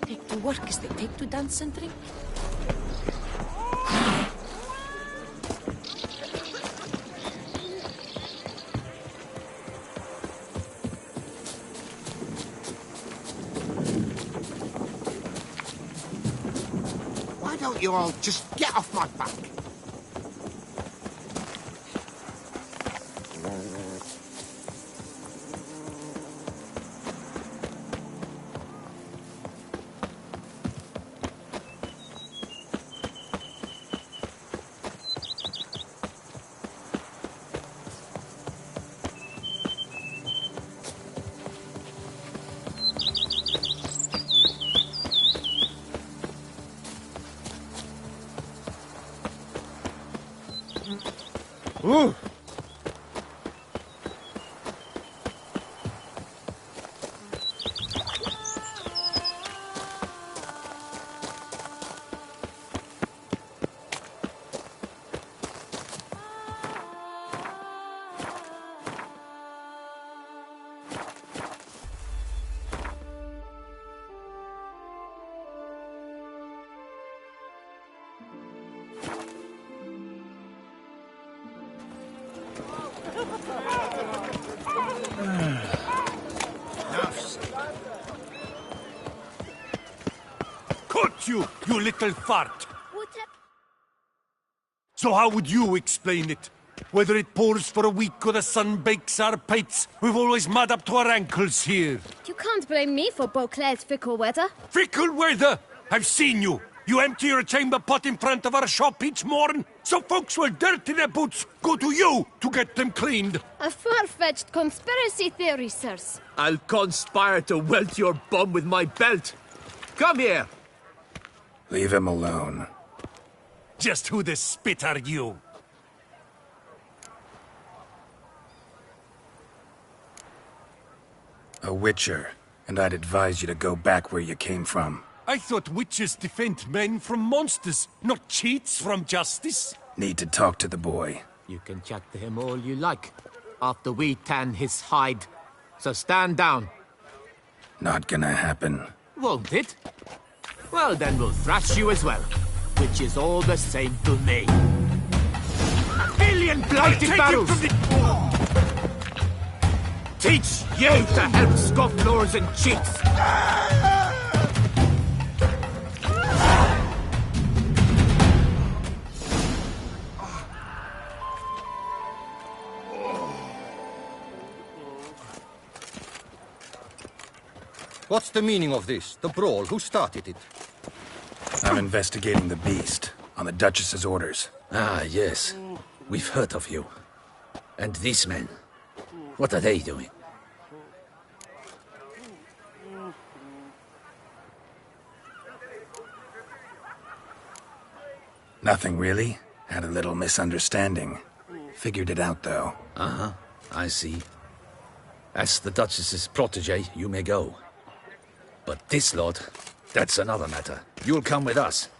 Take to work as they take to dance and drink. Why don't you all just get off my back? Ooh. Caught you, you little fart! What So how would you explain it? Whether it pours for a week or the sun bakes our pates, we've always mud up to our ankles here. You can't blame me for Beauclair's fickle weather. Fickle weather? I've seen you. You empty your chamber pot in front of our shop each morn, so folks will dirty their boots, go to you to get them cleaned. A far-fetched conspiracy theory, sirs. I'll conspire to welt your bum with my belt. Come here. Leave him alone. Just who the spit are you? A witcher, and I'd advise you to go back where you came from. I thought witches defend men from monsters, not cheats from justice. Need to talk to the boy. You can chat to him all you like, after we tan his hide. So stand down. Not gonna happen. Won't it? Well, then we'll thrash you as well, which is all the same to me. A billion blighted barrels! Teach you to help scofflaws and cheats! What's the meaning of this? The brawl? Who started it? I'm investigating the beast, on the Duchess's orders. Ah, yes. We've heard of you. And these men, what are they doing? Nothing really. Had a little misunderstanding. Figured it out, though. Uh-huh. I see. As the Duchess's protege, you may go. But this lot, that's another matter. You'll come with us.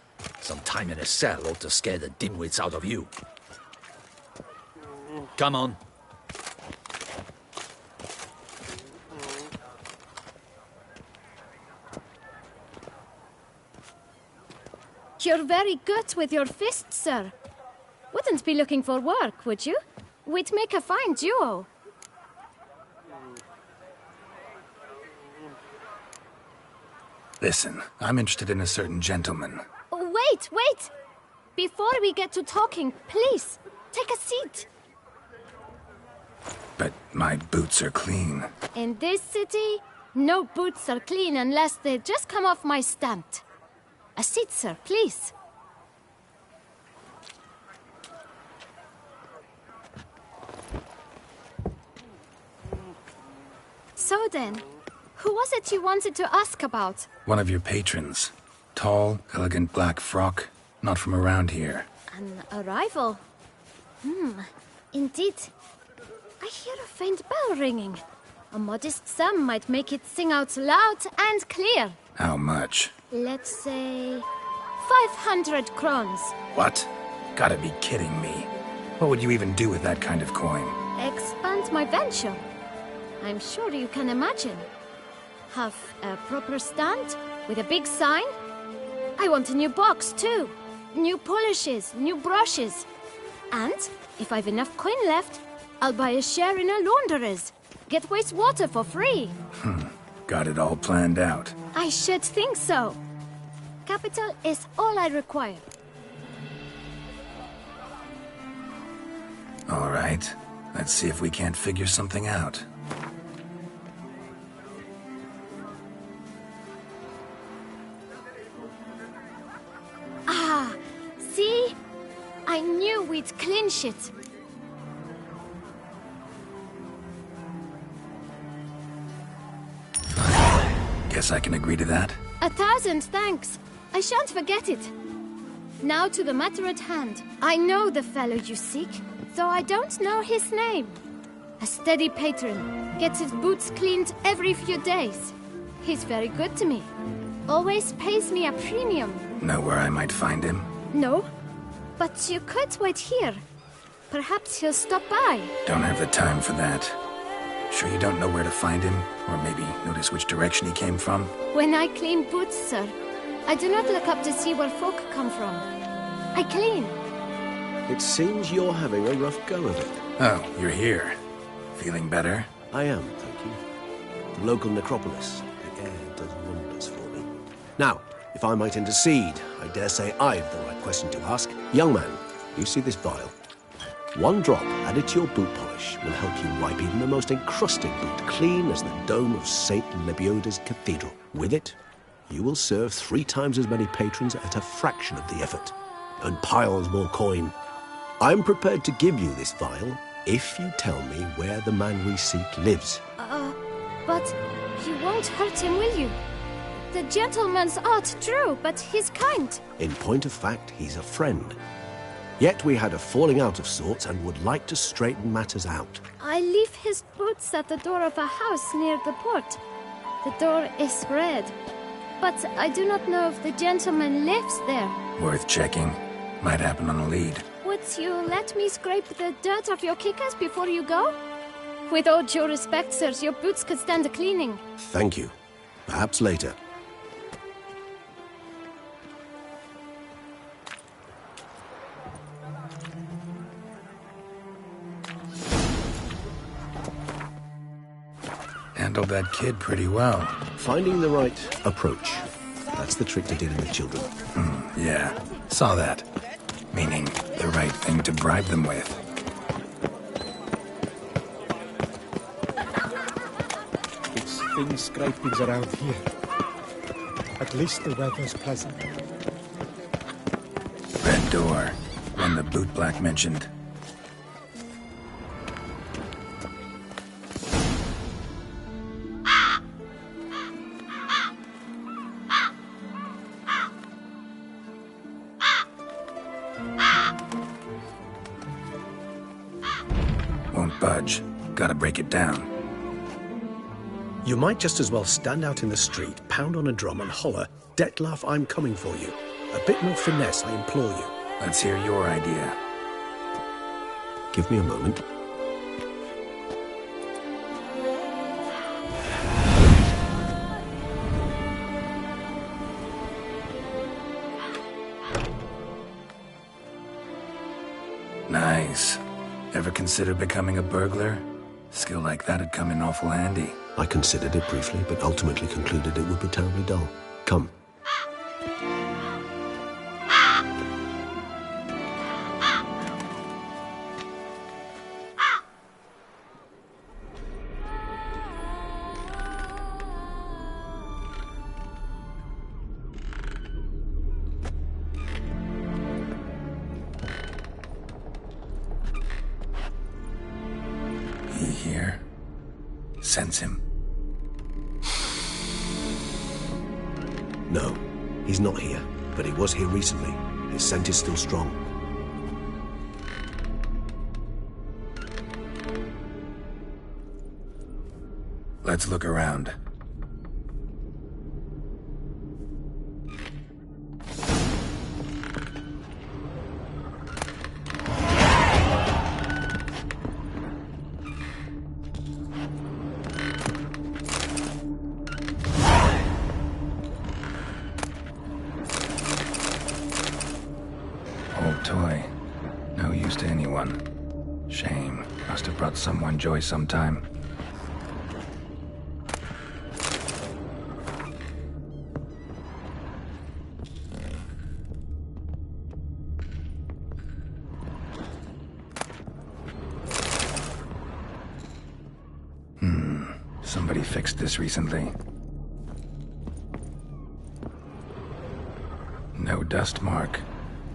Some time in a cell ought to scare the dimwits out of you. Come on. You're very good with your fists, sir. Wouldn't be looking for work, would you? We'd make a fine duo. Listen, I'm interested in a certain gentleman. Wait, wait! Before we get to talking, please, take a seat. But my boots are clean. In this city, no boots are clean unless they just come off my stamp. A seat, sir, please. So then, who was it you wanted to ask about? One of your patrons. Tall, elegant black frock. Not from around here. An arrival? Indeed. I hear a faint bell ringing. A modest sum might make it sing out loud and clear. How much? Let's say 500 crowns. What? Gotta be kidding me. What would you even do with that kind of coin? Expand my venture. I'm sure you can imagine. Have a proper stand with a big sign. I want a new box too. New polishes, new brushes. And if I've enough coin left, I'll buy a share in a launderer's. Get wastewater for free. Got it all planned out. I should think so. Capital is all I require. All right. Let's see if we can't figure something out. Ah, see? I knew we'd clinch it. Guess I can agree to that. 1,000 thanks. I shan't forget it. Now to the matter at hand. I know the fellow you seek, though I don't know his name. A steady patron, gets his boots cleaned every few days. He's very good to me. Always pays me a premium. Know where I might find him? No, but you could wait here. Perhaps he'll stop by. Don't have the time for that. Sure you don't know where to find him? Or maybe notice which direction he came from? When I clean boots, sir, I do not look up to see where folk come from. I clean. It seems you're having a rough go of it. Oh, you're here. Feeling better? I am, thank you. The local necropolis. The air does wonders for me. Now, if I might intercede, I dare say I've the right question to ask. Young man, you see this vial? 1 drop added to your boot polish will help you wipe even the most encrusted boot clean as the dome of St. Lebioda's cathedral. With it, you will serve 3 times as many patrons at a fraction of the effort, and piles more coin. I'm prepared to give you this vial if you tell me where the man we seek lives. But you won't hurt him, will you? The gentleman's art, true, but he's kind. In point of fact, he's a friend. Yet we had a falling out of sorts and would like to straighten matters out. I leave his boots at the door of a house near the port. The door is red, but I do not know if the gentleman lives there. Worth checking. Might happen on a lead. Would you let me scrape the dirt off your kickers before you go? With all due respect, sirs, your boots could stand a cleaning. Thank you. Perhaps later. Handled that kid pretty well. Finding the right approach. That's the trick to dealing with children. Yeah, saw that. Meaning, the right thing to bribe them with. It's thin scrapings around here. At least the weather's pleasant. Red door. One the bootblack mentioned. Won't budge. Gotta break it down. You might just as well stand out in the street, pound on a drum and holler, "Dettlaff, I'm coming for you." A bit more finesse, I implore you. Let's hear your idea. Give me a moment. Nice. Ever consider becoming a burglar? Skill like that'd come in awful handy. I considered it briefly, but ultimately concluded it would be terribly dull. Come. He here? Sense him. No, he's not here, but he was here recently. His scent is still strong. Let's look around. Old toy. No use to anyone. Shame. Must have brought someone joy sometime. Somebody fixed this recently. No dust mark.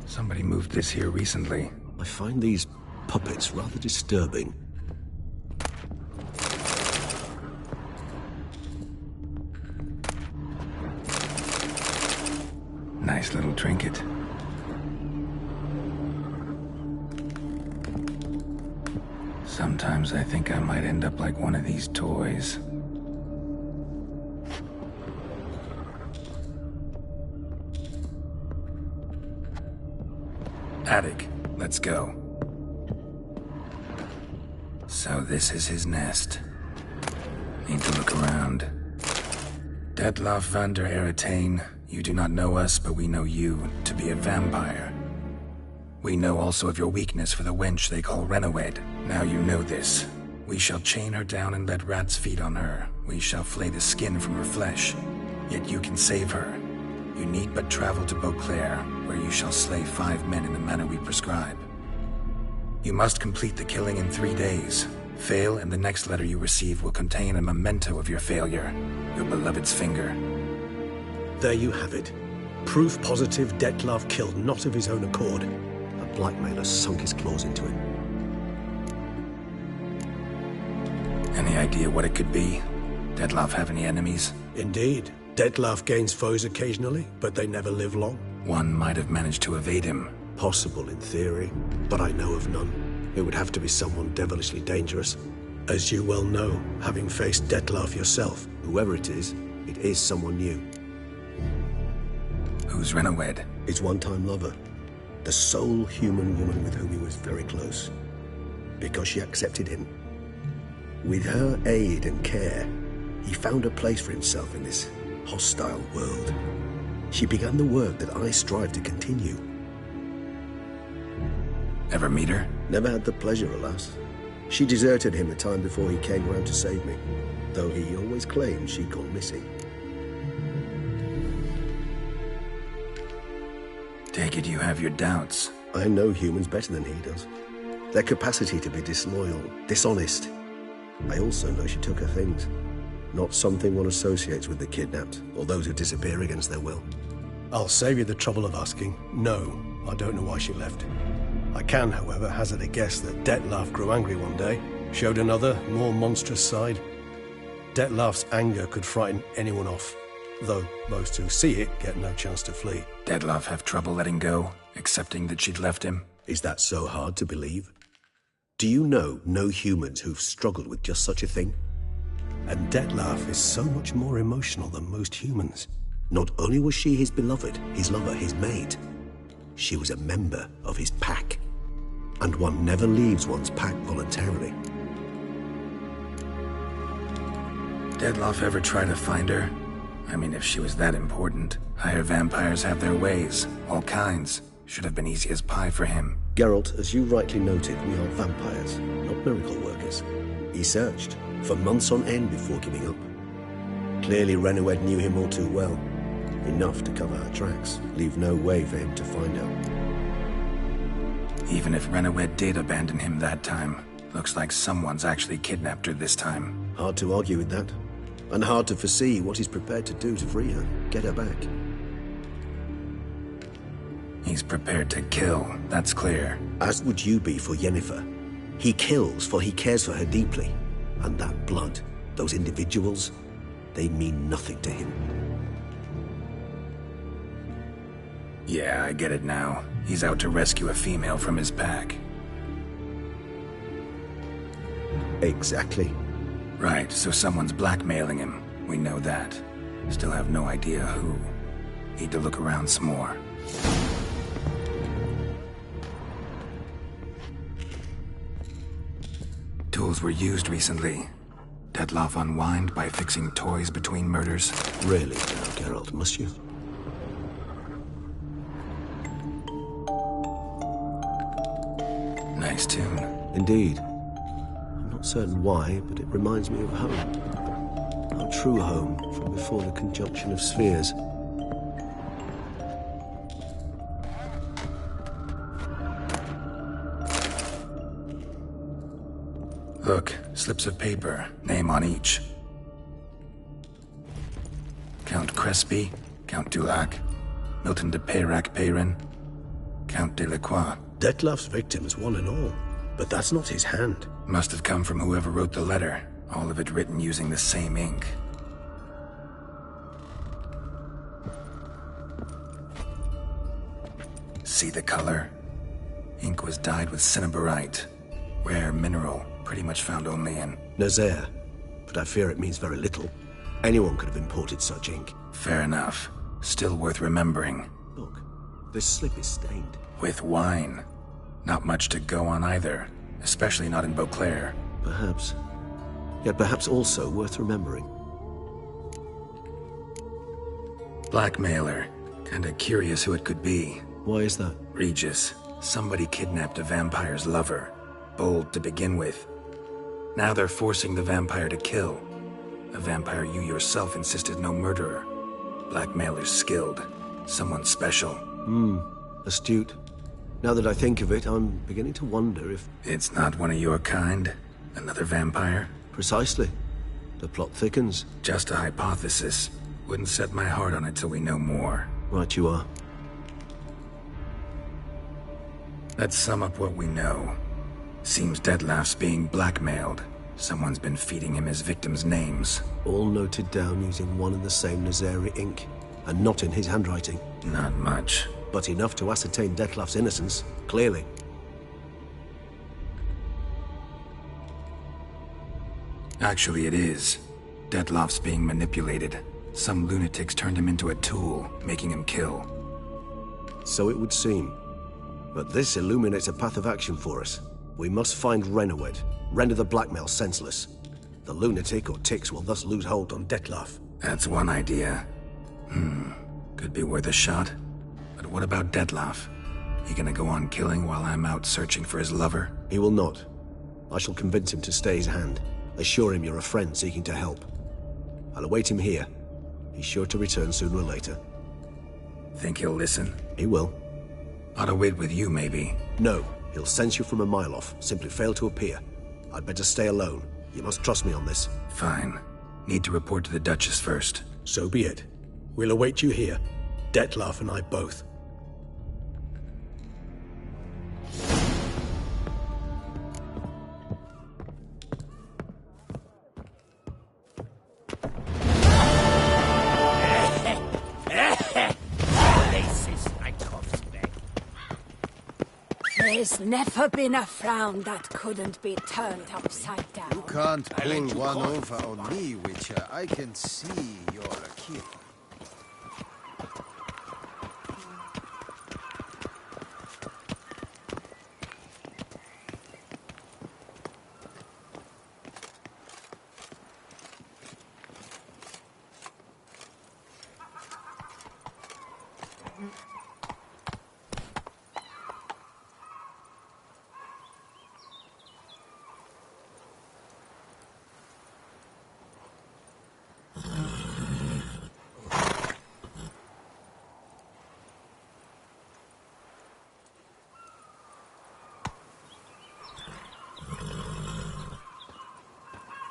Somebody moved this here recently. I find these puppets rather disturbing. Nice little trinket. Sometimes I think I might end up like one of these toys. Attic, let's go. So this is his nest. Need to look around. Dettlaff van der Eretain, you do not know us, but we know you to be a vampire. We know also of your weakness for the wench they call Renawed. Now you know this. We shall chain her down and let rats feed on her. We shall flay the skin from her flesh. Yet you can save her. You need but travel to Beauclair, where you shall slay 5 men in the manner we prescribe. You must complete the killing in 3 days. Fail, and the next letter you receive will contain a memento of your failure. Your beloved's finger. There you have it. Proof positive Dettlaff killed not of his own accord. A blackmailer sunk his claws into him. Any idea what it could be? Dettlaff have any enemies? Indeed. Dettlaff gains foes occasionally, but they never live long. One might have managed to evade him. Possible in theory, but I know of none. It would have to be someone devilishly dangerous. As you well know, having faced Dettlaff yourself, whoever it is someone new. Who's Renawed? His one-time lover. The sole human woman with whom he was very close. Because she accepted him. With her aid and care, he found a place for himself in this hostile world. She began the work that I strive to continue. Ever meet her? Never had the pleasure, alas. She deserted him the time before he came round to save me, though he always claimed she'd gone missing. Take it you have your doubts. I know humans better than he does. Their capacity to be disloyal, dishonest. I also know she took her things. Not something one associates with the kidnapped, or those who disappear against their will. I'll save you the trouble of asking. No, I don't know why she left. I can, however, hazard a guess that Dettlaff grew angry one day, showed another, more monstrous side. Dettlaff's anger could frighten anyone off, though most who see it get no chance to flee. Dettlaff have trouble letting go, accepting that she'd left him? Is that so hard to believe? Do you know no humans who've struggled with just such a thing? And Dettlaff is so much more emotional than most humans. Not only was she his beloved, his lover, his mate, she was a member of his pack. And one never leaves one's pack voluntarily. Dettlaff ever try to find her? I mean, if she was that important. Higher vampires have their ways, all kinds. Should have been easy as pie for him. Geralt, as you rightly noted, we are vampires, not miracle workers. He searched for months on end before giving up. Clearly Renawed knew him all too well. Enough to cover her tracks, leave no way for him to find her. Even if Renawed did abandon him that time, looks like someone's actually kidnapped her this time. Hard to argue with that. And hard to foresee what he's prepared to do to free her, get her back. He's prepared to kill, that's clear. As would you be for Yennefer. He kills for he cares for her deeply. And that blood, those individuals, they mean nothing to him. Yeah, I get it now. He's out to rescue a female from his pack. Exactly. Right, so someone's blackmailing him. We know that. Still have no idea who. Need to look around some more. Tools were used recently. Dettlaff unwind by fixing toys between murders. Really, Geralt, must you? Nice tune. Indeed. I'm not certain why, but it reminds me of home. Our true home from before the conjunction of spheres. Look, slips of paper, name on each. Count Crespi, Count Dulac, Milton de Peyrac-Peyrin, Count Delacroix. Dettlaff's victims, one and all. But that's not his hand. Must have come from whoever wrote the letter. All of it written using the same ink. See the color? Ink was dyed with cinnabarite. Rare mineral, pretty much found only in Nazaire. But I fear it means very little. Anyone could have imported such ink. Fair enough. Still worth remembering. Look, this slip is stained. With wine. Not much to go on either, especially not in Beauclair. Perhaps. Yet perhaps also worth remembering. Blackmailer. Kinda curious who it could be. Why is that? Regis. Somebody kidnapped a vampire's lover. Bold to begin with. Now they're forcing the vampire to kill. A vampire you yourself insisted no murderer. Blackmailer's skilled. Someone special. Astute. Now that I think of it, I'm beginning to wonder if... It's not one of your kind? Another vampire? Precisely. The plot thickens. Just a hypothesis. Wouldn't set my heart on it till we know more. Right you are. Let's sum up what we know. Seems Dettlaff's being blackmailed. Someone's been feeding him his victims' names. All noted down using one and the same Nazari ink. And not in his handwriting. Not much. But enough to ascertain Dettlaff's innocence, clearly. Actually, it is. Dettlaff's being manipulated. Some lunatics turned him into a tool, making him kill. So it would seem. But this illuminates a path of action for us. We must find Renowed, render the blackmail senseless. The lunatic or ticks will thus lose hold on Dettlaff. That's one idea. Could be worth a shot. But what about Dettlaff? He gonna go on killing while I'm out searching for his lover? He will not. I shall convince him to stay his hand. Assure him you're a friend seeking to help. I'll await him here. He's sure to return sooner or later. Think he'll listen? He will. Ought to wait with you, maybe. No. He'll sense you from a mile off. Simply fail to appear. I'd better stay alone. You must trust me on this. Fine. Need to report to the Duchess first. So be it. We'll await you here. Dettlaff and I both. There's never been a frown that couldn't be turned upside down. You can't pull one over on me, Witcher. I can see you're a killer.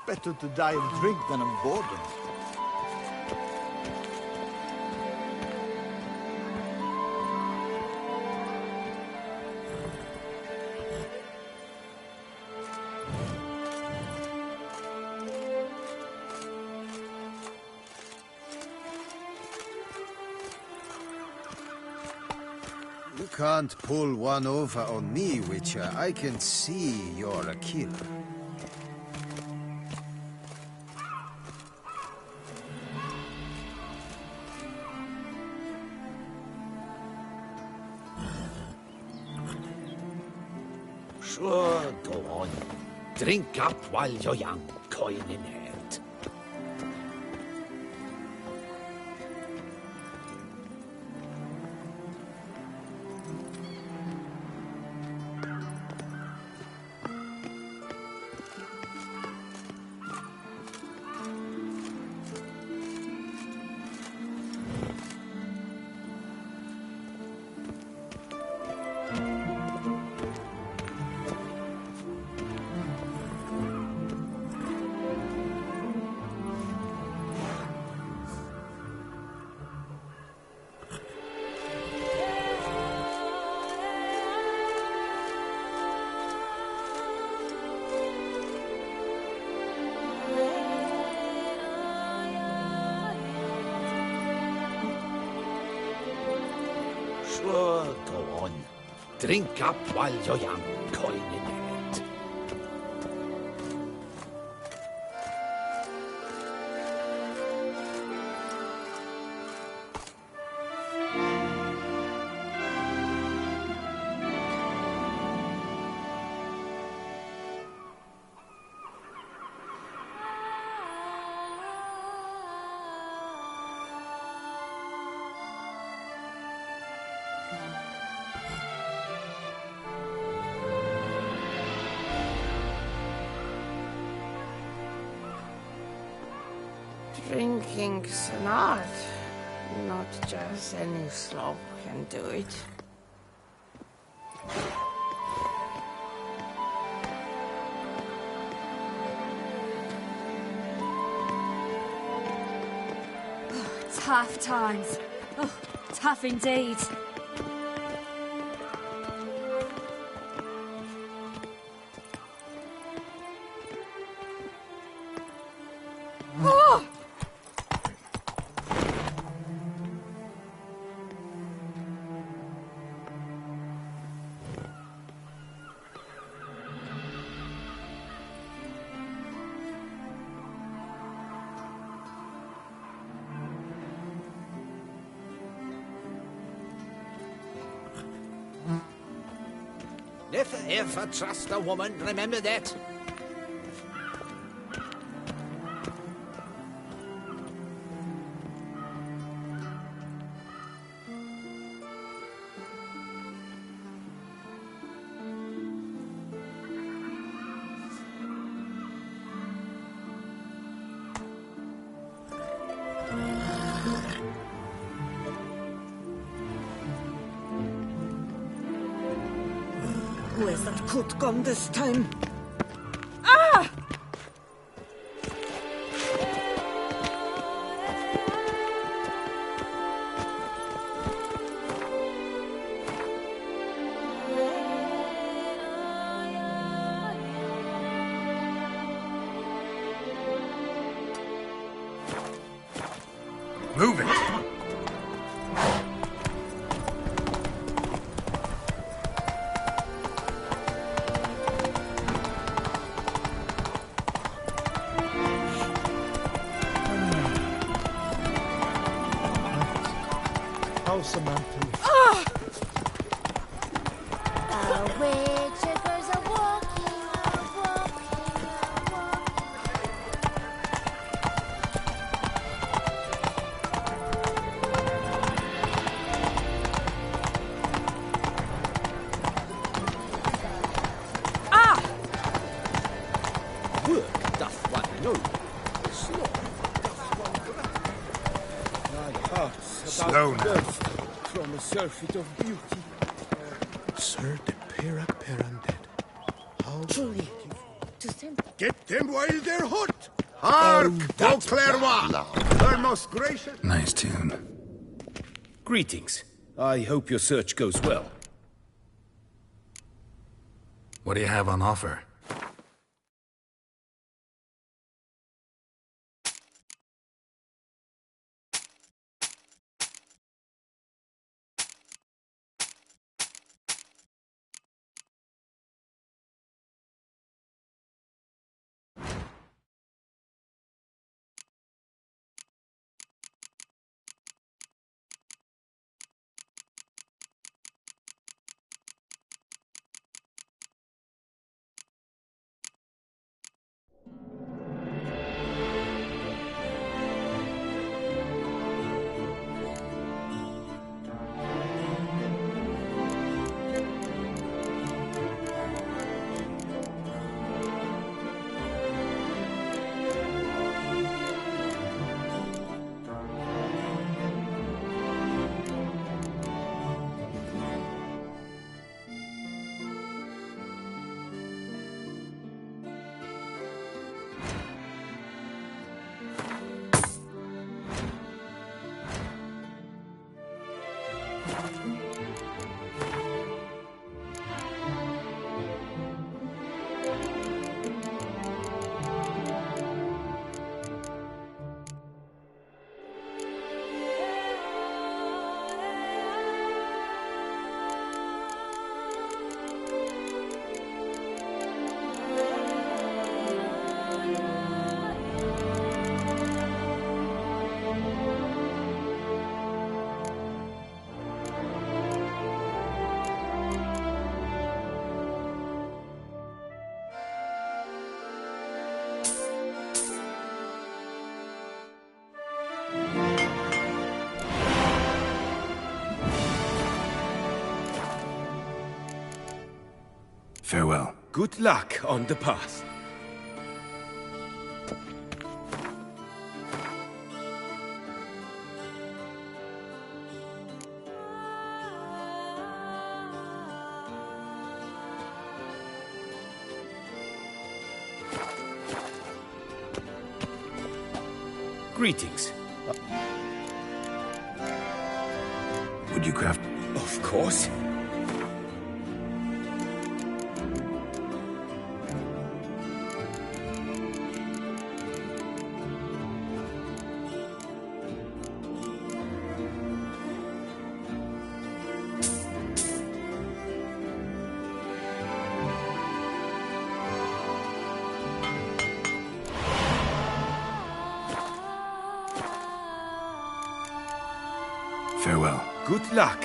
Better to die of drink than of boredom. You can't pull one over on me, Witcher. I can see you're a killer. Sure, go on. Drink up while you're young, coin in hand. Sure, go on. Drink up while you're young, coin in hand. Drinking's an art. Not just any slop can do it. Tough times. Oh, tough indeed. Oh! Never ever trust a woman, remember that? Where's that coot gone this time? Ah! Move it! How's Samantha? Ah! A witcher goes a walking, Ah! Work doth one know. Sloth doth one grant. My heart's Slow about now. to burst from a surfeit of beauty. Sir de Pera Perundead. How Truly, Get them while they're hot! Hark, that's Beauclervois! Her most gracious... Nice tune. Greetings. I hope your search goes well. What do you have on offer? Farewell. Good luck on the path. Greetings. Would you craft? Of course. Farewell. Good luck.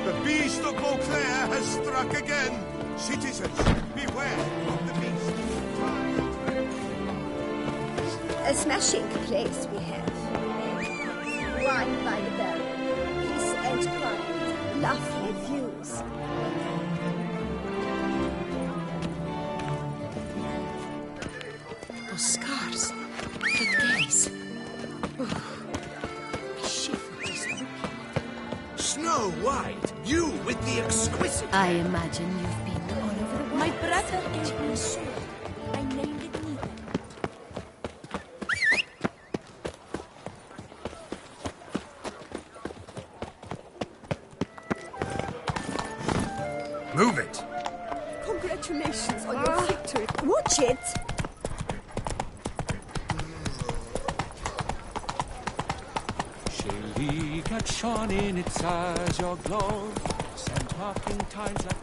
The beast of Beauclair has struck again. Citizens, beware of the beast. A smashing place we have. Wine by the barrel, peace and quiet, lovely views. Those scars. The gaze. I shiver just looking. Snow White, you with the exquisite... I imagine you've been all over the world. My brother gave me a sword. I named it Nina. Move it! Congratulations on your victory. Watch it! Shall catch shone in its azure glow, send talking times like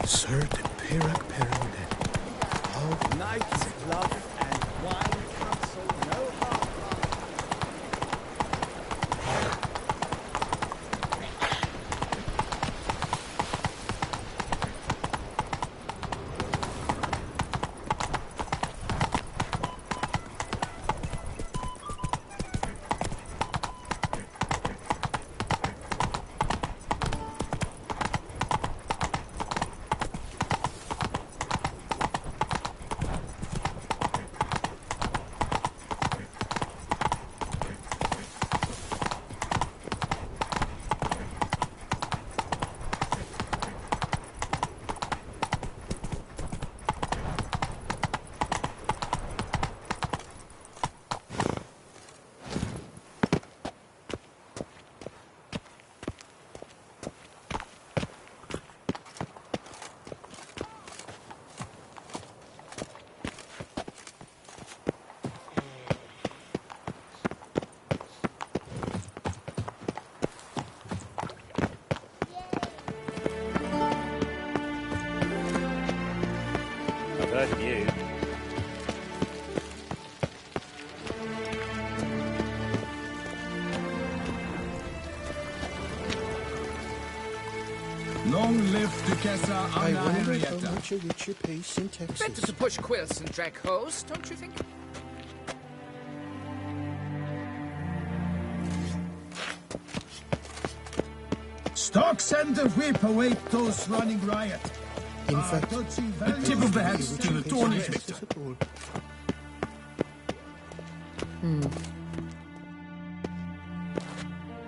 Sir de Pirac Perondet. Of knights, love, and wine counsel no harm. I've heard of you. Long live Duchessa I Anna wonder Henrietta. how much a witcher pays in Texas. Better to push quilts and drag hose, don't you think? Stocks and the whip await those running riot. In fact, the tip of the hat to the Tourneys, Victor.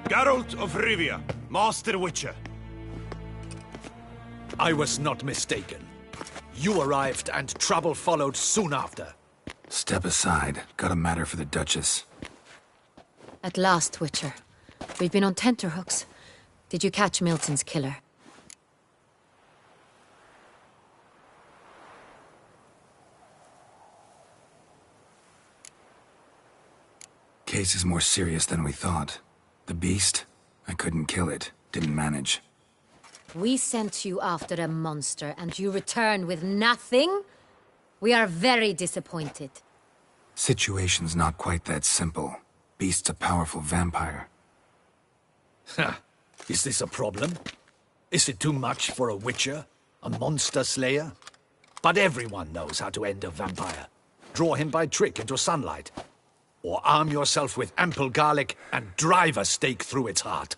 Geralt of Rivia, Master Witcher. I was not mistaken. You arrived and trouble followed soon after. Step aside. Got a matter for the Duchess. At last, Witcher. We've been on tenterhooks. Did you catch Milton's killer? Case is more serious than we thought. The beast? I couldn't kill it. Didn't manage. We sent you after a monster, and you return with nothing? We are very disappointed. Situation's not quite that simple. Beast's a powerful vampire. Ha! Is this a problem? Is it too much for a witcher? A monster slayer? But everyone knows how to end a vampire. Draw him by trick into sunlight. Or arm yourself with ample garlic and drive a stake through its heart.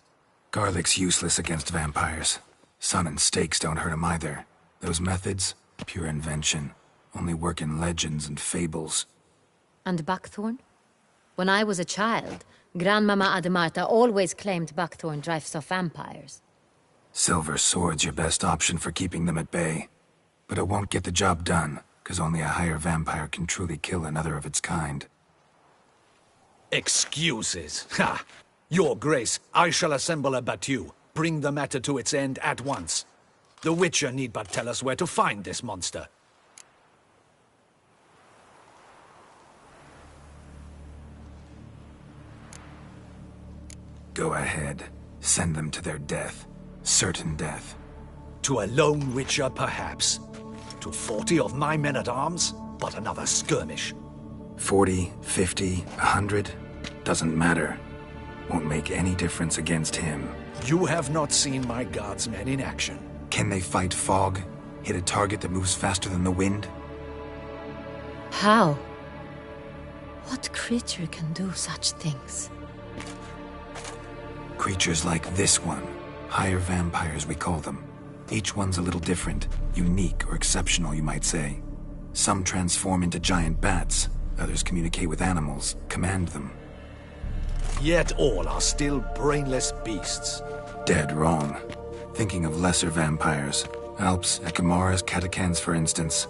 Garlic's useless against vampires. Sun and stakes don't hurt him either. Those methods, pure invention, only work in legends and fables. And Buckthorn? When I was a child, Grandmama Adamarta always claimed Buckthorn drives off vampires. Silver Sword's your best option for keeping them at bay. But it won't get the job done, because only a higher vampire can truly kill another of its kind. Excuses. Ha! Your Grace, I shall assemble a battue. Bring the matter to its end at once. The Witcher need but tell us where to find this monster. Go ahead. Send them to their death. Certain death. To a lone Witcher, perhaps. To 40 of my men-at-arms, but another skirmish. 40, 50, 100? Doesn't matter. Won't make any difference against him. You have not seen my guardsmen in action. Can they fight fog? Hit a target that moves faster than the wind? How? What creature can do such things? Creatures like this one. Higher vampires, we call them. Each one's a little different. Unique or exceptional, you might say. Some transform into giant bats. Others communicate with animals, command them. Yet all are still brainless beasts. Dead wrong. Thinking of lesser vampires. Alps, Ekamaras, Catacans, for instance.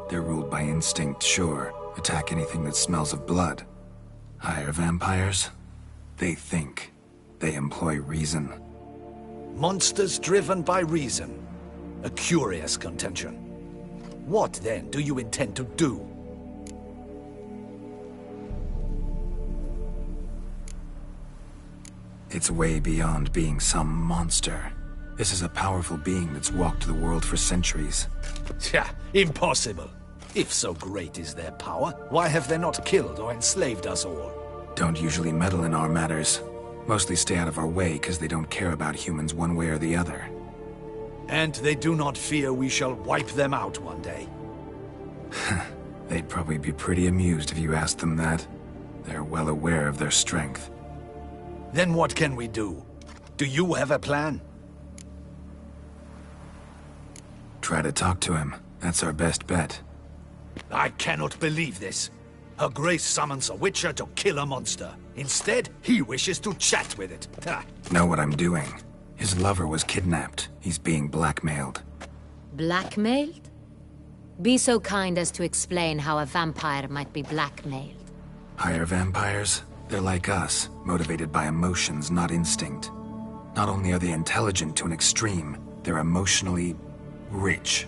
They're ruled by instinct, sure. Attack anything that smells of blood. Higher vampires? They think. They employ reason. Monsters driven by reason. A curious contention. What, then, do you intend to do? It's way beyond being some monster. This is a powerful being that's walked the world for centuries. Yeah, impossible. If so great is their power, why have they not killed or enslaved us all? Don't usually meddle in our matters. Mostly stay out of our way because they don't care about humans one way or the other. And they do not fear we shall wipe them out one day. They'd probably be pretty amused if you asked them that. They're well aware of their strength. Then what can we do? Do you have a plan? Try to talk to him. That's our best bet. I cannot believe this. Her Grace summons a Witcher to kill a monster. Instead, he wishes to chat with it. Ha. Know what I'm doing. His lover was kidnapped. He's being blackmailed. Blackmailed? Be so kind as to explain how a vampire might be blackmailed. Higher vampires? They're like us, motivated by emotions, not instinct. Not only are they intelligent to an extreme, they're emotionally rich,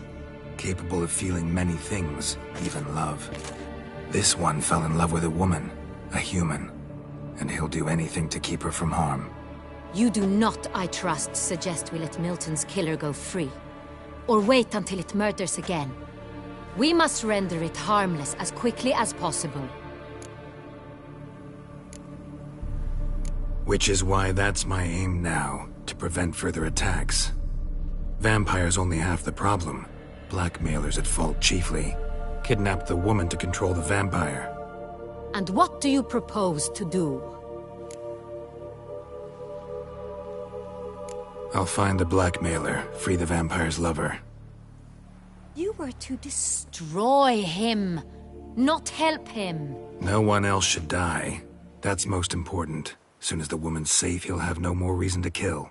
capable of feeling many things, even love. This one fell in love with a woman, a human, and he'll do anything to keep her from harm. You do not, I trust, suggest we let Milton's killer go free, or wait until it murders again. We must render it harmless as quickly as possible. Which is why that's my aim now, to prevent further attacks. Vampires only half the problem. Blackmailers at fault chiefly. Kidnapped the woman to control the vampire. And what do you propose to do? I'll find the blackmailer, free the vampire's lover. You were to destroy him, not help him. No one else should die. That's most important. Soon as the woman's safe, he'll have no more reason to kill.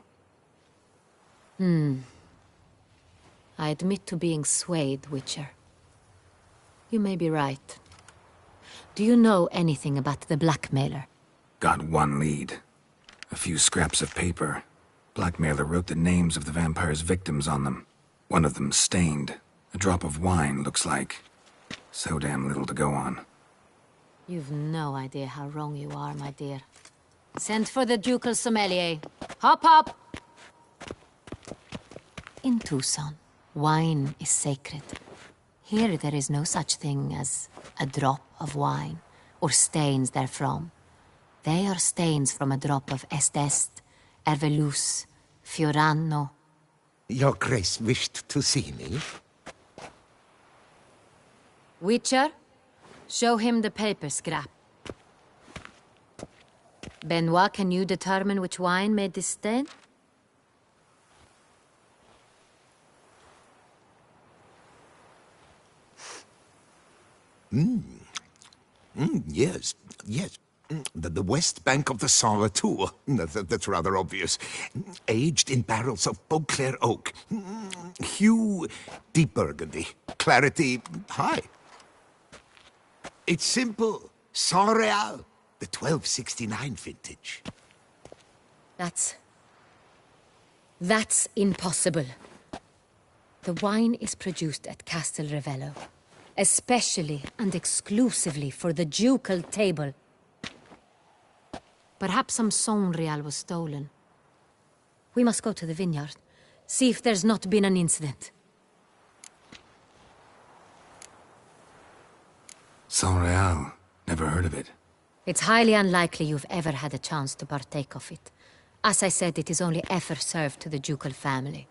I admit to being swayed, Witcher. You may be right. Do you know anything about the blackmailer? Got one lead. A few scraps of paper. Blackmailer wrote the names of the vampire's victims on them. One of them stained. A drop of wine, looks like. So damn little to go on. You've no idea how wrong you are, my dear. Send for the ducal sommelier. Hop, hop! In Tucson, wine is sacred. Here there is no such thing as a drop of wine, or stains therefrom. They are stains from a drop of Est, Ervelus, Fiorano. Your Grace wished to see me? Witcher, show him the paper scrap. Benoit, can you determine which wine made this stain? Yes, yes. The west bank of the Saint Latour. That's rather obvious. Aged in barrels of Beauclair oak. Hue, deep burgundy. Clarity, high. It's simple. Saint Real, the 1269 vintage. That's impossible. The wine is produced at Castel Revello, especially and exclusively for the ducal table. Perhaps some Saint Real was stolen. We must go to the vineyard, see if there's not been an incident. Saint Real. Never heard of it. It's highly unlikely you've ever had a chance to partake of it. As I said, it is only ever served to the ducal family.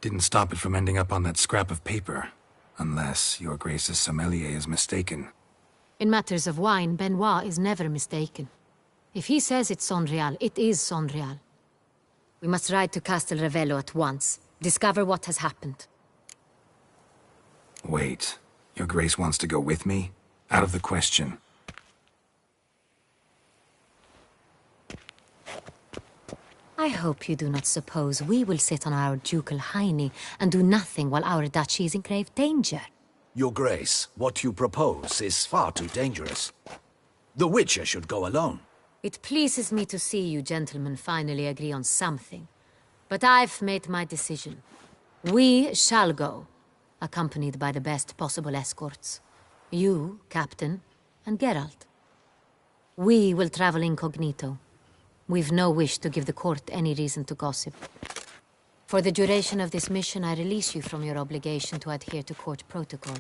Didn't stop it from ending up on that scrap of paper. Unless your Grace's sommelier is mistaken. In matters of wine, Benoit is never mistaken. If he says it's Saint Real, it is Saint Real. We must ride to Castel Revello at once. Discover what has happened. Wait. Your Grace wants to go with me? Out of the question. I hope you do not suppose we will sit on our ducal hiney and do nothing while our duchy is in grave danger. Your Grace, what you propose is far too dangerous. The Witcher should go alone. It pleases me to see you gentlemen finally agree on something. But I've made my decision. We shall go, accompanied by the best possible escorts. You, Captain, and Geralt. We will travel incognito. We've no wish to give the court any reason to gossip. For the duration of this mission, I release you from your obligation to adhere to court protocol.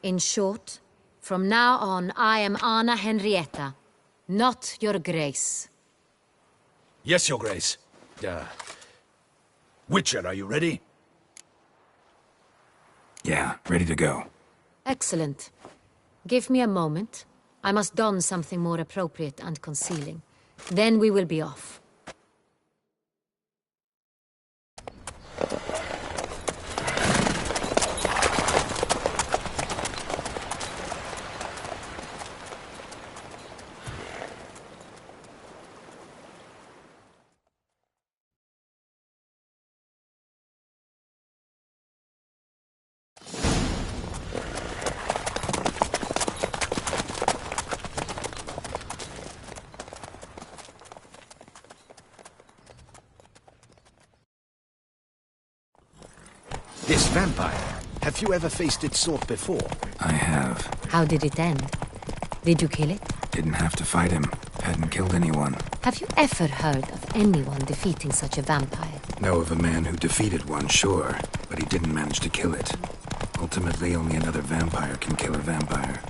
In short, from now on, I am Anna Henrietta, not your Grace. Yes, Your Grace. Witcher, are you ready? Yeah, ready to go. Excellent. Give me a moment. I must don something more appropriate and concealing. Then we will be off. This vampire, have you ever faced its sort before? I have. How did it end? Did you kill it? Didn't have to fight him. Hadn't killed anyone. Have you ever heard of anyone defeating such a vampire? Know of a man who defeated one, sure, but he didn't manage to kill it. Ultimately, only another vampire can kill a vampire.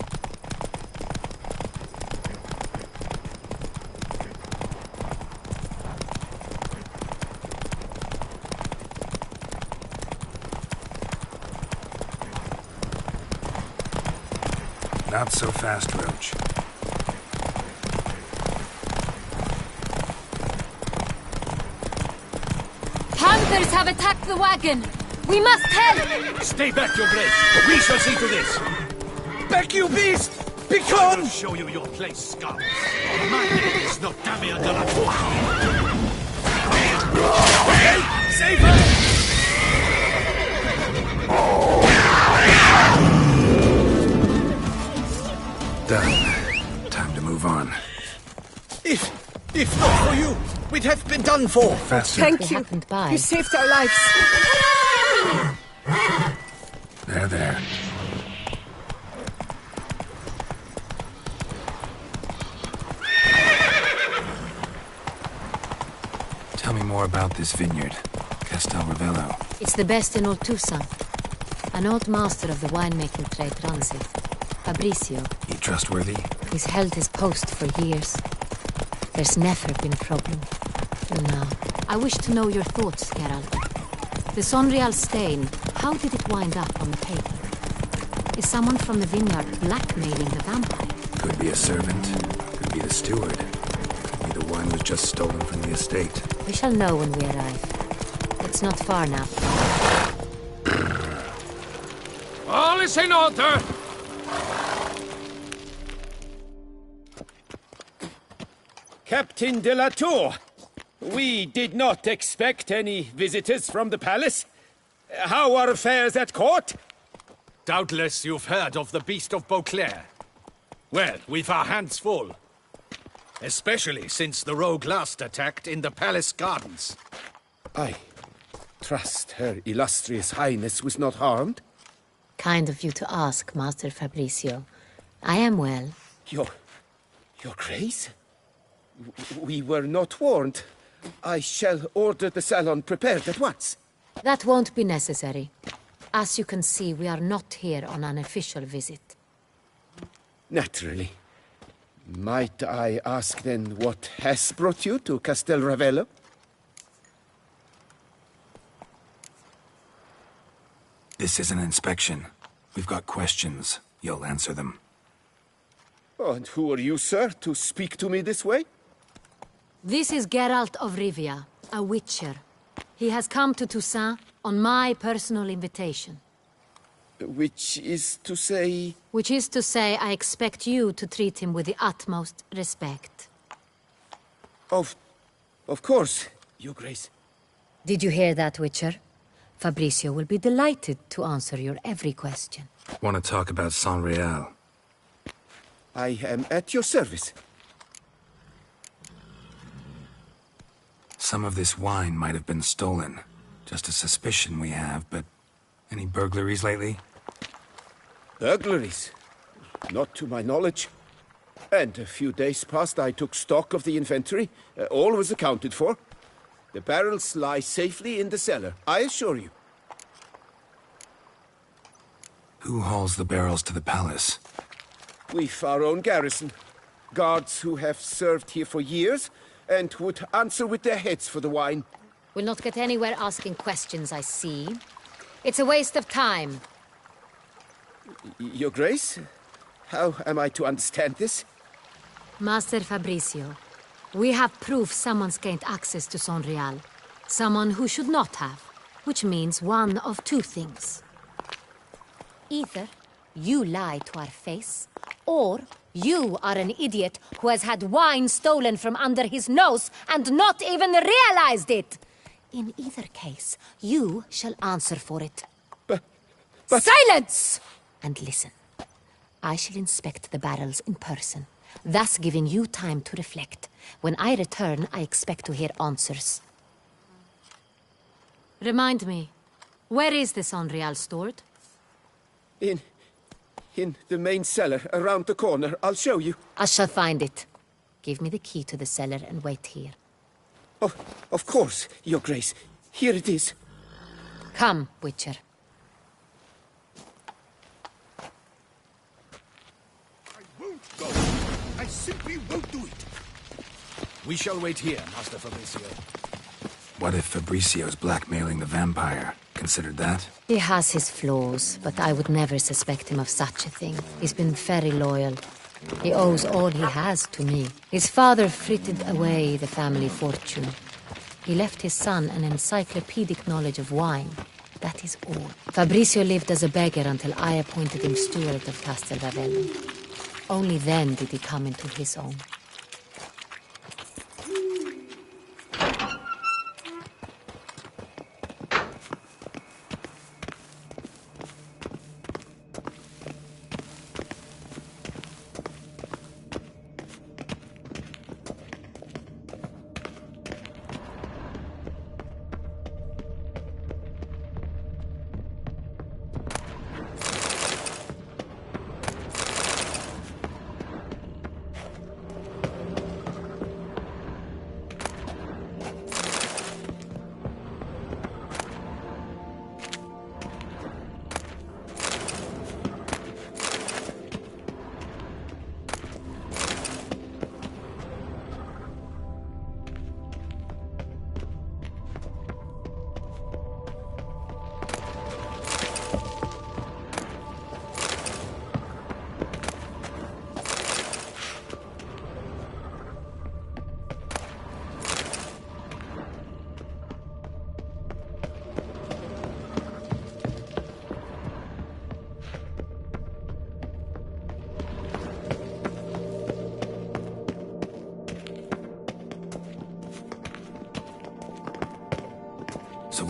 Not so fast, Roach. Panthers have attacked the wagon! We must help! Stay back, Your Grace! We shall see to this! Back, you beast! Begone! I will show you your place, scum! My name is not Damien de la Tour! Save her! Done. Time to move on. If not for you, we'd have been done for. Faster. Thank you. You saved our lives. There. Tell me more about this vineyard, Castel Revello. It's the best in all Toussaint. An old master of the winemaking trade runs it. Fabricio. He trustworthy? He's held his post for years. There's never been a problem. Till now. I wish to know your thoughts, Geralt. The Saint Real stain, how did it wind up on the paper? Is someone from the vineyard blackmailing the vampire? Could be a servant. Could be the steward. Could be the wine was just stolen from the estate. We shall know when we arrive. It's not far now. All is in order! Captain de la Tour, we did not expect any visitors from the palace. How are affairs at court? Doubtless you've heard of the Beast of Beauclair. Well, we've our hands full. Especially since the rogue last attacked in the palace gardens. I trust Her Illustrious Highness was not harmed? Kind of you to ask, Master Fabricio. I am well. Your Grace? We were not warned. I shall order the salon prepared at once. That won't be necessary. As you can see, we are not here on an official visit. Naturally. Might I ask then what has brought you to Castel Ravello? This is an inspection. We've got questions. You'll answer them. Oh, and who are you, sir, to speak to me this way? This is Geralt of Rivia, a witcher. He has come to Toussaint on my personal invitation. Which is to say... Which is to say, I expect you to treat him with the utmost respect. Of course, Your Grace. Did you hear that, Witcher? Fabricio will be delighted to answer your every question. Want to talk about Saint-Réal? I am at your service. Some of this wine might have been stolen. Just a suspicion we have, but... Any burglaries lately? Burglaries? Not to my knowledge. And a few days past I took stock of the inventory. All was accounted for. The barrels lie safely in the cellar, I assure you. Who hauls the barrels to the palace? We've our own garrison. Guards who have served here for years and would answer with their heads for the wine. We'll not get anywhere asking questions, I see. It's a waste of time. Your Grace? How am I to understand this? Master Fabricio, we have proof someone's gained access to Saint-Réal. Someone who should not have. Which means one of two things. Either you lie to our face, or you are an idiot who has had wine stolen from under his nose and not even realized it. In either case, you shall answer for it. But... Silence! And listen. I shall inspect the barrels in person, thus giving you time to reflect. When I return, I expect to hear answers. Remind me, where is the Saint-Réal stored? In the main cellar, around the corner. I'll show you. I shall find it. Give me the key to the cellar and wait here. Oh, of course, Your Grace. Here it is. Come, Witcher. I won't go. I simply won't do it. We shall wait here, Master Fabricio. What if Fabricio's blackmailing the vampire? Considered that? He has his flaws, but I would never suspect him of such a thing. He's been very loyal. He owes all he has to me. His father frittered away the family fortune. He left his son an encyclopedic knowledge of wine. That is all. Fabricio lived as a beggar until I appointed him steward of Castel Ravello. Only then did he come into his own.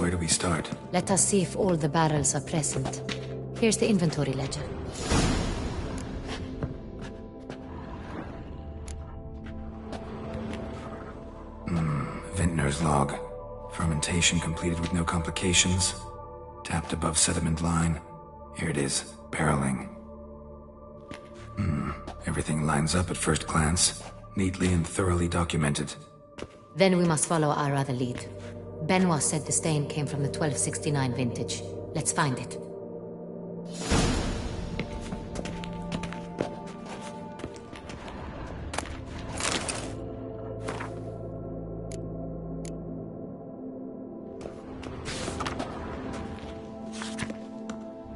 where do we start? Let us see if all the barrels are present. Here's the inventory ledger. Vintner's log. Fermentation completed with no complications. Tapped above sediment line. Here it is. Barreling. Everything lines up at first glance. Neatly and thoroughly documented. Then we must follow our other lead. Benoit said the stain came from the 1269 vintage. Let's find it.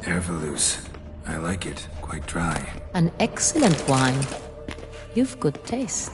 Herveloos. I like it. Quite dry. An excellent wine. You've good taste.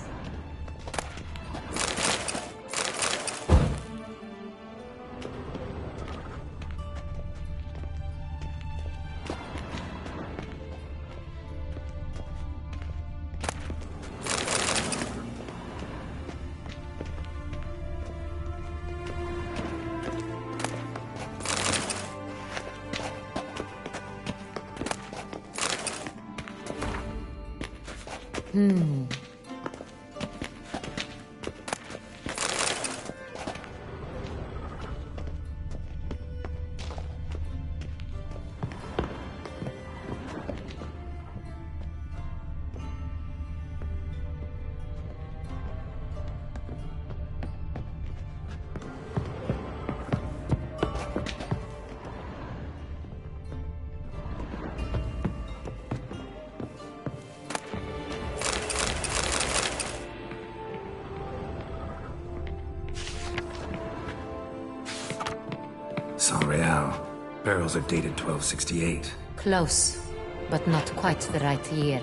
San Real. Barrels are dated 1268. Close, but not quite the right year.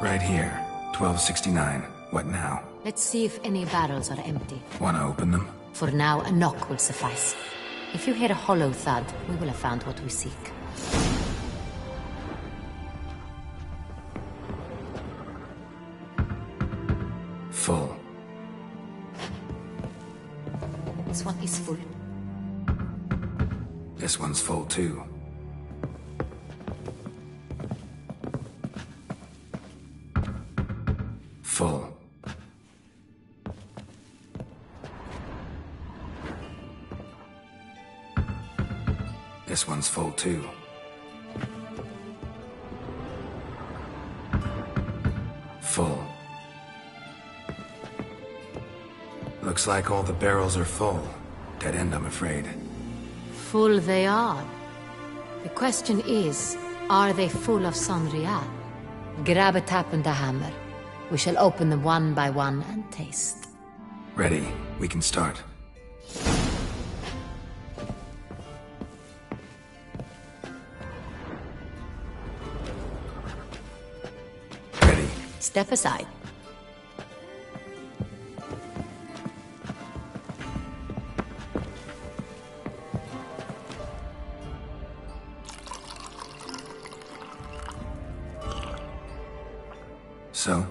Right here. 1269. What now? Let's see if any barrels are empty. Wanna open them? For now, a knock will suffice. If you hear a hollow thud, we will have found what we seek. Full. This one is full. This one's full too. Full. This one's full too. Full. Looks like all the barrels are full. Dead end, I'm afraid. Full they are. The question is, are they full of San Real? Grab a tap and a hammer. We shall open them one by one and taste. Ready. We can start. Ready. Step aside. So?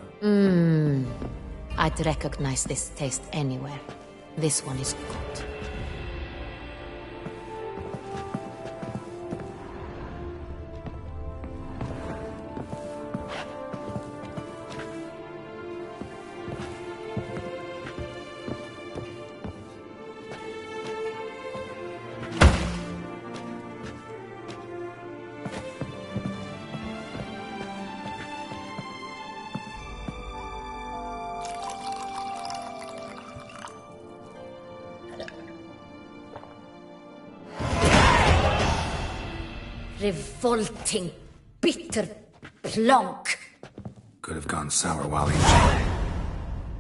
I'd recognize this taste anywhere. This one is good. Revolting, bitter plonk. Could have gone sour while aging.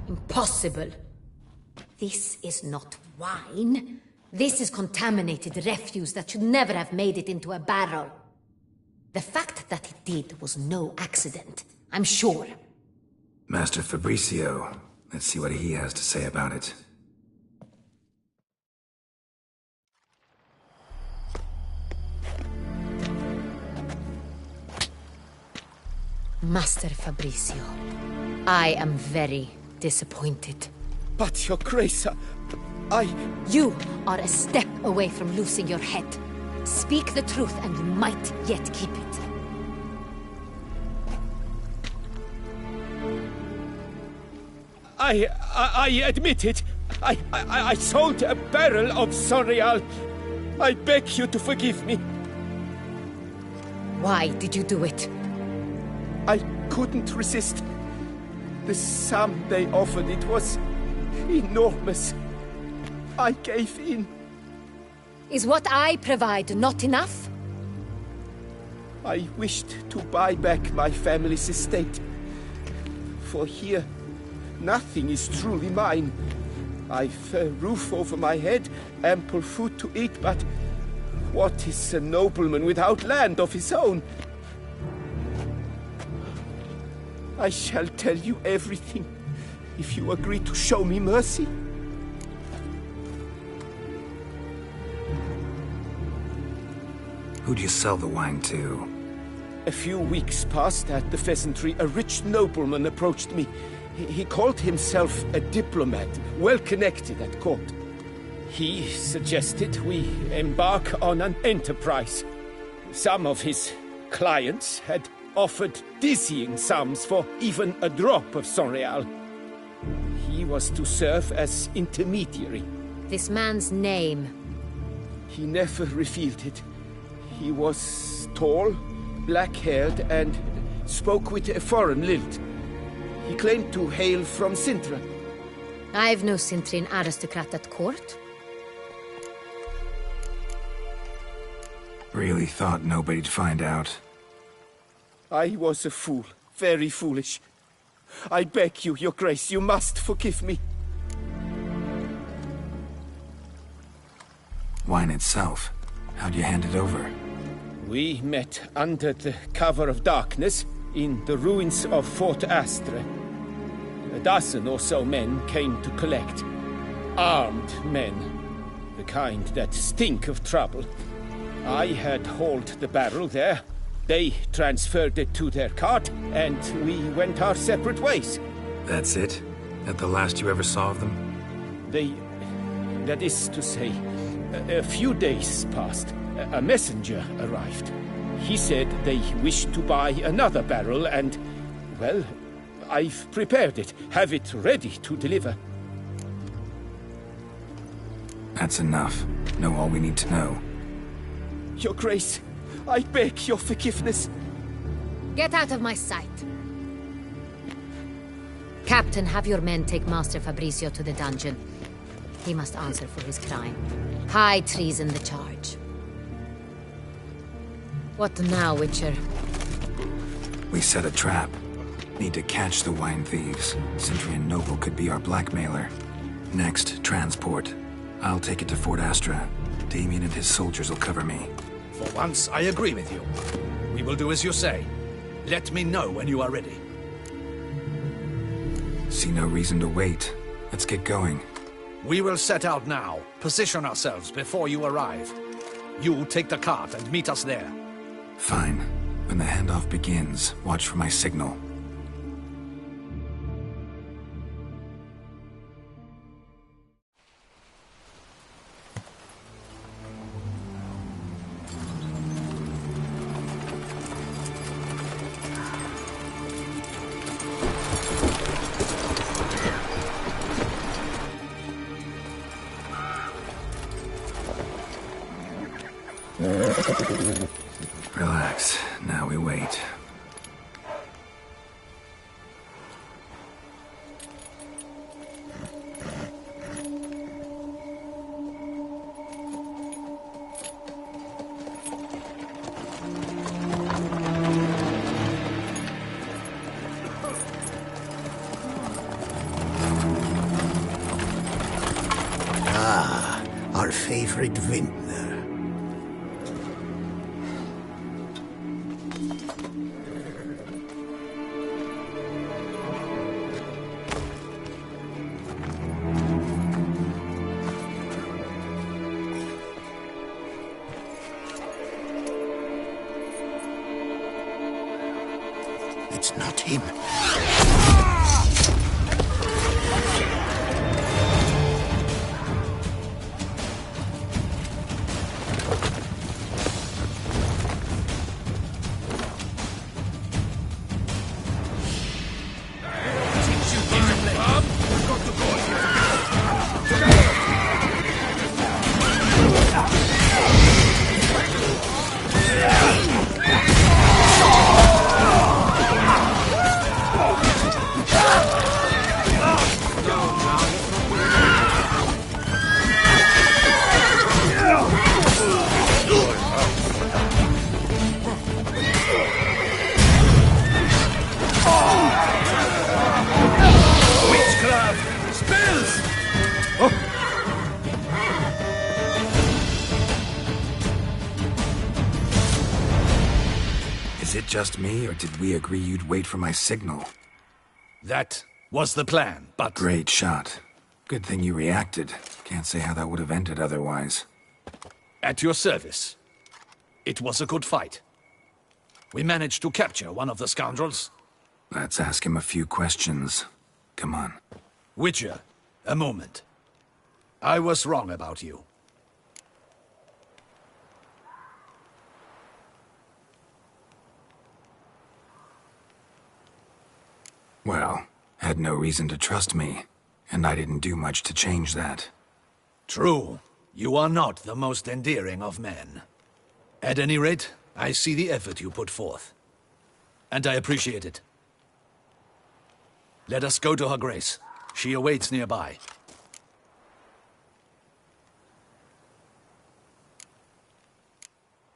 Impossible. This is not wine. This is contaminated refuse that should never have made it into a barrel. The fact that it did was no accident, I'm sure. Master Fabricio. Let's see what he has to say about it. Master Fabrizio, I am very disappointed. But, Your Grace, I... You are a step away from losing your head. Speak the truth and you might yet keep it. I admit it. I sold a barrel of Sorial. I beg you to forgive me. Why did you do it? I couldn't resist. The sum they offered, it was enormous. I gave in. Is what I provide not enough? I wished to buy back my family's estate. For here, nothing is truly mine. I've a roof over my head, ample food to eat, but what is a nobleman without land of his own? I shall tell you everything, if you agree to show me mercy. Who'd you sell the wine to? A few weeks past at the Pheasantry, a rich nobleman approached me. He called himself a diplomat, well connected at court. He suggested we embark on an enterprise. Some of his clients had offered dizzying sums for even a drop of Sorial. He was to serve as intermediary. This man's name? He never revealed it. He was tall, black-haired, and spoke with a foreign lilt. He claimed to hail from Sintra. I've no Sintrin aristocrat at court. Really thought nobody'd find out. I was a fool, very foolish. I beg you, Your Grace, you must forgive me. Wine itself, how'd you hand it over? We met under the cover of darkness in the ruins of Fort Astre. A dozen or so men came to collect. Armed men. The kind that stink of trouble. I had hauled the barrel there. They transferred it to their cart, and we went our separate ways. That's it? That the last you ever saw of them? That is to say, a few days passed. A messenger arrived. He said they wished to buy another barrel and, well, I've prepared it. Have it ready to deliver. That's enough. Know all we need to know. Your Grace, I beg your forgiveness. Get out of my sight. Captain, have your men take Master Fabrizio to the dungeon. He must answer for his crime. High treason the charge. What now, Witcher? We set a trap. Need to catch the wine thieves. Centurion Noble could be our blackmailer. Next, transport. I'll take it to Fort Astra. Damien and his soldiers will cover me. For once, I agree with you. We will do as you say. Let me know when you are ready. See no reason to wait. Let's get going. We will set out now. Position ourselves before you arrive. You take the cart and meet us there. Fine. When the handoff begins, watch for my signal. Relax. Now we wait. Ah, our favorite vintner. It's not him. Is it just me, or did we agree you'd wait for my signal? That was the plan, but... Great shot. Good thing you reacted. Can't say how that would have ended otherwise. At your service. It was a good fight. We managed to capture one of the scoundrels. Let's ask him a few questions. Come on. Witcher, a moment. I was wrong about you. Well, had no reason to trust me, and I didn't do much to change that. True. You are not the most endearing of men. At any rate, I see the effort you put forth. And I appreciate it. Let us go to her grace. She awaits nearby.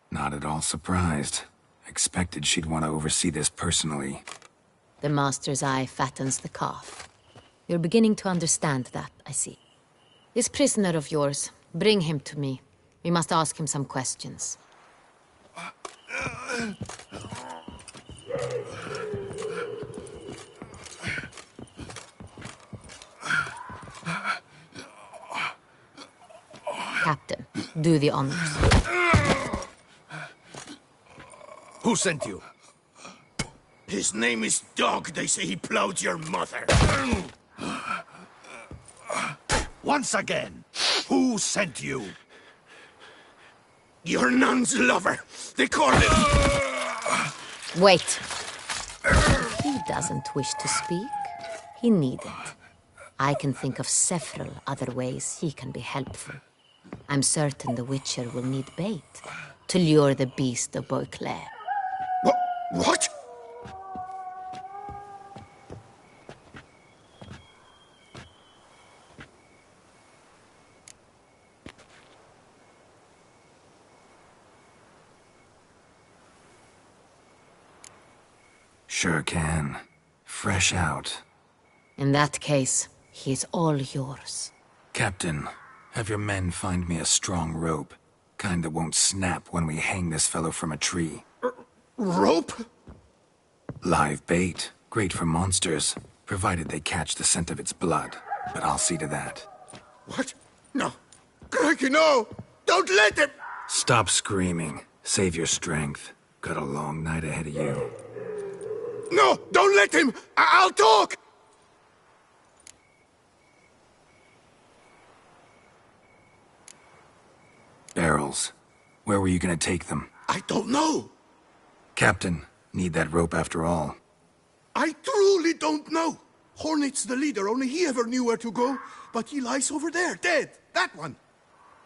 Not at all surprised. Expected she'd want to oversee this personally. The Master's eye fattens the calf. You're beginning to understand that, I see. This prisoner of yours, bring him to me. We must ask him some questions. Captain, do the honors. Who sent you? His name is Dog. They say he plowed your mother. Once again, who sent you? Your nun's lover. They call him... Wait. He doesn't wish to speak. He needn't. I can think of several other ways he can be helpful. I'm certain the Witcher will need bait to lure the beast of Beauclair. What? Sure can. Fresh out. In that case, he's all yours. Captain, have your men find me a strong rope. Kind that won't snap when we hang this fellow from a tree. Rope? Live bait. Great for monsters, provided they catch the scent of its blood. But I'll see to that. What? No. Crikey, no! Don't let him! Stop screaming. Save your strength. Got a long night ahead of you. No! Don't let him! I'll talk! Barrels. Where were you gonna take them? I don't know. Captain, need that rope after all. I truly don't know. Hornet's the leader, only he ever knew where to go. But he lies over there, dead. That one.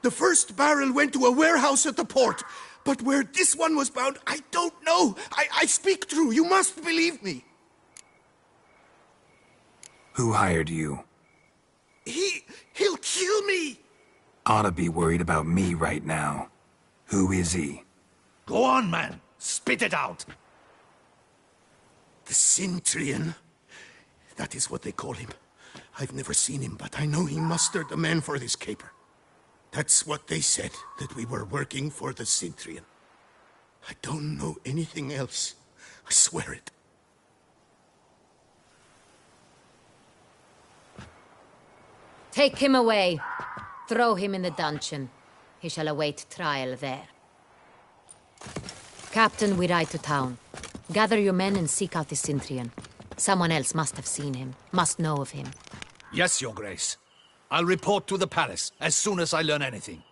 The first barrel went to a warehouse at the port. But where this one was bound, I don't know. I speak true. You must believe me. Who hired you? He'll kill me. Ought to be worried about me right now. Who is he? Go on, man. Spit it out. The Cintrian. That is what they call him. I've never seen him, but I know he mustered the men for this caper. That's what they said, that we were working for the Cintrian. I don't know anything else. I swear it. Take him away. Throw him in the dungeon. He shall await trial there. Captain, we ride to town. Gather your men and seek out the Cintrian. Someone else must have seen him, must know of him. Yes, Your Grace. I'll report to the palace as soon as I learn anything.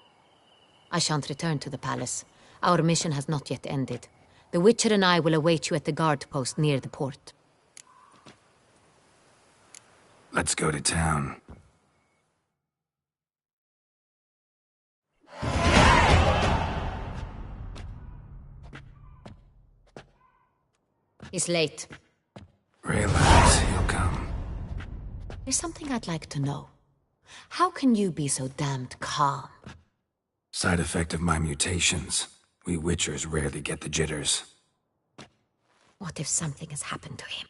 I shan't return to the palace. Our mission has not yet ended. The Witcher and I will await you at the guard post near the port. Let's go to town. He's late. Relax, he'll come. There's something I'd like to know. How can you be so damned calm? Side effect of my mutations. We Witchers rarely get the jitters. What if something has happened to him?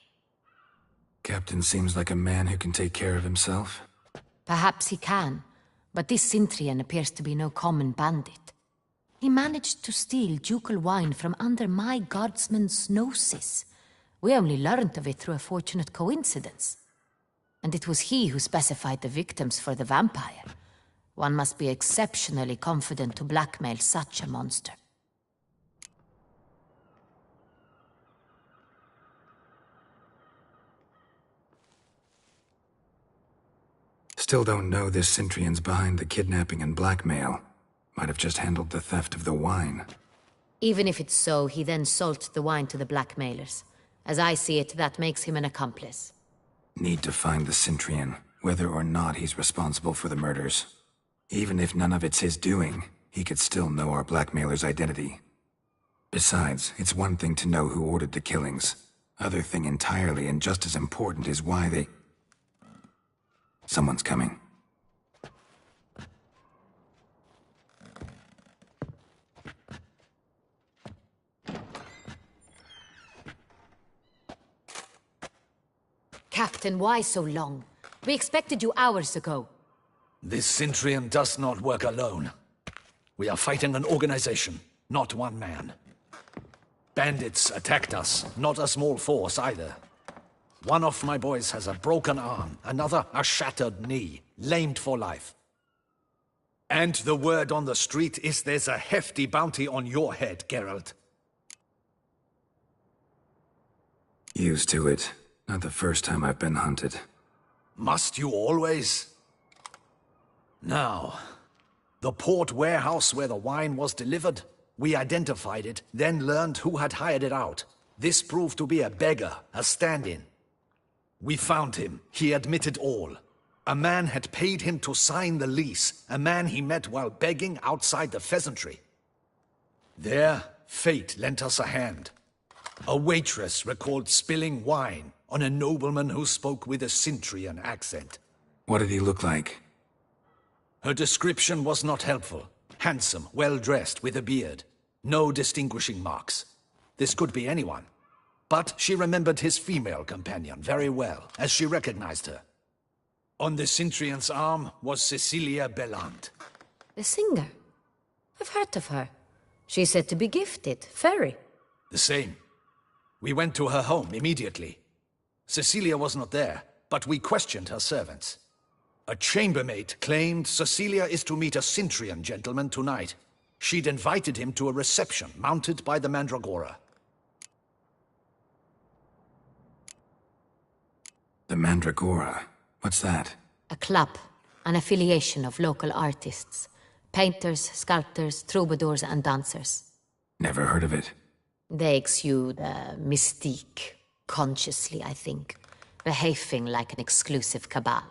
Captain seems like a man who can take care of himself. Perhaps he can, but this Cintrian appears to be no common bandit. He managed to steal ducal wine from under my guardsman's noses. We only learned of it through a fortunate coincidence. And it was he who specified the victims for the vampire. One must be exceptionally confident to blackmail such a monster. Still don't know this Cintrian's behind the kidnapping and blackmail. Might have just handled the theft of the wine. Even if it's so, he then sold the wine to the blackmailers. As I see it, that makes him an accomplice. Need to find the Cintrian, whether or not he's responsible for the murders. Even if none of it's his doing, he could still know our blackmailer's identity. Besides, it's one thing to know who ordered the killings. Other thing entirely, and just as important, is why they... Someone's coming. Captain, why so long? We expected you hours ago. This Cintrian does not work alone. We are fighting an organization, not one man. Bandits attacked us, not a small force either. One of my boys has a broken arm, another a shattered knee, lamed for life. And the word on the street is there's a hefty bounty on your head, Geralt. Used to it. Not the first time I've been hunted. Must you always? Now, the port warehouse where the wine was delivered, we identified it, then learned who had hired it out. This proved to be a beggar, a stand-in. We found him. He admitted all. A man had paid him to sign the lease, a man he met while begging outside the pheasantry. There, fate lent us a hand. A waitress recalled spilling wine on a nobleman who spoke with a Cintrian accent. What did he look like? Her description was not helpful. Handsome, well-dressed, with a beard. No distinguishing marks. This could be anyone. But she remembered his female companion very well, as she recognized her. On the Cintrian's arm was Cecilia Bellant. The singer? I've heard of her. She's said to be gifted, fairy. The same. We went to her home immediately. Cecilia was not there, but we questioned her servants. A chambermaid claimed Cecilia is to meet a Cintrian gentleman tonight. She'd invited him to a reception mounted by the Mandragora. The Mandragora? What's that? A club, an affiliation of local artists. Painters, sculptors, troubadours and dancers. Never heard of it. They exude mystique, consciously, I think. Behaving like an exclusive cabal.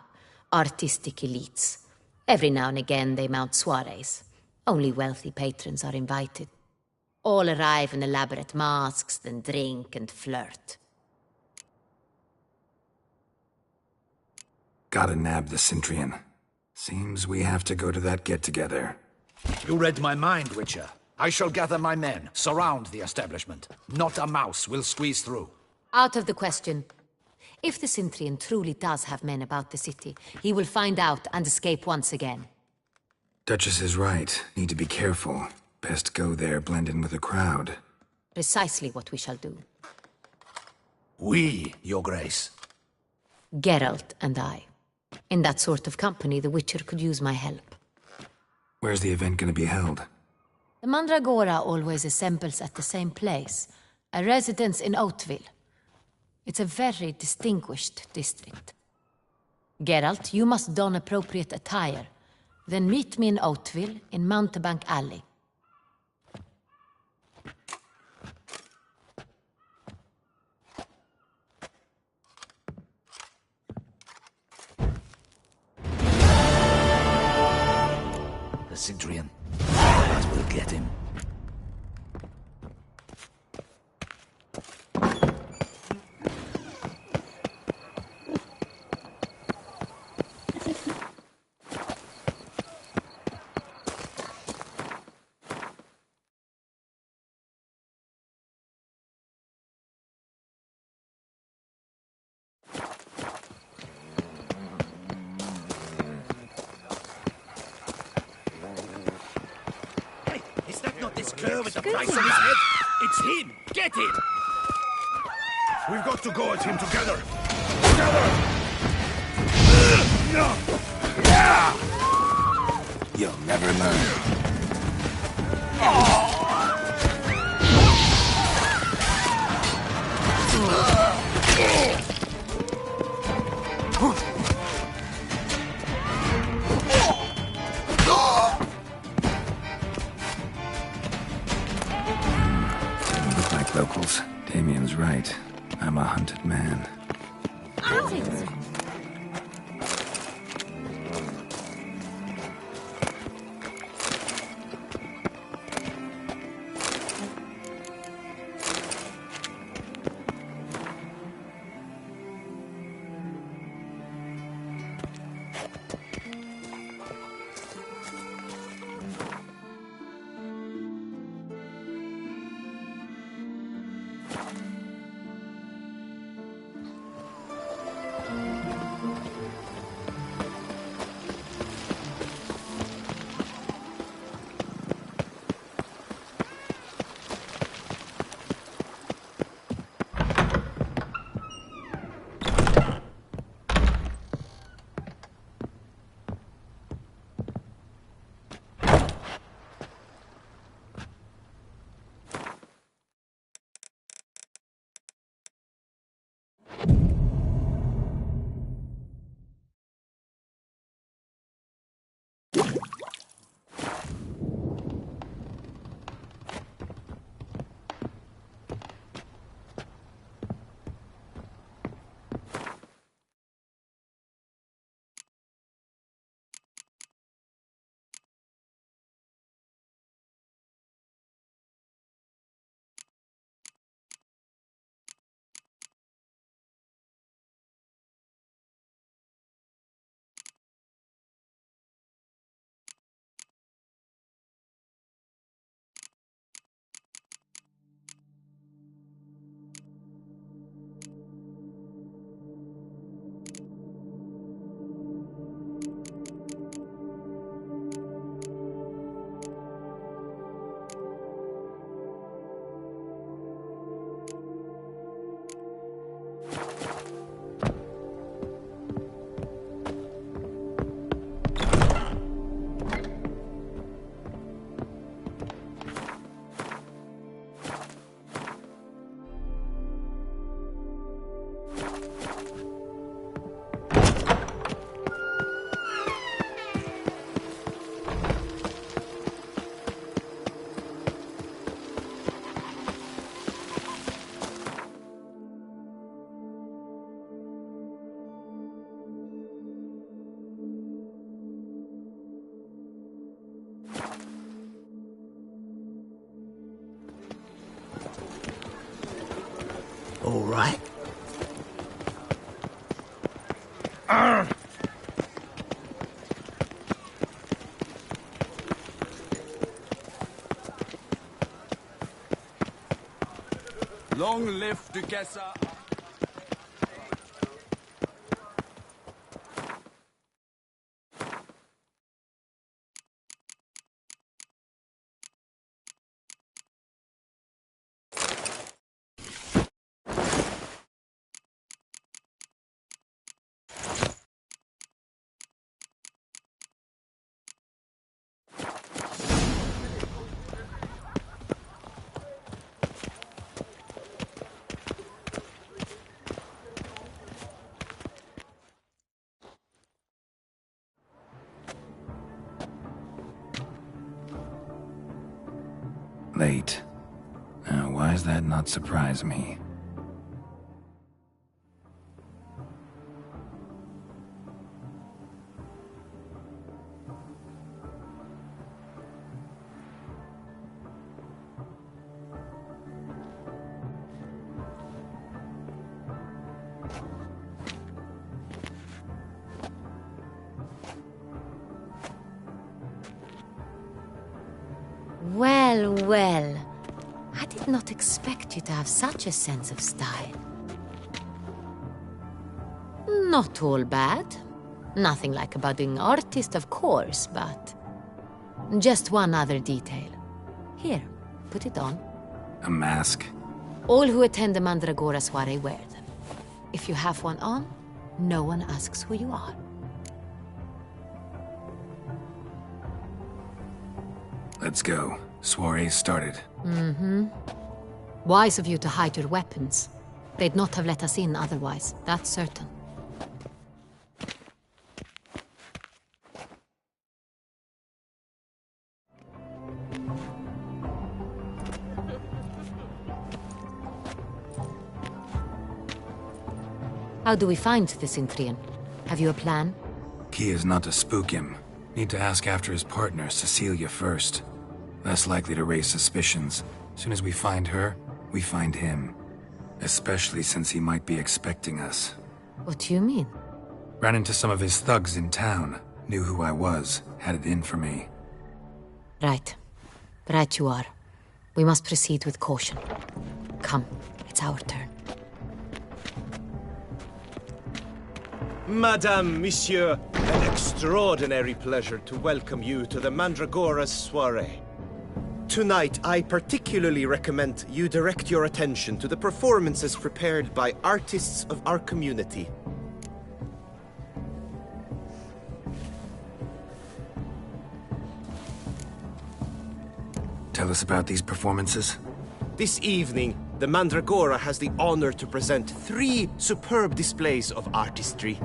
Artistic elites. Every now and again they mount soirees. Only wealthy patrons are invited. All arrive in elaborate masks, then drink and flirt. Gotta nab the Cintrian. Seems we have to go to that get-together. You read my mind, Witcher. I shall gather my men, surround the establishment. Not a mouse will squeeze through. Out of the question. If the Cintrian truly does have men about the city, he will find out and escape once again. Duchess is right. Need to be careful. Best go there, blend in with the crowd. Precisely what we shall do. We, Your Grace. Geralt and I. In that sort of company, the Witcher could use my help. Where's the event gonna be held? The Mandragora always assembles at the same place. a residence in Oatville. It's a very distinguished district. Geralt, you must don appropriate attire. Then meet me in Oatville, in Mountebank Alley. The Sidrian. That will get him. With the price on his head. It's him! Get it! We've got to go at him together! You'll never learn. Locals, Damien's right. I'm a hunted man. Hunted? All right. Long live Duchessa. Late. Now, why does that not surprise me? Well, well. I did not expect you to have such a sense of style. Not all bad. Nothing like a budding artist, of course, but... just one other detail. Here, put it on. A mask? All who attend the Mandragora soiree wear them. If you have one on, no one asks who you are. Let's go. Soiree started. Mm-hmm. Wise of you to hide your weapons. They'd not have let us in otherwise, that's certain. How do we find this Intrian? Have you a plan? Key is not to spook him. Need to ask after his partner, Cecilia, first. Less likely to raise suspicions. Soon as we find her, we find him. Especially since he might be expecting us. What do you mean? Ran into some of his thugs in town. Knew who I was. Had it in for me. Right. Right you are. We must proceed with caution. Come, it's our turn. Madame, Monsieur, an extraordinary pleasure to welcome you to the Mandragora's soiree. Tonight, I particularly recommend you direct your attention to the performances prepared by artists of our community. Tell us about these performances. This evening, the Mandragora has the honor to present 3 superb displays of artistry.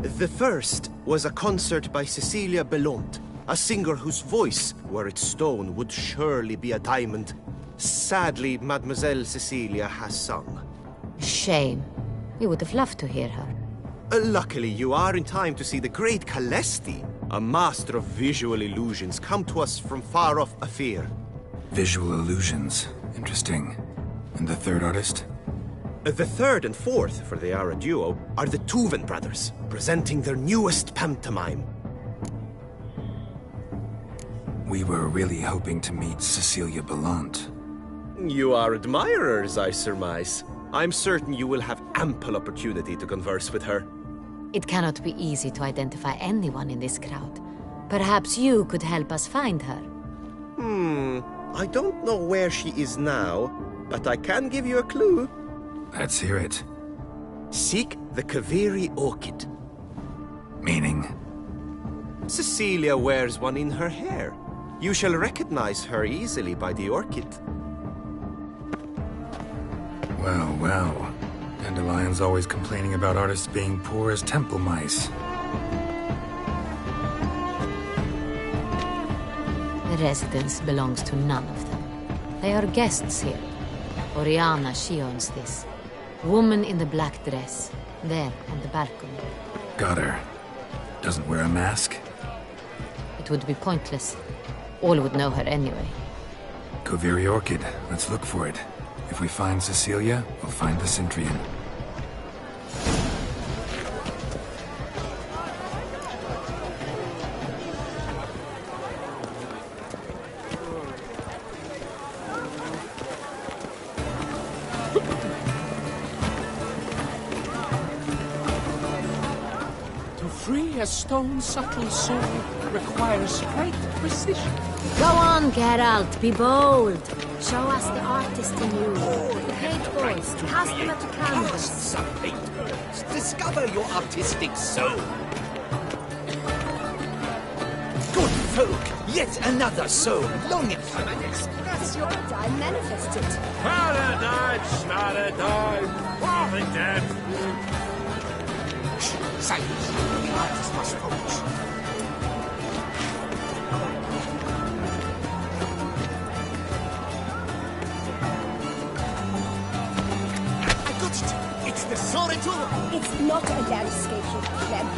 The first was a concert by Cecilia Bellont, a singer whose voice, were it stone, would surely be a diamond. Sadly, Mademoiselle Cecilia has sung. Shame. We would have loved to hear her. Luckily, you are in time to see the great Calesti, a master of visual illusions, come to us from far off Afir. Visual illusions. Interesting. And the third artist? The third and fourth, for they are a duo, are the Tuven brothers, presenting their newest pantomime. We were really hoping to meet Cecilia Bellont. You are admirers, I surmise. I'm certain you will have ample opportunity to converse with her. It cannot be easy to identify anyone in this crowd. Perhaps you could help us find her. I don't know where she is now, but I can give you a clue. Let's hear it. Seek the Kaviri orchid. Meaning? Cecilia wears one in her hair. You shall recognize her easily by the orchid. Well, well. Dandelion's always complaining about artists being poor as temple mice. The residence belongs to none of them. They are guests here. Oriana, she owns this. Woman in the black dress. There, on the balcony. Got her. Doesn't wear a mask? It would be pointless. All would know her anyway. Kaviri Orchid. Let's look for it. If we find Cecilia, we'll find the Cintrian. A stone subtle soul requires great precision. Go on, Geralt, be bold. Show us the artist in you. The paint balls, cast them at the canvas. Some paint girls, discover your artistic soul. Good folk, yet another soul longing for Express your die manifested. Paradise, paradise, profit death. Silence. The artist must focus. It's not a landscape, you Clem.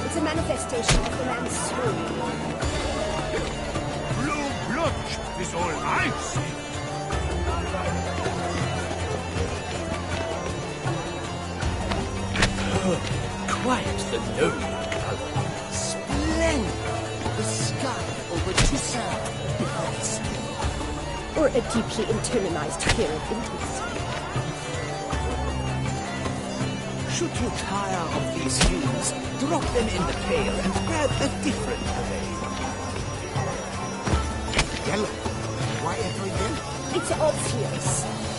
It's a manifestation of the man's soul. Blue blood is all I see. Quite the lonely color. Splendid. The sky over Toussaint divides me. Or a deeply internalized fear of intimacy. Should you tire of these hues, drop them in the pail and grab a different array. Yellow? Why ever yellow? It's obvious.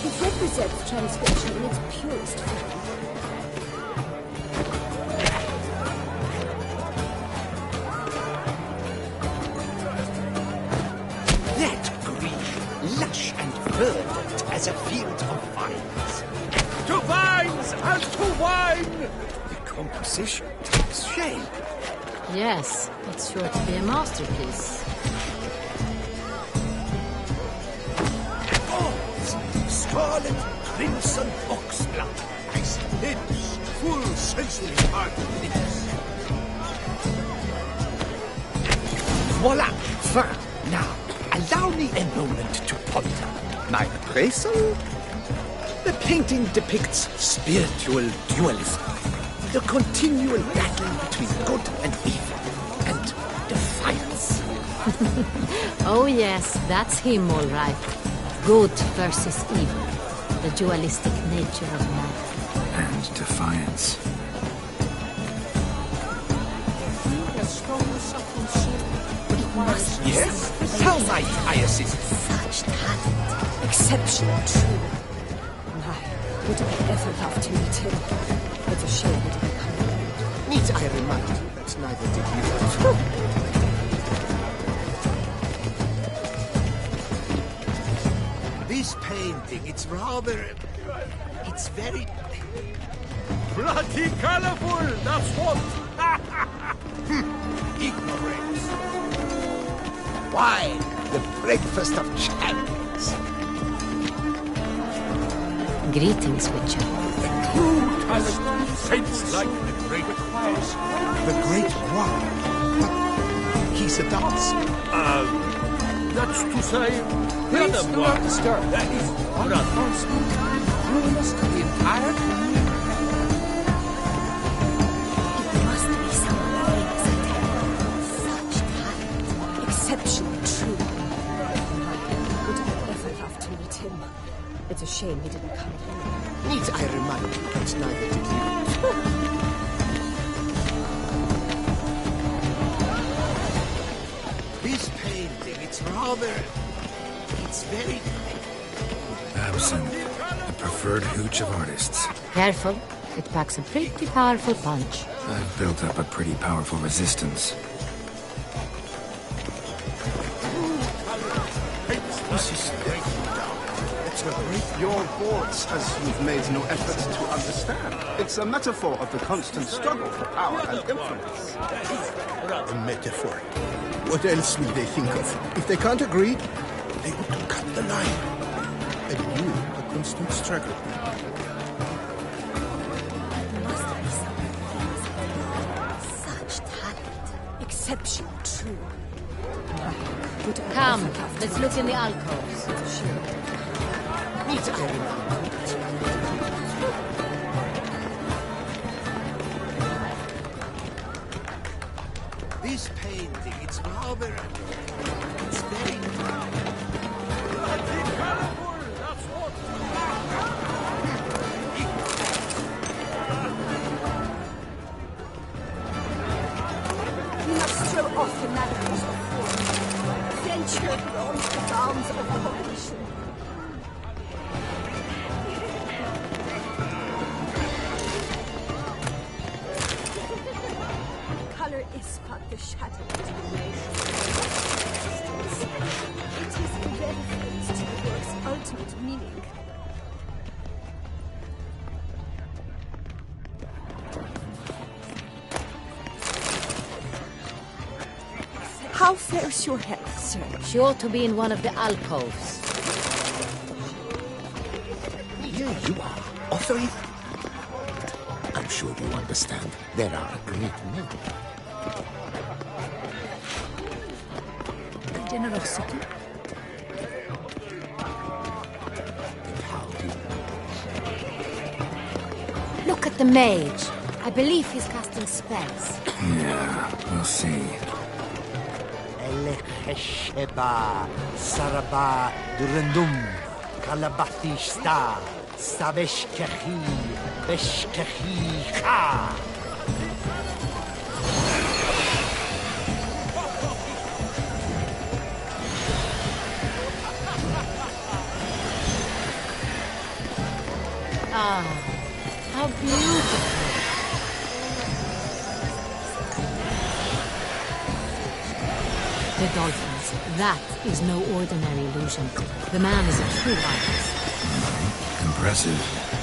It represents transgression in its purest form. That green, lush and verdant as a field of vines. To vines and to wine! The composition takes shape. Yes, it's sure to be a masterpiece. Scarlet, crimson oxblood. Nice lips, full sensually hearted lips. Voila! Fin! Now, allow me a moment to ponder. My appraisal? The painting depicts spiritual dualism. The continual battle between good and evil. And defiance. Oh yes, that's him all right. Good versus evil. The dualistic nature of man. And defiance. Yes? How might I assist? Such talent. Exceptional, true. My, would I ever love to meet him? It's a shame he didn't come. Need I remind you that neither did you. This painting, it's rather... It's very... Bloody colorful, that's what! Ignorance. Wine, the breakfast of champions. Greetings, Witcher. True talent, saints like the great choirs. The great one. He's a dancer. That's to say, the Please other do one. not disturb. That is brother. Ruinous to the entire community. It must be someone famous at such talent. Exceptional, true. Would I ever love to meet him? It's a shame he didn't come here. Need I remind you that neither did you. This painting, it's rather... It's very... Absinthe, the preferred hooch of artists. Careful, it packs a pretty powerful punch. I've built up a pretty powerful resistance. This is it's a great... Your boards, as you've made no effort to understand. It's a metaphor of the constant struggle for power and influence. A metaphor. What else will they think of? If they can't agree, they ought to cut the line. And you, a constant struggle. Must be someone famous at such talent. Exceptional, true. Would I Come, ever love to let's meet look in the him? alcoves. It's a shame. Need I remind you that... This painting, it's rather... It's very... We must throw off the manacles of form. Venture beyond the bounds of cognition. Color is but the shadow to the nation. It is irrelevant to the work's ultimate meaning. How fares your health, sir? She ought to be in one of the alcoves. Here you are, offering... sure you understand. There are great men. Dinner of Suki. Look at the mage. I believe he's casting spells. Yeah, we'll see. Elechesheba, Saraba, Durendum, Kalabathishta, Saveshkechi, Beshkechi Ka. Ah, how beautiful. The dolphins. That is no ordinary illusion. The man is a true artist. Impressive.